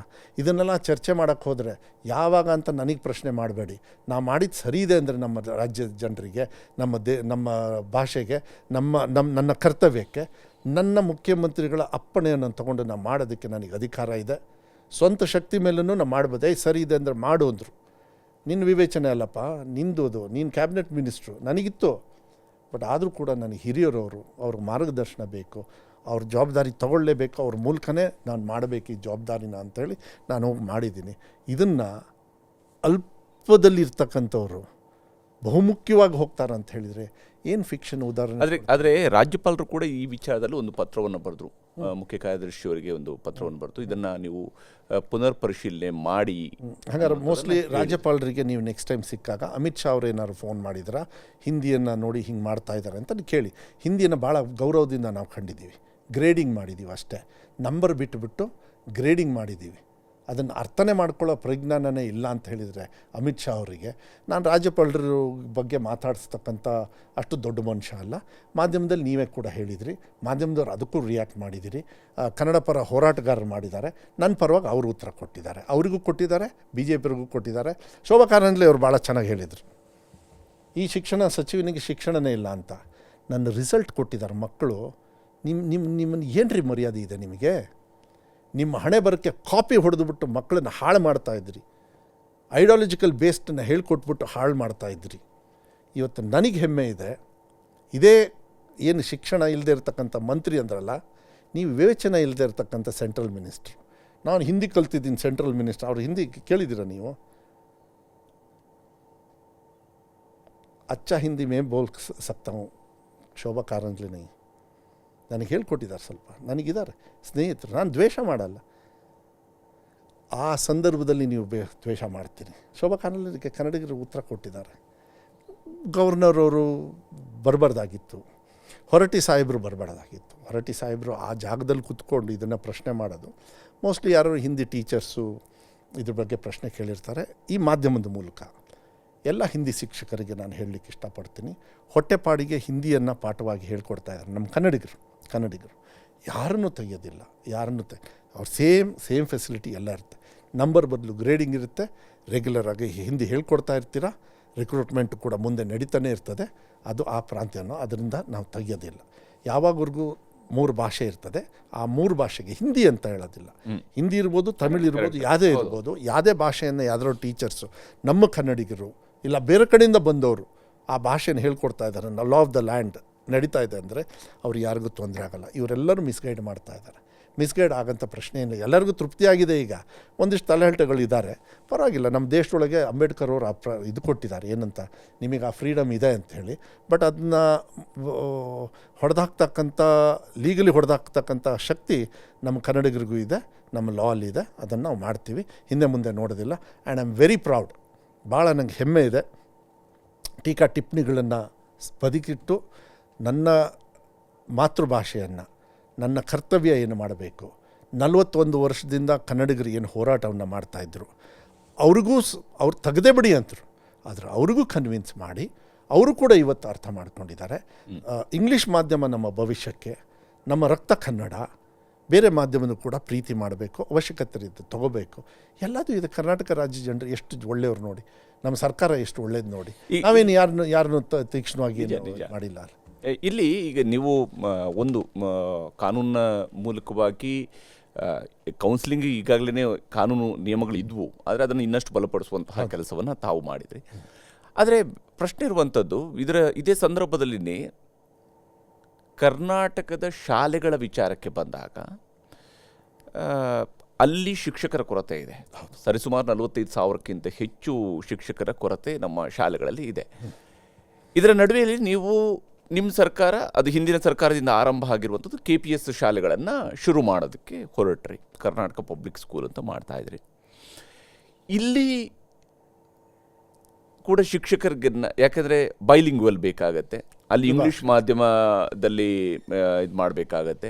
ಇದನ್ನೆಲ್ಲ ಚರ್ಚೆ ಮಾಡೋಕ್ಕೆ ಹೋದರೆ ಯಾವಾಗ ಅಂತ ನನಗೆ ಪ್ರಶ್ನೆ ಮಾಡಬೇಡಿ. ನಾವು ಮಾಡಿದ್ದು ಸರಿ ಇದೆ ಅಂದರೆ ನಮ್ಮ ರಾಜ್ಯದ ಜನರಿಗೆ, ನಮ್ಮ ಭಾಷೆಗೆ, ನನ್ನ ಕರ್ತವ್ಯಕ್ಕೆ, ನನ್ನ ಮುಖ್ಯಮಂತ್ರಿಗಳ ಅಪ್ಪಣೆಯನ್ನು ತಗೊಂಡು ನಾವು ಮಾಡೋದಕ್ಕೆ ನನಗೆ ಅಧಿಕಾರ ಇದೆ. ಸ್ವಂತ ಶಕ್ತಿ ಮೇಲೂ ನಾವು ಮಾಡ್ಬೋದು. ಸರಿ ಇದೆ ಅಂದರೆ ಮಾಡು ಅಂದರು. ನಿನ್ನ ವಿವೇಚನೆ ಅಲ್ಲಪ್ಪ, ನಿಂದು ಅದು, ನೀನು ಕ್ಯಾಬಿನೆಟ್ ಮಿನಿಸ್ಟ್ರು, ನನಗಿತ್ತು. ಬಟ್ ಆದರೂ ಕೂಡ ನನಗೆ ಹಿರಿಯರವರು, ಅವ್ರಿಗೆ ಮಾರ್ಗದರ್ಶನ ಬೇಕು, ಅವ್ರ ಜವಾಬ್ದಾರಿ ತೊಗೊಳ್ಳೇಬೇಕು, ಅವ್ರ ಮೂಲಕನೇ ನಾನು ಮಾಡಬೇಕು ಈ ಜವಾಬ್ದಾರಿನ ಅಂಥೇಳಿ ನಾನು ಹೋಗಿ ಮಾಡಿದ್ದೀನಿ. ಇದನ್ನು ಅಲ್ಪದಲ್ಲಿರ್ತಕ್ಕಂಥವ್ರು ಬಹುಮುಖ್ಯವಾಗಿ ಹೋಗ್ತಾರೆ ಅಂತ ಹೇಳಿದರೆ ಏನು ಫಿಕ್ಷನ್ ಉದಾಹರಣೆ? ಆದರೆ ರಾಜ್ಯಪಾಲರು ಕೂಡ ಈ ವಿಚಾರದಲ್ಲಿ ಒಂದು ಪತ್ರವನ್ನು ಬರೆದ್ರು, ಮುಖ್ಯ ಕಾರ್ಯದರ್ಶಿಯವರಿಗೆ ಒಂದು ಪತ್ರವನ್ನು ಬರೆದು ಇದನ್ನು ನೀವು ಪುನರ್ ಪರಿಶೀಲನೆ ಮಾಡಿ. ಹಾಗಾದ್ರೆ ಮೋಸ್ಟ್ಲಿ ರಾಜ್ಯಪಾಲರಿಗೆ ನೀವು ನೆಕ್ಸ್ಟ್ ಟೈಮ್ ಸಿಕ್ಕಾಗ ಅಮಿತ್ ಶಾ ಅವ್ರು ಏನಾದ್ರು ಫೋನ್ ಮಾಡಿದ್ರೆ ಹಿಂದಿಯನ್ನು ನೋಡಿ ಹಿಂಗೆ ಮಾಡ್ತಾ ಇದ್ದಾರೆ ಅಂತ ಕೇಳಿ. ಹಿಂದಿಯನ್ನು ಭಾಳ ಗೌರವದಿಂದ ನಾವು ಕಂಡಿದ್ದೀವಿ, ಗ್ರೇಡಿಂಗ್ ಮಾಡಿದ್ದೀವಿ ಅಷ್ಟೇ. ನಂಬರ್ ಬಿಟ್ಟುಬಿಟ್ಟು ಗ್ರೇಡಿಂಗ್ ಮಾಡಿದ್ದೀವಿ. ಅದನ್ನು ಅರ್ಥನೇ ಮಾಡ್ಕೊಳ್ಳೋ ಪ್ರಜ್ಞಾನನೇ ಇಲ್ಲ ಅಂತ ಹೇಳಿದರೆ ಅಮಿತ್ ಶಾ ಅವರಿಗೆ ನಾನು ರಾಜ್ಯಪಾಲರ ಬಗ್ಗೆ ಮಾತಾಡಿಸ್ತಕ್ಕಂಥ ಅಷ್ಟು ದೊಡ್ಡ ಮನುಷ್ಯ ಅಲ್ಲ. ಮಾಧ್ಯಮದಲ್ಲಿ ನೀವೇ ಕೂಡ ಹೇಳಿದಿರಿ, ಮಾಧ್ಯಮದವ್ರು ಅದಕ್ಕೂ ರಿಯಾಕ್ಟ್ ಮಾಡಿದ್ದೀರಿ. ಕನ್ನಡ ಪರ ಹೋರಾಟಗಾರರು ಮಾಡಿದ್ದಾರೆ, ನನ್ನ ಪರವಾಗಿ ಅವರು ಉತ್ತರ ಕೊಟ್ಟಿದ್ದಾರೆ, ಅವರಿಗೂ ಕೊಟ್ಟಿದ್ದಾರೆ, BJPಯವ್ರಿಗೂ ಕೊಟ್ಟಿದ್ದಾರೆ. ಶೋಭಾ ಕಾರಂದ್ಲೆ ಅವರು ಭಾಳ ಚೆನ್ನಾಗಿ ಹೇಳಿದರು, ಈ ಶಿಕ್ಷಣ ಸಚಿವನಿಗೆ ಶಿಕ್ಷಣನೇ ಇಲ್ಲ ಅಂತ. ನನ್ನ ರಿಸಲ್ಟ್ ಕೊಟ್ಟಿದ್ದಾರೆ ಮಕ್ಕಳು. ನಿಮ್ಮನ್ನು ಏನು ರೀ ಮರ್ಯಾದೆ ಇದೆ ನಿಮಗೆ? ನಿಮ್ಮ ಹಣೆ ಬರೋಕ್ಕೆ ಕಾಪಿ ಹೊಡೆದುಬಿಟ್ಟು ಮಕ್ಕಳನ್ನ ಹಾಳು ಮಾಡ್ತಾಯಿದ್ರಿ, ಐಡಿಯಾಲಜಿಕಲ್ ಬೇಸ್ಡನ್ನು ಹೇಳ್ಕೊಟ್ಬಿಟ್ಟು ಹಾಳು ಮಾಡ್ತಾಯಿದ್ರಿ. ಇವತ್ತು ನನಗೆ ಹೆಮ್ಮೆ ಇದೆ, ಇದೇ ಏನು ಶಿಕ್ಷಣ ಇಲ್ಲದೆ ಇರತಕ್ಕಂಥ ಮಂತ್ರಿ ಅಂದ್ರಲ್ಲ, ನೀವು ವಿವೇಚನೆ ಇಲ್ಲದೆ ಇರತಕ್ಕಂಥ ಸೆಂಟ್ರಲ್ ಮಿನಿಸ್ಟ್ರು. ನಾನು ಹಿಂದಿ ಕಲ್ತಿದ್ದೀನಿ, ಸೆಂಟ್ರಲ್ ಮಿನಿಸ್ಟರ್ ಅವ್ರು ಹಿಂದಿ ಕೇಳಿದ್ದೀರ ನೀವು? ಅಚ್ಚಾ ಹಿಂದಿ ಮೇ ಬೋಲ್ ಸಕ್ತಾ ಹೂँ ಶೋಭಾ ಕಾರಂದ್ಲೆ नहीं. ನನಗೆ ಹೇಳ್ಕೊಟ್ಟಿದ್ದಾರೆ, ಸ್ವಲ್ಪ ನನಗಿದ್ದಾರೆ ಸ್ನೇಹಿತರು, ನಾನು ದ್ವೇಷ ಮಾಡಲ್ಲ. ಆ ಸಂದರ್ಭದಲ್ಲಿ ನೀವು ದ್ವೇಷ ಮಾಡ್ತೀನಿ. ಶೋಭಾ ಕಾರಂದ್ಲೆಗೆ ಕನ್ನಡಿಗರು ಉತ್ತರ ಕೊಟ್ಟಿದ್ದಾರೆ. ಗವರ್ನರ್ ಅವರು ಬರಬಾರ್ದಾಗಿತ್ತು, ಹೊರಟ್ಟಿ ಸಾಹೇಬರು ಬರಬಾರ್ದಾಗಿತ್ತು. ಹೊರಟ್ಟಿ ಸಾಹೇಬರು ಆ ಜಾಗದಲ್ಲಿ ಕೂತ್ಕೊಂಡು ಇದನ್ನು ಪ್ರಶ್ನೆ ಮಾಡೋದು. ಮೋಸ್ಟ್ಲಿ ಯಾರು ಹಿಂದಿ ಟೀಚರ್ಸು ಇದ್ರ ಬಗ್ಗೆ ಪ್ರಶ್ನೆ ಕೇಳಿರ್ತಾರೆ. ಈ ಮಾಧ್ಯಮದ ಮೂಲಕ ಎಲ್ಲ ಹಿಂದಿ ಶಿಕ್ಷಕರಿಗೆ ನಾನು ಹೇಳಲಿಕ್ಕೆ ಇಷ್ಟಪಡ್ತೀನಿ, ಹೊಟ್ಟೆಪಾಡಿಗೆ ಹಿಂದಿಯನ್ನು ಪಾಠವಾಗಿ ಹೇಳ್ಕೊಡ್ತಾ ಇದ್ದಾರೆ ನಮ್ಮ ಕನ್ನಡಿಗರು. ಯಾರನ್ನೂ ತೆಗೆಯೋದಿಲ್ಲ, ಅವ್ರು ಸೇಮ್ ಫೆಸಿಲಿಟಿ ಎಲ್ಲ ಇರುತ್ತೆ. ನಂಬರ್ ಬದಲು ಗ್ರೇಡಿಂಗ್ ಇರುತ್ತೆ. ರೆಗ್ಯುಲರ್ ಆಗಿ ಹಿಂದಿ ಹೇಳ್ಕೊಡ್ತಾ ಇರ್ತೀರ. ರಿಕ್ರೂಟ್ಮೆಂಟ್ ಕೂಡ ಮುಂದೆ ನಡೀತಾನೆ ಇರ್ತದೆ. ಅದು ಆ ಪ್ರಾಂತ್ಯನೋ, ಅದರಿಂದ ನಾವು ತೆಗೆಯೋದಿಲ್ಲ. ಯಾವಾಗವರೆಗೂ 3 ಭಾಷೆ ಇರ್ತದೆ, ಆ 3 ಭಾಷೆಗೆ ಹಿಂದಿ ಅಂತ ಹೇಳೋದಿಲ್ಲ. ಹಿಂದಿ ಇರ್ಬೋದು, ತಮಿಳ್ ಇರ್ಬೋದು, ಯಾವುದೇ ಇರ್ಬೋದು, ಯಾವುದೇ ಭಾಷೆಯನ್ನು ಯಾವ್ದಾರೋ ಟೀಚರ್ಸು ನಮ್ಮ ಕನ್ನಡಿಗರು ಇಲ್ಲ ಬೇರೆ ಕಡೆಯಿಂದ ಬಂದವರು ಆ ಭಾಷೆನ ಹೇಳ್ಕೊಡ್ತಾ ಇದ್ದಾರೆ. ಲಾ ಆಫ್ ದ ಲ್ಯಾಂಡ್ ನಡೀತಾ ಇದೆ ಅಂದರೆ ಅವ್ರು ಯಾರಿಗೂ ತೊಂದರೆ ಆಗೋಲ್ಲ. ಇವರೆಲ್ಲರೂ ಮಿಸ್ಗೈಡ್ ಮಾಡ್ತಾ ಇದ್ದಾರೆ. ಮಿಸ್ಗೈಡ್ ಆಗೋಂಥ ಪ್ರಶ್ನೆ ಇಲ್ಲ. ಎಲ್ಲರಿಗೂ ತೃಪ್ತಿಯಾಗಿದೆ. ಈಗ ಒಂದಿಷ್ಟು ತಲೆಹರಟೆಗಳಿದ್ದಾರೆ, ಪರವಾಗಿಲ್ಲ. ನಮ್ಮ ದೇಶದೊಳಗೆ ಅಂಬೇಡ್ಕರ್ ಅವರು ಇದು ಕೊಟ್ಟಿದ್ದಾರೆ, ಏನಂತ, ನಿಮಗೆ ಆ ಫ್ರೀಡಮ್ ಇದೆ ಅಂಥೇಳಿ. ಬಟ್ ಅದನ್ನ ಲೀಗಲಿ ಹೊಡೆದಾಕ್ತಕ್ಕಂಥ ಶಕ್ತಿ ನಮ್ಮ ಕನ್ನಡಿಗರಿಗೂ ಇದೆ, ನಮ್ಮ ಲಾ ಅಲ್ಲಿ ಇದೆ. ಅದನ್ನು ನಾವು ಮಾಡ್ತೀವಿ, ಹಿಂದೆ ಮುಂದೆ ನೋಡೋದಿಲ್ಲ. And I am very proud. ಭಾಳ ನಂಗೆ ಹೆಮ್ಮೆ ಇದೆ. ಟೀಕಾ ಟಿಪ್ಪಣಿಗಳನ್ನು ಬದಿಗಿಟ್ಟು ನನ್ನ ಮಾತೃಭಾಷೆಯನ್ನು, ನನ್ನ ಕರ್ತವ್ಯ ಏನು ಮಾಡಬೇಕು, 41 ವರ್ಷದಿಂದ ಕನ್ನಡಿಗರು ಏನು ಹೋರಾಟವನ್ನು ಮಾಡ್ತಾಯಿದ್ರು, ಅವ್ರು ತೆಗೆದೇ ಬಿಡಿ ಅಂತರು. ಆದರೆ ಅವ್ರಿಗೂ ಕನ್ವಿನ್ಸ್ ಮಾಡಿ ಅವರು ಕೂಡ ಇವತ್ತು ಅರ್ಥ ಮಾಡ್ಕೊಂಡಿದ್ದಾರೆ. ಇಂಗ್ಲೀಷ್ ಮಾಧ್ಯಮ ನಮ್ಮ ಭವಿಷ್ಯಕ್ಕೆ, ನಮ್ಮ ರಕ್ತ ಕನ್ನಡ. ಬೇರೆ ಮಾಧ್ಯಮನೂ ಕೂಡ ಪ್ರೀತಿ ಮಾಡಬೇಕು, ಅವಶ್ಯಕತೆ ಇದ್ದು ತೊಗೋಬೇಕು. ಎಲ್ಲದೂ ಇದೆ. ಕರ್ನಾಟಕ ರಾಜ್ಯ ಜನರು ಎಷ್ಟು ಒಳ್ಳೆಯವ್ರು ನೋಡಿ, ನಮ್ಮ ಸರ್ಕಾರ ಎಷ್ಟು ಒಳ್ಳೇದು ನೋಡಿ. ನಾವೇನು ಯಾರನ್ನು ತೀಕ್ಷ್ಣವಾಗಿ ಮಾಡಿಲ್ಲ. ಇಲ್ಲಿ ಈಗ ನೀವು ಒಂದು ಕಾನೂನಿನ ಮೂಲಕವಾಗಿ ಕೌನ್ಸಿಲಿಂಗ್ ಈಗಾಗಲೇ ಕಾನೂನು ನಿಯಮಗಳು ಇದ್ವು, ಆದರೆ ಅದನ್ನು ಇನ್ನಷ್ಟು ಬಲಪಡಿಸುವಂತಹ ಕೆಲಸವನ್ನು ತಾವು ಮಾಡಿದ್ರಿ. ಆದರೆ ಪ್ರಶ್ನೆ ಇರುವಂಥದ್ದು, ಇದೇ ಸಂದರ್ಭದಲ್ಲಿನೇ ಕರ್ನಾಟಕದ ಶಾಲೆಗಳ ವಿಚಾರಕ್ಕೆ ಬಂದಾಗ ಅಲ್ಲಿ ಶಿಕ್ಷಕರ ಕೊರತೆ ಇದೆ. ಸರಿಸುಮಾರು 45,000ಕ್ಕಿಂತ ಹೆಚ್ಚು ಶಿಕ್ಷಕರ ಕೊರತೆ ನಮ್ಮ ಶಾಲೆಗಳಲ್ಲಿ ಇದೆ. ಇದರ ನಡುವೆಯಲ್ಲಿ ನೀವು ನಿಮ್ಮ ಸರ್ಕಾರ, ಅದು ಹಿಂದಿನ ಸರ್ಕಾರದಿಂದ ಆರಂಭ ಆಗಿರುವಂಥದ್ದು, KPS ಶಾಲೆಗಳನ್ನು ಶುರು ಮಾಡೋದಕ್ಕೆ ಹೊರಟ್ರಿ. ಕರ್ನಾಟಕ ಪಬ್ಲಿಕ್ ಸ್ಕೂಲ್ ಅಂತ ಮಾಡ್ತಾಯಿದ್ರಿ. ಇಲ್ಲಿ ಕೂಡ ಶಿಕ್ಷಕರಿಗನ್ನ, ಯಾಕೆಂದರೆ ಬೈಲಿಂಗ್ವಲ್ ಬೇಕಾಗತ್ತೆ, ಅಲ್ಲಿ ಇಂಗ್ಲೀಷ್ ಮಾಧ್ಯಮದಲ್ಲಿ ಇದು ಮಾಡಬೇಕಾಗತ್ತೆ.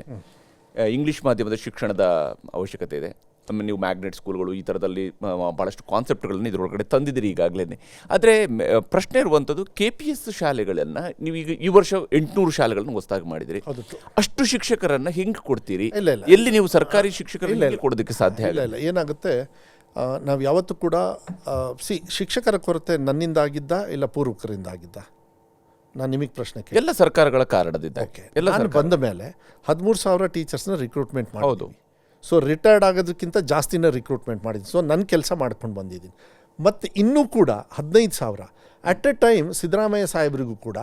ಇಂಗ್ಲೀಷ್ ಮಾಧ್ಯಮದ ಶಿಕ್ಷಣದ ಅವಶ್ಯಕತೆ ಇದೆ. ಆಮೇಲೆ ನೀವು ಮ್ಯಾಗ್ನೆಟ್ ಸ್ಕೂಲ್ಗಳು ಈ ಥರದಲ್ಲಿ ಭಾಳಷ್ಟು ಕಾನ್ಸೆಪ್ಟ್ಗಳನ್ನು ಇದರೊಳಗಡೆ ತಂದಿದ್ದೀರಿ ಈಗಾಗಲೇ. ಆದರೆ ಪ್ರಶ್ನೆ ಇರುವಂಥದ್ದು, KPS ಶಾಲೆಗಳನ್ನು ನೀವು ಈಗ ಈ ವರ್ಷ 800 ಶಾಲೆಗಳನ್ನು ಹೊಸದಾಗಿ ಮಾಡಿದಿರಿ. ಅಷ್ಟು ಶಿಕ್ಷಕರನ್ನು ಹೆಂಗೆ ಕೊಡ್ತೀರಿ? ಎಲ್ಲಿ ನೀವು ಸರ್ಕಾರಿ ಶಿಕ್ಷಕರಿಗೆ ಕೊಡೋದಕ್ಕೆ ಸಾಧ್ಯ ಇಲ್ಲ. ಏನಾಗುತ್ತೆ, ನಾವು ಯಾವತ್ತೂ ಕೂಡ ಶಿಕ್ಷಕರ ಕೊರತೆ ನನ್ನಿಂದ ಆಗಿದ್ದ ಇಲ್ಲ ಪೂರ್ವಕರಿಂದ ಆಗಿದ್ದ? ನಾನು ನಿಮಗೆ ಪ್ರಶ್ನೆ ಕೇಳಿ. ಎಲ್ಲ ಸರ್ಕಾರಗಳ ಕಾರಣದಿಂದ. ಎಲ್ಲ ಬಂದ ಮೇಲೆ 13,000 ಟೀಚರ್ಸ್ನ ರಿಕ್ರೂಟ್ಮೆಂಟ್ ಮಾಡೋದು. ಸೊ ರಿಟೈರ್ಡ್ ಆಗೋದಕ್ಕಿಂತ ಜಾಸ್ತಿನ ರಿಕ್ರೂಟ್ಮೆಂಟ್ ಮಾಡಿದ್ದೀನಿ. ಸೊ ನನ್ನ ಕೆಲಸ ಮಾಡ್ಕೊಂಡು ಬಂದಿದ್ದೀನಿ. ಮತ್ತು ಇನ್ನೂ ಕೂಡ 15,000 ಅಟ್ ಎ ಟೈಮ್ ಸಿದ್ದರಾಮಯ್ಯ ಸಾಹೇಬರಿಗೂ ಕೂಡ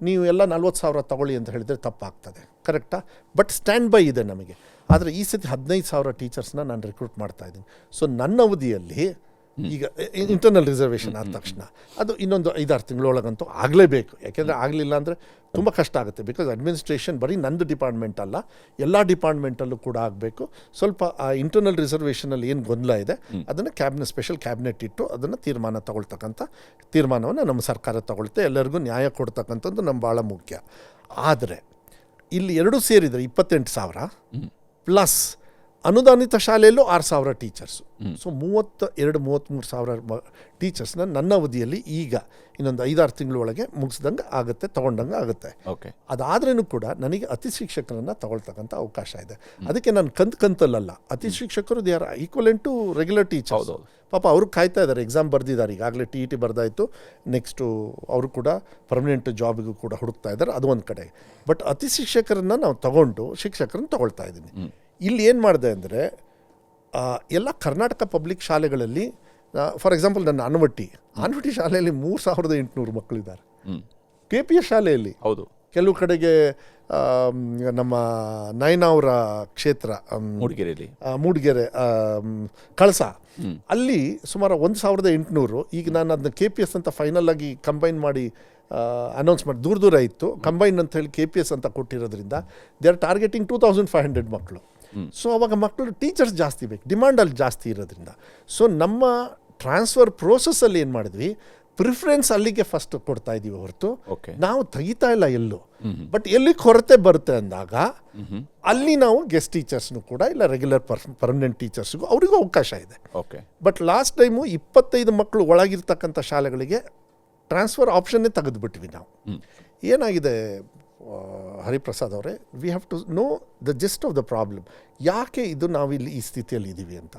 ನೀವು ಎಲ್ಲ 40,000 ತಗೊಳ್ಳಿ ಅಂತ ಹೇಳಿದರೆ ತಪ್ಪಾಗ್ತದೆ, ಕರೆಕ್ಟಾ? ಬಟ್ ಸ್ಟ್ಯಾಂಡ್ ಬೈ ಇದೆ ನಮಗೆ. ಆದರೆ ಈ ಸತಿ 15,000 ಟೀಚರ್ಸ್ನ ನಾನು ರಿಕ್ರೂಟ್ ಮಾಡ್ತಾಯಿದ್ದೀನಿ. ಸೊ ನನ್ನ ಅವಧಿಯಲ್ಲಿ ಈಗ ಇಂಟರ್ನಲ್ ರಿಸರ್ವೇಷನ್ ಆದ ತಕ್ಷಣ ಅದು ಇನ್ನೊಂದು 5-6 ತಿಂಗಳೊಳಗಂತೂ ಆಗಲೇಬೇಕು. ಯಾಕೆಂದರೆ ಆಗಲಿಲ್ಲ ಅಂದರೆ ತುಂಬ ಕಷ್ಟ ಆಗುತ್ತೆ. ಬಿಕಾಸ್ ಅಡ್ಮಿನಿಸ್ಟ್ರೇಷನ್ ಬರೀ ನಂದು ಡಿಪಾರ್ಟ್ಮೆಂಟ್ ಅಲ್ಲ, ಎಲ್ಲ ಡಿಪಾರ್ಟ್ಮೆಂಟಲ್ಲೂ ಕೂಡ ಆಗಬೇಕು. ಸ್ವಲ್ಪ ಆ ಇಂಟರ್ನಲ್ ರಿಸರ್ವೇಷನಲ್ಲಿ ಏನು ಗೊಂದಲ ಇದೆ ಅದನ್ನು ಸ್ಪೆಷಲ್ ಕ್ಯಾಬಿನೆಟ್ ಇಟ್ಟು ಅದನ್ನು ತೀರ್ಮಾನವನ್ನು ನಮ್ಮ ಸರ್ಕಾರ ತಗೊಳುತ್ತೆ. ಎಲ್ಲರಿಗೂ ನ್ಯಾಯ ಕೊಡ್ತಕ್ಕಂಥದ್ದು ನಮ್ಮ ಭಾಳ ಮುಖ್ಯ. ಆದರೆ ಇಲ್ಲಿ ಎರಡೂ ಸೇರಿದರೆ 28,000 ಪ್ಲಸ್ ಅನುದಾನಿತ ಶಾಲೆಯಲ್ಲೂ 6,000 ಟೀಚರ್ಸು. ಸೊ 32-33 ಸಾವಿರ ಟೀಚರ್ಸ್ನ ನನ್ನ ಅವಧಿಯಲ್ಲಿ ಈಗ ಇನ್ನೊಂದು 5-6 ತಿಂಗಳೊಳಗೆ ಮುಗಿಸ್ದಂಗೆ ಆಗುತ್ತೆ, ತೊಗೊಂಡಂಗೆ ಆಗುತ್ತೆ. ಓಕೆ. ಅದಾದ್ರೂ ಕೂಡ ನನಗೆ ಅತಿ ಶಿಕ್ಷಕರನ್ನು ತಗೊಳ್ತಕ್ಕಂಥ ಅವಕಾಶ ಇದೆ. ಅದಕ್ಕೆ ನಾನು ಕಂತಲ್ಲಲ್ಲ. ಅತಿ ಶಿಕ್ಷಕರು they are equivalent to regular teachers. ಪಾಪ ಅವರು ಕಾಯ್ತಾ ಇದ್ದಾರೆ, ಎಕ್ಸಾಮ್ ಬರೆದಿದ್ದಾರೆ, ಈಗಾಗಲೇ TET ಬರೆದಾಯಿತು, ನೆಕ್ಸ್ಟು ಅವರು ಕೂಡ ಪರ್ಮನೆಂಟ್ ಜಾಬಿಗೂ ಕೂಡ ಹುಡುಕ್ತಾ ಇದ್ದಾರೆ, ಅದು ಒಂದು ಕಡೆ. ಬಟ್ ಅತಿ ಶಿಕ್ಷಕರನ್ನು ನಾವು ತಗೊಂಡು ಶಿಕ್ಷಕರನ್ನು ತಗೊಳ್ತಾ ಇದ್ದೀನಿ. ಇಲ್ಲಿ ಏನು ಮಾಡಿದೆ ಅಂದರೆ ಎಲ್ಲ ಕರ್ನಾಟಕ ಪಬ್ಲಿಕ್ ಶಾಲೆಗಳಲ್ಲಿ, ಫಾರ್ ಎಕ್ಸಾಂಪಲ್ ನನ್ನ ಆನವಟ್ಟಿ ಶಾಲೆಯಲ್ಲಿ 3,800 ಮಕ್ಕಳಿದ್ದಾರೆ. KPS ಶಾಲೆಯಲ್ಲಿ ಹೌದು, ಕೆಲವು ಕಡೆಗೆ ನಮ್ಮ ನಯನಾವರ ಕ್ಷೇತ್ರ ಮೂಡಿಗೆರೆ ಕಳಸ ಅಲ್ಲಿ ಸುಮಾರು 1,800. ಈಗ ನಾನು ಅದನ್ನ KPS ಅಂತ ಫೈನಲ್ ಆಗಿ ಕಂಬೈನ್ ಮಾಡಿ ಅನೌನ್ಸ್ ಮಾಡಿ ದೂರ ಇತ್ತು, ಕಂಬೈನ್ ಅಂತ ಹೇಳಿ KPS ಅಂತ ಕೊಟ್ಟಿರೋದ್ರಿಂದ ದೇ ಆರ್ ಟಾರ್ಗೆಟಿಂಗ್ 2,500 ಮಕ್ಕಳು. ಸೊ ಅವಾಗ ಮಕ್ಕಳು ಟೀಚರ್ಸ್ ಜಾಸ್ತಿ ಬೇಕು, ಡಿಮಾಂಡ್ ಅಲ್ಲಿ ಜಾಸ್ತಿ ಇರೋದ್ರಿಂದ. ಸೊ ನಮ್ಮ ಟ್ರಾನ್ಸ್ಫರ್ ಪ್ರೋಸೆಸ್ಸಲ್ಲಿ ಏನು ಮಾಡಿದ್ವಿ, ಪ್ರಿಫರೆನ್ಸ್ ಅಲ್ಲಿಗೆ ಫಸ್ಟ್ ಕೊಡ್ತಾ ಇದ್ದೀವಿ ಹೊರತು ನಾವು ತೆಗಿತಾ ಇಲ್ಲ ಎಲ್ಲೂ. ಬಟ್ ಎಲ್ಲಿ ಕೊರತೆ ಬರುತ್ತೆ ಅಂದಾಗ ಅಲ್ಲಿ ನಾವು ಗೆಸ್ಟ್ ಟೀಚರ್ಸ್ನು ಕೂಡ ಇಲ್ಲ ರೆಗ್ಯುಲರ್ ಪರ್ಮನೆಂಟ್ ಟೀಚರ್ಸ್ಗೂ ಅವರಿಗೂ ಅವಕಾಶ ಇದೆ. ಬಟ್ ಲಾಸ್ಟ್ ಟೈಮು 25 ಮಕ್ಕಳು ಒಳಗಿರ್ತಕ್ಕಂಥ ಶಾಲೆಗಳಿಗೆ ಟ್ರಾನ್ಸ್ಫರ್ ಆಪ್ಷನ್ನೇ ತೆಗೆದುಬಿಟ್ವಿ ನಾವು. ಏನಾಗಿದೆ ಹರಿಪ್ರಸಾದ್ ಅವರೇ, we have to know the gist of the problem. ಯಾಕೆ ಇದು ನಾವಿಲ್ಲಿ ಈ ಸ್ಥಿತಿಯಲ್ಲಿ ಇದ್ದೀವಿ ಅಂತ.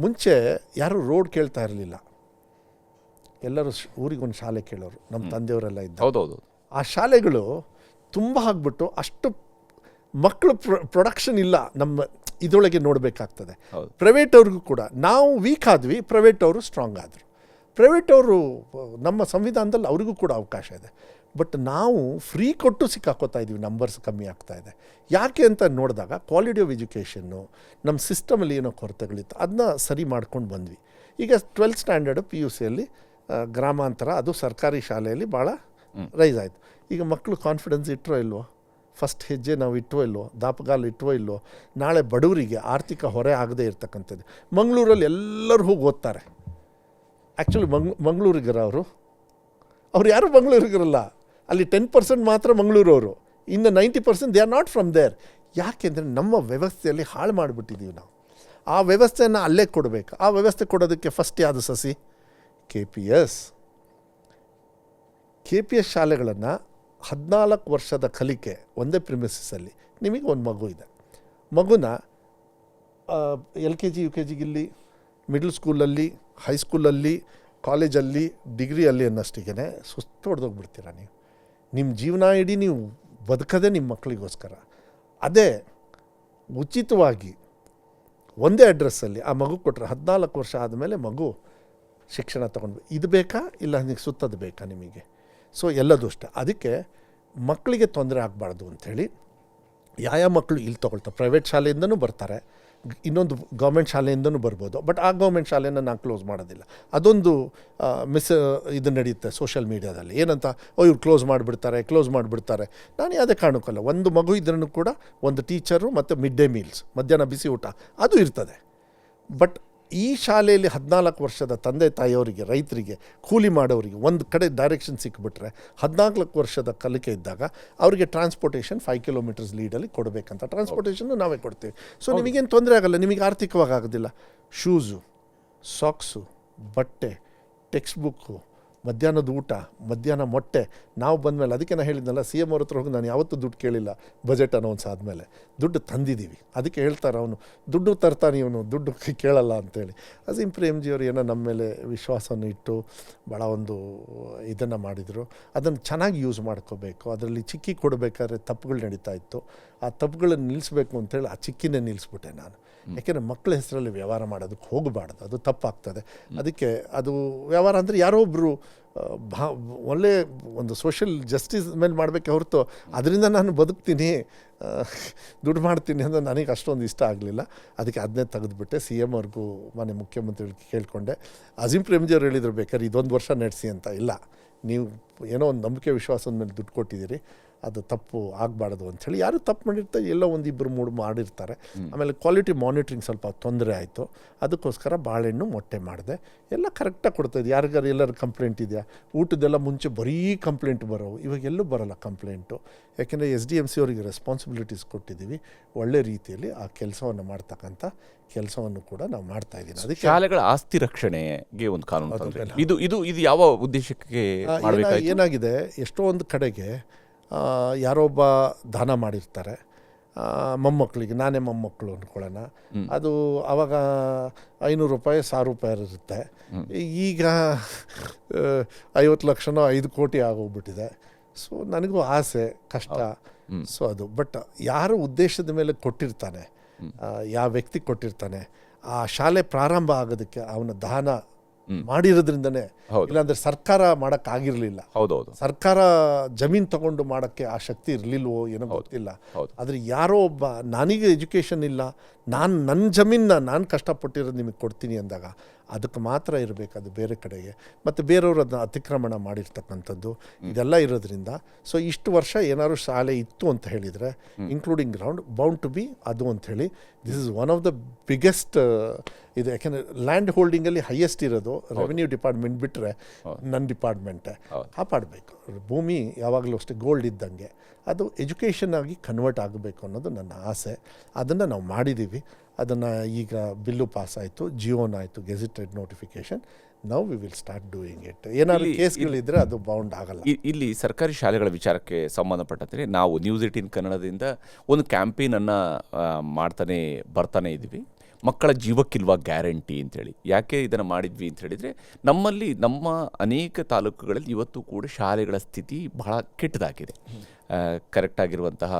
ಮುಂಚೆ ಯಾರು ರೋಡ್ ಕೇಳ್ತಾ ಇರಲಿಲ್ಲ, ಎಲ್ಲರೂ ಊರಿಗೊಂದು ಶಾಲೆ ಕೇಳೋರು. ನಮ್ಮ ತಂದೆಯವರೆಲ್ಲ ಇದ್ದ ಆ ಶಾಲೆಗಳು ತುಂಬ ಆಗಿಬಿಟ್ಟು ಅಷ್ಟು ಮಕ್ಕಳು ಪ್ರೊಡಕ್ಷನ್ ಇಲ್ಲ ನಮ್ಮ ಇದರೊಳಗೆ ನೋಡಬೇಕಾಗ್ತದೆ. ಪ್ರೈವೇಟ್ ಅವ್ರಿಗೂ ಕೂಡ ನಾವು ವೀಕ್ ಆದ್ವಿ, ಪ್ರೈವೇಟ್ ಅವರು ಸ್ಟ್ರಾಂಗ್ ಆದರು. ಪ್ರೈವೇಟ್ ಅವರು ನಮ್ಮ ಸಂವಿಧಾನದಲ್ಲಿ ಅವರಿಗೂ ಕೂಡ ಅವಕಾಶ ಇದೆ. ಬಟ್ ನಾವು ಫ್ರೀ ಕೊಟ್ಟು ಸಿಕ್ಕಾಕೋತಾ ಇದ್ದೀವಿ, ನಂಬರ್ಸ್ ಕಮ್ಮಿ ಆಗ್ತಾ ಇದೆ. ಯಾಕೆ ಅಂತ ನೋಡಿದಾಗ ಕ್ವಾಲಿಟಿ ಆಫ್ ಎಜುಕೇಷನ್ನು ನಮ್ಮ ಸಿಸ್ಟಮಲ್ಲಿ ಏನೋ ಕೊರತೆಗಳಿತ್ತು, ಅದನ್ನ ಸರಿ ಮಾಡ್ಕೊಂಡು ಬಂದ್ವಿ. ಈಗ 12th ಸ್ಟ್ಯಾಂಡರ್ಡು PUCಯಲ್ಲಿ ಗ್ರಾಮಾಂತರ, ಅದು ಸರ್ಕಾರಿ ಶಾಲೆಯಲ್ಲಿ ಭಾಳ ರೈಸ್ ಆಯಿತು. ಈಗ ಮಕ್ಕಳು ಕಾನ್ಫಿಡೆನ್ಸ್ ಇಟ್ಟರೋ ಇಲ್ವೋ, ಫಸ್ಟ್ ಹೆಜ್ಜೆ ನಾವು ಇಟ್ಟೋ ಇಲ್ವೋ, ದಾಪಗಾಲು ಇಟ್ಟೋ ಇಲ್ವೋ, ನಾಳೆ ಬಡವರಿಗೆ ಆರ್ಥಿಕ ಹೊರೆ ಆಗದೇ ಇರ್ತಕ್ಕಂಥದ್ದು. ಮಂಗಳೂರಲ್ಲಿ ಎಲ್ಲರೂ ಹೋಗಿ ಓದ್ತಾರೆ. ಆ್ಯಕ್ಚುಲಿ ಮಂಗಳೂರಿಗರ ಅವರು ಯಾರು ಮಂಗಳೂರಿಗರಲ್ಲ, ಅಲ್ಲಿ 10% ಮಾತ್ರ ಮಂಗಳೂರವರು, ಇನ್ನು 90% they are not from there. ಯಾಕೆಂದರೆ ನಮ್ಮ ವ್ಯವಸ್ಥೆಯಲ್ಲಿ ಹಾಳು ಮಾಡಿಬಿಟ್ಟಿದ್ದೀವಿ ನಾವು. ಆ ವ್ಯವಸ್ಥೆಯನ್ನು ಅಲ್ಲೇ ಕೊಡಬೇಕು. ಆ ವ್ಯವಸ್ಥೆ ಕೊಡೋದಕ್ಕೆ ಫಸ್ಟ್ ಯಾವುದು ಸಸಿ? KPS ಶಾಲೆಗಳನ್ನು 14 ವರ್ಷದ ಕಲಿಕೆ ಒಂದೇ ಪ್ರಿಮಿಸಸ್ಸಲ್ಲಿ. ನಿಮಗೆ ಒಂದು ಮಗು ಇದೆ, ಮಗುನ LKG UKG ಇಲ್ಲಿ, ಮಿಡ್ಲ್ ಸ್ಕೂಲಲ್ಲಿ, ಹೈಸ್ಕೂಲಲ್ಲಿ, ಕಾಲೇಜಲ್ಲಿ, ಡಿಗ್ರಿಯಲ್ಲಿ ಅನ್ನೋಷ್ಟಿಗೆ ಸುಸ್ತು ಹೊಡೆದೋಗ್ಬಿಡ್ತೀರ ನೀವು. ನಿಮ್ಮ ಜೀವನ ಇಡೀ ನೀವು ಬದುಕದೇ ನಿಮ್ಮ ಮಕ್ಕಳಿಗೋಸ್ಕರ. ಅದೇ ಉಚಿತವಾಗಿ ಒಂದೇ ಅಡ್ರೆಸ್ಸಲ್ಲಿ ಆ ಮಗು ಕೊಟ್ಟರೆ 14 ವರ್ಷ ಆದಮೇಲೆ ಮಗು ಶಿಕ್ಷಣ ತೊಗೊಂಡು ಇದು ಬೇಕಾ ಇಲ್ಲ ನಿಮಗೆ ಸುತ್ತದು ಬೇಕಾ ನಿಮಗೆ? ಸೊ ಎಲ್ಲದೂ ಅಷ್ಟೇ. ಅದಕ್ಕೆ ಮಕ್ಕಳಿಗೆ ತೊಂದರೆ ಆಗಬಾರ್ದು ಅಂಥೇಳಿ ಯಾವ ಮಕ್ಕಳು ಇಲ್ಲಿ ತೊಗೊಳ್ತಾರೆ, ಪ್ರೈವೇಟ್ ಶಾಲೆಯಿಂದನೂ ಬರ್ತಾರೆ, ಇನ್ನೊಂದು ಗೌರ್ಮೆಂಟ್ ಶಾಲೆಯಿಂದನೂ ಬರ್ಬೋದು. ಬಟ್ ಆ ಗೌರ್ಮೆಂಟ್ ಶಾಲೆಯನ್ನು ನಾನು ಕ್ಲೋಸ್ ಮಾಡೋದಿಲ್ಲ. ಅದೊಂದು ಇದು ನಡೆಯುತ್ತೆ ಸೋಷಿಯಲ್ ಮೀಡಿಯಾದಲ್ಲಿ, ಏನಂತ ಇವ್ರು ಕ್ಲೋಸ್ ಮಾಡಿಬಿಡ್ತಾರೆ. ನಾನು ಯಾವುದೇ ಕಾರಣಕ್ಕಲ್ಲ, ಒಂದು ಮಗು ಇದ್ರೂ ಕೂಡ ಒಂದು ಟೀಚರು ಮತ್ತು ಮಿಡ್ ಡೇ ಮೀಲ್ಸ್, ಮಧ್ಯಾಹ್ನ ಬಿಸಿ ಊಟ ಅದು ಇರ್ತದೆ. ಬಟ್ ಈ ಶಾಲೆಯಲ್ಲಿ 14 ವರ್ಷದ ತಂದೆ ತಾಯಿಯವರಿಗೆ, ರೈತರಿಗೆ, ಕೂಲಿ ಮಾಡೋರಿಗೆ ಒಂದು ಕಡೆ ಡೈರೆಕ್ಷನ್ ಸಿಕ್ಬಿಟ್ರೆ 14 ವರ್ಷದ ಕಲಿಕೆ ಇದ್ದಾಗ ಅವರಿಗೆ ಟ್ರಾನ್ಸ್ಪೋರ್ಟೇಷನ್ 5 ಕಿಲೋಮೀಟರ್ಸ್ ಲೀಡಲ್ಲಿ ಕೊಡಬೇಕಂತ ಟ್ರಾನ್ಸ್ಪೋರ್ಟೇಷನ್ನು ನಾವೇ ಕೊಡ್ತೀವಿ. ಸೊ ನಿಮಗೇನು ತೊಂದರೆ ಆಗೋಲ್ಲ, ನಿಮಗೆ ಆರ್ಥಿಕವಾಗಿ ಆಗೋದಿಲ್ಲ. ಶೂಸು, ಸಾಕ್ಸು, ಬಟ್ಟೆ, ಟೆಕ್ಸ್ಟ್ ಬುಕ್ಕು, ಮಧ್ಯಾಹ್ನದ ಊಟ, ಮಧ್ಯಾಹ್ನ ಮೊಟ್ಟೆ ನಾವು ಬಂದಮೇಲೆ. ಅದಕ್ಕೆ ನಾನು ಹೇಳಿದ್ನಲ್ಲ, CM ಅವ್ರ ಹತ್ರ ಹೋಗಿ ನಾನು ಯಾವತ್ತೂ ದುಡ್ಡು ಕೇಳಿಲ್ಲ. ಬಜೆಟ್ ಅನೌನ್ಸ್ ಆದಮೇಲೆ ದುಡ್ಡು ತಂದಿದ್ದೀವಿ. ಅದಕ್ಕೆ ಹೇಳ್ತಾರೆ ಅವನು ದುಡ್ಡು ತರ್ತಾನೆ, ಇವನು ದುಡ್ಡು ಕೇಳಲ್ಲ ಅಂತೇಳಿ. ಅಜೀಂ ಪ್ರೇಮ್ಜಿಯವರು ಏನೋ ನಮ್ಮ ಮೇಲೆ ವಿಶ್ವಾಸವನ್ನು ಇಟ್ಟು ಭಾಳ ಒಂದು ಇದನ್ನು ಮಾಡಿದರು. ಅದನ್ನು ಚೆನ್ನಾಗಿ ಯೂಸ್ ಮಾಡ್ಕೋಬೇಕು. ಅದರಲ್ಲಿ ಚಿಕ್ಕಿ ಕೊಡಬೇಕಾದ್ರೆ ತಪ್ಪುಗಳು ನಡೀತಾ ಇತ್ತು. ಆ ತಪ್ಪುಗಳನ್ನು ನಿಲ್ಲಿಸಬೇಕು ಅಂತೇಳಿ ಆ ಚಿಕ್ಕಿನೇ ನಿಲ್ಲಿಸ್ಬಿಟ್ಟೆ ನಾನು. ಯಾಕೆಂದರೆ ಮಕ್ಕಳ ಹೆಸರಲ್ಲಿ ವ್ಯವಹಾರ ಮಾಡೋದಕ್ಕೆ ಹೋಗಬಾರ್ದು, ಅದು ತಪ್ಪಾಗ್ತದೆ. ಅದಕ್ಕೆ ಅದು ವ್ಯವಹಾರ ಅಂದರೆ ಯಾರೋ ಒಬ್ಬರು ಒಳ್ಳೆ ಒಂದು ಸೋಷಿಯಲ್ ಜಸ್ಟಿಸ್ ಮೇಲೆ ಮಾಡಬೇಕೆ ಹೊರತು ಅದರಿಂದ ನಾನು ಬದುಕ್ತೀನಿ, ದುಡ್ಡು ಮಾಡ್ತೀನಿ ಅಂತ ನನಗೆ ಅಷ್ಟೊಂದು ಇಷ್ಟ ಆಗಲಿಲ್ಲ. ಅದಕ್ಕೆ ಅದನ್ನೇ ತೆಗೆದುಬಿಟ್ಟೆ. CM ಅವ್ರಿಗೂ ಮನೆ ಮುಖ್ಯಮಂತ್ರಿಗಳಿಗೆ ಕೇಳಿಕೊಂಡೆ. ಅಜೀಂ ಪ್ರೇಮ್ಜಿಯವ್ರು ಹೇಳಿದ್ರು ಬೇಕಾದ್ರೆ ಇದೊಂದು ವರ್ಷ ನಡೆಸಿ ಅಂತ. ಇಲ್ಲ, ನೀವು ಏನೋ ಒಂದು ನಂಬಿಕೆ ವಿಶ್ವಾಸದ ಮೇಲೆ ದುಡ್ಡು ಕೊಟ್ಟಿದ್ದೀರಿ, ಅದು ತಪ್ಪು ಆಗಬಾರ್ದು ಅಂಥೇಳಿ. ಯಾರು ತಪ್ಪು ಮಾಡಿರ್ತಾರೆ, ಎಲ್ಲೋ ಒಂದಿಬ್ಬರು ಮೂರು ಮಾಡಿರ್ತಾರೆ. ಆಮೇಲೆ ಕ್ವಾಲಿಟಿ ಮಾನಿಟ್ರಿಂಗ್ ಸ್ವಲ್ಪ ತೊಂದರೆ ಆಯಿತು, ಅದಕ್ಕೋಸ್ಕರ ಬಾಳೆಹಣ್ಣು ಮೊಟ್ಟೆ ಮಾಡಿದೆ. ಎಲ್ಲ ಕರೆಕ್ಟಾಗಿ ಕೊಡ್ತಾಯಿದ್ದೆ. ಯಾರಿಗಾರು ಎಲ್ಲರೂ ಕಂಪ್ಲೇಂಟ್ ಇದೆಯಾ? ಊಟದೆಲ್ಲ ಮುಂಚೆ ಬರೀ ಕಂಪ್ಲೇಂಟ್ ಬರೋವು, ಇವಾಗ ಎಲ್ಲೂ ಬರೋಲ್ಲ ಕಂಪ್ಲೇಂಟು. ಯಾಕೆಂದರೆ SDMC ಅವರಿಗೆ ರೆಸ್ಪಾನ್ಸಿಬಿಲಿಟೀಸ್ ಕೊಟ್ಟಿದ್ದೀವಿ. ಒಳ್ಳೆ ರೀತಿಯಲ್ಲಿ ಆ ಕೆಲಸವನ್ನು ಮಾಡ್ತಕ್ಕಂಥ ಕೆಲಸವನ್ನು ಕೂಡ ನಾವು ಮಾಡ್ತಾಯಿದ್ದೀನಿ. ಅದಕ್ಕೆ ಶಾಲೆಗಳ ಆಸ್ತಿ ರಕ್ಷಣೆಗೆ ಒಂದು ಕಾನೂನು ತಂದ್ರೆ ಇದು ಇದು ಇದು ಯಾವ ಉದ್ದೇಶಕ್ಕೆ ಮಾಡಬೇಕಾಯ್ತು? ಏನಾಗಿದೆ, ಎಷ್ಟೋ ಒಂದು ಕಡೆಗೆ ಯಾರೋ ಒಬ್ಬ ದಾನ ಮಾಡಿರ್ತಾರೆ ಮೊಮ್ಮಕ್ಕಳಿಗೆ, ನಾನೇ ಮೊಮ್ಮಕ್ಕಳು ಅಂದ್ಕೊಳ್ಳೋಣ, ಅದು ಆವಾಗ 500 ರೂಪಾಯಿ 1000 ರೂಪಾಯಿ ಇರುತ್ತೆ. ಈಗ 50 ಲಕ್ಷನೋ 5 ಕೋಟಿ ಆಗೋಗ್ಬಿಟ್ಟಿದೆ. ಸೊ ನನಗೂ ಆಸೆ, ಕಷ್ಟ. ಸೊ ಅದು ಬಟ್ ಯಾರು ಉದ್ದೇಶದ ಮೇಲೆ ಕೊಟ್ಟಿರ್ತಾನೆ, ಯಾವ ವ್ಯಕ್ತಿ ಕೊಟ್ಟಿರ್ತಾನೆ, ಆ ಶಾಲೆ ಪ್ರಾರಂಭ ಆಗೋದಕ್ಕೆ ಅವನ ದಾನ ಮಾಡಿರೋದ್ರಿಂದನೇ. ಇಲ್ಲಾಂದ್ರೆ ಸರ್ಕಾರ ಮಾಡೋಕ್ಕಾಗಿರಲಿಲ್ಲ. ಹೌದೌದು, ಸರ್ಕಾರ ಜಮೀನು ತಗೊಂಡು ಮಾಡೋಕ್ಕೆ ಆ ಶಕ್ತಿ ಇರಲಿಲ್ವೋ ಏನೋ ಗೊತ್ತಿಲ್ಲ. ಆದರೆ ಯಾರೋ ಒಬ್ಬ, ನನಗೆ ಎಜುಕೇಷನ್ ಇಲ್ಲ, ನನ್ನ ಜಮೀನನ್ನ ನಾನು ಕಷ್ಟಪಟ್ಟಿರೋದು ನಿಮಗೆ ಕೊಡ್ತೀನಿ ಅಂದಾಗ ಅದಕ್ಕೆ ಮಾತ್ರ ಇರಬೇಕು, ಅದು ಬೇರೆ ಕಡೆಗೆ. ಮತ್ತು ಬೇರೆಯವರು ಅದನ್ನ ಅತಿಕ್ರಮಣ ಮಾಡಿರ್ತಕ್ಕಂಥದ್ದು ಇದೆಲ್ಲ ಇರೋದ್ರಿಂದ. ಸೊ ಇಷ್ಟು ವರ್ಷ ಏನಾದ್ರು ಶಾಲೆ ಇತ್ತು ಅಂತ ಹೇಳಿದರೆ, including ground bound to be ಅದು ಅಂಥೇಳಿ. This is one of the biggest ಇದು. ಯಾಕೆಂದರೆ ಲ್ಯಾಂಡ್ ಹೋಲ್ಡಿಂಗಲ್ಲಿ ಹೈಯೆಸ್ಟ್ ಇರೋದು ರೆವಿನ್ಯೂ ಡಿಪಾರ್ಟ್ಮೆಂಟ್ ಬಿಟ್ಟರೆ ನನ್ನ ಡಿಪಾರ್ಟ್ಮೆಂಟೇ. ಕಾಪಾಡಬೇಕು ಭೂಮಿ, ಯಾವಾಗಲೂ ಅಷ್ಟೇ ಗೋಲ್ಡ್ ಇದ್ದಂಗೆ. ಅದು ಎಜುಕೇಷನ್ ಆಗಿ ಕನ್ವರ್ಟ್ ಆಗಬೇಕು ಅನ್ನೋದು ನನ್ನ ಆಸೆ. ಅದನ್ನು ನಾವು ಮಾಡಿದ್ದೀವಿ. ಅದನ್ನು ಈಗ ಬಿಲ್ಲು ಪಾಸ್ ಆಯಿತು, ಜಿಯೋನ್ ಆಯಿತು, gazetted notification. Now we will start doing it. ಏನಾದರೂ ಕೇಸ್ಗಳಿದ್ದರೆ ಅದು ಬೌಂಡ್ ಆಗಲ್ಲ. ಇಲ್ಲಿ ಸರ್ಕಾರಿ ಶಾಲೆಗಳ ವಿಚಾರಕ್ಕೆ ಸಂಬಂಧಪಟ್ಟಂತೆ ನಾವು ನ್ಯೂಸ್ 18 ಕನ್ನಡದಿಂದ ಒಂದು ಕ್ಯಾಂಪೇನನ್ನು ಬರ್ತಾನೆ ಇದ್ದೀವಿ, ಮಕ್ಕಳ ಜೀವಕ್ಕಿಲ್ವಾ ಗ್ಯಾರಂಟಿ ಅಂತೇಳಿ. ಯಾಕೆ ಇದನ್ನು ಮಾಡಿದ್ವಿ ಅಂತ ಹೇಳಿದರೆ, ನಮ್ಮ ಅನೇಕ ತಾಲೂಕುಗಳಲ್ಲಿ ಇವತ್ತು ಕೂಡ ಶಾಲೆಗಳ ಸ್ಥಿತಿ ಬಹಳ ಕೆಟ್ಟದಾಗಿದೆ. ಕರೆಕ್ಟಾಗಿರುವಂತಹ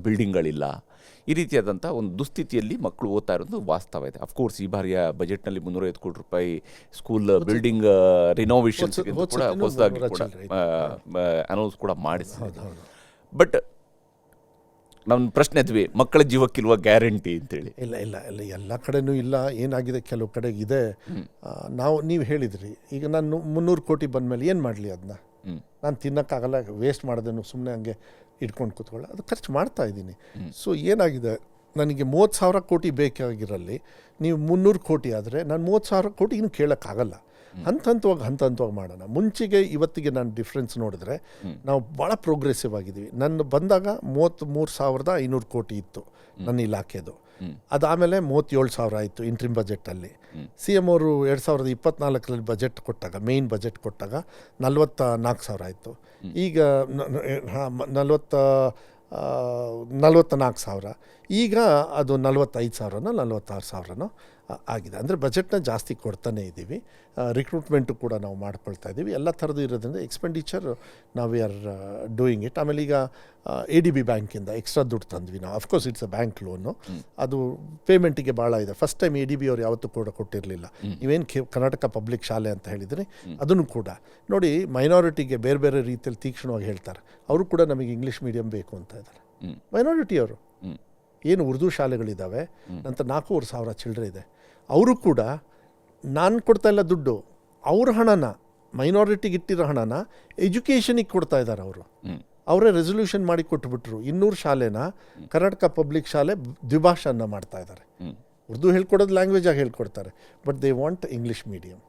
ಬಿಲ್ಡಿಂಗ್ಗಳಿಲ್ಲ. ಈ ರೀತಿಯಾದಂಥ ಒಂದು ದುಸ್ಥಿತಿಯಲ್ಲಿ ಮಕ್ಕಳು ಓದ್ತಾ ಇರೋದು ವಾಸ್ತವ ಇದೆ. ಅಫ್ಕೋರ್ಸ್ ಈ ಬಾರಿಯ ಬಜೆಟ್ನಲ್ಲಿ 350 ಕೋಟಿ ರೂಪಾಯಿ ಸ್ಕೂಲ್ ಬಿಲ್ಡಿಂಗ್ ರಿನೋವೇಷನ್ಸ್ ಕೂಡ ಹೊಸದಾಗಿ ಕೂಡ ಅನೌನ್ಸ್ ಕೂಡ ಮಾಡಿಸಿದೆ. ಬಟ್ ನಮ್ಮ ಪ್ರಶ್ನೆ ಅದ್ವಿ, ಮಕ್ಕಳ ಜೀವಕ್ಕಿಲ್ವ ಗ್ಯಾರಂಟಿ ಅಂತೇಳಿ. ಇಲ್ಲ ಎಲ್ಲ ಕಡೆನೂ ಇಲ್ಲ. ಏನಾಗಿದೆ, ಕೆಲವು ಕಡೆಗೆ ಇದೆ. ನೀವು ಹೇಳಿದ್ರಿ, ಈಗ ನಾನು 300 ಕೋಟಿ ಬಂದಮೇಲೆ ಏನು ಮಾಡಲಿ, ಅದನ್ನ ನಾನು ತಿನ್ನೋಕ್ಕಾಗಲ್ಲ, ವೇಸ್ಟ್ ಮಾಡೋದೇನು, ಸುಮ್ಮನೆ ಹಂಗೆ ಇಟ್ಕೊಂಡು ಕೂತ್ಕೊಳ್ಳ, ಅದು ಖರ್ಚು ಮಾಡ್ತಾ ಇದ್ದೀನಿ. ಸೊ ಏನಾಗಿದೆ, ನನಗೆ 30,000 ಕೋಟಿ ಬೇಕಾಗಿರಲ್ಲಿ ನೀವು 300 ಕೋಟಿ ಆದರೆ ನಾನು 30,000 ಕೋಟಿ ಇನ್ನೂ ಕೇಳೋಕ್ಕಾಗಲ್ಲ. ಹಂತವಾಗಿ ಮಾಡೋಣ. ಮುಂಚೆಗೆ ಇವತ್ತಿಗೆ ನಾನು ಡಿಫ್ರೆನ್ಸ್ ನೋಡಿದ್ರೆ ನಾವು ಭಾಳ ಪ್ರೋಗ್ರೆಸಿವ್ ಆಗಿದ್ದೀವಿ. ನನ್ನ ಬಂದಾಗ 33,500 ಕೋಟಿ ಇತ್ತು ನನ್ನ ಇಲಾಖೆದು. ಅದಾದಮೇಲೆ 37,000 ಆಯಿತು ಇಂಟ್ರಿಮ್ ಬಜೆಟಲ್ಲಿ. CM ಅವರು 2024ರಲ್ಲಿ ಬಜೆಟ್ ಕೊಟ್ಟಾಗ, ಮೇಯ್ನ್ ಬಜೆಟ್ ಕೊಟ್ಟಾಗ 44,000 ಆಯಿತು. ಈಗ 44,000. ಈಗ ಅದು 45,000 46,000 ಆಗಿದೆ. ಅಂದರೆ ಬಜೆಟ್ನ ಜಾಸ್ತಿ ಕೊಡ್ತಾನೆ ಇದ್ದೀವಿ. ರಿಕ್ರೂಟ್ಮೆಂಟು ಕೂಡ ನಾವು ಮಾಡ್ಕೊಳ್ತಾ ಇದ್ದೀವಿ. ಎಲ್ಲ ಥರದ್ದು ಇರೋದ್ರಿಂದ ಎಕ್ಸ್ಪೆಂಡಿಚರ್ ನಾವು ಆರ್ ಡೂಯಿಂಗ್ ಇಟ್. ಆಮೇಲೆ ಈಗ ADB ಬ್ಯಾಂಕಿಂದ ಎಕ್ಸ್ಟ್ರಾ ದುಡ್ಡು ತಂದ್ವಿ ನಾವು. Of course it's a bank loan, ಅದು ಪೇಮೆಂಟಿಗೆ ಭಾಳ ಇದೆ. ಫಸ್ಟ್ ಟೈಮ್ ADB ಅವ್ರು ಯಾವತ್ತೂ ಕೂಡ ಕೊಟ್ಟಿರಲಿಲ್ಲ. ನೀವೇನು ಕರ್ನಾಟಕ ಪಬ್ಲಿಕ್ ಶಾಲೆ ಅಂತ ಹೇಳಿದ್ರಿ, ಅದನ್ನು ಕೂಡ ನೋಡಿ, ಮೈನಾರಿಟಿಗೆ ಬೇರೆ ಬೇರೆ ರೀತಿಯಲ್ಲಿ ತೀಕ್ಷ್ಣವಾಗಿ ಹೇಳ್ತಾರೆ. ಅವರು ಕೂಡ ನಮಗೆ ಇಂಗ್ಲೀಷ್ ಮೀಡಿಯಂ ಬೇಕು ಅಂತ ಇದ್ದಾರೆ. ಮೈನಾರಿಟಿಯವರು ಏನು ಉರ್ದು ಶಾಲೆಗಳಿದ್ದಾವೆ, ನಂತರ 4,500 ಚಿಲ್ಡ್ರೆ ಇದೆ. ಅವರು ಕೂಡ ನಾನು ಕೊಡ್ತಾ ಇಲ್ಲ ದುಡ್ಡು, ಅವ್ರ ಹಣನ, ಮೈನಾರಿಟಿಗೆ ಇಟ್ಟಿರೋ ಹಣನ ಎಜುಕೇಷನಿಗೆ ಕೊಡ್ತಾ ಇದ್ದಾರೆ. ಅವರೇ ರೆಸೊಲ್ಯೂಷನ್ ಮಾಡಿ ಕೊಟ್ಬಿಟ್ರು. 200 ಶಾಲೆನ ಕರ್ನಾಟಕ ಪಬ್ಲಿಕ್ ಶಾಲೆ ದ್ವಿಭಾಷೆಯನ್ನು ಮಾಡ್ತಾ ಇದ್ದಾರೆ. ಉರ್ದು ಹೇಳ್ಕೊಡೋದು ಲ್ಯಾಂಗ್ವೇಜಾಗಿ ಹೇಳ್ಕೊಡ್ತಾರೆ, but they want English medium.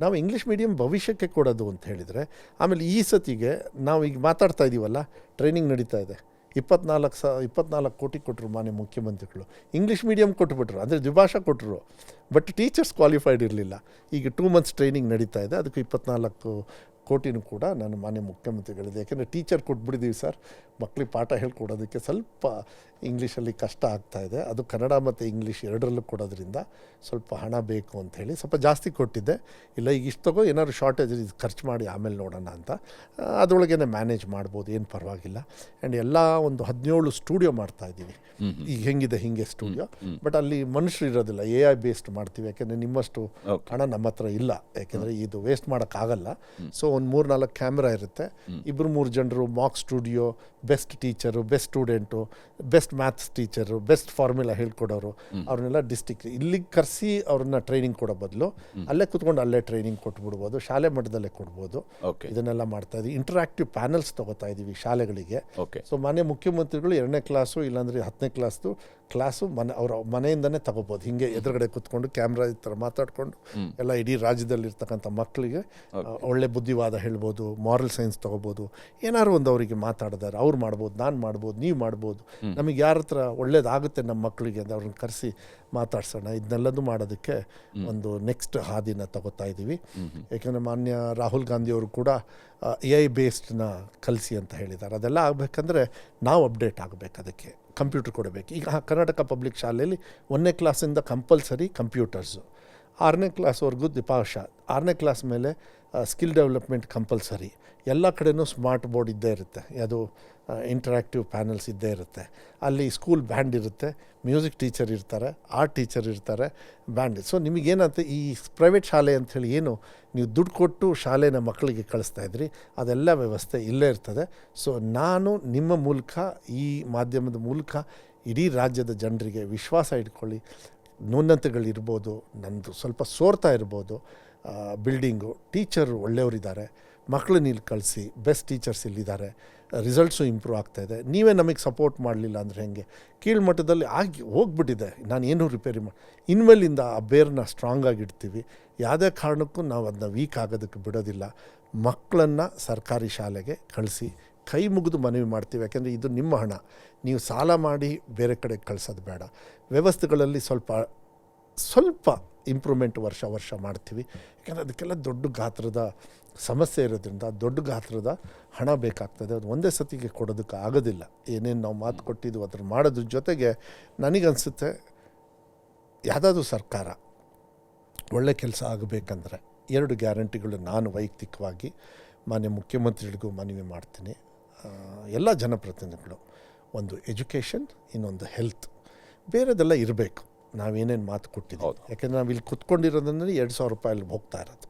ನಾವು ಇಂಗ್ಲೀಷ್ ಮೀಡಿಯಂ ಭವಿಷ್ಯಕ್ಕೆ ಕೊಡೋದು ಅಂತ ಹೇಳಿದರೆ, ಆಮೇಲೆ ಈ ಸತಿಗೆ ನಾವು ಈಗ ಮಾತಾಡ್ತಾ ಇದ್ದೀವಲ್ಲ, ಟ್ರೈನಿಂಗ್ ನಡೀತಾ ಇದೆ. 24 ಕೋಟಿ ಕೊಟ್ಟರು ಮಾನ್ಯ ಮುಖ್ಯಮಂತ್ರಿಗಳು. ಇಂಗ್ಲೀಷ್ ಮೀಡಿಯಂ ಕೊಟ್ಬಿಟ್ರು, ಅಂದರೆ ದ್ವಿಭಾಷಾ ಕೊಟ್ಟರು, ಬಟ್ ಟೀಚರ್ಸ್ ಕ್ವಾಲಿಫೈಡ್ ಇರಲಿಲ್ಲ. ಈಗ 2 ಮಂತ್ಸ್ ಟ್ರೈನಿಂಗ್ ನಡೀತಾ ಇದೆ, ಅದಕ್ಕೆ 24 ಕೋಟಿನೂ ಕೂಡ ನಾನು ಮಾನ್ಯ ಮುಖ್ಯಮಂತ್ರಿಗಳಿದೆ. ಯಾಕೆಂದರೆ ಟೀಚರ್ ಕೊಟ್ಬಿಟ್ಟಿದ್ದೀವಿ ಸರ್, ಮಕ್ಕಳಿಗೆ ಪಾಠ ಹೇಳ್ಕೊಡೋದಕ್ಕೆ ಸ್ವಲ್ಪ ಇಂಗ್ಲೀಷಲ್ಲಿ ಕಷ್ಟ ಆಗ್ತಾಯಿದೆ. ಅದು ಕನ್ನಡ ಮತ್ತು ಇಂಗ್ಲೀಷ್ ಎರಡರಲ್ಲೂ ಕೊಡೋದ್ರಿಂದ ಸ್ವಲ್ಪ ಹಣ ಬೇಕು ಅಂಥೇಳಿ ಸ್ವಲ್ಪ ಜಾಸ್ತಿ ಕೊಟ್ಟಿದ್ದೆ. ಇಲ್ಲ, ಈಗ ಇಷ್ಟು ತಗೋ, ಏನಾದ್ರು ಶಾರ್ಟೇಜ್ ಇದು ಖರ್ಚು ಮಾಡಿ ಆಮೇಲೆ ನೋಡೋಣ ಅಂತ. ಅದರೊಳಗೇ ಮ್ಯಾನೇಜ್ ಮಾಡ್ಬೋದು, ಏನು ಪರವಾಗಿಲ್ಲ. ಆ್ಯಂಡ್ ಎಲ್ಲ ಒಂದು 17 ಸ್ಟುಡಿಯೋ ಮಾಡ್ತಾಯಿದ್ದೀವಿ. ಈಗ ಹೆಂಗಿದೆ ಹಿಂಗೆ ಸ್ಟುಡಿಯೋ, ಬಟ್ ಅಲ್ಲಿ ಮನುಷ್ಯರು ಇರೋದಿಲ್ಲ, AI ಬೇಸ್ಡ್ ಮಾಡ್ತೀವಿ. ಯಾಕೆಂದರೆ ನಿಮ್ಮಷ್ಟು ಹಣ ನಮ್ಮ ಹತ್ರ ಇಲ್ಲ, ಯಾಕೆಂದರೆ ಇದು ವೇಸ್ಟ್ ಮಾಡೋಕ್ಕಾಗಲ್ಲ. ಸೊ ಒಂದು 3-4 ಕ್ಯಾಮ್ರಾ ಇರುತ್ತೆ, 2-3 ಜನರು, mock studio, best teacher, best student, best maths teacher, best formula ಹೇಳ್ಕೊಡೋರು, ಅವ್ರನ್ನೆಲ್ಲ ಡಿಸ್ಟಿಕ್ ಇಲ್ಲಿಗೆ ಕರೆಸಿ ಅವ್ರನ್ನ ಟ್ರೈನಿಂಗ್ ಕೊಡೋ ಬದಲು ಅಲ್ಲೇ ಕೂತ್ಕೊಂಡು ಅಲ್ಲೇ ಟ್ರೈನಿಂಗ್ ಕೊಟ್ಬಿಡ್ಬೋದು, ಶಾಲೆ ಮಟ್ಟದಲ್ಲೇ ಕೊಡ್ಬೋದು. ಇದನ್ನೆಲ್ಲ ಮಾಡ್ತಾ ಇದ್ದೀವಿ. ಇಂಟರಾಕ್ಟಿವ್ ಪ್ಯಾನಲ್ಸ್ ತೊಗೋತಾ ಇದ್ದೀವಿ ಶಾಲೆಗಳಿಗೆ. ಸೊ ಮನೆ ಮುಖ್ಯಮಂತ್ರಿಗಳು 2ನೇ ಕ್ಲಾಸು ಇಲ್ಲಾಂದರೆ 10ನೇ ಕ್ಲಾಸು ಅವ್ರ ಮನೆಯಿಂದನೇ ತಗೋಬೋದು. ಹಿಂಗೆ ಎದುರುಗಡೆ ಕೂತ್ಕೊಂಡು ಕ್ಯಾಮ್ರಾ ಈ ಥರ ಮಾತಾಡ್ಕೊಂಡು ಎಲ್ಲ ಇಡೀ ರಾಜ್ಯದಲ್ಲಿರ್ತಕ್ಕಂಥ ಮಕ್ಕಳಿಗೆ ಒಳ್ಳೆ ಬುದ್ಧಿವಾದ ಹೇಳ್ಬೋದು, ಮಾರಲ್ ಸೈನ್ಸ್ ತೊಗೋಬೋದು. ಏನಾದ್ರು ಒಂದು ಅವರಿಗೆ ಮಾತಾಡಿದಾರೆ, ಅವ್ರು ಮಾಡ್ಬೋದು, ನಾನು ಮಾಡ್ಬೋದು, ನೀವು ಮಾಡ್ಬೋದು, ನಮಗೆ ಯಾರ ಹತ್ರ ಒಳ್ಳೇದಾಗುತ್ತೆ ನಮ್ಮ ಮಕ್ಕಳಿಗೆ ಅಂತ ಅವ್ರನ್ನ ಕರೆಸಿ ಮಾತಾಡ್ಸೋಣ. ಇದನ್ನೆಲ್ಲದೂ ಮಾಡೋದಕ್ಕೆ ಒಂದು ನೆಕ್ಸ್ಟ್ ಹಾದಿನ ತಗೋತಾ ಇದ್ದೀವಿ. ಯಾಕೆಂದರೆ ಮಾನ್ಯ ರಾಹುಲ್ ಗಾಂಧಿಯವರು ಕೂಡ AI ಬೇಸ್ಡ್ನ ಕಲಿಸಿ ಅಂತ ಹೇಳಿದ್ದಾರೆ. ಅದೆಲ್ಲ ಆಗಬೇಕಂದ್ರೆ ನಾವು ಅಪ್ಡೇಟ್ ಆಗಬೇಕು, ಅದಕ್ಕೆ ಕಂಪ್ಯೂಟರ್ ಕೊಡಬೇಕು. ಈಗ ಕರ್ನಾಟಕ ಪಬ್ಲಿಕ್ ಶಾಲೆಯಲ್ಲಿ 1ನೇ ಕ್ಲಾಸಿಂದ ಕಂಪಲ್ಸರಿ ಕಂಪ್ಯೂಟರ್ಸು, 6ನೇ ಕ್ಲಾಸ್ವರೆಗೂ ದ್ವಿಭಾಷಾ, 6ನೇ ಕ್ಲಾಸ್ ಮೇಲೆ ಸ್ಕಿಲ್ ಡೆವಲಪ್ಮೆಂಟ್ ಕಂಪಲ್ಸರಿ. ಎಲ್ಲ ಕಡೆನೂ ಸ್ಮಾರ್ಟ್ ಬೋರ್ಡ್ ಇದ್ದೇ ಇರುತ್ತೆ, ಅದು ಇಂಟರಾಕ್ಟಿವ್ ಪ್ಯಾನಲ್ಸ್ ಇದ್ದೇ ಇರುತ್ತೆ. ಅಲ್ಲಿ ಸ್ಕೂಲ್ ಬ್ಯಾಂಡ್ ಇರುತ್ತೆ, ಮ್ಯೂಸಿಕ್ ಟೀಚರ್ ಇರ್ತಾರೆ, ಆರ್ಟ್ ಟೀಚರ್ ಇರ್ತಾರೆ, ಬ್ಯಾಂಡ್. ಸೊ ನಿಮಗೇನಂತೆ ಈ ಪ್ರೈವೇಟ್ ಶಾಲೆ ಅಂಥೇಳಿ ಏನು ನೀವು ದುಡ್ಡು ಕೊಟ್ಟು ಶಾಲೆನ ಮಕ್ಕಳಿಗೆ ಕಳಿಸ್ತಾ ಇದ್ರಿ, ಅದೆಲ್ಲ ವ್ಯವಸ್ಥೆ ಇಲ್ಲೇ ಇರ್ತದೆ. ಸೊ ನಾನು ನಿಮ್ಮ ಮೂಲಕ, ಈ ಮಾಧ್ಯಮದ ಮೂಲಕ ಇಡೀ ರಾಜ್ಯದ ಜನರಿಗೆ ವಿಶ್ವಾಸ ಇಟ್ಕೊಳ್ಳಿ. ನ್ಯೂನತೆಗಳಿರ್ಬೋದು, ನನ್ನದು ಸ್ವಲ್ಪ ಸೋರ್ತಾ ಇರ್ಬೋದು, ಬಿಲ್ಡಿಂಗು, ಟೀಚರು ಒಳ್ಳೆಯವರಿದ್ದಾರೆ, ಮಕ್ಕಳನ್ನ ಇಲ್ಲಿ ಕಳಿಸಿ, ಬೆಸ್ಟ್ ಟೀಚರ್ಸ್ ಇಲ್ಲಿದ್ದಾರೆ, ರಿಸಲ್ಟ್ಸು ಇಂಪ್ರೂವ್ ಆಗ್ತಾಯಿದೆ. ನೀವೇ ನಮಗೆ ಸಪೋರ್ಟ್ ಮಾಡಲಿಲ್ಲ ಅಂದರೆ ಹೆಂಗೆ? ಕೀಳ್ಮಟ್ಟದಲ್ಲಿ ಹೋಗ್ಬಿಟ್ಟಿದೆ, ನಾನು ಏನೂ ರಿಪೇರಿ ಇನ್ಮೇಲಿಂದ ಆ ಬೇರನ್ನ ಸ್ಟ್ರಾಂಗಾಗಿ ಇಡ್ತೀವಿ. ಯಾವುದೇ ಕಾರಣಕ್ಕೂ ನಾವು ಅದನ್ನ ವೀಕ್ ಆಗೋದಕ್ಕೆ ಬಿಡೋದಿಲ್ಲ. ಮಕ್ಕಳನ್ನು ಸರ್ಕಾರಿ ಶಾಲೆಗೆ ಕಳಿಸಿ, ಕೈ ಮುಗಿದು ಮನವಿ ಮಾಡ್ತೀವಿ. ಯಾಕೆಂದರೆ ಇದು ನಿಮ್ಮ ಹಣ, ನೀವು ಸಾಲ ಮಾಡಿ ಬೇರೆ ಕಡೆ ಕಳಿಸೋದು ಬೇಡ. ವ್ಯವಸ್ಥೆಗಳಲ್ಲಿ ಸ್ವಲ್ಪ ಇಂಪ್ರೂವ್ಮೆಂಟ್ ವರ್ಷ ಮಾಡ್ತೀವಿ. ಯಾಕೆಂದರೆ ಅದಕ್ಕೆಲ್ಲ ದೊಡ್ಡ ಗಾತ್ರದ ಸಮಸ್ಯೆ ಇರೋದ್ರಿಂದ ದೊಡ್ಡ ಗಾತ್ರದ ಹಣ ಬೇಕಾಗ್ತದೆ. ಅದು ಒಂದೇ ಸತಿಗೆ ಕೊಡೋದಕ್ಕೆ ಆಗೋದಿಲ್ಲ. ಏನೇನು ನಾವು ಮಾತು ಕೊಟ್ಟಿದ್ದು ಅದನ್ನು ಮಾಡೋದ್ರ ಜೊತೆಗೆ ನನಗನ್ಸುತ್ತೆ ಯಾವುದಾದ್ರೂ ಸರ್ಕಾರ ಒಳ್ಳೆ ಕೆಲಸ ಆಗಬೇಕಂದ್ರೆ 2 ಗ್ಯಾರಂಟಿಗಳು ನಾನು ವೈಯಕ್ತಿಕವಾಗಿ ಮಾನ್ಯ ಮುಖ್ಯಮಂತ್ರಿಗಳಿಗೂ ಮನವಿ ಮಾಡ್ತೀನಿ. ಎಲ್ಲ ಜನಪ್ರತಿನಿಧಿಗಳು, ಒಂದು ಎಜುಕೇಷನ್, ಇನ್ನೊಂದು ಹೆಲ್ತ್, ಬೇರೆದೆಲ್ಲ ಇರಬೇಕು. ನಾವೇನೇನು ಮಾತು ಕೊಟ್ಟಿದ್ದೀವಿ. ಯಾಕೆಂದರೆ ನಾವು ಇಲ್ಲಿ ಕುತ್ಕೊಂಡಿರೋದಂದ್ರೆ 2,000 ರೂಪಾಯಿ ಹೋಗ್ತಾ ಇರೋದು,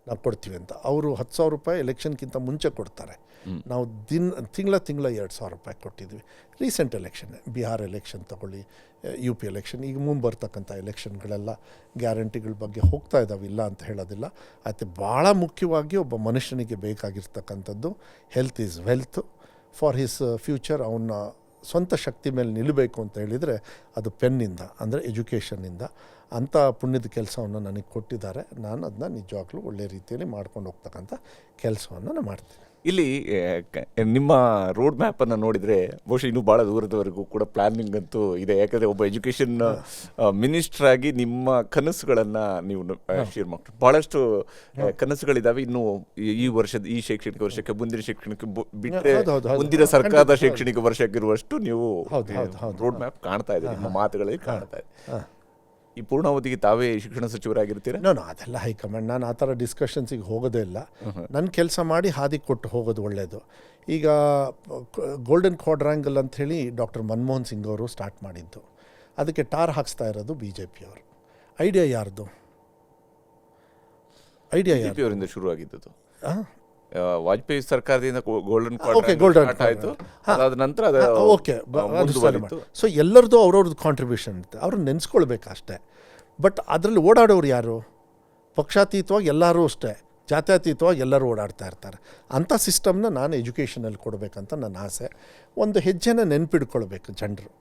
ನಾವು ಕೊಡ್ತೀವಿ ಅಂತ. ಅವರು 10,000 ರೂಪಾಯಿ ಎಲೆಕ್ಷನ್ಗಿಂತ ಮುಂಚೆ ಕೊಡ್ತಾರೆ. ನಾವು ತಿಂಗಳ 2,000 ರೂಪಾಯಿ ಕೊಟ್ಟಿದ್ವಿ. ರೀಸೆಂಟ್ ಎಲೆಕ್ಷನ್, ಬಿಹಾರ್ ಎಲೆಕ್ಷನ್ ತಗೊಳ್ಳಿ, UP ಎಲೆಕ್ಷನ್, ಈಗ ಮುಂಬರ್ತಕ್ಕಂಥ ಎಲೆಕ್ಷನ್ಗಳೆಲ್ಲ ಗ್ಯಾರಂಟಿಗಳ ಬಗ್ಗೆ ಹೋಗ್ತಾ ಇದ್ದಾವೆ, ಇಲ್ಲ ಅಂತ ಹೇಳೋದಿಲ್ಲ. ಮತ್ತು ಭಾಳ ಮುಖ್ಯವಾಗಿ ಒಬ್ಬ ಮನುಷ್ಯನಿಗೆ ಬೇಕಾಗಿರ್ತಕ್ಕಂಥದ್ದು health is wealth. For his future ಅವನ ಸ್ವಂತ ಶಕ್ತಿ ಮೇಲೆ ನಿಲ್ಲಬೇಕು ಅಂತ ಹೇಳಿದರೆ ಅದು ಪೆನ್ನಿಂದ, ಅಂದರೆ ಎಜುಕೇಷನ್ನಿಂದ. ಅಂಥ ಪುಣ್ಯದ ಕೆಲಸವನ್ನು ನನಗೆ ಕೊಟ್ಟಿದ್ದಾರೆ. ನಾನು ಅದನ್ನ ನಿಜವಾಗ್ಲೂ ಒಳ್ಳೆ ರೀತಿಯಲ್ಲಿ ಮಾಡ್ಕೊಂಡು ಹೋಗ್ತಕ್ಕಂಥ ಕೆಲಸವನ್ನು ನಾನು ಮಾಡ್ತೀನಿ. ಇಲ್ಲಿ ನಿಮ್ಮ ರೋಡ್ ಮ್ಯಾಪನ್ನು ನೋಡಿದರೆ ಬಹುಶಃ ಇನ್ನೂ ಭಾಳ ದೂರದವರೆಗೂ ಕೂಡ ಪ್ಲಾನಿಂಗ್ ಅಂತೂ ಇದೆ. ಯಾಕಂದರೆ ಒಬ್ಬ ಎಜುಕೇಷನ್ ಮಿನಿಸ್ಟರ್ ಆಗಿ ನಿಮ್ಮ ಕನಸುಗಳನ್ನು ನೀವು ಶೇರ್ ಮಾಡ್ತೀವಿ. ಭಾಳಷ್ಟು ಕನಸುಗಳಿದ್ದಾವೆ. ಇನ್ನು ಈ ಶೈಕ್ಷಣಿಕ ವರ್ಷಕ್ಕೆ, ಮುಂದಿನ ಶೈಕ್ಷಣಿಕ ಬಿಟ್ಟರೆ ಮುಂದಿನ ಸರ್ಕಾರದ ಶೈಕ್ಷಣಿಕ ವರ್ಷಕ್ಕಿರುವಷ್ಟು ನೀವು ರೋಡ್ ಮ್ಯಾಪ್ ಕಾಣ್ತಾ ಇದೆ, ನಿಮ್ಮ ಮಾತುಗಳಲ್ಲಿ ಕಾಣ್ತಾ ಇದೆ. ಈ ಪೂರ್ಣಾವಧಿಗೆ ತಾವೇ ಶಿಕ್ಷಣ ಸಚಿವರಾಗಿರ್ತೀರಾ? ನಾನು ಅದೆಲ್ಲ ಹೈಕಮಾಂಡ್, ನಾನು ಆ ಥರ ಡಿಸ್ಕಷನ್ಸಿಗೆ ಹೋಗೋದೇ ಇಲ್ಲ. ನನ್ನ ಕೆಲಸ ಮಾಡಿ ಹಾದಿ ಕೊಟ್ಟು ಹೋಗೋದು ಒಳ್ಳೆಯದು. ಈಗ ಗೋಲ್ಡನ್ ಕ್ವಾಡ್ರ್ಯಾಂಗಲ್ ಅಂಥೇಳಿ ಡಾಕ್ಟರ್ ಮನಮೋಹನ್ ಸಿಂಗ್ ಅವರು ಸ್ಟಾರ್ಟ್ ಮಾಡಿದ್ದು, ಅದಕ್ಕೆ ಟಾರ್ ಹಾಕ್ಸ್ತಾ ಇರೋದು BJP ಅವರು. ಐಡಿಯಾ ಯಾರ್ದು? BJP ಅವರಿಂದ ಶುರುವಾಗಿದ್ದು. ವಾಜಪೇಯಿ ಸರ್ಕಾರದಿಂದ ಗೋಲ್ಡನ್ ಆಯಿತು, ಅದಾದ ನಂತರ ಸೊ ಎಲ್ಲರದ್ದು ಅವ್ರವ್ರದ್ದು ಕಾಂಟ್ರಿಬ್ಯೂಷನ್ ಇರುತ್ತೆ, ಅವ್ರನ್ನ ನೆನೆಸ್ಕೊಳ್ಬೇಕು ಅಷ್ಟೇ. ಬಟ್ ಅದರಲ್ಲಿ ಓಡಾಡೋರು ಯಾರು? ಪಕ್ಷಾತೀತವಾಗಿ ಎಲ್ಲರೂ ಅಷ್ಟೇ, ಜಾತ್ಯತೀತವಾಗಿ ಎಲ್ಲರೂ ಓಡಾಡ್ತಾ ಇರ್ತಾರೆ. ಅಂಥ ಸಿಸ್ಟಮ್ನ ನಾನು ಎಜುಕೇಷನಲ್ಲಿ ಕೊಡಬೇಕಂತ ನನ್ನ ಆಸೆ. ಒಂದು ಹೆಜ್ಜೆನ ನೆನಪಿಡ್ಕೊಳ್ಬೇಕು ಜನರು.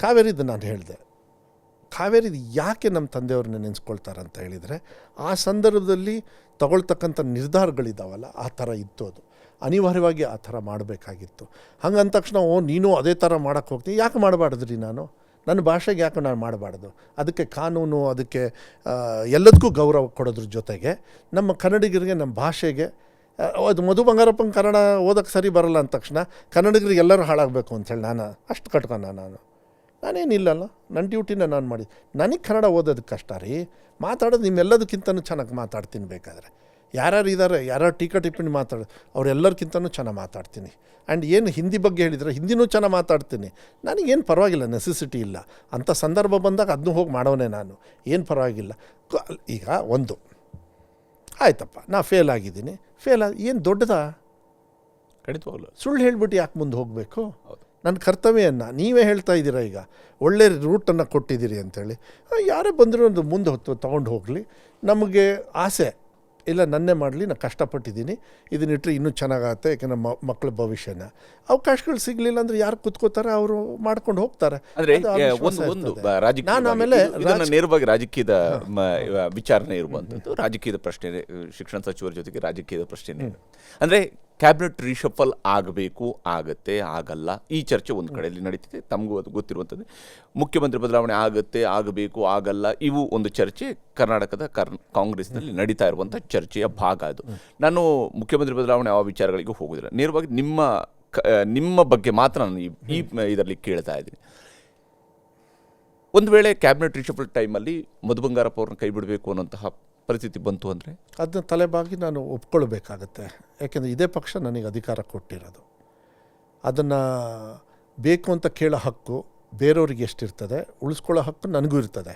ಕಾವೇರಿದು ನಾನು ಹೇಳಿದೆ, ಕಾವೇರಿದು ಯಾಕೆ ನಮ್ಮ ತಂದೆಯವ್ರನ್ನ ನೆನೆಸ್ಕೊಳ್ತಾರೆ ಅಂತ ಹೇಳಿದರೆ, ಆ ಸಂದರ್ಭದಲ್ಲಿ ತಗೊಳ್ತಕ್ಕಂಥ ನಿರ್ಧಾರಗಳಿದ್ದಾವಲ್ಲ, ಆ ಥರ ಇತ್ತು. ಅದು ಅನಿವಾರ್ಯವಾಗಿ ಆ ಥರ ಮಾಡಬೇಕಾಗಿತ್ತು. ಹಂಗಂದ ತಕ್ಷಣ ನೀನು ಅದೇ ಥರ ಮಾಡೋಕ್ಕೆ ಹೋಗ್ತೀನಿ, ಯಾಕೆ ಮಾಡಬಾರ್ದ್ರಿ? ನನ್ನ ಭಾಷೆಗೆ ಯಾಕೆ ನಾನು ಮಾಡಬಾರ್ದು? ಅದಕ್ಕೆ ಕಾನೂನು, ಅದಕ್ಕೆ ಎಲ್ಲದಕ್ಕೂ ಗೌರವ ಕೊಡೋದ್ರ ಜೊತೆಗೆ ನಮ್ಮ ಕನ್ನಡಿಗರಿಗೆ, ನಮ್ಮ ಭಾಷೆಗೆ, ಅದು ಮಧು ಬಂಗಾರಪ್ಪನ ಕನ್ನಡ ಓದೋಕ್ಕೆ ಸರಿ ಬರಲ್ಲ ಅಂದ ತಕ್ಷಣ ಕನ್ನಡಿಗರಿಗೆ ಎಲ್ಲರೂ ಹಾಳಾಗಬೇಕು ಅಂಥೇಳಿ ನಾನು ಅಷ್ಟು ಕಟ್ಕೊಂಡ. ನಾನೇನಿಲ್ಲಲ್ಲ, ನನ್ನ ಡ್ಯೂಟಿನ ನಾನು ಮಾಡಿ. ನನಗೆ ಕನ್ನಡ ಓದೋದಕ್ಕೆ ಕಷ್ಟ ರೀ, ಮಾತಾಡೋದು ನಿಮ್ಮೆಲ್ಲದಕ್ಕಿಂತನೂ ಚೆನ್ನಾಗಿ ಮಾತಾಡ್ತೀನಿ. ಬೇಕಾದರೆ ಯಾರ್ಯಾರು ಇದ್ದಾರೆ, ಯಾರ್ಯಾರು ಟೀಕಾ ಟಿಪ್ಪಣಿ ಮಾತಾಡೋದು, ಅವರೆಲ್ಲರಿಗಿಂತನೂ ಚೆನ್ನಾಗಿ ಮಾತಾಡ್ತೀನಿ. ಆ್ಯಂಡ್ ಏನು ಹಿಂದಿ ಬಗ್ಗೆ ಹೇಳಿದರೆ ಹಿಂದಿನೂ ಚೆನ್ನಾಗಿ ಮಾತಾಡ್ತೀನಿ. ನನಗೇನು ಪರವಾಗಿಲ್ಲ, ನೆಸೆಸಿಟಿ ಇಲ್ಲ. ಅಂಥ ಸಂದರ್ಭ ಬಂದಾಗ ಅದನ್ನೂ ಹೋಗಿ ಮಾಡೋನೆ ನಾನು, ಏನು ಪರವಾಗಿಲ್ಲ. ಈಗ ಒಂದು ಆಯ್ತಪ್ಪ ನಾ ಫೇಲ್ ಆಗಿದ್ದೀನಿ, ಏನು ದೊಡ್ಡದಾ? ಖಂಡಿತವಾಗ್ಲು ಸುಳ್ಳು ಹೇಳ್ಬಿಟ್ಟು ಯಾಕೆ ಮುಂದೆ ಹೋಗಬೇಕು? ಹೌದು. ನನ್ನ ಕರ್ತವ್ಯವನ್ನು ನೀವೇ ಹೇಳ್ತಾ ಇದ್ದೀರಾ, ಈಗ ಒಳ್ಳೆ ರೂಟನ್ನು ಕೊಟ್ಟಿದ್ದೀರಿ ಅಂಥೇಳಿ ಯಾರೇ ಬಂದರೂ ಒಂದು ಮುಂದೆ ತೊಗೊಂಡು ಹೋಗಲಿ. ನಮಗೆ ಆಸೆ ಇಲ್ಲ, ನನ್ನೇ ಮಾಡಲಿ, ನಾನು ಕಷ್ಟಪಟ್ಟಿದ್ದೀನಿ, ಇದನ್ನಿಟ್ಟರೆ ಇನ್ನೂ ಚೆನ್ನಾಗತ್ತೆ, ಯಾಕೆಂದರೆ ಮಕ್ಕಳ ಭವಿಷ್ಯನ. ಅವಕಾಶಗಳು ಸಿಗಲಿಲ್ಲ ಅಂದರೆ ಯಾರು ಕುತ್ಕೋತಾರೆ, ಅವರು ಮಾಡ್ಕೊಂಡು ಹೋಗ್ತಾರೆ. ಅಂದ್ರೆ ಅದು ಆ ವಿಶ್ವಾಸ ಒಂದು ಇರ್ತದೆ. ರಾಜಕೀಯ ನಾನು ಆಮೇಲೆ ನೇರವಾಗಿ ರಾಜಕೀಯದ ವಿಚಾರಣೆ ಇರುವಂಥದ್ದು, ರಾಜಕೀಯದ ಪ್ರಶ್ನೆ, ಶಿಕ್ಷಣ ಸಚಿವರ ಜೊತೆಗೆ ರಾಜಕೀಯದ ಪ್ರಶ್ನೆ ಅಂದ್ರೆ ಕ್ಯಾಬಿನೆಟ್ ರೀಶಫಲ್ ಆಗಬೇಕು, ಆಗತ್ತೆ, ಆಗಲ್ಲ, ಈ ಚರ್ಚೆ ಒಂದು ಕಡೆಯಲ್ಲಿ ನಡೀತಿದೆ. ತಮಗೂ ಅದು ಗೊತ್ತಿರುವಂಥದ್ದು. ಮುಖ್ಯಮಂತ್ರಿ ಬದಲಾವಣೆ ಆಗತ್ತೆ, ಆಗಬೇಕು, ಆಗಲ್ಲ, ಇವು ಒಂದು ಚರ್ಚೆ ಕರ್ನಾಟಕದ ಕಾಂಗ್ರೆಸ್ನಲ್ಲಿ ನಡೀತಾ ಇರುವಂಥ ಚರ್ಚೆಯ ಭಾಗ ಅದು. ನಾನು ಮುಖ್ಯಮಂತ್ರಿ ಬದಲಾವಣೆ ಆ ವಿಚಾರಗಳಿಗೂ ಹೋಗೋದಿಲ್ಲ, ನೇರವಾಗಿ ನಿಮ್ಮ ಬಗ್ಗೆ ಮಾತ್ರ ನಾನು ಈ ಇದರಲ್ಲಿ ಕೇಳ್ತಾ ಇದ್ದೀನಿ. ಒಂದು ವೇಳೆ ಕ್ಯಾಬಿನೆಟ್ ರೀಶಫಲ್ ಟೈಮಲ್ಲಿ ಮಧು ಬಂಗಾರಪ್ಪ ಅವ್ರನ್ನ ಕೈ ಬಿಡಬೇಕು ಅನ್ನೋಂತಹ ಪರಿಸ್ಥಿತಿ ಬಂತು ಅಂದರೆ ಅದನ್ನ ತಲೆಬಾಗಿ ನಾನು ಒಪ್ಕೊಳ್ಬೇಕಾಗತ್ತೆ. ಯಾಕೆಂದರೆ ಇದೇ ಪಕ್ಷ ನನಗೆ ಅಧಿಕಾರ ಕೊಟ್ಟಿರೋದು. ಅದನ್ನು ಬೇಕು ಅಂತ ಕೇಳೋ ಹಕ್ಕು ಬೇರೆಯವ್ರಿಗೆ ಎಷ್ಟಿರ್ತದೆ, ಉಳಿಸ್ಕೊಳ್ಳೋ ಹಕ್ಕು ನನಗೂ ಇರ್ತದೆ.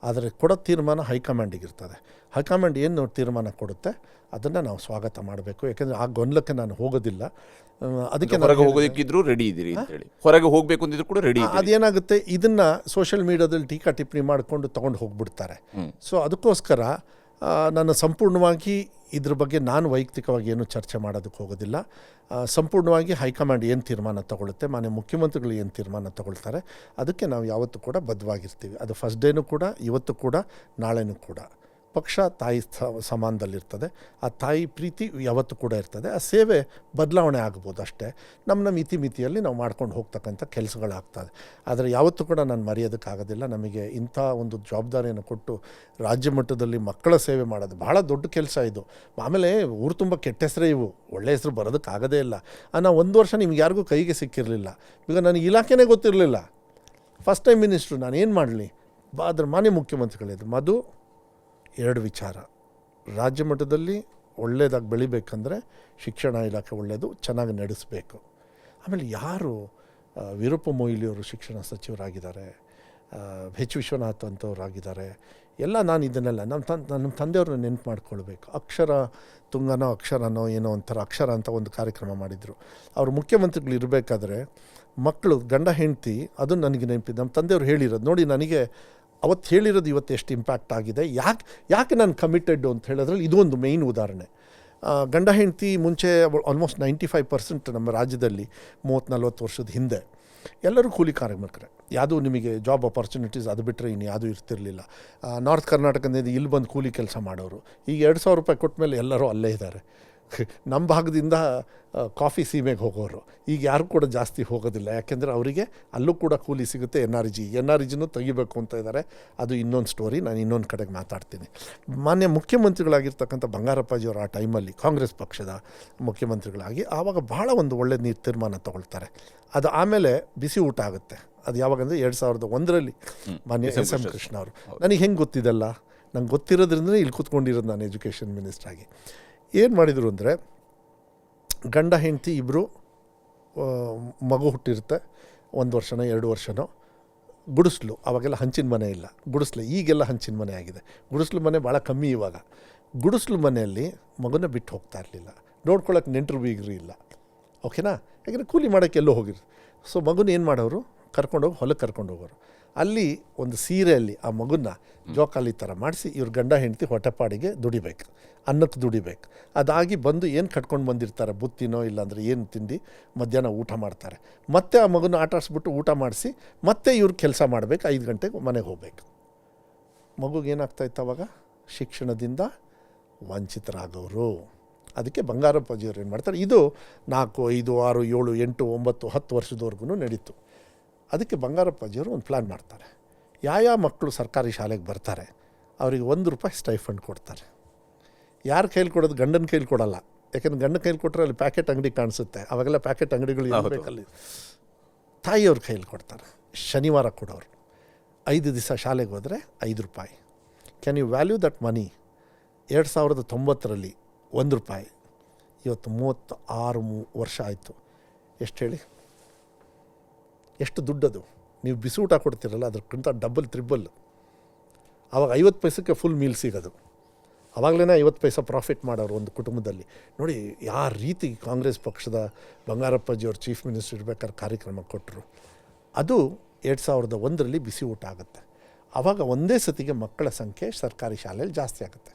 ಆದರೆ ಕೊಡೋ ತೀರ್ಮಾನ ಹೈಕಮಾಂಡಿಗೆ ಇರ್ತದೆ. ಹೈಕಮಾಂಡ್ ಏನು ತೀರ್ಮಾನ ಕೊಡುತ್ತೆ ಅದನ್ನು ನಾವು ಸ್ವಾಗತ ಮಾಡಬೇಕು. ಯಾಕೆಂದರೆ ಆ ಗೊಂದಲಕ್ಕೆ ನಾನು ಹೋಗೋದಿಲ್ಲ. ಅದಕ್ಕೆ ಹೊರಗೆ ಹೋಗೋದಕ್ಕಿದ್ರು ರೆಡಿ ಇದ್ದೀರಿ ಅಂತೇಳಿ, ಹೊರಗೆ ಹೋಗಬೇಕು ಅಂತಿದ್ರು ಕೂಡ ರೆಡಿ. ಅದೇನಾಗುತ್ತೆ, ಇದನ್ನು ಸೋಷಿಯಲ್ ಮೀಡಿಯಾದಲ್ಲಿ ಟೀಕಾ ಟಿಪ್ಪಣಿ ಮಾಡಿಕೊಂಡು ತೊಗೊಂಡು ಹೋಗ್ಬಿಡ್ತಾರೆ. ಸೊ ಅದಕ್ಕೋಸ್ಕರ ನಾನು ಸಂಪೂರ್ಣವಾಗಿ ಇದ್ರ ಬಗ್ಗೆ ನಾನು ವೈಯಕ್ತಿಕವಾಗಿ ಏನು ಚರ್ಚೆ ಮಾಡೋದಕ್ಕೆ ಹೋಗೋದಿಲ್ಲ. ಸಂಪೂರ್ಣವಾಗಿ ಹೈಕಮಾಂಡ್ ಏನು ತೀರ್ಮಾನ ತೊಗೊಳುತ್ತೆ, ಮಾನ್ಯ ಮುಖ್ಯಮಂತ್ರಿಗಳು ಏನು ತೀರ್ಮಾನ ತೊಗೊಳ್ತಾರೆ, ಅದಕ್ಕೆ ನಾವು ಯಾವತ್ತೂ ಕೂಡ ಬದ್ಧವಾಗಿರ್ತೀವಿ. ಅದು ಫಸ್ಟ್ ಡೇನೂ ಕೂಡ, ಇವತ್ತು ಕೂಡ, ನಾಳೆನೂ ಕೂಡ. ಪಕ್ಷ ತಾಯಿ ಸಮಾನದಲ್ಲಿರ್ತದೆ. ಆ ತಾಯಿ ಪ್ರೀತಿ ಯಾವತ್ತೂ ಕೂಡ ಇರ್ತದೆ. ಆ ಸೇವೆ ಬದಲಾವಣೆ ಆಗ್ಬೋದು ಅಷ್ಟೇ. ನಮ್ಮ ಮಿತಿಯಲ್ಲಿ ನಾವು ಮಾಡ್ಕೊಂಡು ಹೋಗ್ತಕ್ಕಂಥ ಕೆಲಸಗಳಾಗ್ತದೆ. ಆದರೆ ಯಾವತ್ತೂ ಕೂಡ ನಾನು ಮರೆಯೋದಕ್ಕಾಗೋದಿಲ್ಲ. ನಮಗೆ ಇಂಥ ಒಂದು ಜವಾಬ್ದಾರಿಯನ್ನು ಕೊಟ್ಟು ರಾಜ್ಯ ಮಟ್ಟದಲ್ಲಿ ಮಕ್ಕಳ ಸೇವೆ ಮಾಡೋದು ಬಹಳ ದೊಡ್ಡ ಕೆಲಸ ಇದು. ಆಮೇಲೆ ಊರು ತುಂಬ ಕೆಟ್ಟ ಹೆಸರೇ ಇವು, ಒಳ್ಳೆ ಹೆಸರು ಬರೋದಕ್ಕಾಗೋದೇ ಇಲ್ಲ. ನಾನು 1 ವರ್ಷ ನಿಮ್ಗೆ ಯಾರಿಗೂ ಕೈಗೆ ಸಿಕ್ಕಿರಲಿಲ್ಲ. ಈಗ ನನಗೆ ಇಲಾಖೆನೇ ಗೊತ್ತಿರಲಿಲ್ಲ. ಫಸ್ಟ್ ಟೈಮ್ ಮಿನಿಸ್ಟ್ರು, ನಾನು ಏನು ಮಾಡಲಿ? ಅದ್ರ ಮಾನ್ಯ ಮುಖ್ಯಮಂತ್ರಿಗಳಿದ್ರು. ಮಧು, 2 ವಿಚಾರ. ರಾಜ್ಯ ಮಟ್ಟದಲ್ಲಿ ಒಳ್ಳೆಯದಾಗಿ ಬೆಳಿಬೇಕಂದ್ರೆ ಶಿಕ್ಷಣ ಇಲಾಖೆ ಒಳ್ಳೆಯದು, ಚೆನ್ನಾಗಿ ನಡೆಸಬೇಕು. ಆಮೇಲೆ ಯಾರು ವೀರಪ್ಪ ಮೊಯ್ಲಿಯವರು ಶಿಕ್ಷಣ ಸಚಿವರಾಗಿದ್ದಾರೆ, ಎಚ್ ವಿಶ್ವನಾಥ್ ಅಂತವ್ರಾಗಿದ್ದಾರೆ, ಎಲ್ಲ ನಾನು ಇದನ್ನೆಲ್ಲ ನಮ್ಮ ತಂದೆಯವ್ರನ್ನ ನೆನಪು ಮಾಡ್ಕೊಳ್ಬೇಕು. ಅಕ್ಷರ ತುಂಗನೋ ಅಕ್ಷರನೋ ಏನೋ ಒಂಥರ ಅಕ್ಷರ ಅಂತ ಒಂದು ಕಾರ್ಯಕ್ರಮ ಮಾಡಿದರು. ಅವರು ಮುಖ್ಯಮಂತ್ರಿಗಳು ಇರಬೇಕಾದ್ರೆ ಮಕ್ಕಳು ಗಂಡ ಹೆಂಡತಿ, ಅದು ನನಗೆ ನೆನಪಿದೆ. ನಮ್ಮ ತಂದೆಯವರು ಹೇಳಿರೋದು ನೋಡಿ, ನನಗೆ ಅವತ್ತು ಹೇಳಿರೋದು ಇವತ್ತು ಎಷ್ಟು ಇಂಪ್ಯಾಕ್ಟ್ ಆಗಿದೆ. ಯಾಕೆ ನಾನು ಕಮಿಟೆಡ್ ಅಂತ ಹೇಳೋದ್ರಲ್ಲಿ ಇದು ಒಂದು ಮೇಯ್ನ್ ಉದಾಹರಣೆ. ಗಂಡ ಹೆಂಡತಿ ಮುಂಚೆ ಆಲ್ಮೋಸ್ಟ್ 95% ನಮ್ಮ ರಾಜ್ಯದಲ್ಲಿ 30-40 ವರ್ಷದ ಹಿಂದೆ ಎಲ್ಲರೂ ಕೂಲಿ ಕಾರ್ಮಿಕರೇ. ಯಾವುದೂ ನಿಮಗೆ ಜಾಬ್ ಆಪರ್ಚುನಿಟೀಸ್ ಅದು ಬಿಟ್ಟರೆ ಇನ್ನು ಯಾವುದೂ ಇರ್ತಿರಲಿಲ್ಲ. ನಾರ್ತ್ ಕರ್ನಾಟಕದಿಂದ ಇಲ್ಲಿ ಬಂದು ಕೂಲಿ ಕೆಲಸ ಮಾಡೋರು. ಈಗ 2,000 ರೂಪಾಯಿ ಕೊಟ್ಟ ಮೇಲೆ ಎಲ್ಲರೂ ಅಲ್ಲೇ ಇದ್ದಾರೆ. ನಮ್ಮ ಭಾಗದಿಂದ ಕಾಫಿ ಸೀಮೆಗೆ ಹೋಗೋರು ಈಗ ಯಾರು ಕೂಡ ಜಾಸ್ತಿ ಹೋಗೋದಿಲ್ಲ. ಯಾಕೆಂದರೆ ಅವರಿಗೆ ಅಲ್ಲೂ ಕೂಡ ಕೂಲಿ ಸಿಗುತ್ತೆ. ಎನ್ ಆರ್ ಜಿನೂ ತೆಗಿಬೇಕು ಅಂತ ಇದ್ದಾರೆ. ಅದು ಇನ್ನೊಂದು ಸ್ಟೋರಿ, ನಾನು ಇನ್ನೊಂದು ಕಡೆಗೆ ಮಾತಾಡ್ತೀನಿ. ಮಾನ್ಯ ಮುಖ್ಯಮಂತ್ರಿಗಳಾಗಿರ್ತಕ್ಕಂಥ ಬಂಗಾರಪ್ಪಾಜಿಯವರು ಆ ಟೈಮಲ್ಲಿ ಕಾಂಗ್ರೆಸ್ ಪಕ್ಷದ ಮುಖ್ಯಮಂತ್ರಿಗಳಾಗಿ ಆವಾಗ ಬಹಳ ಒಂದು ಒಳ್ಳೆ ತೀರ್ಮಾನ ತೊಗೊಳ್ತಾರೆ. ಅದು ಆಮೇಲೆ ಬಿಸಿ ಊಟ ಆಗುತ್ತೆ. ಅದು ಯಾವಾಗಂದರೆ 2001ರಲ್ಲಿ ಮಾನ್ಯ ಎಸ್.ಎಂ. ಕೃಷ್ಣ ಅವರು. ನನಗೆ ಹೆಂಗೆ ಗೊತ್ತಿದೆಲ್ಲ, ನಂಗೆ ಗೊತ್ತಿರೋದ್ರಿಂದ ಇಲ್ಲಿ ಕೂತ್ಕೊಂಡಿರೋದು ನಾನು ಎಜುಕೇಷನ್ ಮಿನಿಸ್ಟ್ರಾಗಿ. ಏನು ಮಾಡಿದರು ಅಂದರೆ, ಗಂಡ ಹೆಂಡತಿ ಇಬ್ಬರು ಮಗು ಹುಟ್ಟಿರುತ್ತೆ, 1 ವರ್ಷನೋ 2 ವರ್ಷನೋ. ಗುಡಿಸ್ಲು, ಅವಾಗೆಲ್ಲ ಹಂಚಿನ ಮನೆ ಇಲ್ಲ, ಗುಡಿಸ್ಲು. ಈಗೆಲ್ಲ ಹಂಚಿನ ಮನೆ ಆಗಿದೆ. ಗುಡಿಸ್ಲು ಮನೆ ಭಾಳ ಕಮ್ಮಿ ಇವಾಗ. ಗುಡಿಸ್ಲು ಮನೆಯಲ್ಲಿ ಮಗುನ ಬಿಟ್ಟು ಹೋಗ್ತಾ ಇರಲಿಲ್ಲ. ನೋಡ್ಕೊಳ್ಳೋಕೆ ನೆಂಟರು ಬೀಗರು ಇಲ್ಲ. ಓಕೆನಾ? ಯಾಕೆಂದರೆ ಕೂಲಿ ಮಾಡೋಕ್ಕೆ ಎಲ್ಲೋ ಹೋಗಿರು. ಸೊ ಮಗುನ ಏನು ಮಾಡೋರು, ಕರ್ಕೊಂಡೋಗಿ ಹೊಲಕ್ಕೆ ಕರ್ಕೊಂಡು ಹೋಗೋರು. ಅಲ್ಲಿ ಒಂದು ಸೀರೆಯಲ್ಲಿ ಆ ಮಗುನ ಜೋಕಾಲಿ ಥರ ಮಾಡಿಸಿ ಇವ್ರ ಗಂಡ ಹೆಂಡತಿ ಹೊಟ್ಟೆಪಾಡಿಗೆ ದುಡಿಬೇಕು, ಅನ್ನಕ್ಕೆ ದುಡಿಬೇಕು. ಅದಾಗಿ ಬಂದು ಏನು ಕಟ್ಕೊಂಡು ಬಂದಿರ್ತಾರೆ, ಬುತ್ತಿನೋ ಇಲ್ಲಾಂದರೆ ಏನು ತಿಂಡಿ, ಮಧ್ಯಾಹ್ನ ಊಟ ಮಾಡ್ತಾರೆ. ಮತ್ತೆ ಆ ಮಗುನ ಆಟ ಆಡಿಸ್ಬಿಟ್ಟು ಊಟ ಮಾಡಿಸಿ ಮತ್ತೆ ಇವ್ರು ಕೆಲಸ ಮಾಡಬೇಕು. 5 ಗಂಟೆಗೆ ಮನೆಗೆ ಹೋಗಬೇಕು. ಮಗುಗೆ ಏನಾಗ್ತಾಯಿತ್ತು ಅವಾಗ? ಶಿಕ್ಷಣದಿಂದ ವಂಚಿತರಾಗೋರು. ಅದಕ್ಕೆ ಬಂಗಾರಪ್ಪಾಜಿಯವ್ರು ಏನು ಮಾಡ್ತಾರೆ, ಇದು 4, 5, 6, 7, 8, 9, 10 ವರ್ಷದವರೆಗೂ ನಡೀತು. ಅದಕ್ಕೆ ಬಂಗಾರಪ್ಪಾಜಿಯವರು ಒಂದು ಪ್ಲ್ಯಾನ್ ಮಾಡ್ತಾರೆ. ಯಾವ ಮಕ್ಕಳು ಸರ್ಕಾರಿ ಶಾಲೆಗೆ ಬರ್ತಾರೆ ಅವರಿಗೆ ₹1 ಸ್ಟೈಫಂಡ್ ಕೊಡ್ತಾರೆ. ಯಾರ ಕೈಲಿ ಕೊಡೋದು? ಗಂಡನ ಕೈಲಿ ಕೊಡೋಲ್ಲ. ಯಾಕೆಂದ್ರೆ ಗಂಡನ ಕೈಲಿ ಕೊಟ್ಟರೆ ಅಲ್ಲಿ ಪ್ಯಾಕೆಟ್ ಅಂಗಡಿ ಕಾಣಿಸುತ್ತೆ. ಅವಾಗೆಲ್ಲ ಪ್ಯಾಕೆಟ್ ಅಂಗಡಿಗಳು ಇರಬೇಕಲ್ಲಿ. ತಾಯಿಯವ್ರ ಕೈಲಿ ಕೊಡ್ತಾರೆ. ಶನಿವಾರ ಕೊಡೋರು. 5 ದಿವಸ ಶಾಲೆಗೆ ಹೋದರೆ ₹5. Can you value that money? 2090ರಲ್ಲಿ ₹1. ಇವತ್ತು 36 ವರ್ಷ ಆಯಿತು. ಎಷ್ಟು ಹೇಳಿ? ಎಷ್ಟು ದುಡ್ಡದು? ನೀವು ಬಿಸಿ ಊಟ ಕೊಡ್ತೀರಲ್ಲ, ಅದಕ್ಕಿಂತ ಡಬಲ್ 3 ಆವಾಗ 50 ಪೈಸಕ್ಕೆ ಫುಲ್ ಮೀಲ್ ಸಿಗೋದು. ಆವಾಗಲೇ 50 ಪೈಸೆ ಪ್ರಾಫಿಟ್ ಮಾಡೋರು ಒಂದು ಕುಟುಂಬದಲ್ಲಿ. ನೋಡಿ ಯಾವ ರೀತಿ ಕಾಂಗ್ರೆಸ್ ಪಕ್ಷದ ಬಂಗಾರಪ್ಪಾಜಿಯವರು ಚೀಫ್ ಮಿನಿಸ್ಟರ್ ಇರ್ಬೇಕಾದ್ರೆ ಕಾರ್ಯಕ್ರಮ ಕೊಟ್ಟರು. ಅದು 2001ರಲ್ಲಿ ಬಿಸಿ ಊಟ ಆಗುತ್ತೆ. ಆವಾಗ ಒಂದೇ ಸತಿಗೆ ಮಕ್ಕಳ ಸಂಖ್ಯೆ ಸರ್ಕಾರಿ ಶಾಲೆಯಲ್ಲಿ ಜಾಸ್ತಿ ಆಗುತ್ತೆ.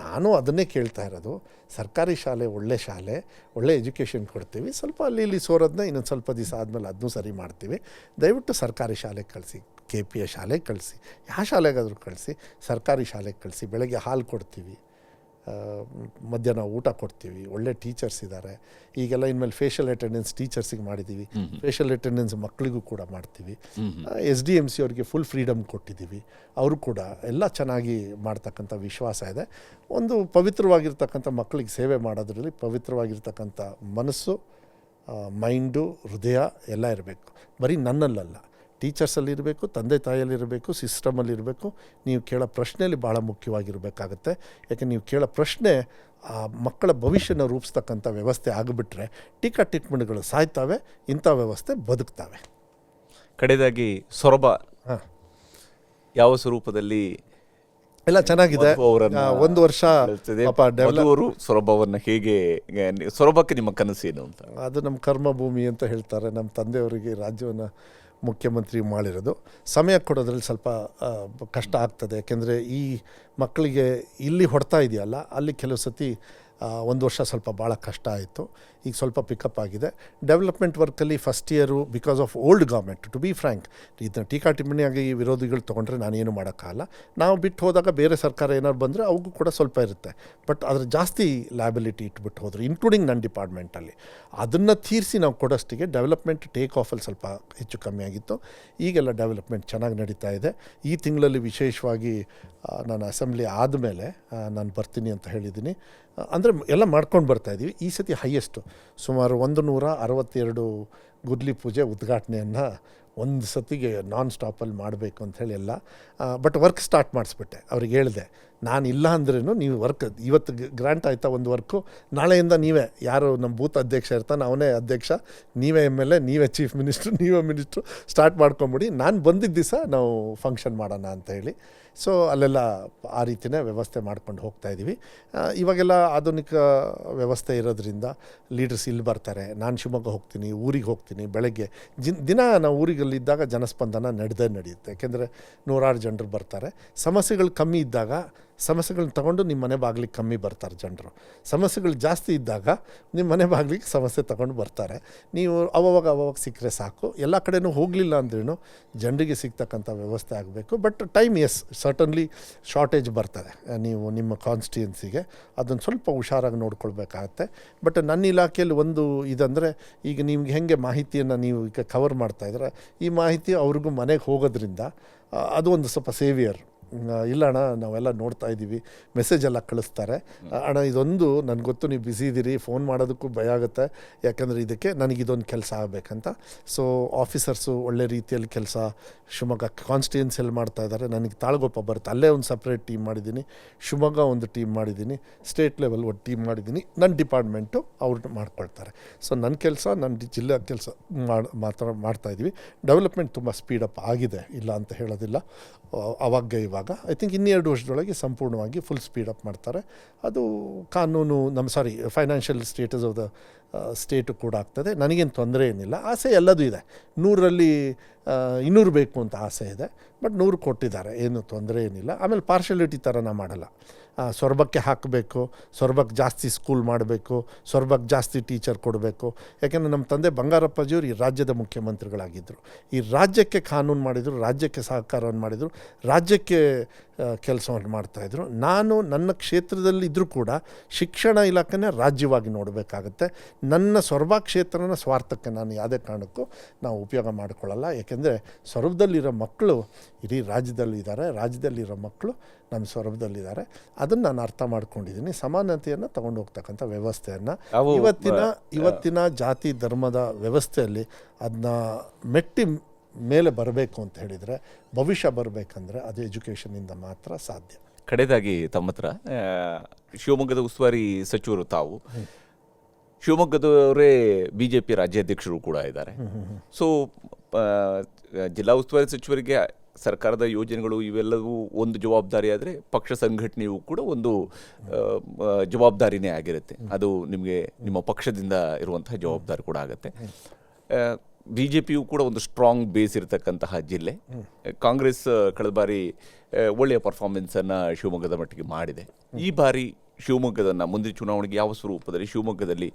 ನಾನು ಅದನ್ನೇ ಕೇಳ್ತಾ ಇರೋದು, ಸರ್ಕಾರಿ ಶಾಲೆ ಒಳ್ಳೆ ಶಾಲೆ, ಒಳ್ಳೆ ಎಜುಕೇಷನ್ ಕೊಡ್ತೀವಿ, ಸ್ವಲ್ಪ ಅಲ್ಲಿ ಇಲ್ಲಿ ಸೋರೋದನ್ನ ಇನ್ನೊಂದು ಸ್ವಲ್ಪ ದಿವಸ ಆದಮೇಲೆ ಅದನ್ನೂ ಸರಿ ಮಾಡ್ತೀವಿ. ದಯವಿಟ್ಟು ಸರ್ಕಾರಿ ಶಾಲೆಗೆ ಕಳಿಸಿ, KPA ಶಾಲೆಗೆ ಕಳಿಸಿ, ಯಾವ ಶಾಲೆಗಾದರೂ ಕಳಿಸಿ, ಸರ್ಕಾರಿ ಶಾಲೆಗೆ ಕಳಿಸಿ. ಬೆಳಗ್ಗೆ ಹಾಲು ಕೊಡ್ತೀವಿ, ಮಧ್ಯಾಹ್ನ ಊಟ ಕೊಡ್ತೀವಿ, ಒಳ್ಳೆ ಟೀಚರ್ಸ್ ಇದ್ದಾರೆ. ಈಗೆಲ್ಲ ಇನ್ಮೇಲೆ ಫೇಶಿಯಲ್ ಅಟೆಂಡೆನ್ಸ್ ಟೀಚರ್ಸಿಗೆ ಮಾಡಿದ್ದೀವಿ, ಫೇಶಿಯಲ್ ಅಟೆಂಡೆನ್ಸ್ ಮಕ್ಕಳಿಗೂ ಕೂಡ ಮಾಡ್ತೀವಿ. SDMC ಅವ್ರಿಗೆ ಫುಲ್ ಫ್ರೀಡಮ್ ಕೊಟ್ಟಿದ್ದೀವಿ, ಅವರು ಕೂಡ ಎಲ್ಲ ಚೆನ್ನಾಗಿ ಮಾಡ್ತಕ್ಕಂಥ ವಿಶ್ವಾಸ ಇದೆ. ಒಂದು ಪವಿತ್ರವಾಗಿರ್ತಕ್ಕಂಥ ಮಕ್ಕಳಿಗೆ ಸೇವೆ ಮಾಡೋದ್ರಲ್ಲಿ ಪವಿತ್ರವಾಗಿರ್ತಕ್ಕಂಥ ಮನಸ್ಸು, ಮೈಂಡು, ಹೃದಯ ಎಲ್ಲ ಇರಬೇಕು. ಬರೀ ನನ್ನಲ್ಲಲ್ಲ, ಟೀಚರ್ಸಲ್ಲಿರಬೇಕು, ತಂದೆ ತಾಯಿಯಲ್ಲಿರಬೇಕು, ಸಿಸ್ಟಮಲ್ಲಿರಬೇಕು. ನೀವು ಕೇಳೋ ಪ್ರಶ್ನೆಯಲ್ಲಿ ಭಾಳ ಮುಖ್ಯವಾಗಿರಬೇಕಾಗತ್ತೆ. ಯಾಕೆ ನೀವು ಕೇಳೋ ಪ್ರಶ್ನೆ ಆ ಮಕ್ಕಳ ಭವಿಷ್ಯನ ರೂಪಿಸ್ತಕ್ಕಂಥ ವ್ಯವಸ್ಥೆ ಆಗಿಬಿಟ್ರೆ ಟೀಕಾ ಟಿಪ್ಪಣಿಗಳು ಸಾಯ್ತವೆ, ಇಂಥ ವ್ಯವಸ್ಥೆ ಬದುಕ್ತವೆ. ಕಡೆಯದಾಗಿ ಸೊರಬ ಯಾವ ಸ್ವರೂಪದಲ್ಲಿ ಎಲ್ಲ ಚೆನ್ನಾಗಿದೆ. ಒಂದು ವರ್ಷ ಅವರು ಸೊರಬವನ್ನು ಹೇಗೆ, ಸೊರಬಕ್ಕೆ ನಿಮ್ಮ ಕನಸೇನು ಅಂತ? ಅದು ನಮ್ಮ ಕರ್ಮಭೂಮಿ ಅಂತ ಹೇಳ್ತಾರೆ. ನಮ್ಮ ತಂದೆಯವರಿಗೆ ರಾಜ್ಯವನ್ನು ಮುಖ್ಯಮಂತ್ರಿ ಮಾಡಿರೋದು. ಸಮಯ ಕೊಡೋದ್ರಲ್ಲಿ ಸ್ವಲ್ಪ ಕಷ್ಟ ಆಗ್ತದೆ. ಯಾಕೆಂದರೆ ಈ ಮಕ್ಕಳಿಗೆ ಇಲ್ಲಿ ಹೊಡ್ತಾ ಇದೆಯಲ್ಲ, ಅಲ್ಲಿ ಕೆಲವು ಸತಿ ಒಂದು ವರ್ಷ ಸ್ವಲ್ಪ ಭಾಳ ಕಷ್ಟ ಆಯಿತು. ಈಗ ಸ್ವಲ್ಪ ಪಿಕಪ್ ಆಗಿದೆ. ಡೆವಲಪ್ಮೆಂಟ್ ವರ್ಕಲ್ಲಿ first year because of old government, to be frank, ಇದನ್ನು ಟೀಕಾ ಟಿಪ್ಪಣಿಯಾಗಿ ವಿರೋಧಿಗಳು ತೊಗೊಂಡ್ರೆ ನಾನೇನು ಮಾಡೋಕ್ಕಾಗಲ್ಲ. ನಾವು ಬಿಟ್ಟು ಹೋದಾಗ ಬೇರೆ ಸರ್ಕಾರ ಏನಾದ್ರು ಬಂದರೆ ಅವಕ್ಕೂ ಕೂಡ ಸ್ವಲ್ಪ ಇರುತ್ತೆ. ಬಟ್ ಅದ್ರ ಜಾಸ್ತಿ ಲ್ಯಾಬಿಲಿಟಿ ಇಟ್ಬಿಟ್ಟು ಹೋದ್ರು, ಇನ್ಕ್ಲೂಡಿಂಗ್ ನನ್ನ ಡಿಪಾರ್ಟ್ಮೆಂಟಲ್ಲಿ. ಅದನ್ನು ತೀರಿಸಿ ನಾವು ಕೊಡೋಷ್ಟಿಗೆ ಡೆವಲಪ್ಮೆಂಟ್ ಟೇಕ್ ಆಫಲ್ಲಿ ಸ್ವಲ್ಪ ಹೆಚ್ಚು ಕಮ್ಮಿ ಆಗಿತ್ತು. ಈಗೆಲ್ಲ ಡೆವಲಪ್ಮೆಂಟ್ ಚೆನ್ನಾಗಿ ನಡೀತಾ ಇದೆ. ಈ ತಿಂಗಳಲ್ಲಿ ವಿಶೇಷವಾಗಿ ನಾನು ಅಸೆಂಬ್ಲಿ ಆದಮೇಲೆ ನಾನು ಬರ್ತೀನಿ ಅಂತ ಹೇಳಿದ್ದೀನಿ. ಅಂದರೆ ಎಲ್ಲ ಮಾಡ್ಕೊಂಡು ಬರ್ತಾಯಿದ್ದೀವಿ. ಈ ಸತಿ ಹೈಯೆಸ್ಟು ಸುಮಾರು 162 ಗುದ್ಲಿ ಪೂಜೆ ಉದ್ಘಾಟನೆಯನ್ನು ಒಂದು ಸತಿಗೆ ನಾನ್ ಸ್ಟಾಪಲ್ಲಿ ಮಾಡಬೇಕು ಅಂಥೇಳಿ ಎಲ್ಲ. ಬಟ್ ವರ್ಕ್ ಸ್ಟಾರ್ಟ್ ಮಾಡಿಸ್ಬಿಟ್ಟೆ. ಅವ್ರಿಗೆ ಹೇಳಿದೆ, ನಾನು ಇಲ್ಲ ಅಂದ್ರೂ ನೀವು ವರ್ಕ್ ಇವತ್ತು ಗ್ರಾಂಟ್ ಆಯಿತಾ ಒಂದು ವರ್ಕು, ನಾಳೆಯಿಂದ ನೀವೇ, ಯಾರು ನಮ್ಮ ಬೂತ್ ಅಧ್ಯಕ್ಷ ಇರ್ತಾನೆ ಅವನೇ ಅಧ್ಯಕ್ಷ, ನೀವೇ MLA, ನೀವೇ ಚೀಫ್ ಮಿನಿಸ್ಟ್ರು, ನೀವೇ ಮಿನಿಸ್ಟ್ರು, ಸ್ಟಾರ್ಟ್ ಮಾಡ್ಕೊಂಬಿಡಿ. ನಾನು ಬಂದಿದ್ದ ದಿವಸ ನಾವು ಫಂಕ್ಷನ್ ಮಾಡೋಣ ಅಂತ ಹೇಳಿ. ಸೊ ಅಲ್ಲೆಲ್ಲ ಆ ರೀತಿಯೇ ವ್ಯವಸ್ಥೆ ಮಾಡ್ಕೊಂಡು ಹೋಗ್ತಾಯಿದ್ದೀವಿ. ಇವಾಗೆಲ್ಲ ಆಧುನಿಕ ವ್ಯವಸ್ಥೆ ಇರೋದ್ರಿಂದ ಲೀಡರ್ಸ್ ಇಲ್ಲಿ ಬರ್ತಾರೆ, ನಾನು ಶಿವಮೊಗ್ಗ ಹೋಗ್ತೀನಿ, ಊರಿಗೆ ಹೋಗ್ತೀನಿ. ಬೆಳಗ್ಗೆ ದಿನ ನಾವು ಊರಿಗಲ್ಲಿದ್ದಾಗ ಜನಸ್ಪಂದನ ನಡೆಯುತ್ತೆ. ಯಾಕೆಂದರೆ 100 ಜನರು ಬರ್ತಾರೆ. ಸಮಸ್ಯೆಗಳು ಕಮ್ಮಿ ಇದ್ದಾಗ ಸಮಸ್ಯೆಗಳನ್ನ ತಗೊಂಡು ನಿಮ್ಮ ಮನೆ ಬಾಗಿಲಿಗೆ ಕಮ್ಮಿ ಬರ್ತಾರೆ ಜನರು. ಸಮಸ್ಯೆಗಳು ಜಾಸ್ತಿ ಇದ್ದಾಗ ನಿಮ್ಮ ಮನೆ ಬಾಗಿಲಿಗೆ ಸಮಸ್ಯೆ ತಗೊಂಡು ಬರ್ತಾರೆ. ನೀವು ಅವಾಗ ಸಿಕ್ಕರೆ ಸಾಕು. ಎಲ್ಲ ಕಡೆನೂ ಹೋಗಲಿಲ್ಲ ಅಂದ್ರೂ ಜನರಿಗೆ ಸಿಗ್ತಕ್ಕಂಥ ವ್ಯವಸ್ಥೆ ಆಗಬೇಕು. ಬಟ್ ಟೈಮ್ ಸರ್ಟನ್ಲಿ ಶಾರ್ಟೇಜ್ ಬರ್ತದೆ. ನೀವು ನಿಮ್ಮ ಕಾನ್ಸ್ಟಿಟ್ಯೂನ್ಸಿಗೆ ಅದನ್ನು ಸ್ವಲ್ಪ ಹುಷಾರಾಗಿ ನೋಡ್ಕೊಳ್ಬೇಕಾಗತ್ತೆ. ಬಟ್ ನನ್ನ ಇಲಾಖೆಯಲ್ಲಿ ಒಂದು ಇದಂದರೆ, ಈಗ ನಿಮ್ಗೆ ಹೇಗೆ ಮಾಹಿತಿಯನ್ನು ನೀವು ಈಗ ಕವರ್ ಮಾಡ್ತಾಯಿದ್ರೆ, ಈ ಮಾಹಿತಿ ಅವ್ರಿಗೂ ಮನೆಗೆ ಹೋಗೋದ್ರಿಂದ ಅದು ಒಂದು ಸ್ವಲ್ಪ ಸೇವಿಯರ್. ಇಲ್ಲ ಅಣ್ಣ, ನಾವೆಲ್ಲ ನೋಡ್ತಾ ಇದ್ದೀವಿ, ಮೆಸೇಜೆಲ್ಲ ಕಳಿಸ್ತಾರೆ. ಅಣ್ಣ ಇದೊಂದು ನನಗೆ ಗೊತ್ತು, ನೀವು ಬ್ಯುಸಿ ಇದ್ದೀರಿ, ಫೋನ್ ಮಾಡೋದಕ್ಕೂ ಭಯ ಆಗುತ್ತೆ. ಯಾಕಂದರೆ ಇದಕ್ಕೆ ನನಗಿದೊಂದು ಕೆಲಸ ಆಗಬೇಕಂತ. ಸೊ ಆಫೀಸರ್ಸು ಒಳ್ಳೆ ರೀತಿಯಲ್ಲಿ ಕೆಲಸ ಶಿವಮೊಗ್ಗ ಕಾನ್ಸ್ಟಿಟ್ಯೂನ್ಸಿಯಲ್ಲಿ ಮಾಡ್ತಾಯಿದ್ದಾರೆ. ನನಗೆ ತಾಳ್ಗೊಪ್ಪ ಬರುತ್ತೆ, ಅಲ್ಲೇ ಒಂದು ಸಪ್ರೇಟ್ ಟೀಮ್ ಮಾಡಿದ್ದೀನಿ, ಶಿವಮೊಗ್ಗ ಒಂದು ಟೀಮ್ ಮಾಡಿದ್ದೀನಿ, ಸ್ಟೇಟ್ ಲೆವೆಲ್ ಒಂದು ಟೀಮ್ ಮಾಡಿದ್ದೀನಿ. ನನ್ನ ಡಿಪಾರ್ಟ್ಮೆಂಟು ಅವ್ರು ಮಾಡ್ಕೊಳ್ತಾರೆ. ಸೊ ನನ್ನ ಕೆಲಸ, ನನ್ನ ಜಿಲ್ಲೆ ಕೆಲಸ ಮಾತ್ರ ಮಾಡ್ತಾಯಿದ್ದೀವಿ. ಡೆವಲಪ್ಮೆಂಟ್ ತುಂಬ ಸ್ಪೀಡಪ್ ಆಗಿದೆ, ಇಲ್ಲ ಅಂತ ಹೇಳೋದಿಲ್ಲ. ಇವಾಗ ಐ ಥಿಂಕ್ 2 ವರ್ಷದೊಳಗೆ ಸಂಪೂರ್ಣವಾಗಿ ಫುಲ್ ಸ್ಪೀಡಪ್ ಮಾಡ್ತಾರೆ. ಅದು ಕಾನೂನು financial status of the state ಕೂಡ ಆಗ್ತದೆ. ನನಗೇನು ತೊಂದರೆ ಏನಿಲ್ಲ. ಆಸೆ ಎಲ್ಲದೂ ಇದೆ. 100ರಲ್ಲಿ 200 ಬೇಕು ಅಂತ ಆಸೆ ಇದೆ. ಬಟ್ 100 ಕೊಟ್ಟಿದ್ದಾರೆ, ಏನು ತೊಂದರೆ ಏನಿಲ್ಲ. ಆಮೇಲೆ ಪಾರ್ಶಲಿಟಿ ಥರನ ಮಾಡಲ್ಲ. ಸೊರಬಕ್ಕೆ ಹಾಕಬೇಕು, ಸೊರಬಕ್ಕೆ ಜಾಸ್ತಿ ಸ್ಕೂಲ್ ಮಾಡಬೇಕು, ಸೊರಬಕ್ಕೆ ಜಾಸ್ತಿ ಟೀಚರ್ ಕೊಡಬೇಕು. ಯಾಕೆಂದರೆ ನಮ್ಮ ತಂದೆ ಬಂಗಾರಪ್ಪಾಜಿಯವರು ಈ ರಾಜ್ಯದ ಮುಖ್ಯಮಂತ್ರಿಗಳಾಗಿದ್ದರು. ಈ ರಾಜ್ಯಕ್ಕೆ ಕಾನೂನು ಮಾಡಿದರು, ರಾಜ್ಯಕ್ಕೆ ಸಹಕಾರವನ್ನು ಮಾಡಿದರು, ರಾಜ್ಯಕ್ಕೆ ಕೆಲಸವನ್ನು ಮಾಡ್ತಾಯಿದ್ರು. ನಾನು ನನ್ನ ಕ್ಷೇತ್ರದಲ್ಲಿದ್ದರೂ ಕೂಡ ಶಿಕ್ಷಣ ಇಲಾಖೆನೇ ರಾಜ್ಯವಾಗಿ ನೋಡಬೇಕಾಗತ್ತೆ. ನನ್ನ ಸೊರಬ ಕ್ಷೇತ್ರನ ಸ್ವಾರ್ಥಕ್ಕೆ ನಾನು ಯಾವುದೇ ಕಾರಣಕ್ಕೂ ನಾವು ಉಪಯೋಗ ಮಾಡಿಕೊಳ್ಳಲ್ಲ. ಯಾಕೆಂದರೆ ಸೊರಬದಲ್ಲಿರೋ ಮಕ್ಕಳು ಇಡೀ ರಾಜ್ಯದಲ್ಲಿದ್ದಾರೆ, ರಾಜ್ಯದಲ್ಲಿರೋ ಮಕ್ಕಳು ನಮ್ಮ ಸೊರಬದಲ್ಲಿದ್ದಾರೆ. ಅದನ್ನು ನಾನು ಅರ್ಥ ಮಾಡ್ಕೊಂಡಿದ್ದೀನಿ. ಸಮಾನತೆಯನ್ನು ತಗೊಂಡು ಹೋಗ್ತಕ್ಕಂಥ ವ್ಯವಸ್ಥೆಯನ್ನು ಇವತ್ತಿನ ಜಾತಿ ಧರ್ಮದ ವ್ಯವಸ್ಥೆಯಲ್ಲಿ ಅದನ್ನ ಮೆಟ್ಟಿ ಮೇಲೆ ಬರಬೇಕು ಅಂತ ಹೇಳಿದರೆ, ಭವಿಷ್ಯ ಬರಬೇಕಂದ್ರೆ ಅದು ಎಜುಕೇಷನಿಂದ ಮಾತ್ರ ಸಾಧ್ಯ. ಕಡೆಯದಾಗಿ ತಮ್ಮ ಹತ್ರ, ಶಿವಮೊಗ್ಗದ ಉಸ್ತುವಾರಿ ಸಚಿವರು ತಾವು, ಶಿವಮೊಗ್ಗದವರೇ BJP ರಾಜ್ಯಾಧ್ಯಕ್ಷರು ಕೂಡ ಇದ್ದಾರೆ. ಸೊ ಜಿಲ್ಲಾ ಉಸ್ತುವಾರಿ ಸಚಿವರಿಗೆ ಸರ್ಕಾರದ ಯೋಜನೆಗಳು ಇವೆಲ್ಲವೂ ಒಂದು ಜವಾಬ್ದಾರಿ ಆದರೆ ಪಕ್ಷ ಸಂಘಟನೆಯೂ ಕೂಡ ಒಂದು ಜವಾಬ್ದಾರಿನೇ ಆಗಿರುತ್ತೆ. ಅದು ನಿಮಗೆ ನಿಮ್ಮ ಪಕ್ಷದಿಂದ ಇರುವಂತಹ ಜವಾಬ್ದಾರಿ ಕೂಡ ಆಗುತ್ತೆ. ಬಿ ಜೆ ಪಿಯು ಕೂಡ ಒಂದು ಸ್ಟ್ರಾಂಗ್ ಬೇಸ್ ಇರತಕ್ಕಂತಹ ಜಿಲ್ಲೆ. ಕಾಂಗ್ರೆಸ್ ಕಳೆದ ಬಾರಿ ಒಳ್ಳೆಯ ಪರ್ಫಾರ್ಮೆನ್ಸನ್ನು ಶಿವಮೊಗ್ಗದ ಮಟ್ಟಿಗೆ ಮಾಡಿದೆ. ಈ ಬಾರಿ ಶಿವಮೊಗ್ಗದನ್ನು ಮುಂದಿನ ಚುನಾವಣೆಗೆ ಯಾವ ಸ್ವರೂಪದಲ್ಲಿ ಶಿವಮೊಗ್ಗದಲ್ಲಿ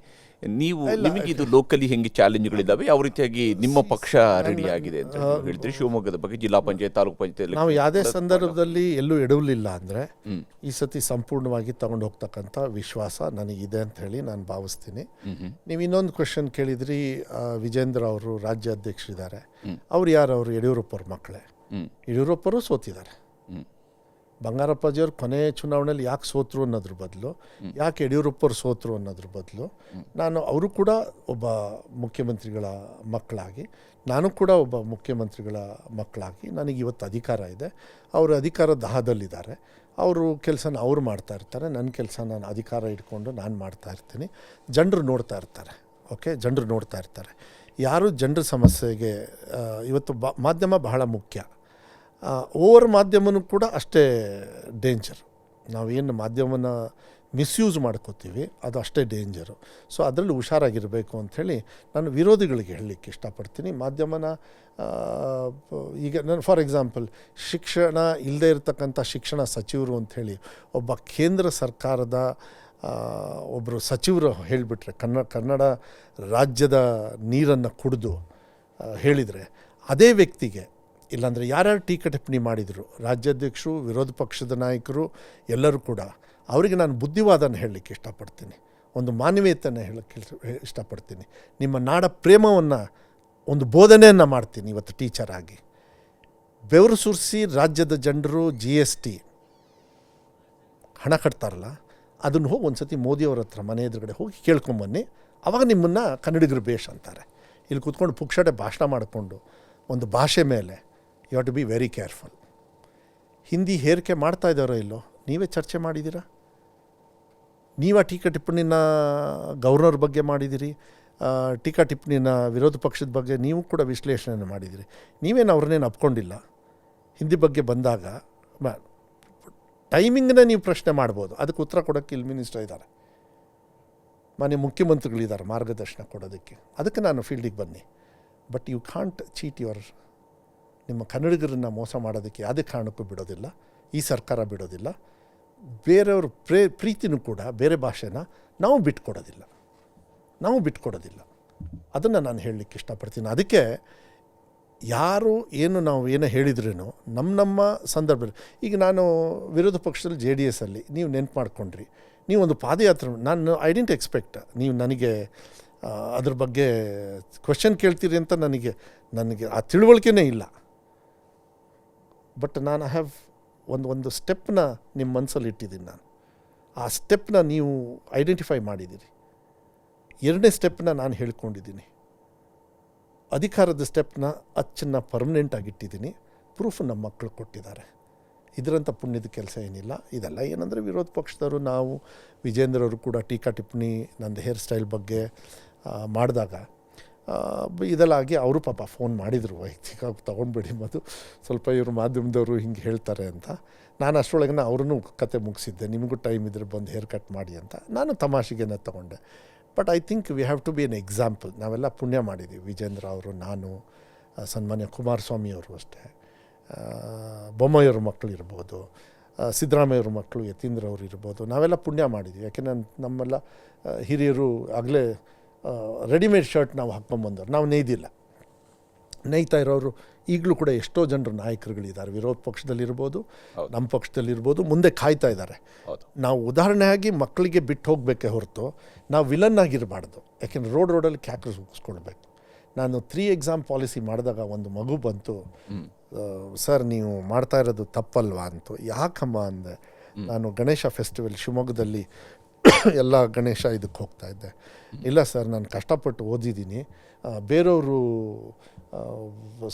ನಿಮಗೆ ಇದು ಲೋಕಲಿ ಹೆಂಗೆ ಚಾಲೆಂಜ್ಗಳಿದ್ದಾವೆ, ಯಾವ ರೀತಿಯಾಗಿ ನಿಮ್ಮ ಪಕ್ಷ ರೆಡಿ ಆಗಿದೆ ಅಂತ ಹೇಳ್ತೀರಿ ಶಿವಮೊಗ್ಗದ ಬಗ್ಗೆ? ಜಿಲ್ಲಾ ಪಂಚಾಯತ್, ತಾಲೂಕು ಪಂಚಾಯತ್ ನಾವು ಯಾವುದೇ ಸಂದರ್ಭದಲ್ಲಿ ಎಲ್ಲೂ ಎಡವಲಿಲ್ಲ ಅಂದರೆ ಈ ಸತಿ ಸಂಪೂರ್ಣವಾಗಿ ತಗೊಂಡು ಹೋಗ್ತಕ್ಕಂಥ ವಿಶ್ವಾಸ ನನಗಿದೆ ಅಂತ ಹೇಳಿ ನಾನು ಭಾವಿಸ್ತೀನಿ. ನೀವು ಇನ್ನೊಂದು ಕ್ವೆಶನ್ ಕೇಳಿದ್ರಿ, ವಿಜೇಂದ್ರ ಅವರು ರಾಜ್ಯಾಧ್ಯಕ್ಷರಿದ್ದಾರೆ, ಅವ್ರು ಯಾರು? ಅವರು ಯಡಿಯೂರಪ್ಪವ್ರ ಮಕ್ಕಳೇ. ಯಡಿಯೂರಪ್ಪರು ಸೋತಿದ್ದಾರೆ. ಬಂಗಾರಪ್ಪಾಜಿಯವ್ರು ಕೊನೆ ಚುನಾವಣೆಯಲ್ಲಿ ಯಾಕೆ ಸೋತರು ಅನ್ನೋದ್ರ ಬದಲು, ಯಾಕೆ ಯಡಿಯೂರಪ್ಪರು ಸೋತರು ಅನ್ನೋದ್ರ ಬದಲು, ನಾನು ಅವರು ಕೂಡ ಒಬ್ಬ ಮುಖ್ಯಮಂತ್ರಿಗಳ ಮಕ್ಕಳಾಗಿ, ನಾನು ಕೂಡ ಒಬ್ಬ ಮುಖ್ಯಮಂತ್ರಿಗಳ ಮಕ್ಕಳಾಗಿ ನನಗೆ ಇವತ್ತು ಅಧಿಕಾರ ಇದೆ. ಅವರು ಅಧಿಕಾರ ದಾಹದಲ್ಲಿದ್ದಾರೆ. ಅವರು ಕೆಲಸನ ಅವ್ರು ಮಾಡ್ತಾ ಇರ್ತಾರೆ, ನನ್ನ ಕೆಲಸ ನಾನು ಅಧಿಕಾರ ಇಟ್ಕೊಂಡು ನಾನು ಮಾಡ್ತಾ ಇರ್ತೀನಿ. ಜನರು ನೋಡ್ತಾ ಇರ್ತಾರೆ. ಓಕೆ, ಜನರು ನೋಡ್ತಾ ಇರ್ತಾರೆ. ಯಾರು ಜನರ ಸಮಸ್ಯೆಗೆ ಇವತ್ತು ಮಾಧ್ಯಮ ಬಹಳ ಮುಖ್ಯ. ಓವರ್ ಮಾಧ್ಯಮನೂ ಕೂಡ ಅಷ್ಟೇ ಡೇಂಜರ್. ನಾವೇನು ಮಾಧ್ಯಮನ ಮಿಸ್ಯೂಸ್ ಮಾಡ್ಕೋತೀವಿ ಅದು ಅಷ್ಟೇ ಡೇಂಜರು. ಸೊ ಅದರಲ್ಲಿ ಹುಷಾರಾಗಿರಬೇಕು ಅಂಥೇಳಿ ನಾನು ವಿರೋಧಿಗಳಿಗೆ ಹೇಳಲಿಕ್ಕೆ ಇಷ್ಟಪಡ್ತೀನಿ. ಮಾಧ್ಯಮನ ಈಗ ನಾನು ಫಾರ್ ಎಕ್ಸಾಂಪಲ್ ಶಿಕ್ಷಣ ಇಲ್ಲದೆ ಇರತಕ್ಕಂಥ ಶಿಕ್ಷಣ ಸಚಿವರು ಅಂಥೇಳಿ ಒಬ್ಬ ಕೇಂದ್ರ ಸರ್ಕಾರದ ಒಬ್ಬರು ಸಚಿವರು ಹೇಳಿಬಿಟ್ರೆ, ಕನ್ನಡ ರಾಜ್ಯದ ನೀರನ್ನು ಕುಡಿದು ಹೇಳಿದರೆ, ಅದೇ ವ್ಯಕ್ತಿಗೆ ಇಲ್ಲಾಂದರೆ ಯಾರ್ಯಾರು ಟೀಕೆ ಟಿಪ್ಪಣಿ ಮಾಡಿದರು, ರಾಜ್ಯಾಧ್ಯಕ್ಷರು, ವಿರೋಧ ಪಕ್ಷದ ನಾಯಕರು ಎಲ್ಲರೂ ಕೂಡ, ಅವರಿಗೆ ನಾನು ಬುದ್ಧಿವಾದನ ಹೇಳಲಿಕ್ಕೆ ಇಷ್ಟಪಡ್ತೀನಿ. ಒಂದು ಮಾನವೀಯತೆಯನ್ನು ಹೇಳಕ್ಕೆ ಇಷ್ಟಪಡ್ತೀನಿ. ನಿಮ್ಮ ನಾಡ ಪ್ರೇಮವನ್ನು ಒಂದು ಬೋಧನೆಯನ್ನು ಮಾಡ್ತೀನಿ. ಇವತ್ತು ಟೀಚರ್ ಆಗಿ ಬೆವರು ಸುರಿಸಿ ರಾಜ್ಯದ ಜನರು GST ಹಣ ಕಟ್ತಾರಲ್ಲ, ಅದನ್ನು ಹೋಗಿ ಒಂದು ಸತಿ ಮೋದಿಯವ್ರ ಹತ್ರ ಮನೆ ಎದುರುಗಡೆ ಹೋಗಿ ಕೇಳ್ಕೊಂಬನ್ನಿ. ಆವಾಗ ನಿಮ್ಮನ್ನು ಕನ್ನಡಿಗರು ಬೇಷ್ ಅಂತಾರೆ. ಇಲ್ಲಿ ಕೂತ್ಕೊಂಡು ಪುಕ್ಷಟೆ ಭಾಷಣ ಮಾಡಿಕೊಂಡು ಒಂದು ಭಾಷೆ ಮೇಲೆ you have to be very careful. Hindi ಹೇರಿಕೆ ಮಾಡ್ತಾ ಇದ್ದಾರೋ ಇಲ್ಲೋ ನೀವೇ ಚರ್ಚೆ ಮಾಡಿದ್ದೀರಾ? ನೀವೇ ಟೀಕಾ ಟಿಪ್ಪಣಿನ ಗವರ್ನರ್ ಬಗ್ಗೆ ಮಾಡಿದ್ದೀರಿ, ಟೀಕಾ ಟಿಪ್ಪಣಿನ ವಿರೋಧ ಪಕ್ಷದ ಬಗ್ಗೆ ನೀವು ಕೂಡ ವಿಶ್ಲೇಷಣೆ ಮಾಡಿದ್ದೀರಿ. ನೀವೇನು ಅವ್ರನ್ನೇನು ಅಪ್ಕೊಂಡಿಲ್ಲ. ಹಿಂದಿ ಬಗ್ಗೆ ಬಂದಾಗ ಟೈಮಿಂಗನ್ನ ನೀವು ಪ್ರಶ್ನೆ ಮಾಡ್ಬೋದು, ಅದಕ್ಕೆ ಉತ್ತರ ಕೊಡೋಕ್ಕೆ ಇಲ್ಲಿ ಮಿನಿಸ್ಟರ್ ಇದ್ದಾರೆ, ಮಾನ್ಯ ಮುಖ್ಯಮಂತ್ರಿಗಳಿದ್ದಾರೆ ಮಾರ್ಗದರ್ಶನ ಕೊಡೋದಕ್ಕೆ. ಅದಕ್ಕೆ ನಾನು ಫೀಲ್ಡಿಗೆ ಬನ್ನಿ. ಬಟ್ ಯು ಕಾಂಟ್ ಚೀಟ್ ನಿಮ್ಮ ಕನ್ನಡಿಗರನ್ನು ಮೋಸ ಮಾಡೋದಕ್ಕೆ ಯಾವುದೇ ಕಾರಣಕ್ಕೂ ಬಿಡೋದಿಲ್ಲ. ಈ ಸರ್ಕಾರ ಬಿಡೋದಿಲ್ಲ. ಬೇರೆಯವ್ರ ಪ್ರೀತಿನೂ ಕೂಡ ಬೇರೆ ಭಾಷೆನ ನಾವು ಬಿಟ್ಕೊಡೋದಿಲ್ಲ. ಅದನ್ನು ನಾನು ಹೇಳಲಿಕ್ಕೆ ಇಷ್ಟಪಡ್ತೀನಿ. ಅದಕ್ಕೆ ಯಾರು ನಾವು ಏನೋ ಹೇಳಿದ್ರೂ ನಮ್ಮ ಸಂದರ್ಭದಲ್ಲಿ, ಈಗ ನಾನು ವಿರೋಧ ಪಕ್ಷದಲ್ಲಿ JDS ಅಲ್ಲಿ ನೀವು ನೆನ್ಪು ಮಾಡ್ಕೊಂಡ್ರಿ, ನೀವು ಒಂದು ಪಾದಯಾತ್ರೆ, ನಾನು ಐ ಡಿಂಟ್ ಎಕ್ಸ್ಪೆಕ್ಟ್ ನೀವು ನನಗೆ ಅದ್ರ ಬಗ್ಗೆ ಕ್ವೆಶನ್ ಕೇಳ್ತೀರಿ ಅಂತ ನನಗೆ ಆ ತಿಳುವಳಿಕೆನೇ ಇಲ್ಲ. ಬಟ್ ನಾನು ಹ್ಯಾವ್ ಒಂದು ಸ್ಟೆಪ್ನ ನಿಮ್ಮ ಮನಸ್ಸಲ್ಲಿ ಇಟ್ಟಿದ್ದೀನಿ. ನಾನು ಆ ಸ್ಟೆಪ್ನ ನೀವು ಐಡೆಂಟಿಫೈ ಮಾಡಿದ್ದೀರಿ. ಎರಡನೇ ಸ್ಟೆಪ್ನ ನಾನು ಹೇಳ್ಕೊಂಡಿದ್ದೀನಿ. ಅಧಿಕಾರದ ಸ್ಟೆಪ್ನ ಅಚ್ಚನ್ನು ಪರ್ಮನೆಂಟಾಗಿ ಇಟ್ಟಿದ್ದೀನಿ. ಪ್ರೂಫ್ ನಮ್ಮ ಮಕ್ಕಳು ಕೊಟ್ಟಿದ್ದಾರೆ. ಇದರಂಥ ಪುಣ್ಯದ ಕೆಲಸ ಏನಿಲ್ಲ. ಇದೆಲ್ಲ ಏನಂದರೆ ವಿರೋಧ ಪಕ್ಷದವರು, ನಾವು ವಿಜೇಂದ್ರವರು ಕೂಡ ಟೀಕಾ ಟಿಪ್ಪಣಿ ನಂದು ಹೇರ್ ಸ್ಟೈಲ್ ಬಗ್ಗೆ ಮಾಡಿದಾಗ ಇದೆಲ್ಲ ಆಗಿ ಅವರು ಪಾಪ ಫೋನ್ ಮಾಡಿದರು, ವೈಯಕ್ತಿಕವಾಗಿ ತೊಗೊಂಡ್ಬೇಡಿ ಮದು, ಸ್ವಲ್ಪ ಇವರು ಮಾಧ್ಯಮದವರು ಹಿಂಗೆ ಹೇಳ್ತಾರೆ ಅಂತ. ನಾನು ಅಷ್ಟರೊಳಗೆ ಅವ್ರೂ ಕತೆ ಮುಗಿಸಿದ್ದೆ, ನಿಮಗೂ ಟೈಮ್ ಇದ್ರೆ ಬಂದು ಹೇರ್ ಕಟ್ ಮಾಡಿ ಅಂತ ನಾನು ತಮಾಷೆಗೇನೆ ತೊಗೊಂಡೆ. But I think we have to be an example. ನಾವೆಲ್ಲ ಪುಣ್ಯ ಮಾಡಿದ್ದೀವಿ. ವಿಜೇಂದ್ರ ಅವರು, ನಾನು, ಸನ್ಮಾನ್ಯ ಕುಮಾರಸ್ವಾಮಿ ಅವರು ಅಷ್ಟೇ, ಬೊಮ್ಮಾಯಿಯವ್ರ ಮಕ್ಕಳು ಇರ್ಬೋದು, ಸಿದ್ದರಾಮಯ್ಯವ್ರ ಮಕ್ಕಳು ಯತೀಂದ್ರ ಅವರು ಇರ್ಬೋದು. ನಾವೆಲ್ಲ ಪುಣ್ಯ ಮಾಡಿದ್ದೀವಿ. ಯಾಕೆಂದರೆ ನಮ್ಮೆಲ್ಲ ಹಿರಿಯರು ಆಗಲೇ ರೆಡಿಮೇಡ್ ಶರ್ಟ್ ನಾವು ಹಾಕ್ಕೊಂಬಂದವ್ರು, ನಾವು ನೇಯ್ದಿಲ್ಲ. ನೇಯ್ತಾ ಇರೋರು ಈಗಲೂ ಕೂಡ ಎಷ್ಟೋ ಜನರು ನಾಯಕರುಗಳಿದ್ದಾರೆ, ವಿರೋಧ ಪಕ್ಷದಲ್ಲಿರ್ಬೋದು, ನಮ್ಮ ಪಕ್ಷದಲ್ಲಿರ್ಬೋದು, ಮುಂದೆ ಕಾಯ್ತಾ ಇದ್ದಾರೆ. ನಾವು ಉದಾಹರಣೆಯಾಗಿ ಮಕ್ಕಳಿಗೆ ಬಿಟ್ಟು ಹೋಗಬೇಕೇ ಹೊರತು ನಾವು ವಿಲನ್ ಆಗಿರಬಾರ್ದು. ಯಾಕೆಂದರೆ ರೋಡಲ್ಲಿ ಕ್ಯಾಕ್ರಸ್ ಮುಗಿಸ್ಕೊಳ್ಬೇಕು. ನಾನು 3 ಎಕ್ಸಾಮ್ ಪಾಲಿಸಿ ಮಾಡಿದಾಗ ಒಂದು ಮಗು ಬಂತು, ಸರ್ ನೀವು ಮಾಡ್ತಾ ಇರೋದು ತಪ್ಪಲ್ವಾ ಅಂತು. ಯಾಕಮ್ಮ ಅಂದೆ. ನಾನು ಗಣೇಶ ಫೆಸ್ಟಿವಲ್ ಶಿವಮೊಗ್ಗದಲ್ಲಿ ಎಲ್ಲ ಗಣೇಶ ಇದಕ್ಕೆ ಹೋಗ್ತಾ ಇದ್ದೆ. ಇಲ್ಲ ಸರ್, ನಾನು ಕಷ್ಟಪಟ್ಟು ಓದಿದ್ದೀನಿ, ಬೇರೆಯವರು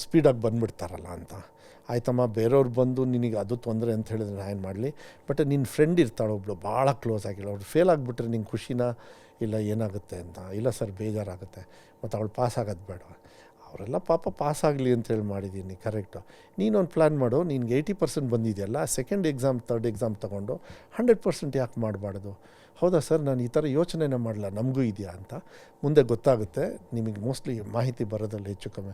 ಸ್ಪೀಡಾಗಿ ಬಂದುಬಿಡ್ತಾರಲ್ಲ ಅಂತ. ಆಯ್ತಮ್ಮ, ಬೇರೆಯವ್ರು ಬಂದು ನಿನಗೆ ಅದು ತೊಂದರೆ ಅಂತ ಹೇಳಿದ್ರೆ ನಾನು ಏನು ಮಾಡಲಿ? ಬಟ್ ನಿನ್ನ ಫ್ರೆಂಡ್ ಇರ್ತಾಳೆ ಒಬ್ಬಳು ಭಾಳ ಕ್ಲೋಸ್ ಆಗಿಲ್ಲ, ಅವ್ರು ಫೇಲ್ ಆಗಿಬಿಟ್ರೆ ನಿಂಗೆ ಖುಷಿನಾ ಇಲ್ಲ ಏನಾಗುತ್ತೆ ಅಂತ. ಇಲ್ಲ ಸರ್ ಬೇಜಾರಾಗುತ್ತೆ, ಮತ್ತು ಅವಳು ಪಾಸ್ ಆಗೋದು ಬೇಡ. ಅವರೆಲ್ಲ ಪಾಪ ಪಾಸ್ ಆಗಲಿ ಅಂತೇಳಿ ಮಾಡಿದ್ದೀನಿ, ಕರೆಕ್ಟು. ನೀನೊಂದು ಪ್ಲ್ಯಾನ್ ಮಾಡು, ನಿನ್ಗೆ 80% ಬಂದಿದೆಯಲ್ಲ, ಸೆಕೆಂಡ್ ಎಕ್ಸಾಮ್ ಥರ್ಡ್ ಎಕ್ಸಾಮ್ ತೊಗೊಂಡು 100% ಯಾಕೆ ಮಾಡಬಾರ್ದು? ಹೌದಾ ಸರ್, ನಾನು ಈ ಥರ ಯೋಚನೆನೇ ಮಾಡಲ್ಲ, ನಮಗೂ ಇದೆಯಾ ಅಂತ. ಮುಂದೆ ಗೊತ್ತಾಗುತ್ತೆ ನಿಮಗೆ, ಮೋಸ್ಟ್ಲಿ ಮಾಹಿತಿ ಬರೋದಲ್ಲಿ ಹೆಚ್ಚು ಕಮ್ಮಿ.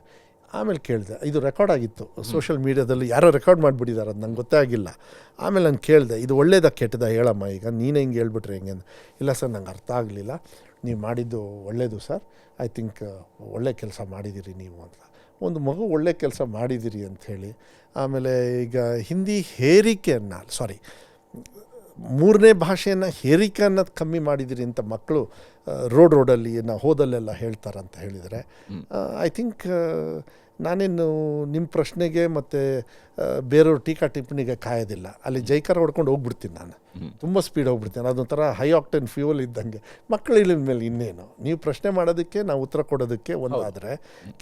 ಆಮೇಲೆ ಕೇಳಿದೆ, ಇದು ರೆಕಾರ್ಡ್ ಆಗಿತ್ತು ಸೋಷಿಯಲ್ ಮೀಡ್ಯಾದಲ್ಲಿ, ಯಾರೋ ರೆಕಾರ್ಡ್ ಮಾಡಿಬಿಟ್ಟಿದ್ದಾರೆ, ಅದು ನಂಗೆ ಗೊತ್ತೇ ಆಗಿಲ್ಲ. ಆಮೇಲೆ ನಾನು ಕೇಳಿದೆ, ಇದು ಒಳ್ಳೇದಾ ಕೆಟ್ಟದ ಹೇಳಮ್ಮ, ಈಗ ನೀನು ಹೆಂಗೆ ಹೇಳ್ಬಿಟ್ರೆ ಹೆಂಗೆ ಅಂತ. ಇಲ್ಲ ಸರ್, ನಂಗೆ ಅರ್ಥ ಆಗಲಿಲ್ಲ, ನೀವು ಮಾಡಿದ್ದು ಒಳ್ಳೆಯದು ಸರ್, ಐ ಥಿಂಕ್ ಒಳ್ಳೆ ಕೆಲಸ ಮಾಡಿದ್ದೀರಿ ನೀವು ಅಂತ. ಒಂದು ಮಗು ಒಳ್ಳೆ ಕೆಲಸ ಮಾಡಿದ್ದೀರಿ ಅಂಥೇಳಿ. ಆಮೇಲೆ ಈಗ ಹಿಂದಿ ಹೇರಿಕೆಯನ್ನು, ಸಾರಿ, ಮೂರನೇ ಭಾಷೆಯನ್ನು ಹೇರಿಕೆ ಅನ್ನೋದು ಕಮ್ಮಿ ಮಾಡಿದಿರಿ ಅಂತ ಮಕ್ಕಳು ರೋಡಲ್ಲಿ ನಾವು ಹೋದಲ್ಲೆಲ್ಲ ಹೇಳ್ತಾರಂತ ಹೇಳಿದರೆ, ಐ ಥಿಂಕ್ ನಾನೇನು ನಿಮ್ಮ ಪ್ರಶ್ನೆಗೆ ಮತ್ತು ಬೇರೆಯವ್ರ ಟೀಕಾ ಟಿಪ್ಪಣಿಗೆ ಕಾಯೋದಿಲ್ಲ. ಅಲ್ಲಿ ಜೈಕಾರ ಹೊಡ್ಕೊಂಡು ಹೋಗ್ಬಿಡ್ತೀನಿ, ನಾನು ತುಂಬ ಸ್ಪೀಡ್ ಹೋಗ್ಬಿಡ್ತೀನಿ. ಅದೊಂಥರ ಹೈ ಆಕ್ಟೇನ್ ಫ್ಯೂಯಲ್ ಇದ್ದಂಗೆ. ಮಕ್ಕಳು ಇಳಿದ ಮೇಲೆ ಇನ್ನೇನು, ನೀವು ಪ್ರಶ್ನೆ ಮಾಡೋದಕ್ಕೆ ನಾವು ಉತ್ತರ ಕೊಡೋದಕ್ಕೆ ಒಂದಾದರೆ,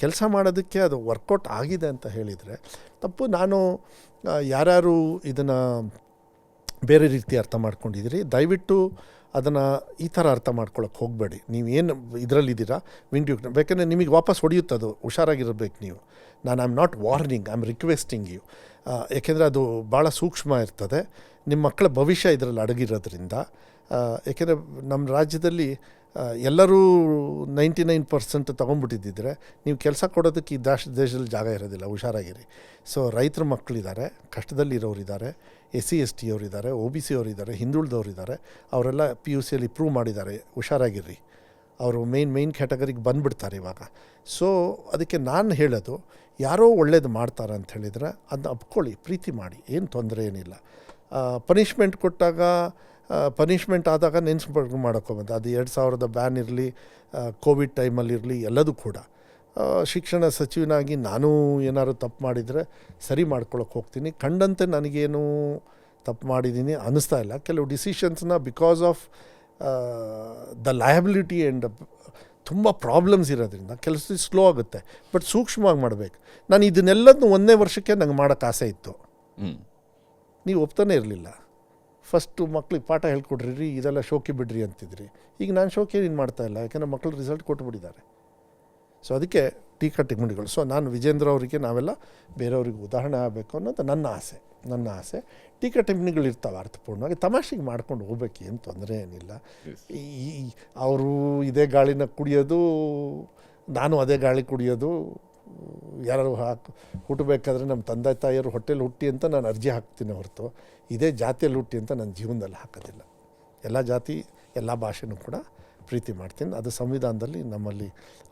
ಕೆಲಸ ಮಾಡೋದಕ್ಕೆ ಅದು ವರ್ಕೌಟ್ ಆಗಿದೆ ಅಂತ ಹೇಳಿದರೆ ತಪ್ಪು. ನಾನು ಯಾರ್ಯಾರು ಇದನ್ನು ಬೇರೆ ರೀತಿ ಅರ್ಥ ಮಾಡ್ಕೊಂಡಿದ್ದೀರಿ, ದಯವಿಟ್ಟು ಅದನ್ನು ಈ ಥರ ಅರ್ಥ ಮಾಡ್ಕೊಳಕ್ಕೆ ಹೋಗಬೇಡಿ. ನೀವೇನು ಇದರಲ್ಲಿದ್ದೀರಾ ವಿಂಡ್ಯೂ, ಬೇಕಂದರೆ ನಿಮಗೆ ವಾಪಸ್ ಹೊಡೆಯುತ್ತದು, ಹುಷಾರಾಗಿರಬೇಕು ನೀವು. ನಾನು I am not warning, I am requesting you. ಏಕೆಂದರೆ ಅದು ಭಾಳ ಸೂಕ್ಷ್ಮ ಇರ್ತದೆ. ನಿಮ್ಮ ಮಕ್ಕಳ ಭವಿಷ್ಯ ಇದರಲ್ಲಿ ಅಡಗಿರೋದ್ರಿಂದ. ಏಕೆಂದರೆ ನಮ್ಮ ರಾಜ್ಯದಲ್ಲಿ ಎಲ್ಲರೂ 99% ತೊಗೊಂಡ್ಬಿಟ್ಟಿದ್ದಿದ್ರೆ ನೀವು ಕೆಲಸ ಕೊಡೋದಕ್ಕೆ ಈ ದೇಶದಲ್ಲಿ ಜಾಗ ಇರೋದಿಲ್ಲ, ಹುಷಾರಾಗಿರಿ. ಸೊ ರೈತರ ಮಕ್ಕಳಿದ್ದಾರೆ, ಕಷ್ಟದಲ್ಲಿರೋರಿದ್ದಾರೆ, SC ST ಅವರಿದ್ದಾರೆ, OBC ಅವರಿದ್ದಾರೆ, ಹಿಂದುಳಿದವರಿದ್ದಾರೆ, ಅವರೆಲ್ಲ PUCಯಲ್ಲಿ ಪ್ರೂವ್ ಮಾಡಿದ್ದಾರೆ, ಹುಷಾರಾಗಿರ್ರಿ. ಅವರು ಮೇನ್ ಕ್ಯಾಟಗರಿಗೆ ಬಂದುಬಿಡ್ತಾರೆ ಇವಾಗ. ಸೊ ಅದಕ್ಕೆ ನಾನು ಹೇಳೋದು, ಯಾರೋ ಒಳ್ಳೇದು ಮಾಡ್ತಾರೆ ಅಂತ ಹೇಳಿದರೆ ಅದನ್ನ ಅಪ್ಕೊಳ್ಳಿ, ಪ್ರೀತಿ ಮಾಡಿ, ಏನು ತೊಂದರೆ ಏನಿಲ್ಲ. ಪನಿಷ್ಮೆಂಟ್ ಕೊಟ್ಟಾಗ, ಪನಿಷ್ಮೆಂಟ್ ಆದಾಗ ನೆನೆಸ್ಬೇಕು ಮಾಡೋಕ್ಕೋಬಂದು, ಅದು 2000 ಬ್ಯಾನ್ ಇರಲಿ, ಕೋವಿಡ್ ಟೈಮಲ್ಲಿರಲಿ, ಎಲ್ಲದೂ ಕೂಡ. ಶಿಕ್ಷಣ ಸಚಿವನಾಗಿ ನಾನು ಏನಾದ್ರು ತಪ್ಪು ಮಾಡಿದರೆ ಸರಿ ಮಾಡ್ಕೊಳಕ್ಕೆ ಹೋಗ್ತೀನಿ. ಕಂಡಂತೆ ನನಗೇನು ತಪ್ಪು ಮಾಡಿದ್ದೀನಿ ಅನ್ನಿಸ್ತಾ ಇಲ್ಲ. ಕೆಲವು ಡಿಸಿಷನ್ಸ್ನ because of the liability and ತುಂಬ ಪ್ರಾಬ್ಲಮ್ಸ್ ಇರೋದ್ರಿಂದ ಕೆಲಸ ಸ್ಲೋ ಆಗುತ್ತೆ. ಬಟ್ ಸೂಕ್ಷ್ಮವಾಗಿ ಮಾಡಬೇಕು. ನಾನು ಇದನ್ನೆಲ್ಲದನ್ನು 1ನೇ ವರ್ಷಕ್ಕೆ ನಂಗೆ ಮಾಡೋಕ್ಕೆ ಆಸೆ ಇತ್ತು, ನೀವು ಒಪ್ತಾನೆ ಇರಲಿಲ್ಲ. ಫಸ್ಟು ಮಕ್ಳಿಗೆ ಪಾಠ ಹೇಳ್ಕೊಡ್ರಿ, ಇದೆಲ್ಲ ಶೋಕಿ ಬಿಡ್ರಿ ಅಂತಿದ್ರಿ. ಈಗ ನಾನು ಶೋಕಿ ಏನು ಮಾಡ್ತಾಯಿಲ್ಲ, ಯಾಕೆಂದರೆ ಮಕ್ಕಳು ರಿಸಲ್ಟ್ ಕೊಟ್ಟುಬಿಟ್ಟಿದ್ದಾರೆ. ಸೊ ಅದಕ್ಕೆ ಟೀಕಾ ಟಿಪ್ಪಣಿಗಳು. ಸೊ ನಾನು ವಿಜೇಂದ್ರ ಅವರಿಗೆ, ನಾವೆಲ್ಲ ಬೇರೆಯವ್ರಿಗೆ ಉದಾಹರಣೆ ಆಗಬೇಕು ಅನ್ನೋದು ನನ್ನ ಆಸೆ. ಟೀಕಾ ಟಿಪ್ಪಣಿಗಳು ಇರ್ತಾವೆ ಅರ್ಥಪೂರ್ಣವಾಗಿ, ತಮಾಷೆಗೆ ಮಾಡ್ಕೊಂಡು ಹೋಗ್ಬೇಕು, ಏನು ತೊಂದರೆ ಏನಿಲ್ಲ. ಅವರು ಇದೇ ಗಾಳಿನ ಕುಡಿಯೋದು, ನಾನು ಅದೇ ಗಾಳಿ ಕುಡಿಯೋದು. ಯಾರು ಹುಟ್ಟಬೇಕಾದ್ರೆ ನಮ್ಮ ತಂದೆ ತಾಯಿಯವರು ಹೊಟ್ಟೆಲಿ ಹುಟ್ಟಿ ಅಂತ ನಾನು ಅರ್ಜಿ ಹಾಕ್ತೀನಿ ಹೊರತು ಇದೇ ಜಾತಿಯಲ್ಲಿ ಹುಟ್ಟಿ ಅಂತ ನನ್ನ ಜೀವನದಲ್ಲಿ ಹಾಕೋದಿಲ್ಲ. ಎಲ್ಲ ಜಾತಿ ಎಲ್ಲ ಭಾಷೆನೂ ಕೂಡ ಪ್ರೀತಿ ಮಾಡ್ತೀನಿ. ಅದು ಸಂವಿಧಾನದಲ್ಲಿ ನಮ್ಮಲ್ಲಿ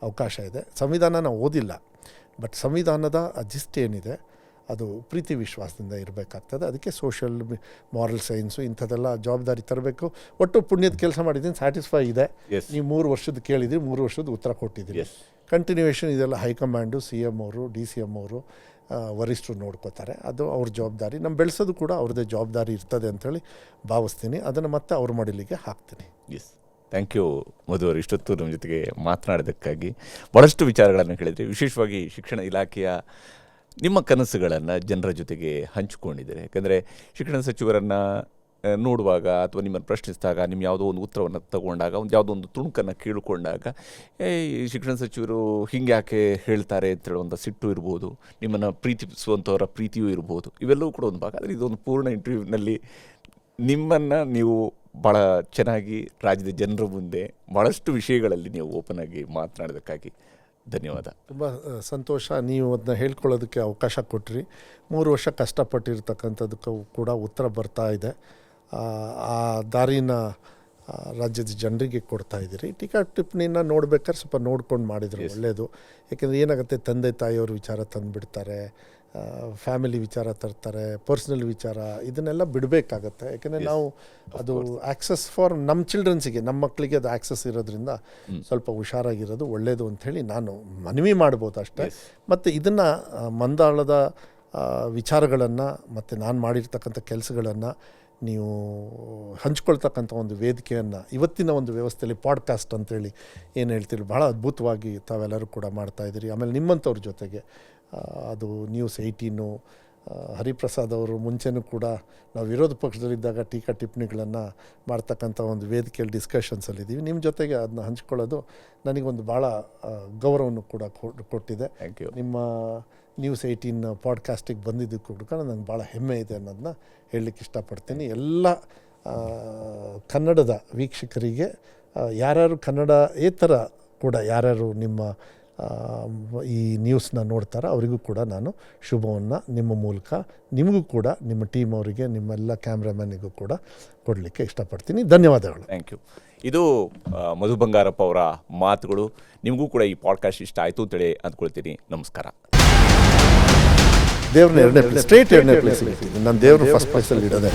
ಅವಕಾಶ ಇದೆ. ಸಂವಿಧಾನ ನಾವು ಓದಿಲ್ಲ, ಬಟ್ ಸಂವಿಧಾನದ ಜಿಸ್ಟ್ ಏನಿದೆ ಅದು ಪ್ರೀತಿ ವಿಶ್ವಾಸದಿಂದ ಇರಬೇಕಾಗ್ತದೆ. ಅದಕ್ಕೆ ಸೋಷಿಯಲ್ ಮಾರಲ್ ಸೈನ್ಸು ಇಂಥದ್ದೆಲ್ಲ ಜವಾಬ್ದಾರಿ ತರಬೇಕು. ಒಟ್ಟು ಪುಣ್ಯದ ಕೆಲಸ ಮಾಡಿದ್ದೀನಿ, ಸ್ಯಾಟಿಸ್ಫೈ ಇದೆ. ನೀವು 3 ವರ್ಷದ ಕೇಳಿದಿರಿ, 3 ವರ್ಷದ ಉತ್ತರ ಕೊಟ್ಟಿದ್ದೀರಿ. ಕಂಟಿನ್ಯೂಯೇಷನ್ ಇದೆಲ್ಲ ಹೈಕಮಾಂಡು, CM ಅವರು, DCM ಅವರು, ವರಿಷ್ಠರು ನೋಡ್ಕೋತಾರೆ. ಅದು ಅವ್ರ ಜವಾಬ್ದಾರಿ. ನಮ್ಮ ಬೆಳೆಸೋದು ಕೂಡ ಅವ್ರದ್ದೇ ಜವಾಬ್ದಾರಿ ಇರ್ತದೆ ಅಂಥೇಳಿ ಭಾವಿಸ್ತೀನಿ. ಅದನ್ನು ಮತ್ತೆ ಅವ್ರ ಮಡಿಲಿಗೆ ಹಾಕ್ತೀನಿ. ಥ್ಯಾಂಕ್ ಯು ಮಧು ಅವರು, ಇಷ್ಟೊತ್ತು ನಮ್ಮ ಜೊತೆಗೆ ಮಾತನಾಡೋದಕ್ಕಾಗಿ. ಭಾಳಷ್ಟು ವಿಚಾರಗಳನ್ನು ಕೇಳಿದ್ರಿ. ವಿಶೇಷವಾಗಿ ಶಿಕ್ಷಣ ಇಲಾಖೆಯ ನಿಮ್ಮ ಕನಸುಗಳನ್ನು ಜನರ ಜೊತೆಗೆ ಹಂಚಿಕೊಂಡಿದ್ದೀರಿ. ಯಾಕಂದರೆ ಶಿಕ್ಷಣ ಸಚಿವರನ್ನು ನೋಡುವಾಗ ಅಥವಾ ನಿಮ್ಮನ್ನು ಪ್ರಶ್ನಿಸಿದಾಗ, ನಿಮ್ಮ ಯಾವುದೋ ಒಂದು ಉತ್ತರವನ್ನು ತಗೊಂಡಾಗ, ಯಾವುದೋ ಒಂದು ತುಣುಕನ್ನು ಕೇಳಿಕೊಂಡಾಗ, ಶಿಕ್ಷಣ ಸಚಿವರು ಹಿಂಗೆ ಯಾಕೆ ಹೇಳ್ತಾರೆ ಅಂತ ಹೇಳುವಂಥ ಸಿಟ್ಟು ಇರ್ಬೋದು, ನಿಮ್ಮನ್ನು ಪ್ರೀತಿಸುವಂಥವರ ಪ್ರೀತಿಯೂ ಇರ್ಬೋದು, ಇವೆಲ್ಲವೂ ಕೂಡ ಒಂದು ಭಾಗ. ಆದರೆ ಇದೊಂದು ಪೂರ್ಣ ಇಂಟರ್ವ್ಯೂನಲ್ಲಿ ನಿಮ್ಮನ್ನು ನೀವು ಭಾಳ ಚೆನ್ನಾಗಿ ರಾಜ್ಯದ ಜನರ ಮುಂದೆ ಭಾಳಷ್ಟು ವಿಷಯಗಳಲ್ಲಿ ನೀವು ಓಪನ್ ಆಗಿ ಮಾತನಾಡೋದಕ್ಕಾಗಿ ಧನ್ಯವಾದ. ತುಂಬ ಸಂತೋಷ. ನೀವು ಅದನ್ನ ಹೇಳ್ಕೊಳ್ಳೋದಕ್ಕೆ ಅವಕಾಶ ಕೊಟ್ರಿ. 3 ವರ್ಷ ಕಷ್ಟಪಟ್ಟಿರ್ತಕ್ಕಂಥದ್ದಕ್ಕೂ ಕೂಡ ಉತ್ತರ ಬರ್ತಾ ಇದೆ. ಆ ದಾರಿನ ರಾಜ್ಯದ ಜನರಿಗೆ ಕೊಡ್ತಾ ಇದ್ದೀರಿ. ಟೀಕಾ ಟಿಪ್ಪಣಿನ ನೋಡ್ಬೇಕಾದ್ರೆ ಸ್ವಲ್ಪ ನೋಡ್ಕೊಂಡು ಮಾಡಿದ್ರು ಒಳ್ಳೆಯದು. ಯಾಕೆಂದರೆ ಏನಾಗುತ್ತೆ, ತಂದೆ ತಾಯಿಯವ್ರ ವಿಚಾರ ತಂದುಬಿಡ್ತಾರೆ, ಫ್ಯಾಮಿಲಿ ವಿಚಾರ ತರ್ತಾರೆ, ಪರ್ಸ್ನಲ್ ವಿಚಾರ, ಇದನ್ನೆಲ್ಲ ಬಿಡಬೇಕಾಗತ್ತೆ. ಯಾಕೆಂದರೆ ನಾವು ಅದು ಆ್ಯಕ್ಸಸ್ ಫಾರ್ ನಮ್ಮ ಚಿಲ್ಡ್ರನ್ಸಿಗೆ, ನಮ್ಮ ಮಕ್ಕಳಿಗೆ ಅದು ಆ್ಯಕ್ಸಸ್ ಇರೋದ್ರಿಂದ ಸ್ವಲ್ಪ ಹುಷಾರಾಗಿರೋದು ಒಳ್ಳೆಯದು ಅಂಥೇಳಿ ನಾನು ಮನವಿ ಮಾಡ್ಬೋದು ಅಷ್ಟೇ. ಮತ್ತು ಇದನ್ನು ಮಂದಾಳದ ವಿಚಾರಗಳನ್ನು ಮತ್ತು ನಾನು ಮಾಡಿರ್ತಕ್ಕಂಥ ಕೆಲಸಗಳನ್ನು ನೀವು ಹಂಚ್ಕೊಳ್ತಕ್ಕಂಥ ಒಂದು ವೇದಿಕೆಯನ್ನು ಇವತ್ತಿನ ಒಂದು ವ್ಯವಸ್ಥೆಯಲ್ಲಿ ಪಾಡ್ಕಾಸ್ಟ್ ಅಂತೇಳಿ ಏನು ಹೇಳ್ತೀರಿ, ಭಾಳ ಅದ್ಭುತವಾಗಿ ತಾವೆಲ್ಲರೂ ಕೂಡ ಮಾಡ್ತಾಯಿದ್ದೀರಿ. ಆಮೇಲೆ ನಿಮ್ಮಂಥವ್ರ ಜೊತೆಗೆ ಅದು News 18 ಹರಿಪ್ರಸಾದ್ ಅವರು ಮುಂಚೆನೂ ಕೂಡ ನಾವು ವಿರೋಧ ಪಕ್ಷದಲ್ಲಿದ್ದಾಗ ಟೀಕಾ ಟಿಪ್ಪಣಿಗಳನ್ನು ಮಾಡ್ತಕ್ಕಂಥ ಒಂದು ವೇದಿಕೆಯಲ್ಲಿ ಡಿಸ್ಕಷನ್ಸಲ್ಲಿದ್ದೀವಿ. ನಿಮ್ಮ ಜೊತೆಗೆ ಅದನ್ನ ಹಂಚ್ಕೊಳ್ಳೋದು ನನಗೊಂದು ಭಾಳ ಗೌರವವನ್ನು ಕೂಡ ಕೊಟ್ಟಿದೆ. Thank you. ನಿಮ್ಮ ನ್ಯೂಸ್ 18 ಪಾಡ್ಕಾಸ್ಟಿಗೆ ಬಂದಿದ್ದಕ್ಕೂ ಕೂಡ ನನಗೆ ಭಾಳ ಹೆಮ್ಮೆ ಇದೆ ಅನ್ನೋದನ್ನ ಹೇಳಲಿಕ್ಕೆ ಇಷ್ಟಪಡ್ತೀನಿ. ಎಲ್ಲ ಕನ್ನಡದ ವೀಕ್ಷಕರಿಗೆ, ಯಾರ್ಯಾರು ಕನ್ನಡೇತರ ಕೂಡ ಯಾರ್ಯಾರು ನಿಮ್ಮ ಈ ನ್ಯೂಸ್ನ ನೋಡ್ತಾರೋ ಅವರಿಗೂ ಕೂಡ ನಾನು ಶುಭವನ್ನು ನಿಮ್ಮ ಮೂಲಕ ನಿಮಗೂ ಕೂಡ ನಿಮ್ಮ ಟೀಮ್ ಅವರಿಗೆ, ನಿಮ್ಮೆಲ್ಲ ಕ್ಯಾಮ್ರಾಮನ್ನಿಗೂ ಕೂಡ ಕೊಡಲಿಕ್ಕೆ ಇಷ್ಟಪಡ್ತೀನಿ. ಧನ್ಯವಾದಗಳು. Thank you. ಇದು ಮಧು ಬಂಗಾರಪ್ಪ ಅವರ ಮಾತುಗಳು. ನಿಮಗೂ ಕೂಡ ಈ ಪಾಡ್ಕಾಸ್ಟ್ ಇಷ್ಟ ಆಯಿತು ಅಂತೇಳಿ ಅಂದ್ಕೊಳ್ತೀನಿ. ನಮಸ್ಕಾರ. ದೇವ್ರನ್ನ ಎರಡನೇ ಪ್ಲೇಸ್, ಸ್ಟ್ರೇಟ್ ಎರಡನೇ ಪ್ಲೇಸ್. ನಾನು ದೇವ್ರ ಫಸ್ಟ್ ಪ್ಲೇಸಲ್ಲಿ ಇಡೋದೇ.